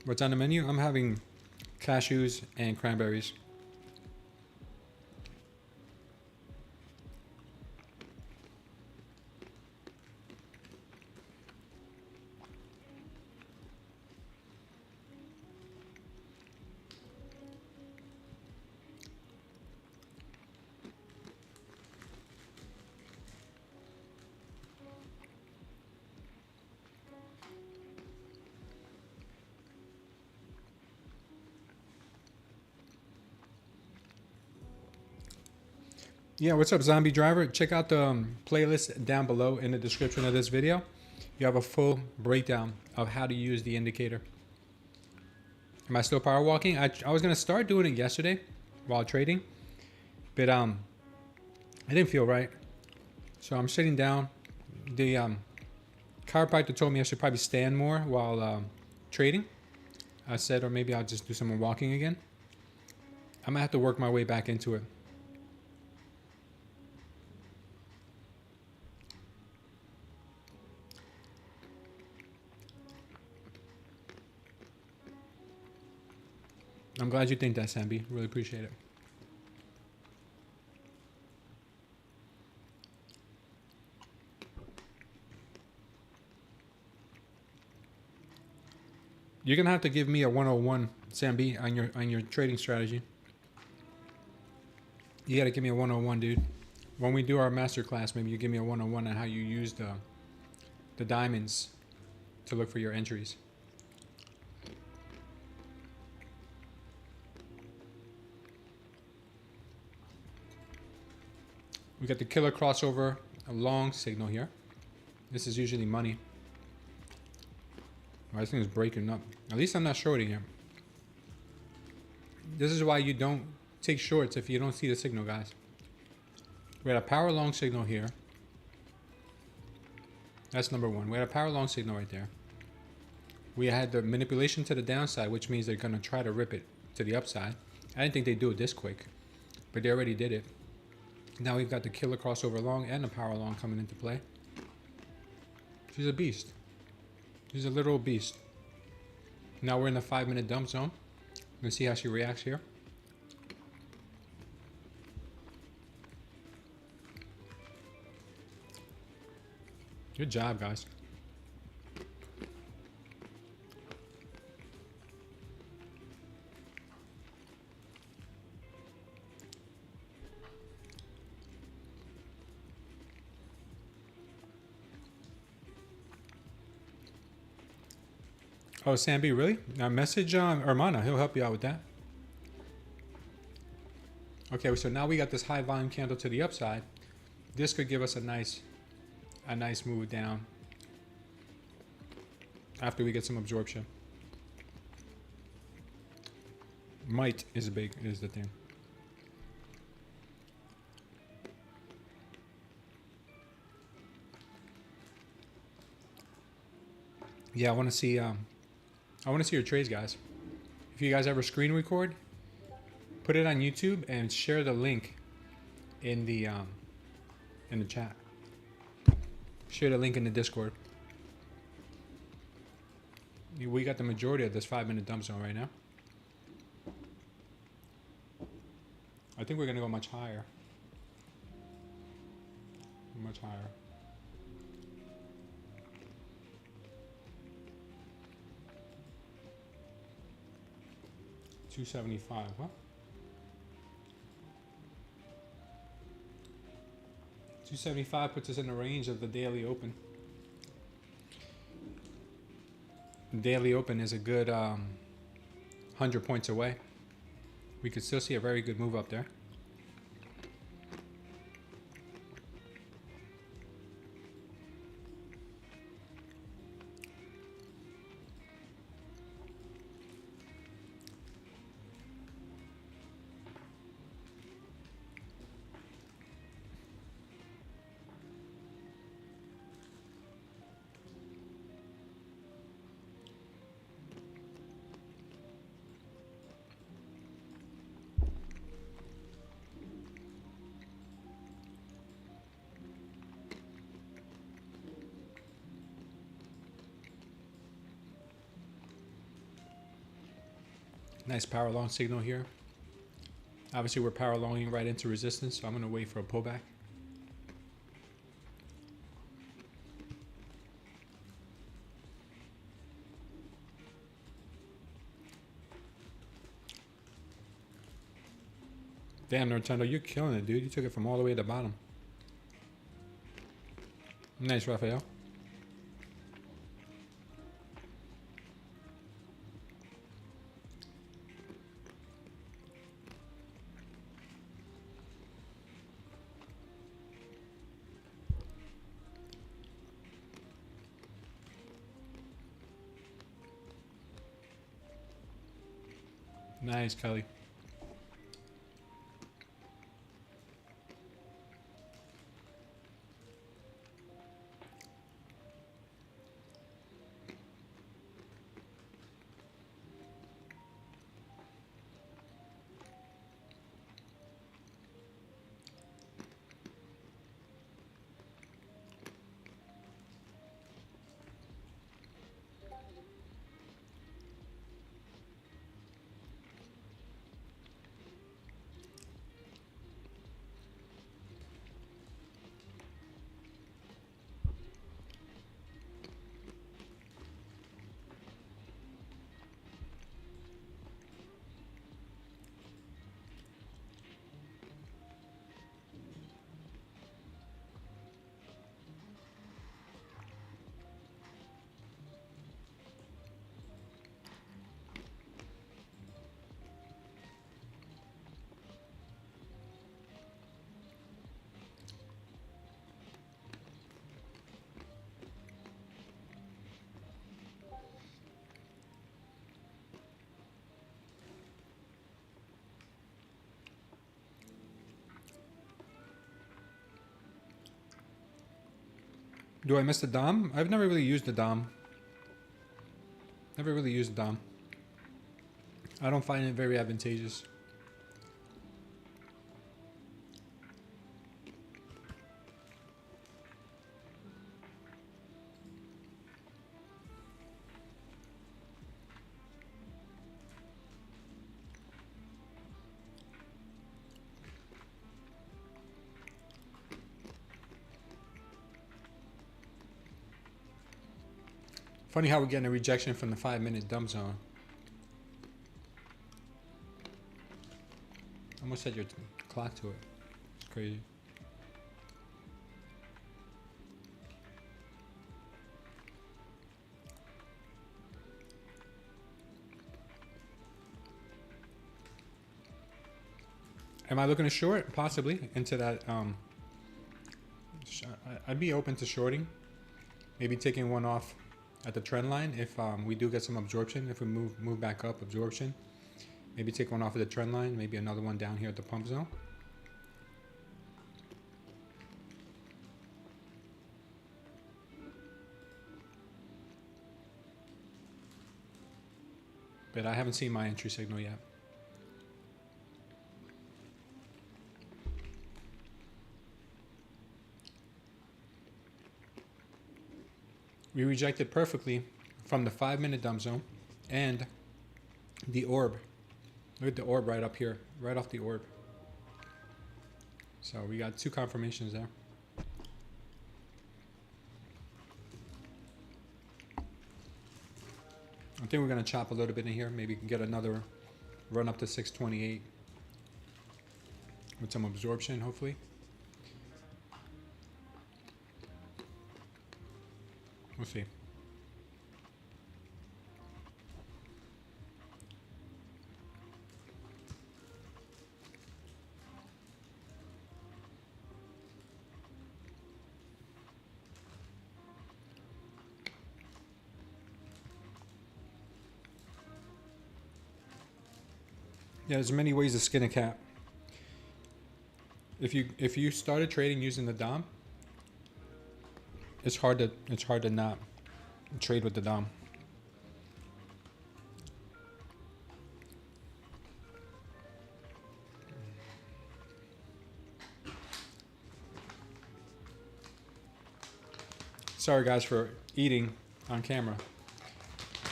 What's on the menu? I'm having cashews and cranberries. Yeah, what's up, Zombie Driver? Check out the playlist down below in the description of this video. You have a full breakdown of how to use the indicator. Am I still power walking? I was going to start doing it yesterday while trading, but I didn't feel right. So I'm sitting down. The chiropractor told me I should probably stand more while trading. I said, or maybe I'll just do some more walking again. I'm going to have to work my way back into it. I'm glad you think that, Sambi. Really appreciate it. You're gonna have to give me a 101, Sambi, on your trading strategy. You gotta give me a 101, dude. When we do our masterclass, maybe you give me a 101 on how you use the diamonds to look for your entries. We got the killer crossover, a long signal here. This is usually money. Oh, this thing is breaking up. At least I'm not shorting here. This is why you don't take shorts if you don't see the signal, guys. We had a power long signal here. That's number one. We had a power long signal right there. We had the manipulation to the downside, which means they're going to try to rip it to the upside. I didn't think they'd do it this quick, but they already did it. Now we've got the killer crossover long and the power long coming into play. She's a beast. She's a literal beast. Now we're in the 5-minute dump zone. Let's see how she reacts here. Good job, guys. Oh, Sambi, really? Now message Hermana. He'll help you out with that. Okay, so now we got this high volume candle to the upside. This could give us a nice move down after we get some absorption. Might is the thing. Yeah, I want to see your trades, guys. If you guys ever screen record, put it on YouTube and share the link in the chat. Share the link in the Discord. We got the majority of this 5-minute dump zone right now. I think we're gonna go much higher. Much higher. $275, huh? 275 puts us in the range of the daily open. The daily open is a good 100 points away. We could still see a very good move up there. Nice power long signal here. Obviously, we're power longing right into resistance, so I'm going to wait for a pullback. Damn, Nintendo, you're killing it, dude. You took it from all the way to the bottom. Nice, Raphael. Nice, Kelly. Do I miss the DOM? I've never really used the DOM. Never really used the DOM. I don't find it very advantageous. Funny how we're getting a rejection from the 5-minute dump zone. Almost set your clock to it. It's crazy. Am I looking to short? Possibly into that. I'd be open to shorting. Maybe taking one off at the trend line if we do get some absorption. If we move back up, absorption. Maybe take one off of the trend line. Maybe another one down here at the pump zone. But I haven't seen my entry signal yet. We rejected perfectly from the 5-minute dump zone and the orb. Look at the orb right up here, right off the orb. So we got two confirmations there. I think we're going to chop a little bit in here. Maybe we can get another run up to 628 with some absorption, hopefully. We'll see. Yeah, there's many ways to skin a cat. If you started trading using the DOM, it's hard to not trade with the DOM. Sorry guys for eating on camera,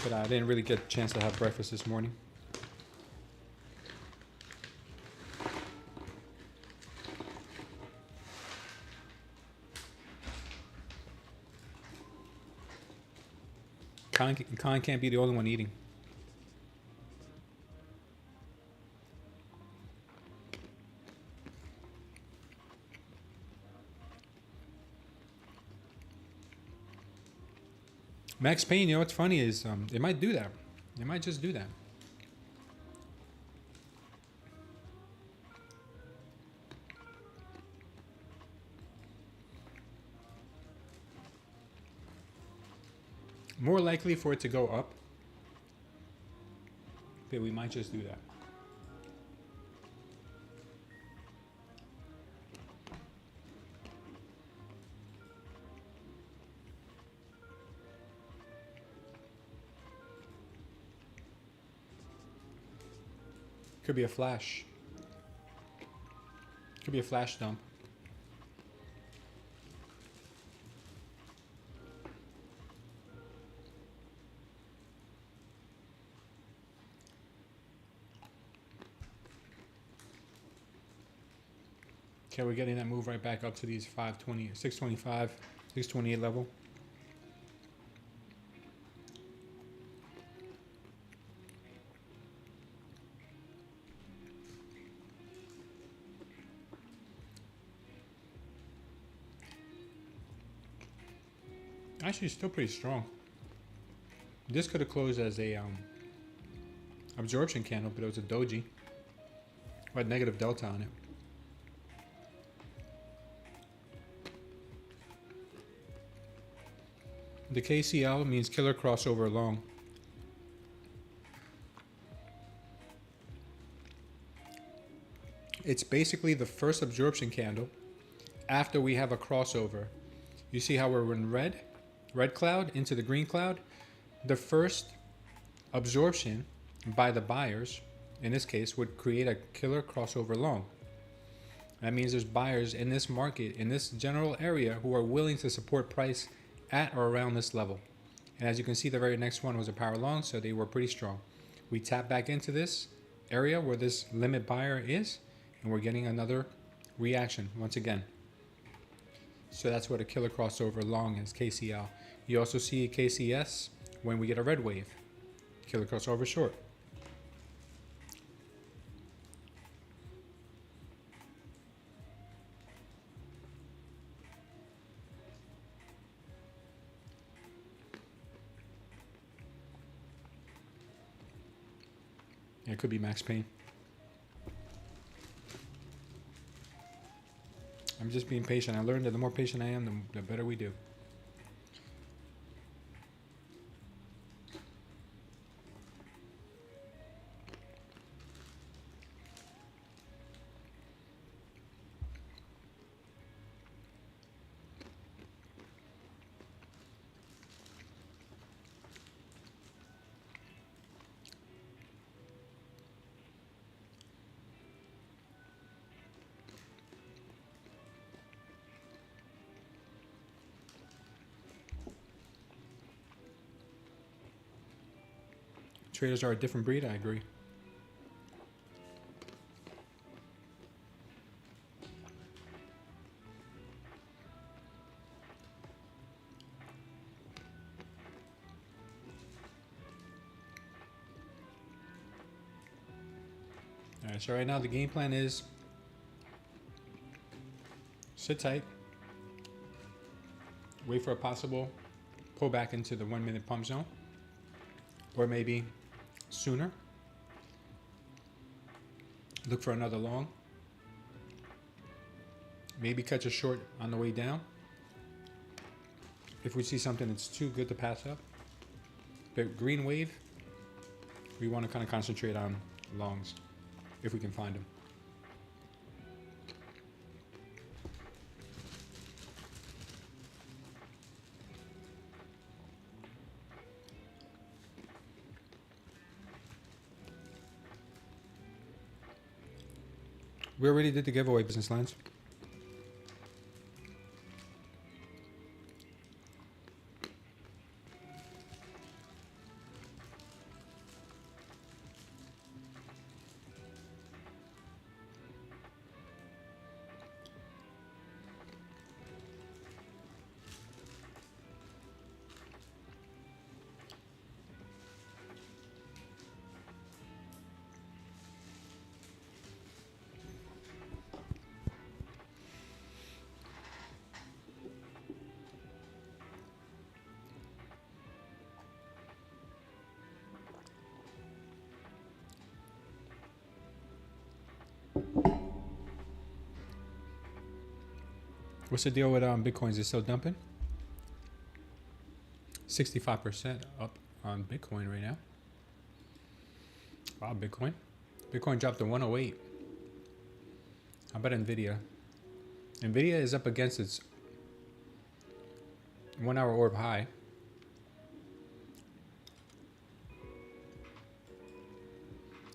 but I didn't really get a chance to have breakfast this morning. Con can't be the only one eating. Max Payne, you know what's funny is they might do that. They might just do that. More likely for it to go up, but we might just do that. Could be a flash. Could be a flash dump. Okay, we're getting that move right back up to these 520, 625, 628 level. Actually, still pretty strong. This could have closed as a absorption candle, but it was a doji. Or a negative delta on it. The KCL means killer crossover long. It's basically the first absorption candle after we have a crossover. You see how we're in red cloud into the green cloud? The first absorption by the buyers, in this case, would create a killer crossover long. That means there's buyers in this market, in this general area, who are willing to support price at or around this level. And as you can see, the very next one was a power long, so they were pretty strong. We tap back into this area where this limit buyer is, and we're getting another reaction once again. So that's what a killer crossover long is, KCL. You also see KCS when we get a red wave, killer crossover short. It could be Max Payne. I'm just being patient. I learned that the more patient I am, the better we do. Traders are a different breed, I agree. Alright, so right now the game plan is sit tight, wait for a possible pull back into the 1 minute pump zone, or maybe sooner. Look for another long. Maybe catch a short on the way down. If we see something that's too good to pass up. But green wave, we want to kind of concentrate on longs if we can find them. We already did the giveaway, business lines. What's the deal with Bitcoins? Is it still dumping? 65% up on Bitcoin right now. Wow, Bitcoin. Bitcoin dropped to 108. How about Nvidia? Nvidia is up against its 1 hour orb high.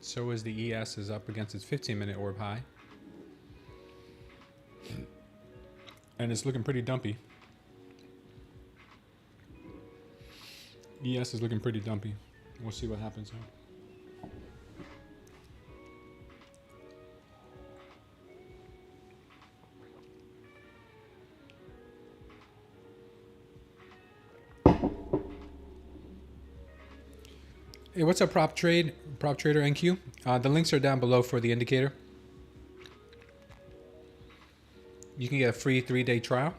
So is the ES is up against its 15-minute orb high. And it's looking pretty dumpy. ES is looking pretty dumpy. We'll see what happens now. Hey, what's up, prop trader NQ? The links are down below for the indicator. You can get a free 3-day trial.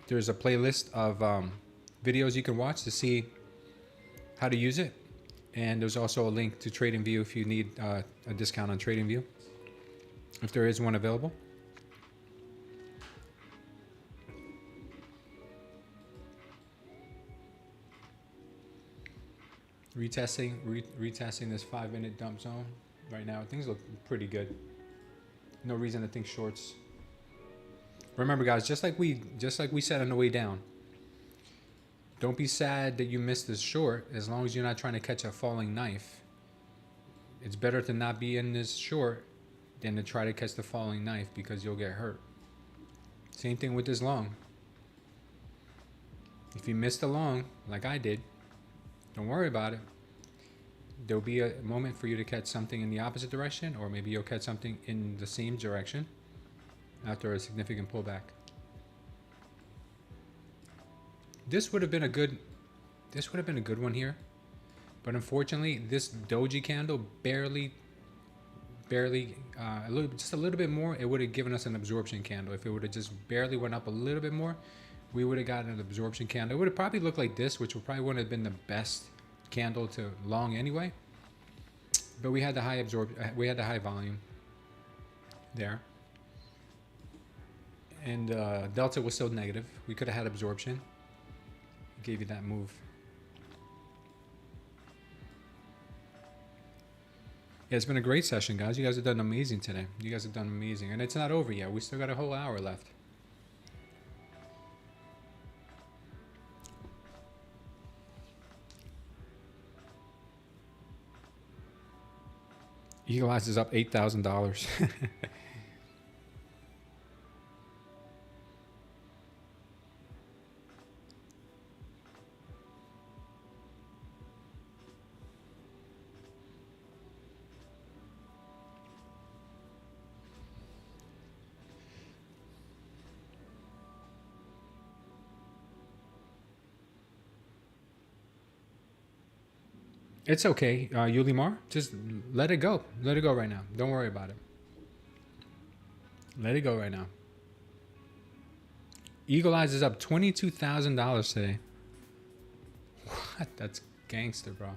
There's a playlist of videos you can watch to see how to use it. And there's also a link to TradingView if you need a discount on TradingView, if there is one available. Retesting this 5-minute dump zone right now. Things look pretty good. No reason to think shorts. Remember, guys, just like we said on the way down, don't be sad that you missed this short as long as you're not trying to catch a falling knife. It's better to not be in this short than to try to catch the falling knife because you'll get hurt. Same thing with this long. If you missed a long, like I did, don't worry about it. There'll be a moment for you to catch something in the opposite direction, or maybe you'll catch something in the same direction after a significant pullback. This would have been a good one here, but unfortunately this doji candle barely just a little bit more, it would have given us an absorption candle. If it would have just barely went up a little bit more, we would have gotten an absorption candle. It would have probably looked like this, which would probably wouldn't have been the best candle to long anyway, but we had the high we had the high volume there. And delta was still negative. We could have had absorption. Gave you that move. Yeah, it's been a great session, guys. You guys have done amazing today. You guys have done amazing. And it's not over yet. We still got a whole hour left. Eagle Eyes is up $8,000. It's okay, Yulimar. Just let it go. Let it go right now. Don't worry about it. Let it go right now. Eagle Eyes is up $22,000 today. What? That's gangster, bro.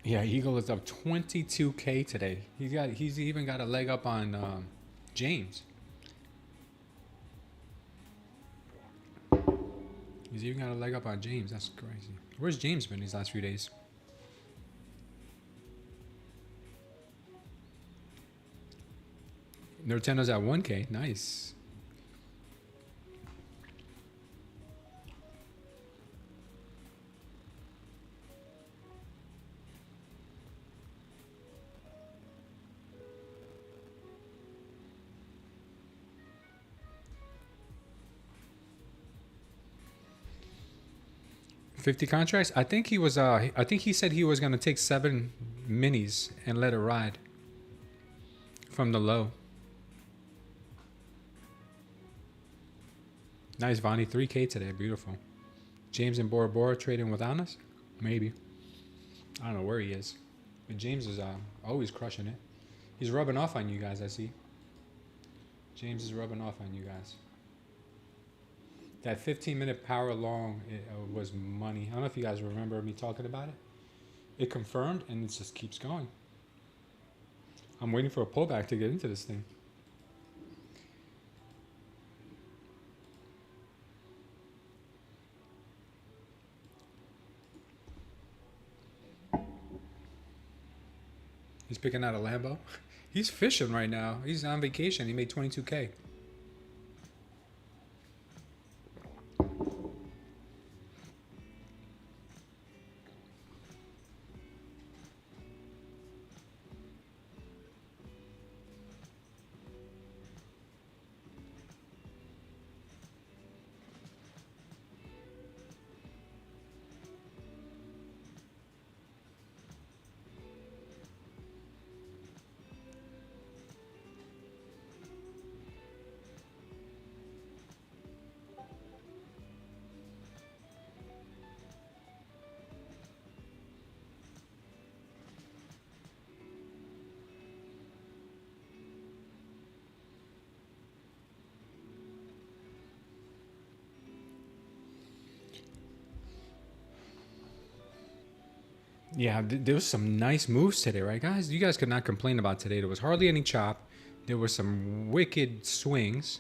Yeah, Eagle is up 22K today. He's even got a leg up on James. He's even got a leg up on James. That's crazy. Where's James been these last few days? Nintendo's at 1K. Nice. $50 contracts. I think he was. I think he said he was gonna take 7 minis and let it ride from the low. Nice, Vonnie. 3K today. Beautiful. James and Bora Bora trading without us? Maybe. I don't know where he is. But James is always crushing it. He's rubbing off on you guys, I see. James is rubbing off on you guys. That 15-minute power long was money. I don't know if you guys remember me talking about it. It confirmed, and it just keeps going. I'm waiting for a pullback to get into this thing. He's picking out a Lambo. He's fishing right now. He's on vacation. He made 22K. Yeah, there was some nice moves today, right, guys? You guys could not complain about today. There was hardly any chop. There were some wicked swings.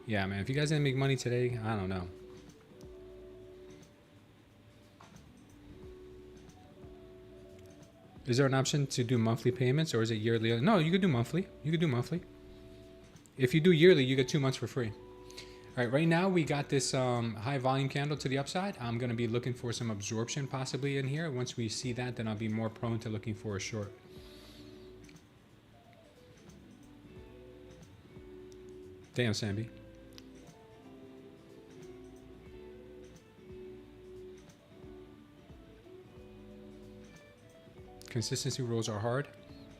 Yeah, man, if you guys didn't make money today, I don't know. Is there an option to do monthly payments, or is it yearly? No, you could do monthly. You could do monthly. If you do yearly, you get 2 months for free. All right, right now we got this high volume candle to the upside. I'm going to be looking for some absorption possibly in here. Once we see that, then I'll be more prone to looking for a short. Damn, Sambi. Consistency rules are hard.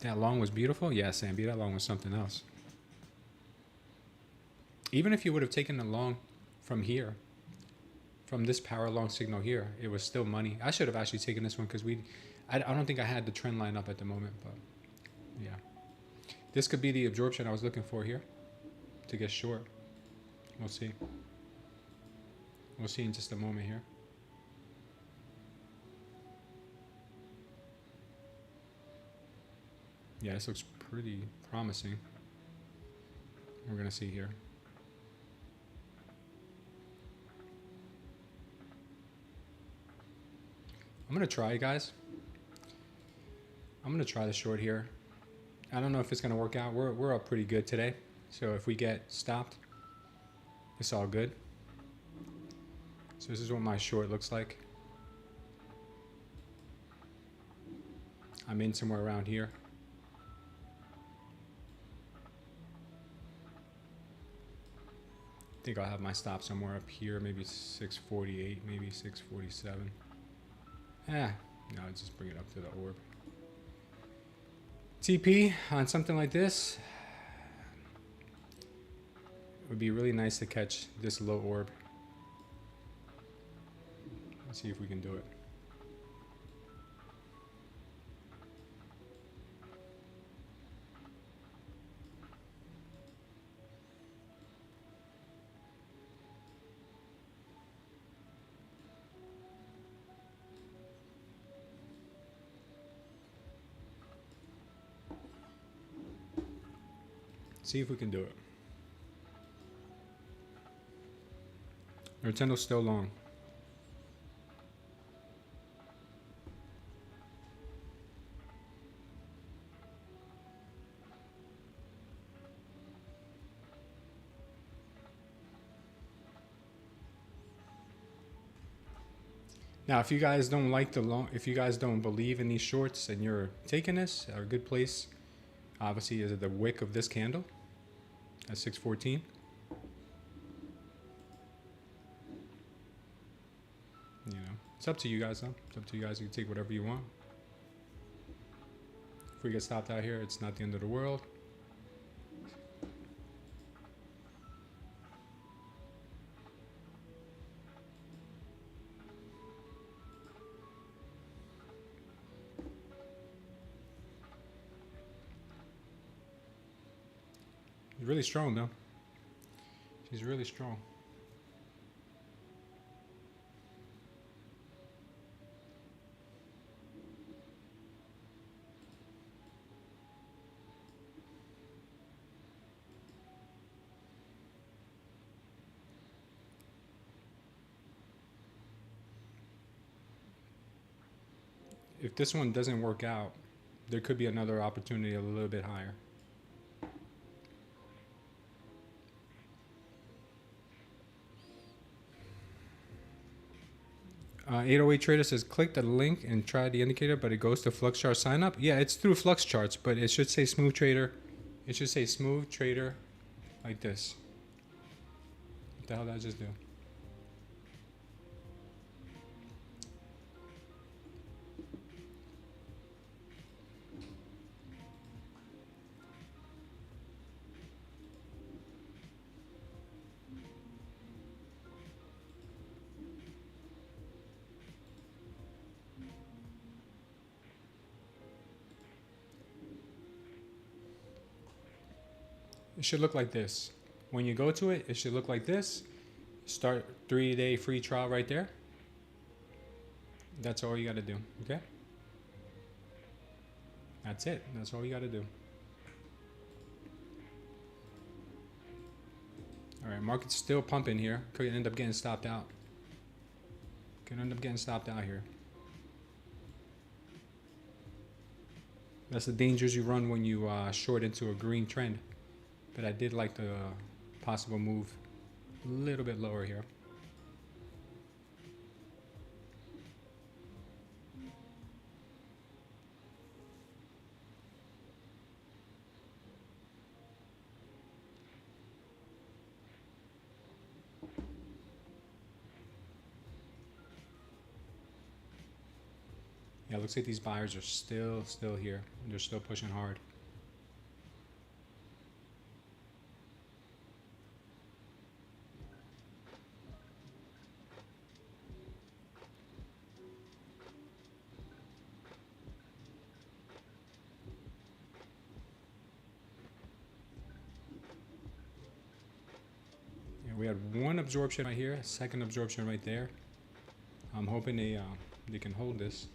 That long was beautiful. Yeah, Sambi, that long was something else. Even if you would have taken the long from here, from this power long signal here, it was still money. I should have actually taken this one because I don't think I had the trend line up at the moment, but yeah. This could be the absorption I was looking for here to get short. We'll see. We'll see in just a moment here. Yeah, this looks pretty promising. We're going to see here. I'm going to try, guys. I'm going to try the short here. I don't know if it's going to work out. We're up pretty good today. So if we get stopped, it's all good. So this is what my short looks like. I'm in somewhere around here. I think I'll have my stop somewhere up here, maybe 648, maybe 647. Yeah, Now I'll just bring it up to the orb. TP on something like this, it would be really nice to catch this low orb. Let's see if we can do it. See if we can do it. Our candle's still long. Now, if you guys don't like the long, if you guys don't believe in these shorts and you're taking this, a good place, obviously, is the wick of this candle at 614. You know, it's up to you guys, though. It's up to you guys. You can take whatever you want. If we get stopped out here, it's not the end of the world. She's really strong, though. She's really strong. If this one doesn't work out, there could be another opportunity a little bit higher. 808 Trader says, click the link and try the indicator, but it goes to Flux Chart sign up. Yeah, it's through Flux Charts, but it should say Smooth Trader. It should say Smooth Trader like this. What the hell did I just do? It should look like this. When you go to it, it should look like this. Start 3-day free trial right there. That's all you got to do, okay? That's it. That's all you got to do. All right, market's still pumping here. Could end up getting stopped out. Could end up getting stopped out here. That's the dangers you run when you short into a green trend. But I did like the possible move a little bit lower here. Yeah, it looks like these buyers are still here. They're still pushing hard. We had one absorption right here, a second absorption right there. I'm hoping they can hold this.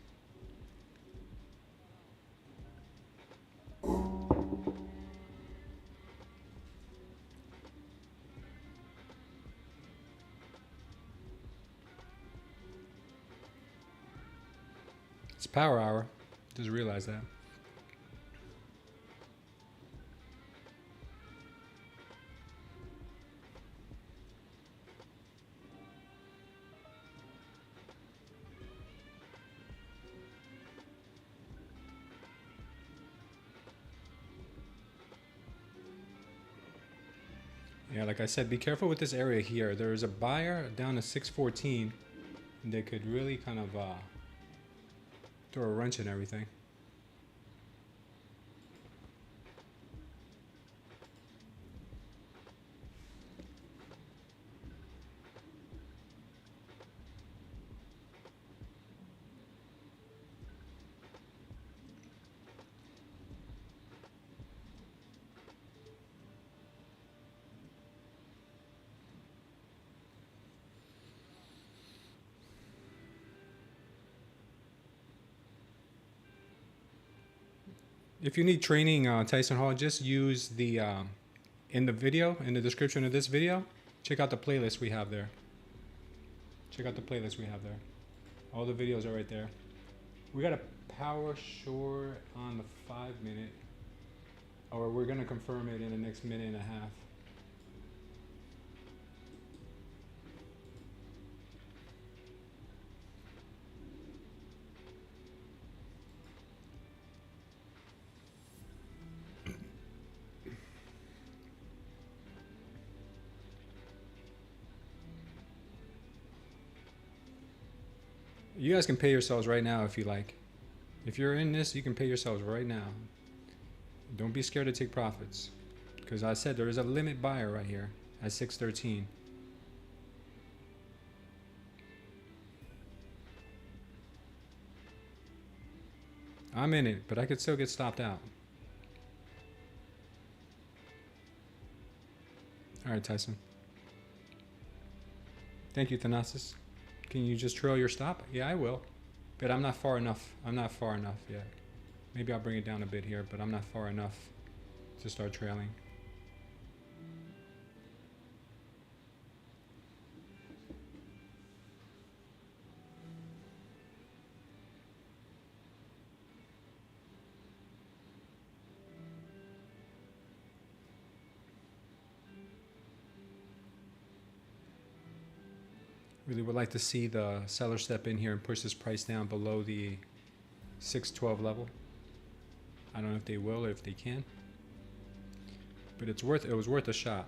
It's power hour. Just realize that. Yeah, like I said, be careful with this area here. There is a buyer down to 614. They could really kind of Throw a wrench in everything. If you need training, Tyson Hall, just use the, in the video, in the description of this video, check out the playlist we have there. Check out the playlist we have there. All the videos are right there. We got a power short on the 5 minute, or we're gonna confirm it in the next minute and a half. You guys can pay yourselves right now if you like. If you're in this, you can pay yourselves right now. Don't be scared to take profits. Because I said there is a limit buyer right here at 613. I'm in it, but I could still get stopped out. All right, Tyson. Thank you, Thanasis. Can you just trail your stop? Yeah, I will. But I'm not far enough. I'm not far enough yet. Maybe I'll bring it down a bit here, but I'm not far enough to start trailing. Really would like to see the seller step in here and push this price down below the 612 level. I don't know if they will or if they can, but it was worth a shot.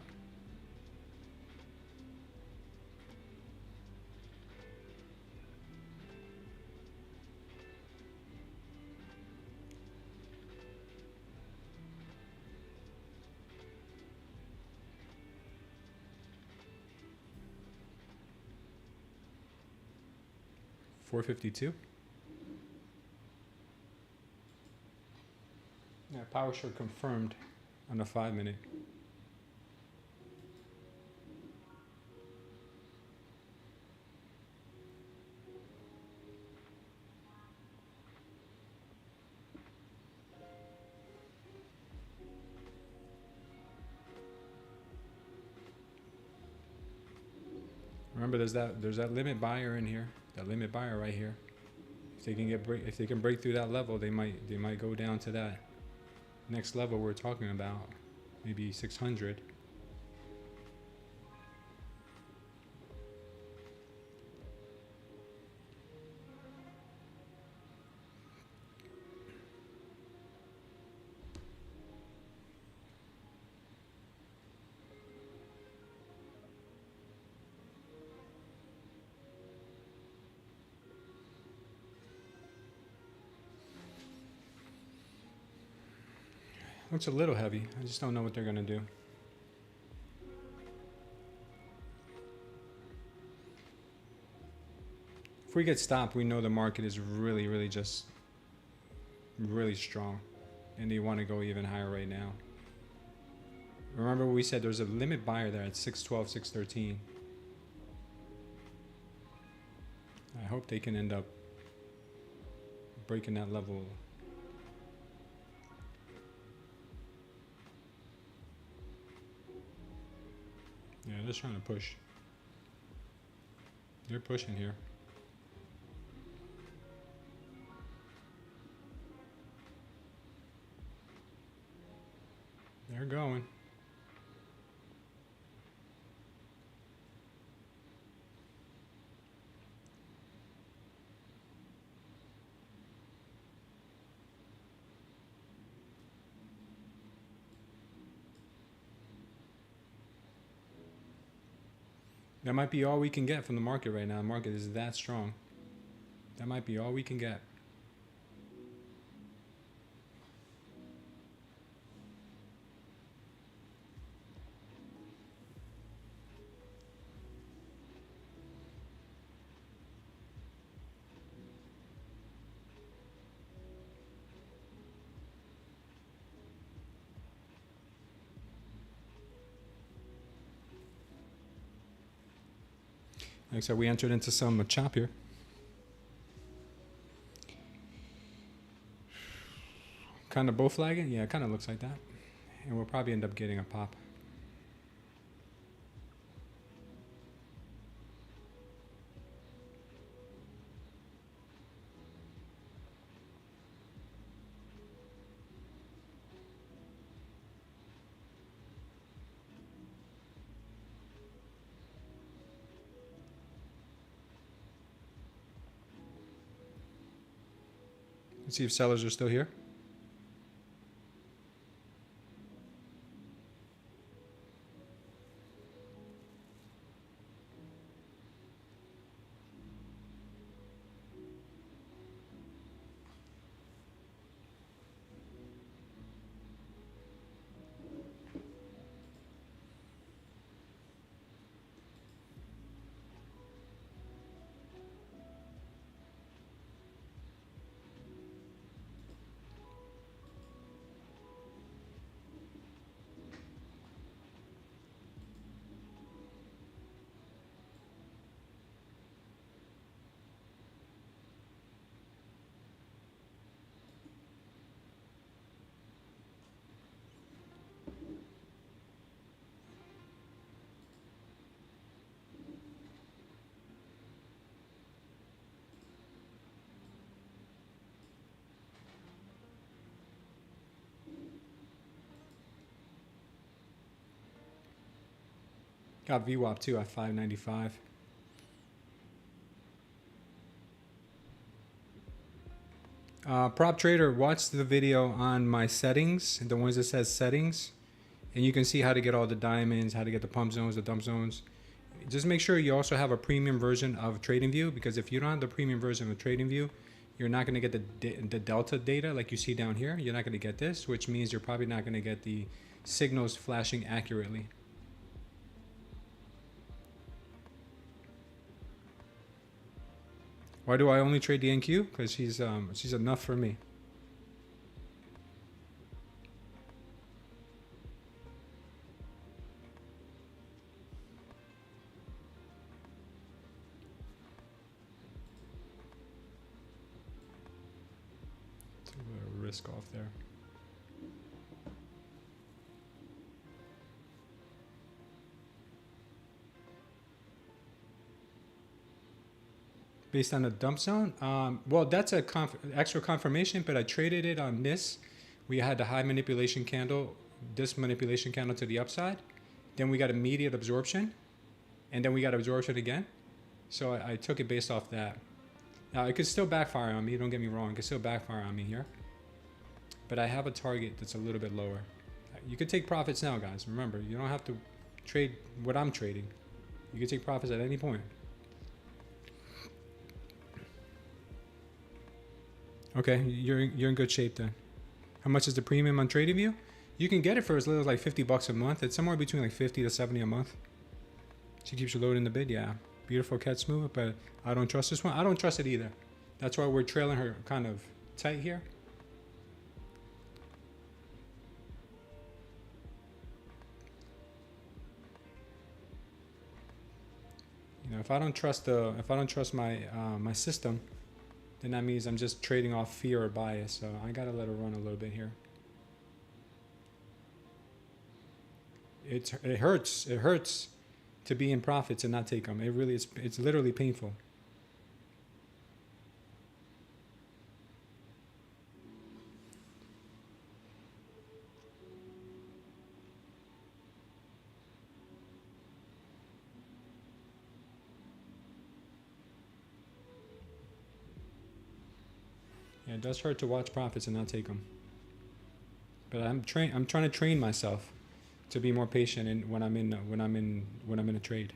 $452. Yeah, power short confirmed on the 5 minute. Remember, there's that limit buyer in here. That limit buyer right here. If they can break through that level, they might go down to that next level we're talking about, maybe 600. Looks a little heavy. I just don't know what they're gonna do. If we get stopped, we know the market is really just really strong, and they want to go even higher right now. Remember what we said, there's a limit buyer there at 612, 613. I hope they can end up breaking that level. Yeah, they're just trying to push. They're pushing here. They're going. That might be all we can get from the market right now. The market is that strong. That might be all we can get. Like I said, we entered into some chop here. Kind of bull flagging? Yeah, it kind of looks like that. And we'll probably end up getting a pop. Let's see if sellers are still here. Got VWAP too at 595. Prop trader, watch the video on my settings, the ones that says settings, and you can see how to get all the diamonds, how to get the pump zones, the dump zones. Just make sure you also have a premium version of TradingView, because if you don't have the premium version of TradingView, you're not going to get the delta data like you see down here. You're not going to get this, which means you're probably not going to get the signals flashing accurately. Why do I only trade the NQ? Because she's enough for me. Take a little risk off there. Based on the dump zone, well, that's a extra confirmation, but I traded it on this. We had the high manipulation candle, this manipulation candle to the upside. Then we got immediate absorption, and then we got absorption again. So I took it based off that. Now, it could still backfire on me. Don't get me wrong. It could still backfire on me here. But I have a target that's a little bit lower. You could take profits now, guys. Remember, you don't have to trade what I'm trading. You can take profits at any point. Okay, you're in good shape then. How much is the premium on TradingView? You can get it for as little as like 50 bucks a month. It's somewhere between like 50 to 70 a month. She keeps you loading the bid, yeah. Beautiful cat smooth, but I don't trust this one. I don't trust it either. That's why we're trailing her kind of tight here. You know, if I don't trust my my system, then that means I'm just trading off fear or bias. So I gotta let her run a little bit here. It hurts. It hurts to be in profits and not take them. It really is. It's literally painful. Yeah, it does hurt to watch profits and not take them. But I'm trying to train myself to be more patient in when I'm in a trade.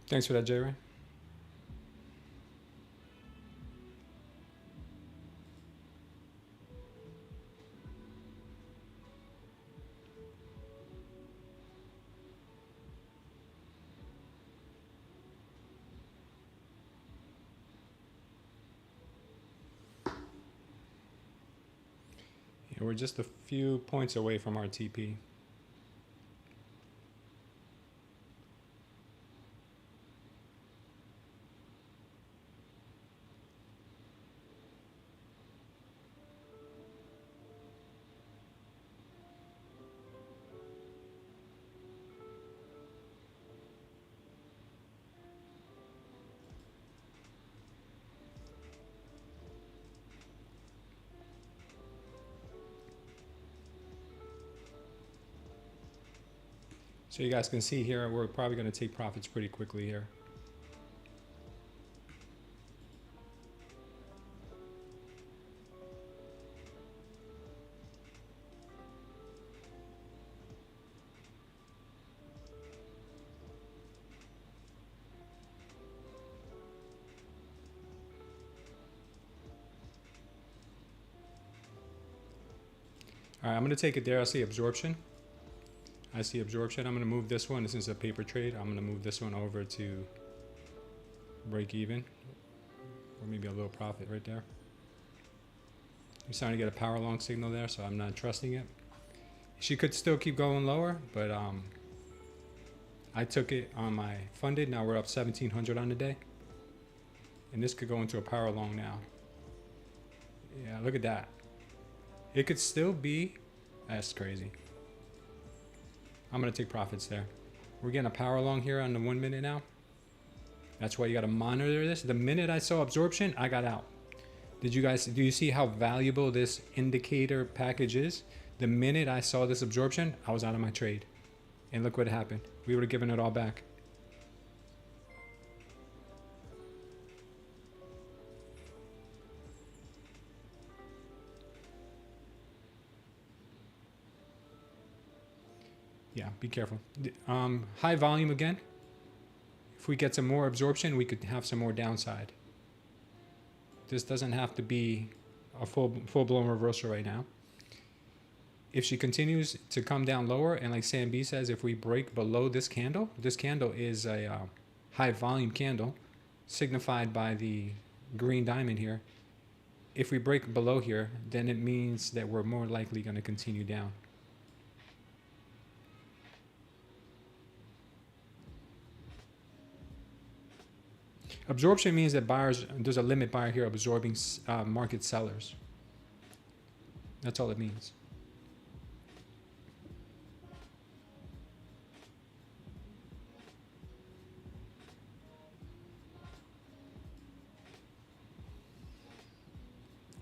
Thanks for that, J-Ray. Yeah, we're just a few points away from our TP. So you guys can see here, we're probably going to take profits pretty quickly here. All right, I'm going to take it there. I see absorption. I see absorption. I'm going to move this one. This is a paper trade. I'm going to move this one over to break even, or maybe a little profit right there. You're starting to get a power long signal there, so I'm not trusting it. She could still keep going lower, but I took it on my funded. Now we're up 1,700 on the day, and this could go into a power long now. Yeah, look at that. It could still be. That's crazy. I'm going to take profits there. We're getting a power long here on the 1 minute now. That's why you got to monitor this. The minute I saw absorption, I got out. Do you see how valuable this indicator package is? The minute I saw this absorption, I was out of my trade. And look what happened. We would have given it all back. Yeah, be careful. High volume again. If we get some more absorption, we could have some more downside. This doesn't have to be a full-blown reversal right now. If she continues to come down lower, and like Sam B says, if we break below this candle is a high volume candle signified by the green diamond here. If we break below here, then it means that we're more likely going to continue down. Absorption means that buyers, there's a limit buyer here absorbing market sellers. That's all it means.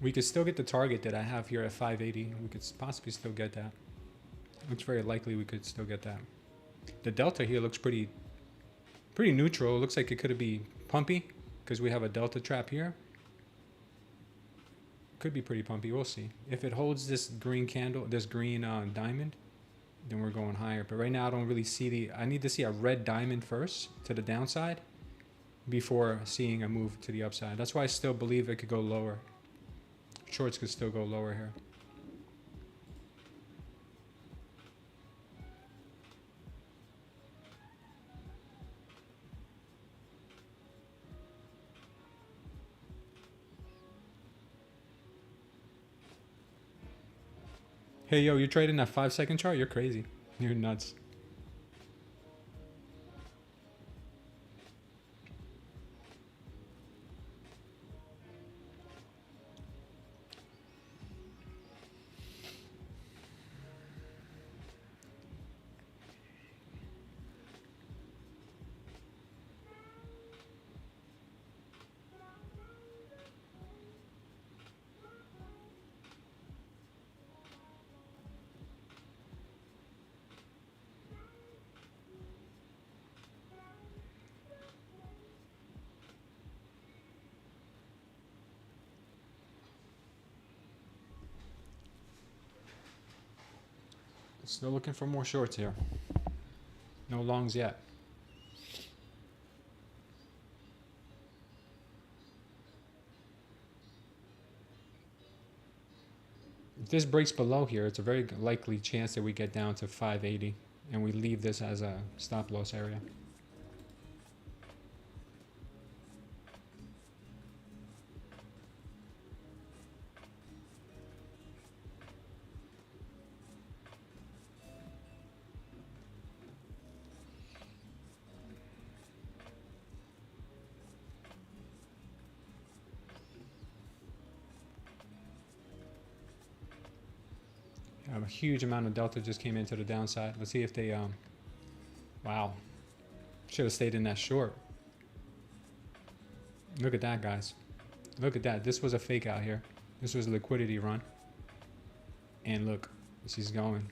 We could still get the target that I have here at 580. We could possibly still get that. Looks very likely we could still get that. The delta here looks pretty neutral. It looks like it could be pumpy because we have a delta trap here. Could be pretty pumpy. We'll see. If it holds this green candle, this green diamond, then we're going higher. But right now I don't really see I need to see a red diamond first to the downside before seeing a move to the upside. That's why I still believe it could go lower. Shorts could still go lower here. Hey, yo, you're trading that 5-second chart? You're crazy. You're nuts. Still looking for more shorts here. No longs yet. If this breaks below here, it's a very likely chance that we get down to 580 and we leave this as a stop loss area. A huge amount of delta just came into the downside. Let's see if they, wow, should have stayed in that short. Look at that, guys. Look at that. This was a fake out here. This was a liquidity run. And look, she's going.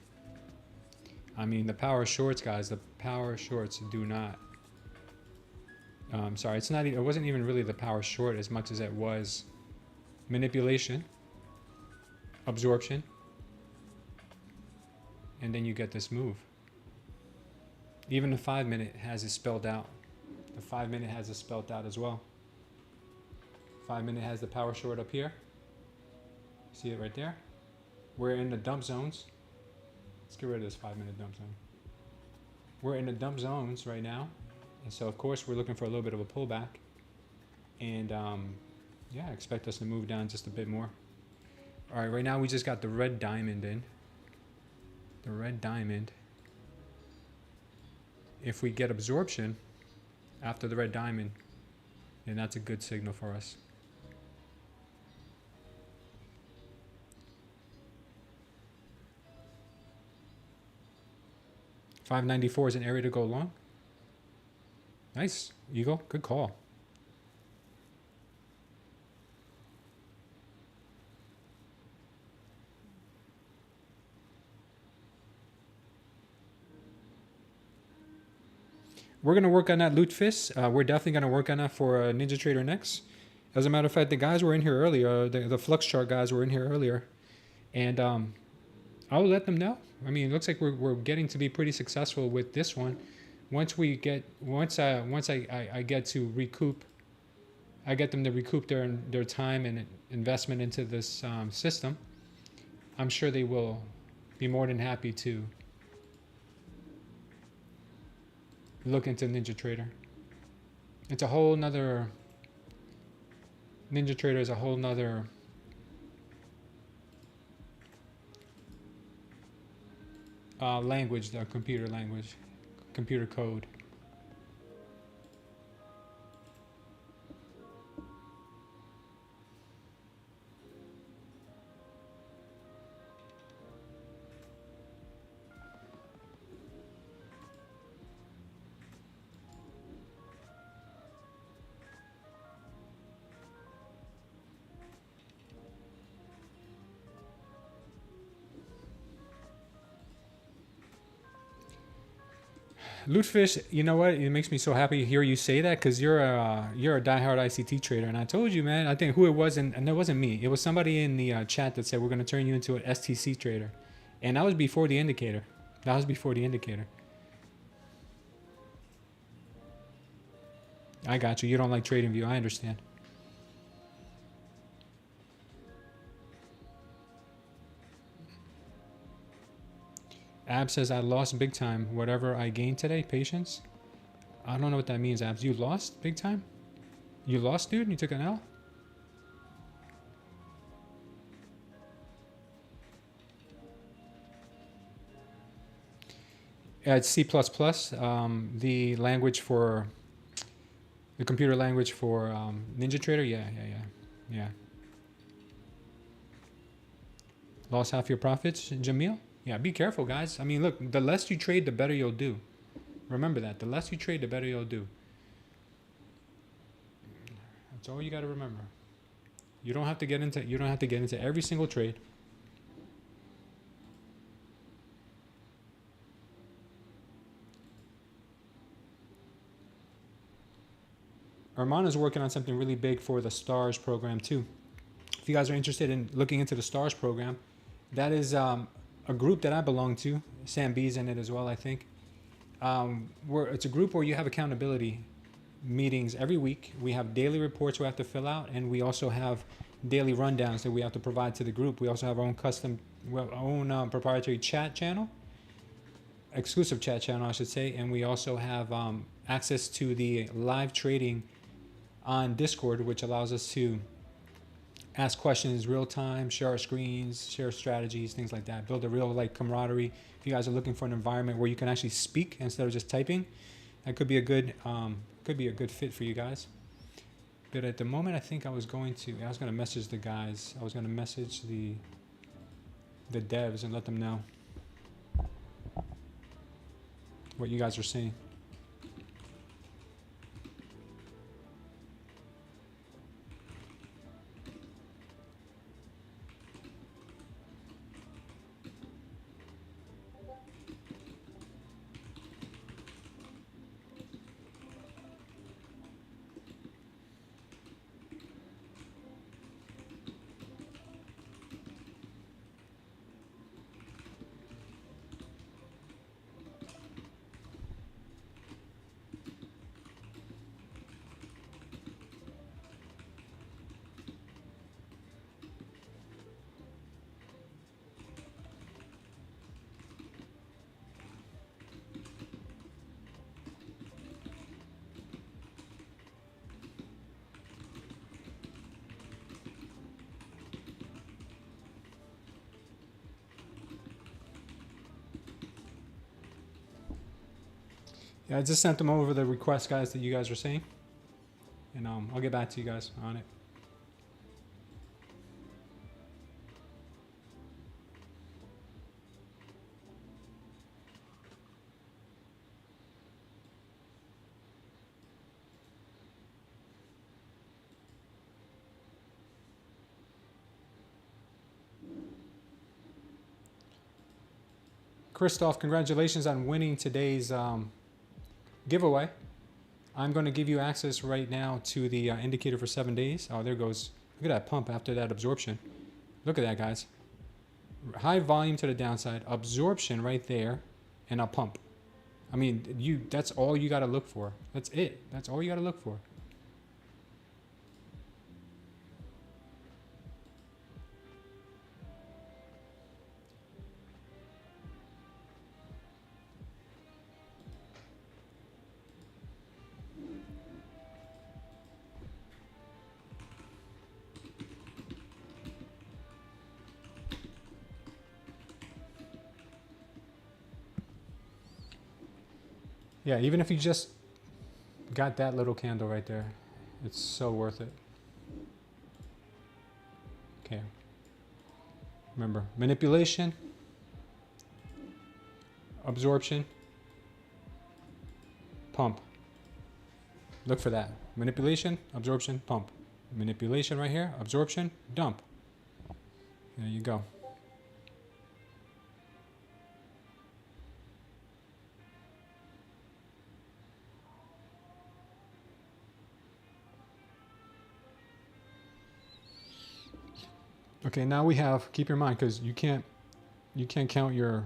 I mean, the power shorts, guys, the power shorts do not. Sorry, it's not. It wasn't even really the power short as much as it was manipulation, absorption. And then you get this move. Even the 5-minute has it spelled out. The 5-minute has it spelled out as well. 5-minute has the power short up here. See it right there? We're in the dump zones. Let's get rid of this 5-minute dump zone. We're in the dump zones right now. And so, of course, we're looking for a little bit of a pullback. And, yeah, expect us to move down just a bit more. All right, right now we just got the red diamond in. The red diamond. If we get absorption after the red diamond, then that's a good signal for us. $5.94 is an area to go long. Nice, Eagle. Good call. We're going to work on that Lutefisk. We're definitely going to work on that for Ninja Trader next. As a matter of fact, the guys were in here earlier. The Flux Chart guys were in here earlier. And I'll let them know. I mean, it looks like we're getting to be pretty successful with this one. Once I get to recoup, I get them to recoup their time and investment into this system, I'm sure they will be more than happy to look into Ninja Trader. It's a whole nother, Ninja Trader is a whole nother language, the computer language, computer code. Lutefisk, you know what? It makes me so happy to hear you say that, because you're a diehard ICT trader, and I told you, man. I think who it was, and it wasn't me. It was somebody in the chat that said we're going to turn you into an STC trader, and that was before the indicator. That was before the indicator. I got you. You don't like TradingView. I understand. Ab says, I lost big time. Whatever I gained today, patience. I don't know what that means, Abs. You lost big time? You lost, dude? You took an L? It's C++, the language for, the computer language for Ninja Trader. Yeah. Lost half your profits, Jamil? Yeah, be careful, guys. I mean, look, the less you trade, the better you'll do. Remember that. The less you trade, the better you'll do. That's all you got to remember. You don't have to get into every single trade. Armand is working on something really big for the STARS program too. If you guys are interested in looking into the STARS program, that is a group that I belong to. Sam B's in it as well, I think. It's a group where you have accountability meetings every week. We have daily reports we have to fill out, and we also have daily rundowns that we have to provide to the group. We also have our own proprietary chat channel, exclusive chat channel, I should say, and we also have access to the live trading on Discord, which allows us to ask questions real time, share our screens, share strategies, things like that. Build a real like camaraderie. If you guys are looking for an environment where you can actually speak instead of just typing, that could be a good fit for you guys. But at the moment, I think I was going to message the guys. I was going to message the devs and let them know what you guys are seeing. Yeah, I just sent them over the request, guys, that you guys are seeing. And I'll get back to you guys on it. Christoph, congratulations on winning today's giveaway. I'm going to give you access right now to the indicator for 7 days. Oh, there goes. Look at that pump after that absorption. Look at that, guys. High volume to the downside, absorption right there, and a pump. I mean, that's all you got to look for. That's it. That's all you got to look for. Yeah, even if you just got that little candle right there, it's so worth it. Okay. Remember, manipulation, absorption, pump. Look for that. Manipulation, absorption, pump. Manipulation right here, absorption, dump. There you go. Okay, now we have, keep in mind, because you can't count your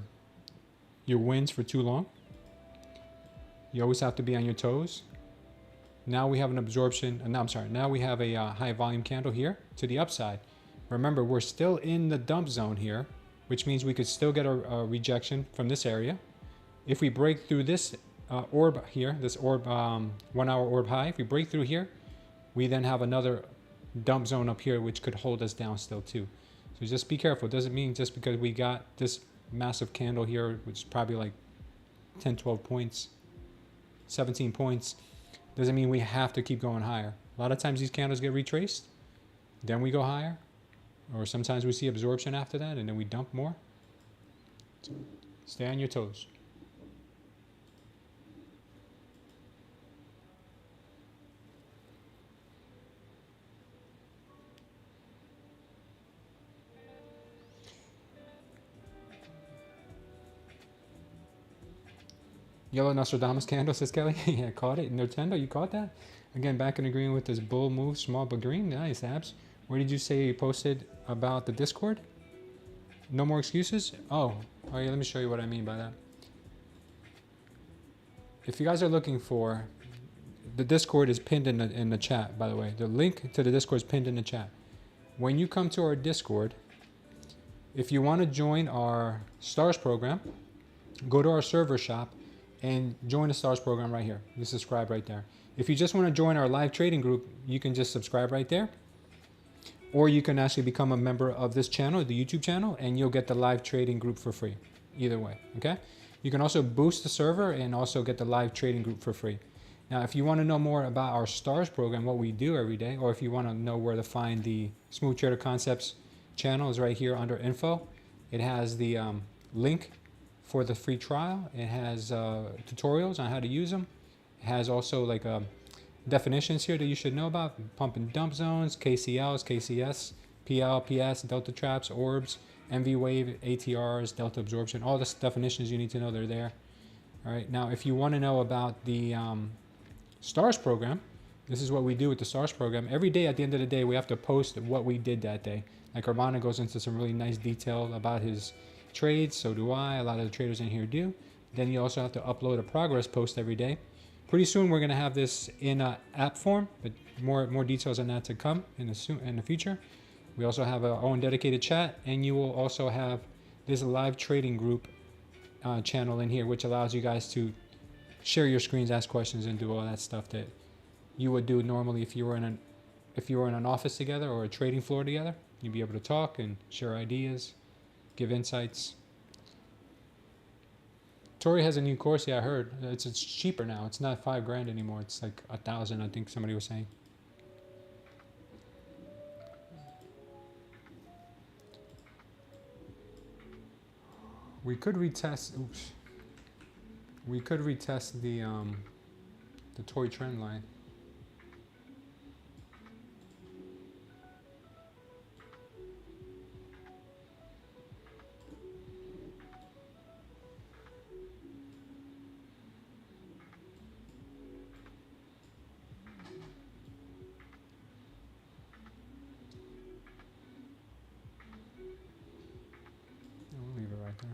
wins for too long. You always have to be on your toes. Now we have an absorption, now we have a high volume candle here to the upside. Remember, we're still in the dump zone here, which means we could still get a rejection from this area. If we break through this orb here, this orb 1 hour orb high, if we break through here, we then have another dump zone up here which could hold us down still too. So just be careful. It doesn't mean just because we got this massive candle here, which is probably like 10, 12 points, 17 points, doesn't mean we have to keep going higher. A lot of times these candles get retraced, then we go higher, or sometimes we see absorption after that and then we dump more. So stay on your toes. Yellow Nostradamus candle, says Kelly. Yeah, caught it. Nintendo, you caught that? Again, back in agreement with this bull move, small but green. Nice, Abs. Where did you say you posted about the Discord? No more excuses? Oh, yeah, let me show you what I mean by that. If you guys are looking for, the Discord is pinned in the chat, by the way. The link to the Discord is pinned in the chat. when you come to our Discord, if you want to join our stars program, go to our server shop and join the stars program right here. You subscribe right there. If you just want to join our live trading group, you can just subscribe right there. Or you can actually become a member of this channel, the YouTube channel, and you'll get the live trading group for free. Either way, okay? You can also boost the server and also get the live trading group for free. Now, if you want to know more about our stars program, what we do every day, or if you want to know where to find the Smooth Trader Concepts channel, is right here under info. It has the link for the free trial. It has tutorials on how to use them. It has also like definitions here that you should know about: pump and dump zones, KCLs, KCS, PL, PS, delta traps, orbs, MV wave, ATRs, delta absorption. All the definitions you need to know, they're there. All right. Now, if you want to know about the stars program, this is what we do with the stars program. Every day at the end of the day, we have to post what we did that day. Like Armando goes into some really nice detail about his trades. So do I. A lot of the traders in here do. Then you also have to upload a progress post every day. Pretty soon we're going to have this in app form, but more details on that to come in the future. We also have our own dedicated chat, and you will also have this live trading group channel in here, which allows you guys to share your screens, ask questions, and do all that stuff that you would do normally if you were in an office together or a trading floor together. You'd be able to talk and share ideas, give insights. Tori has a new course. Yeah, I heard. It's cheaper now. It's not $5 grand anymore. It's like 1,000, I think somebody was saying. We could retest. Oops. We could retest the Tori trend line. We'll leave it right there.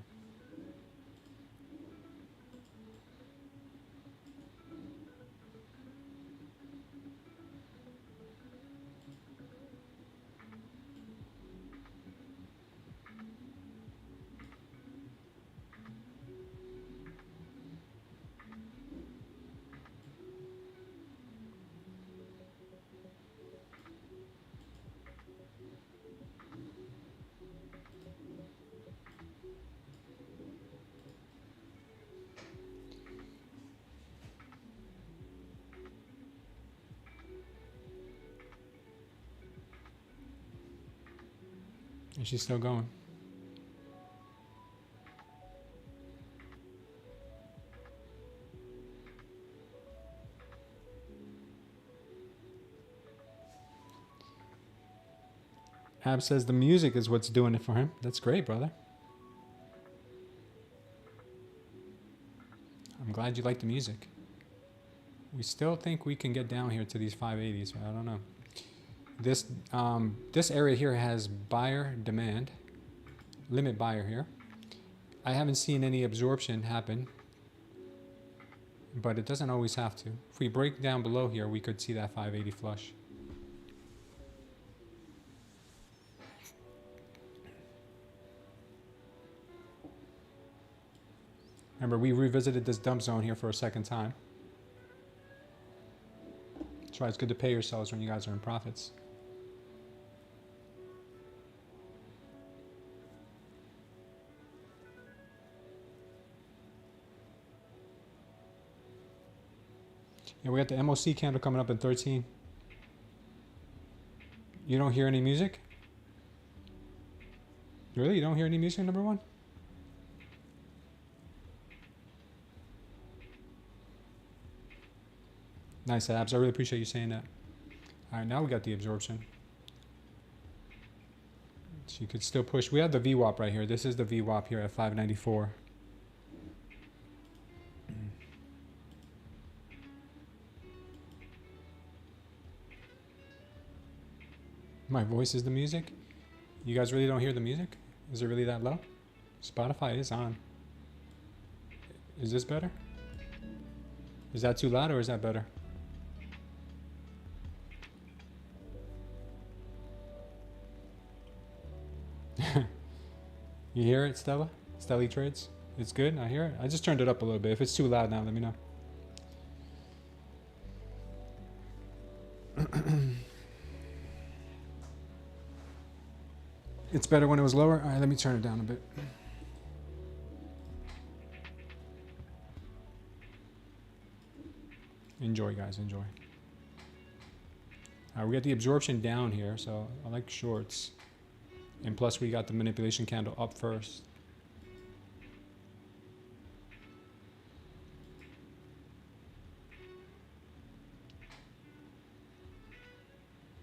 And she's still going. Ab says the music is what's doing it for him. That's great, brother. I'm glad you like the music. We still think we can get down here to these 580s, but I don't know. This area here has buyer demand, limit buyer here. I haven't seen any absorption happen, but it doesn't always have to. If we break down below here, we could see that 580 flush. Remember, we revisited this dump zone here for a second time. That's why it's good to pay yourselves when you guys are in profits. Yeah, we got the MOC candle coming up in 13. You don't hear any music? Really? You don't hear any music, number one? Nice, Abs. I really appreciate you saying that. All right, now we got the absorption. So you could still push. We have the VWAP right here. This is the VWAP here at 594. My voice is the music. You guys really don't hear the music? Is it really that low? Spotify is on. Is this better? Is that too loud or is that better? You hear it, Stella? Stelly Trades? It's good? I hear it? I just turned it up a little bit. If it's too loud now, let me know. It's better when it was lower? All right, let me turn it down a bit. Enjoy, guys, enjoy. All right, we got the absorption down here, so I like shorts. And plus we got the manipulation candle up first.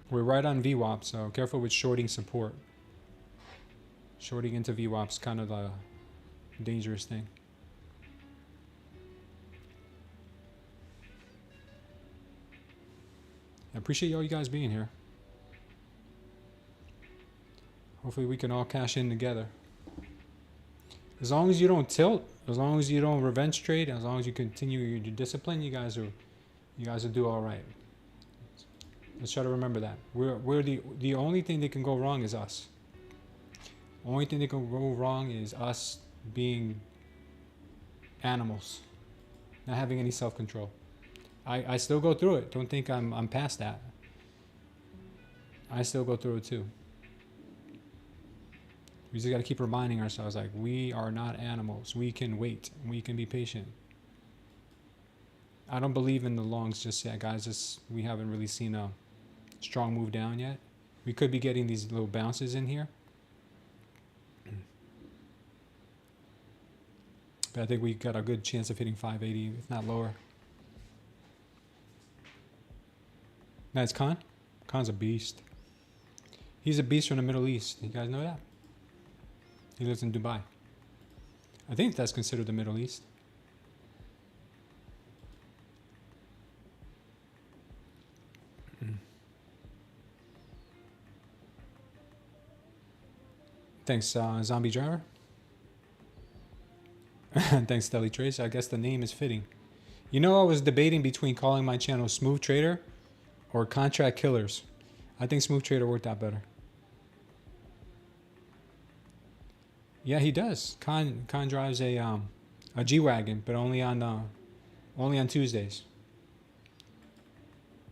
We're right on VWAP, so careful with shorting support. Shorting into VWAP's kind of a dangerous thing. I appreciate all you guys being here. Hopefully we can all cash in together. As long as you don't tilt, as long as you don't revenge trade, as long as you continue your discipline, you guys will do all right. Let's try to remember that. We're the only thing that can go wrong is us. Only thing that can go wrong is us being animals, not having any self-control. I still go through it. Don't think I'm past that. I still go through it too. We just got to keep reminding ourselves, like, we are not animals. We can wait. We can be patient. I don't believe in the longs just yet, guys. We haven't really seen a strong move down yet. We could be getting these little bounces in here. But I think we got a good chance of hitting 580, if not lower. That's Khan. Khan's a beast. He's a beast from the Middle East. You guys know that? He lives in Dubai. I think that's considered the Middle East. Thanks, Zombie Driver. Thanks, Stelly Trace. I guess the name is fitting. You know, I was debating between calling my channel Smooth Trader or Contract Killers. I think Smooth Trader worked out better. Yeah, he does. Khan drives a G-Wagon, but only on Tuesdays.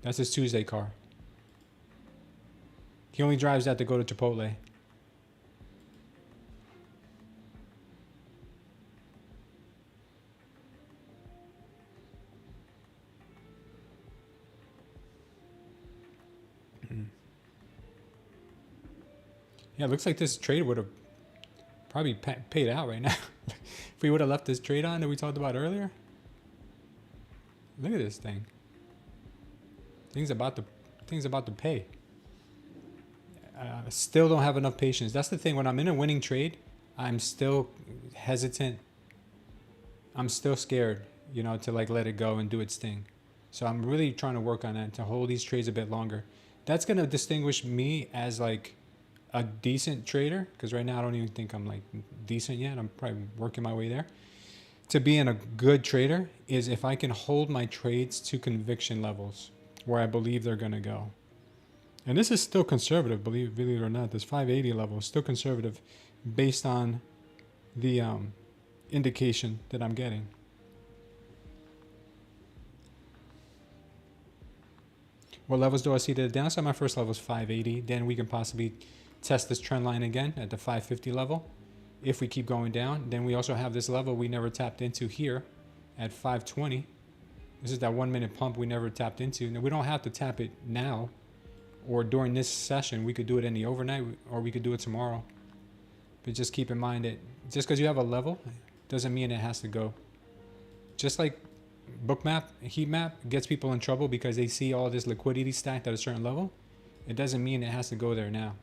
That's his Tuesday car. He only drives that to go to Chipotle. Yeah, it looks like this trade would have probably paid out right now. If we would have left this trade on that we talked about earlier. Look at this thing. Things about to pay. Still don't have enough patience. That's the thing. When I'm in a winning trade, I'm still hesitant. I'm still scared, you know, to like let it go and do its thing. So I'm really trying to work on that, to hold these trades a bit longer. That's going to distinguish me as like a decent trader, because right now I don't even think I'm like decent yet. I'm probably working my way there. To being a good trader is if I can hold my trades to conviction levels where I believe they're going to go. And this is still conservative, believe it or not. This 580 level is still conservative based on the indication that I'm getting. What levels do I see to the downside? My first level is 580. Then we can possibly test this trend line again at the 550 level. If we keep going down, then we also have this level we never tapped into here at 520. This is that 1 minute pump we never tapped into. Now we don't have to tap it now or during this session. We could do it in the overnight, or we could do it tomorrow. But just keep in mind that just because you have a level doesn't mean it has to go. Just like bookmap, heat map gets people in trouble because they see all this liquidity stacked at a certain level. It doesn't mean it has to go there now.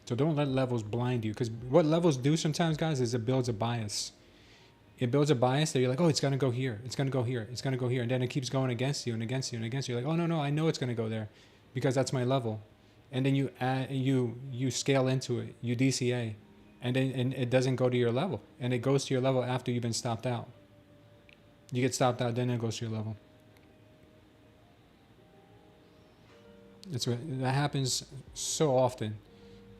So don't let levels blind you, because what levels do sometimes, guys, is it builds a bias. It builds a bias that you're like, oh, it's going to go here. It's going to go here. It's going to go here. And then it keeps going against you and against you and against you. You're like, oh, no, I know it's going to go there because that's my level. And then you add, you scale into it. You DCA. And then it doesn't go to your level. And it goes to your level after you've been stopped out. You get stopped out, then it goes to your level. That happens so often.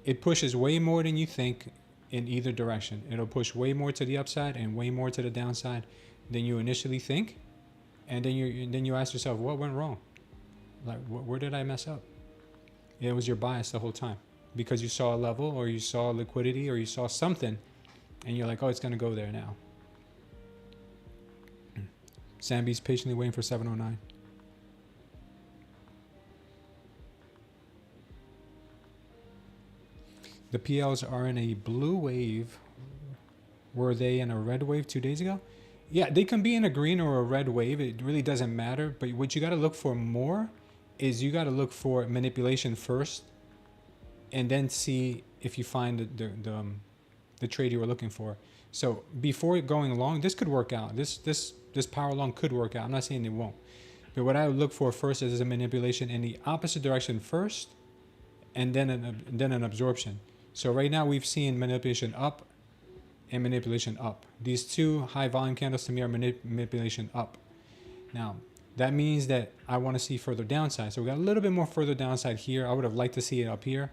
it pushes way more than you think in either direction. It'll push way more to the upside and way more to the downside than you initially think. And then you ask yourself, what went wrong? Like, where did I mess up? It was your bias the whole time, because you saw a level, or you saw liquidity, or you saw something, and you're like, oh, it's going to go there now. Samby's patiently waiting for 709. The PLs are in a blue wave. Were they in a red wave 2 days ago? Yeah, they can be in a green or a red wave. It really doesn't matter. But what you got to look for more is you got to look for manipulation first, and then see if you find the trade you were looking for. So before going long, this could work out. This power long could work out. I'm not saying it won't. But what I would look for first is a manipulation in the opposite direction first, and then an absorption. So right now we've seen manipulation up and manipulation up. These two high volume candles to me are manipulation up. Now, that means that I want to see further downside. So we got a little bit more further downside here. I would have liked to see it up here.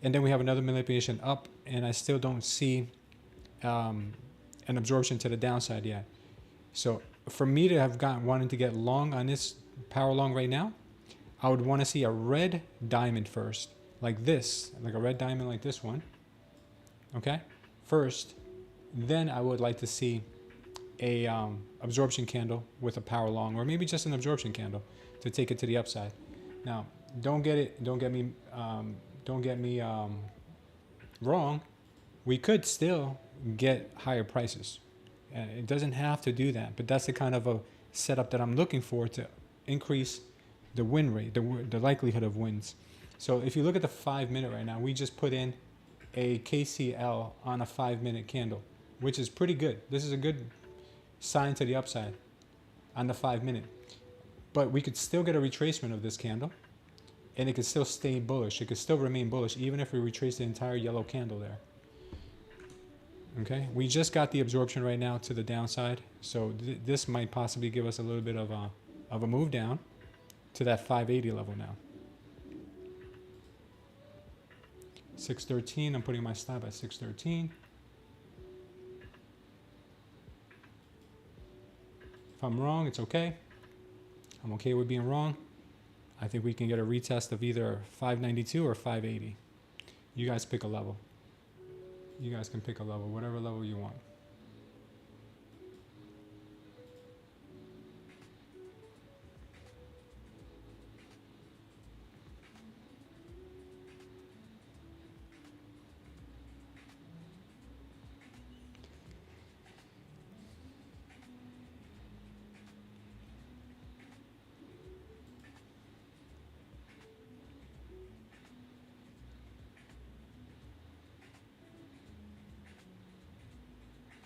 And then we have another manipulation up, and I still don't see an absorption to the downside yet. So for me to have wanted to get long on this power long right now, I would want to see a red diamond first, like this, like a red diamond like this one. Okay, first. Then I would like to see a absorption candle with a power long, or maybe just an absorption candle to take it to the upside. Now, don't get me wrong. We could still get higher prices. It doesn't have to do that, but that's the kind of a setup that I'm looking for to increase the win rate, the likelihood of wins. So if you look at the 5 minute right now, we just put in a KCL on a 5 minute candle, which is pretty good. This is a good sign to the upside on the 5 minute. But we could still get a retracement of this candle, and it could still stay bullish. It could still remain bullish even if we retrace the entire yellow candle there. Okay, we just got the absorption right now to the downside, so this might possibly give us a little bit of a move down to that 580 level now. 613, I'm putting my stop at 613. If I'm wrong, it's okay. I'm okay with being wrong. I think we can get a retest of either 592 or 580. You guys pick a level. You guys can pick a level, whatever level you want.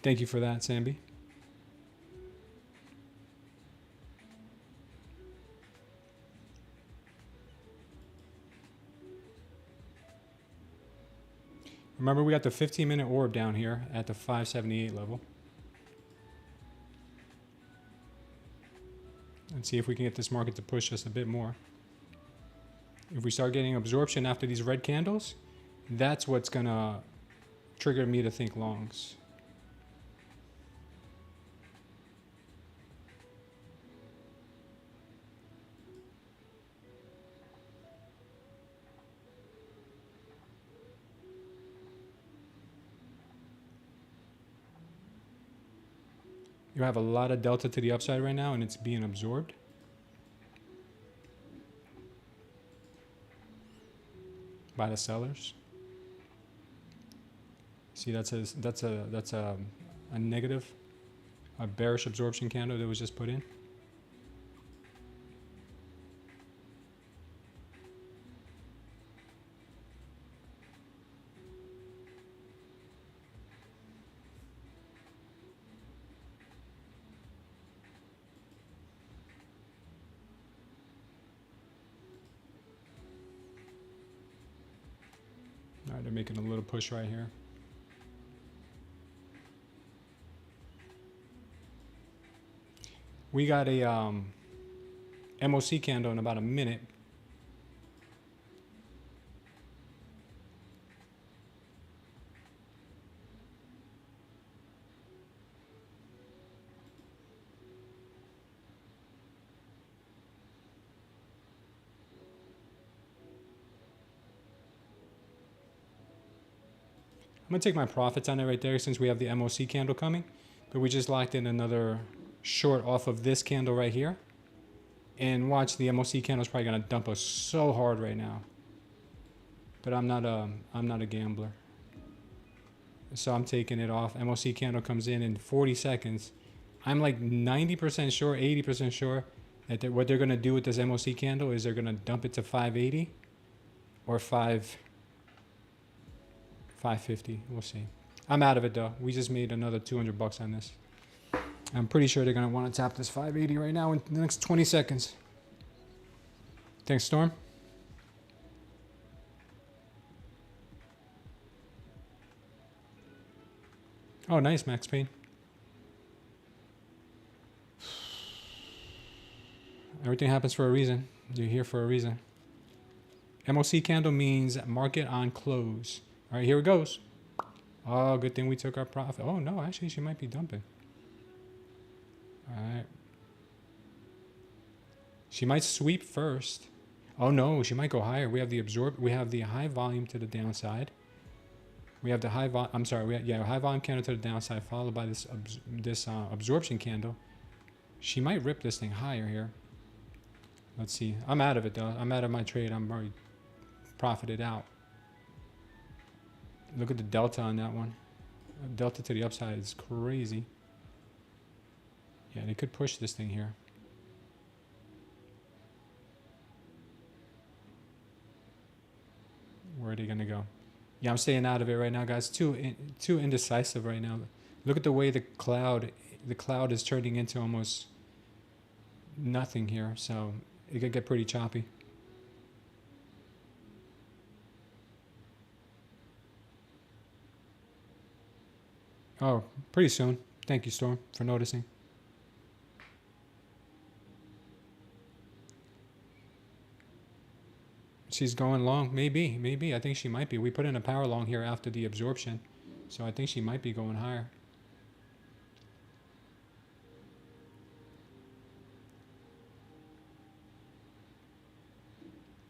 Thank you for that, Samby. Remember, we got the 15-minute orb down here at the 578 level. And see if we can get this market to push just a bit more. If we start getting absorption after these red candles, that's what's gonna trigger me to think longs. You have a lot of delta to the upside right now, and it's being absorbed. By the sellers. See, that's a negative, a bearish absorption candle that was just put in. All right, they're making a little push right here. We got a MOC candle in about a minute. I'm going to take my profits on it right there since we have the MOC candle coming. But we just locked in another short off of this candle right here. And watch, the MOC candle is probably going to dump us so hard right now. But I'm not a gambler. So I'm taking it off. MOC candle comes in 40 seconds. I'm like 90% sure, 80% sure that what they're going to do with this MOC candle is they're going to dump it to 580 or 550. We'll see. I'm out of it though. We just made another 200 bucks on this. I'm pretty sure they're going to want to tap this 580 right now in the next 20 seconds. Thanks, Storm. Oh, nice, Max Payne. Everything happens for a reason. You're here for a reason. MOC candle means market on close. All right, here it goes. Oh, good thing we took our profit. Oh, no, actually, she might be dumping. All right. She might sweep first. Oh, no, she might go higher. We have the high volume to the downside. We have the high volume. I'm sorry. High volume candle to the downside, followed by this absorption candle. She might rip this thing higher here. Let's see. I'm out of it though. I'm out of my trade. I'm already profited out. Look at the delta on that one. Delta to the upside is crazy. Yeah, they could push this thing here. Where are they gonna go? Yeah, I'm staying out of it right now, guys. Too indecisive right now. Look at the way the cloud is turning into almost nothing here. So it could get pretty choppy. Oh, pretty soon. Thank you, Storm, for noticing. She's going long. Maybe. I think she might be. We put in a power long here after the absorption. So I think she might be going higher.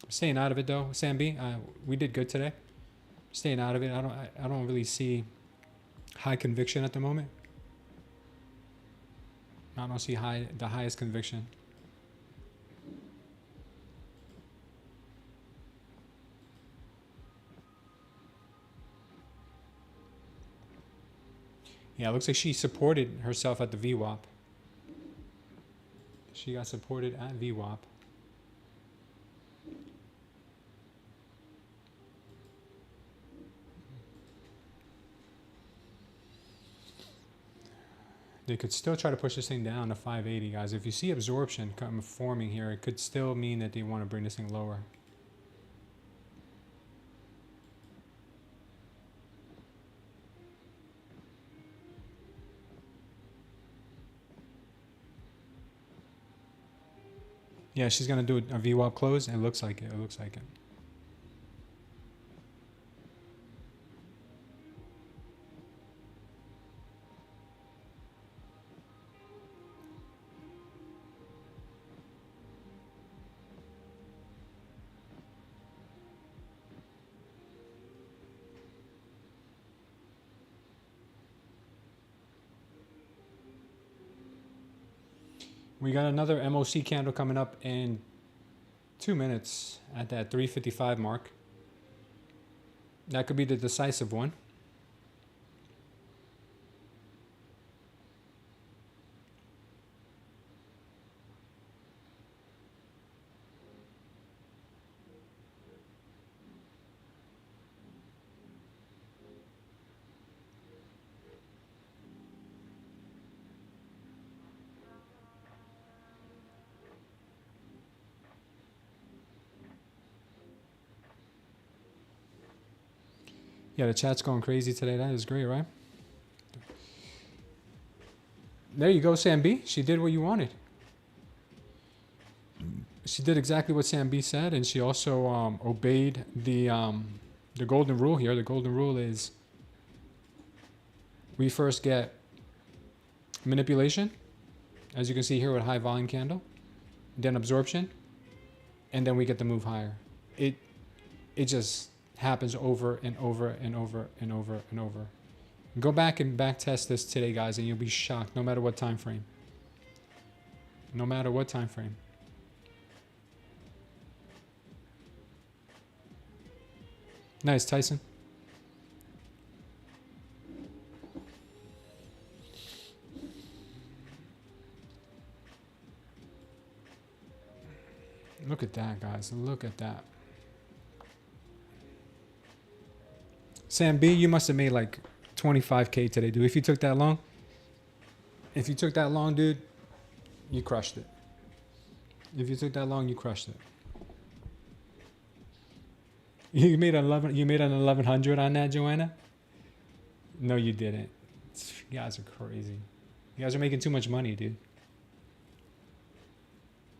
Staying out of it though, Sam B. We did good today. Staying out of it. I don't really see high conviction at the moment. I don't see the highest conviction. Yeah, it looks like she supported herself at the VWAP. She got supported at VWAP. They could still try to push this thing down to 580, guys. If you see absorption forming here, it could still mean that they want to bring this thing lower. Yeah, she's going to do a VWAP close. It looks like it. It looks like it. We got another MOC candle coming up in 2 minutes at that 355 mark. That could be the decisive one. Yeah, the chat's going crazy today. That is great, right? There you go, Sam B. She did what you wanted. She did exactly what Sam B said, and she also obeyed the golden rule here. The golden rule is we first get manipulation, as you can see here with high volume candle, then absorption, and then we get the move higher. It just happens over and over and over and over and over. Go back and back test this today, guys, and you'll be shocked no matter what time frame. No matter what time frame. Nice, Tyson. Look at that, guys. Look at that. Sam B, you must have made like 25K today, dude. If you took that long, dude, you crushed it. If you took that long, you crushed it. You made an 1100 on that, Joanna? No, you didn't. You guys are crazy. You guys are making too much money, dude.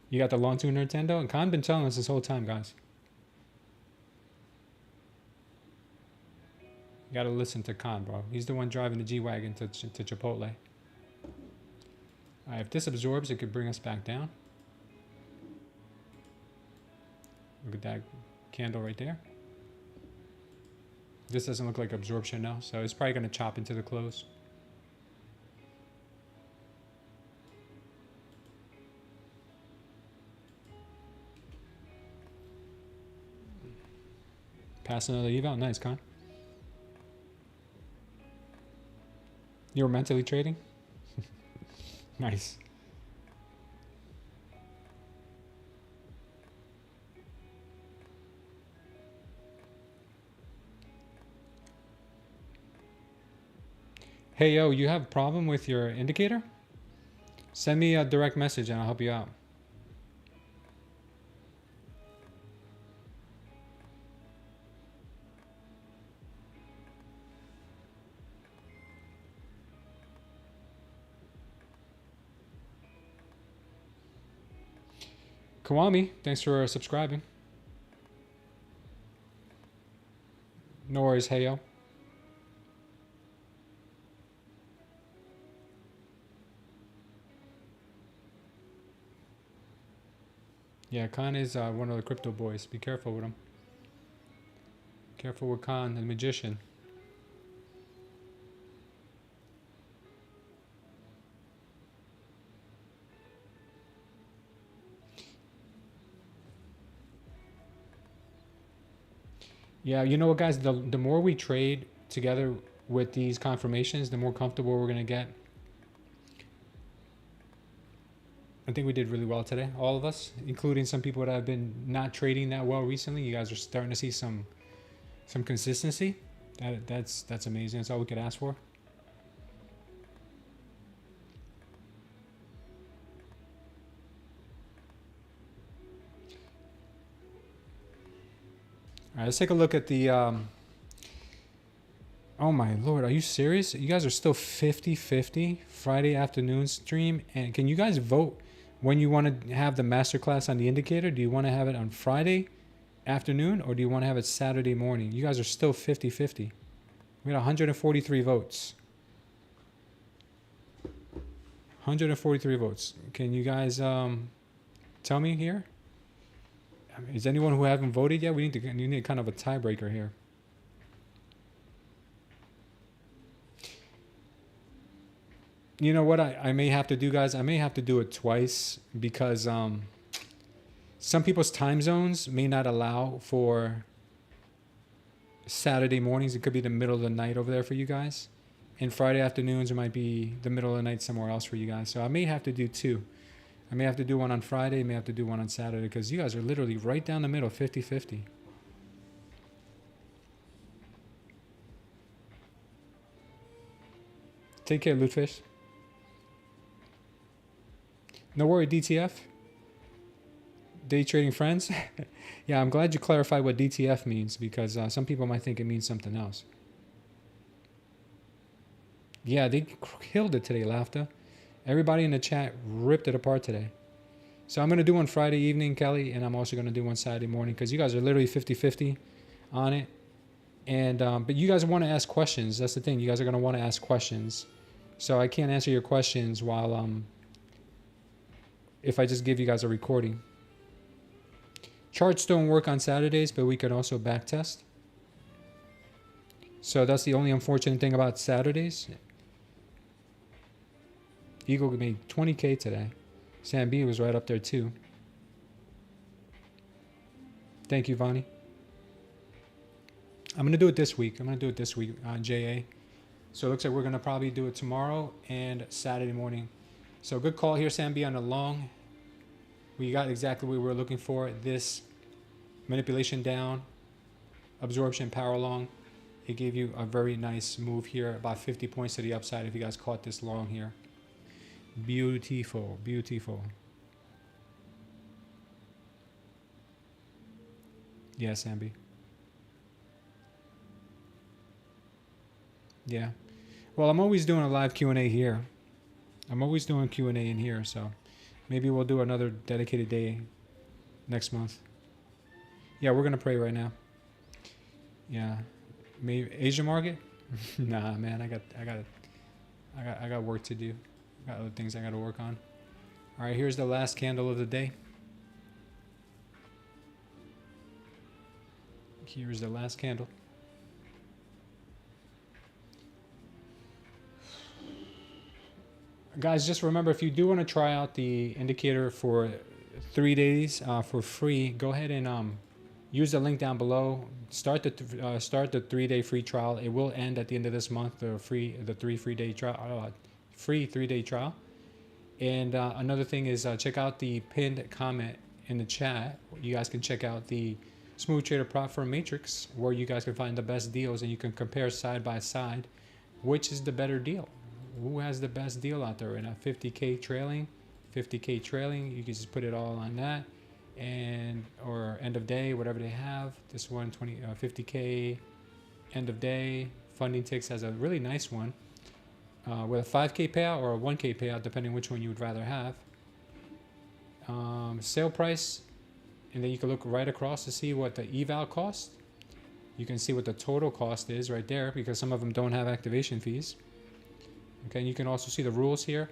You got the long tune Nintendo? And Khan been telling us this whole time, guys. You gotta listen to Khan, bro. He's the one driving the G-Wagon to Chipotle. Alright, if this absorbs, it could bring us back down. Look at that candle right there. This doesn't look like absorption now, so it's probably gonna chop into the close. Pass another eval. Nice, Con. You were mentally trading? Nice. Hey, yo, you have a problem with your indicator? Send me a direct message and I'll help you out. Kawami, thanks for subscribing. No worries, hey yo. Yeah, Khan is one of the crypto boys. Be careful with him. Careful with Khan, the magician. Yeah, you know what, guys? The more we trade together with these confirmations, the more comfortable we're going to get. I think we did really well today, all of us, including some people that have been not trading that well recently. You guys are starting to see some consistency. That's amazing. That's all we could ask for. All right, let's take a look at the, oh my Lord, are you serious? You guys are still 50-50 Friday afternoon stream. And can you guys vote when you want to have the masterclass on the indicator? Do you want to have it on Friday afternoon or do you want to have it Saturday morning? You guys are still 50-50. We got 143 votes. 143 votes. Can you guys tell me here? Is anyone who haven't voted yet? You need kind of a tiebreaker here. You know what I may have to do, guys? I may have to do it twice because some people's time zones may not allow for Saturday mornings. It could be the middle of the night over there for you guys. And Friday afternoons, it might be the middle of the night somewhere else for you guys. So I may have to do two. I may have to do one on Friday, I may have to do one on Saturday because you guys are literally right down the middle, 50-50. Take care, Lootfish. No worry, DTF. Day trading friends. Yeah, I'm glad you clarified what DTF means because some people might think it means something else. Yeah, they killed it today, Laughter. Everybody in the chat ripped it apart today. So I'm going to do one Friday evening, Kelly, and I'm also going to do one Saturday morning because you guys are literally 50-50 on it. And but you guys want to ask questions. That's the thing. You guys are going to want to ask questions. So I can't answer your questions while if I just give you guys a recording. Charts don't work on Saturdays, but we can also back test. So that's the only unfortunate thing about Saturdays. Eagle made 20K today. Sam B was right up there too. Thank you, Vonnie. I'm going to do it this week. JA. So it looks like we're going to probably do it tomorrow and Saturday morning. So good call here, Sam B, on the long. We got exactly what we were looking for. This manipulation down, absorption power long. It gave you a very nice move here, about 50 points to the upside if you guys caught this long here. Beautiful, beautiful. Yes, Ambi. Yeah. Well, I'm always doing a live Q&A here. I'm always doing Q&A in here, so maybe we'll do another dedicated day next month. Yeah, we're gonna pray right now. Yeah, maybe Asian market. Nah, man, I got work to do. I got other things I got to work on. All right, here's the last candle of the day. Here's the last candle. Guys, just remember, if you do want to try out the indicator for 3 days for free, go ahead and use the link down below. Start the 3-day free trial. It will end at the end of this month. The free 3-day trial, free 3-day trial. And another thing is check out the pinned comment in the chat. You guys can check out the Smooth Trader Prop Firm Matrix, where you guys can find the best deals and you can compare side by side which is the better deal. Who has the best deal out there right now? 50K trailing, 50K trailing. You can just put it all on that, and or end of day, whatever they have. This one, 50K end of day. Funding Ticks has a really nice one with a 5K payout or a 1K payout, depending which one you would rather have. Sale price, and then you can look right across to see what the eval cost. You can see what the total cost is right there, because some of them don't have activation fees. Okay, and you can also see the rules here,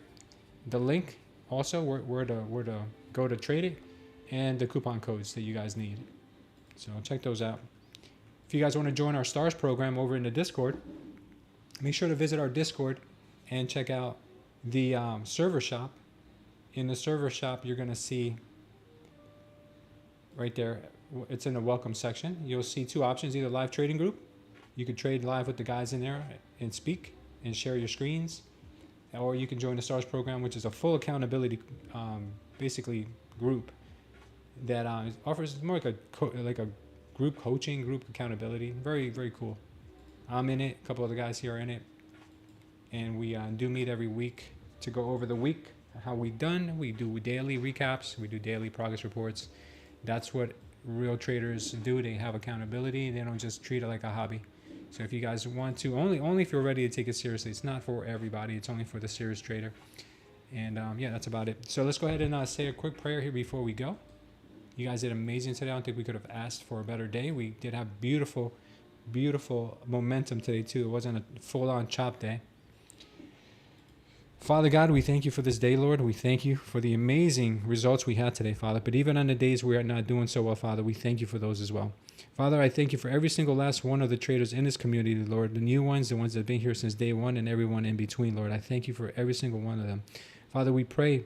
the link also where to go to trade it, and the coupon codes that you guys need. So check those out. If you guys want to join our STARS program over in the Discord, make sure to visit our Discord and check out the server shop. In the server shop, you're going to see right there, it's in the welcome section. You'll see two options: either live trading group, you can trade live with the guys in there and speak and share your screens, or you can join the STARS program, which is a full accountability basically group that offers more like a group coaching, group accountability. Very, very cool. I'm in it, a couple other guys here are in it, and we do meet every week to go over the week, how we done. We do daily recaps, we do daily progress reports. That's what real traders do. They have accountability. They don't just treat it like a hobby. So if you guys want to, only if you're ready to take it seriously. It's not for everybody. It's only for the serious trader. And yeah, that's about it. So let's go ahead and say a quick prayer here before we go. You guys did amazing today. I don't think we could have asked for a better day. We did have beautiful, beautiful momentum today too. It wasn't a full-on chop day. Father God, we thank you for this day, Lord. We thank you for the amazing results we had today, Father. But even on the days we are not doing so well, Father, we thank you for those as well. Father, I thank you for every single last one of the traders in this community, Lord. The new ones, the ones that have been here since day one, and everyone in between, Lord. I thank you for every single one of them. Father, we pray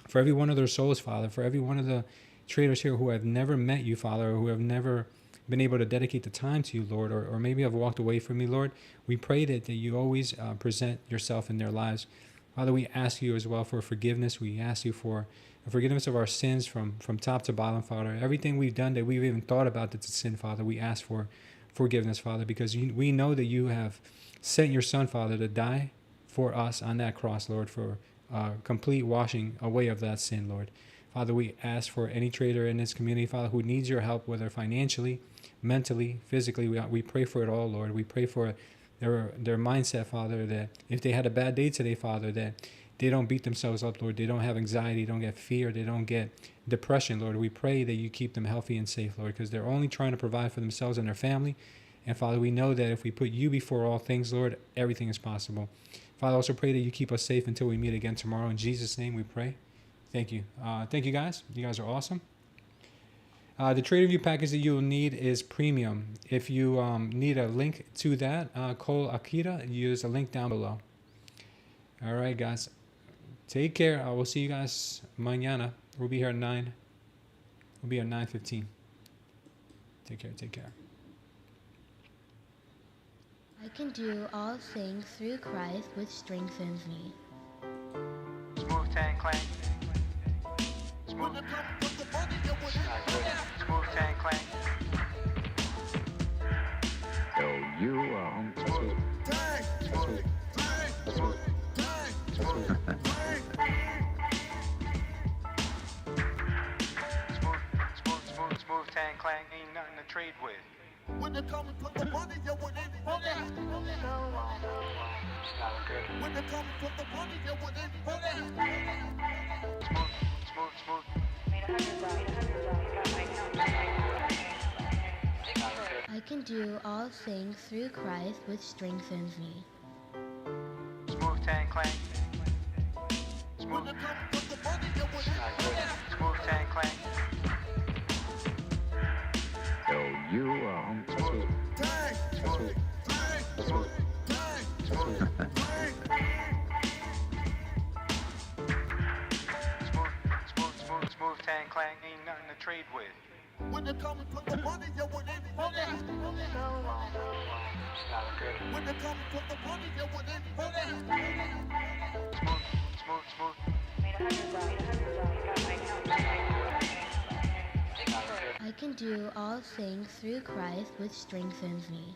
for every one of their souls, Father, for every one of the traders here who have never met you, Father, or who have never been able to dedicate the time to you, Lord, or maybe have walked away from you, Lord. We pray that you always present yourself in their lives. Father, we ask you as well for forgiveness. We ask you for forgiveness of our sins from top to bottom, Father. Everything we've done that we've even thought about that's a sin, Father, we ask for forgiveness, Father, because we know that you have sent your Son, Father, to die for us on that cross, Lord, for complete washing away of that sin, Lord. Father, we ask for any trader in this community, Father, who needs your help, whether financially, mentally, physically. We pray for it all, Lord. We pray for their mindset, Father, that if they had a bad day today, Father, that they don't beat themselves up, Lord. They don't have anxiety, don't get fear, they don't get depression, Lord. We pray that you keep them healthy and safe, Lord, because they're only trying to provide for themselves and their family. And Father, we know that if we put you before all things, Lord, everything is possible. Father, I also pray that you keep us safe until we meet again tomorrow. In Jesus' name we pray. Thank you. Thank you, guys. You guys are awesome. The trade review package that you will need is premium. If you need a link to that, call Akira. Use a link down below. All right, guys. Take care. I will see you guys mañana. We'll be here at 9. We'll be at 9:15. Take care. Take care. I can do all things through Christ which strengthens me. Smooth tan clank. Smooth. Smooth tan clank. So you are Smooth. Smooth tan clank. Ain't nothing to trade with. When it comes to the money, you want it. When it comes to the money, you want it. Smooth. I can do all things through Christ which strengthens me. Smooth tan clank. When it comes to the money, you want it. Smooth tan clank. so you are Smooth tan clank. Ain't nothing to trade with. When it comes to the money, you want it. When it comes to the money, you want it. Smooth. I can do all things through Christ which strengthens me.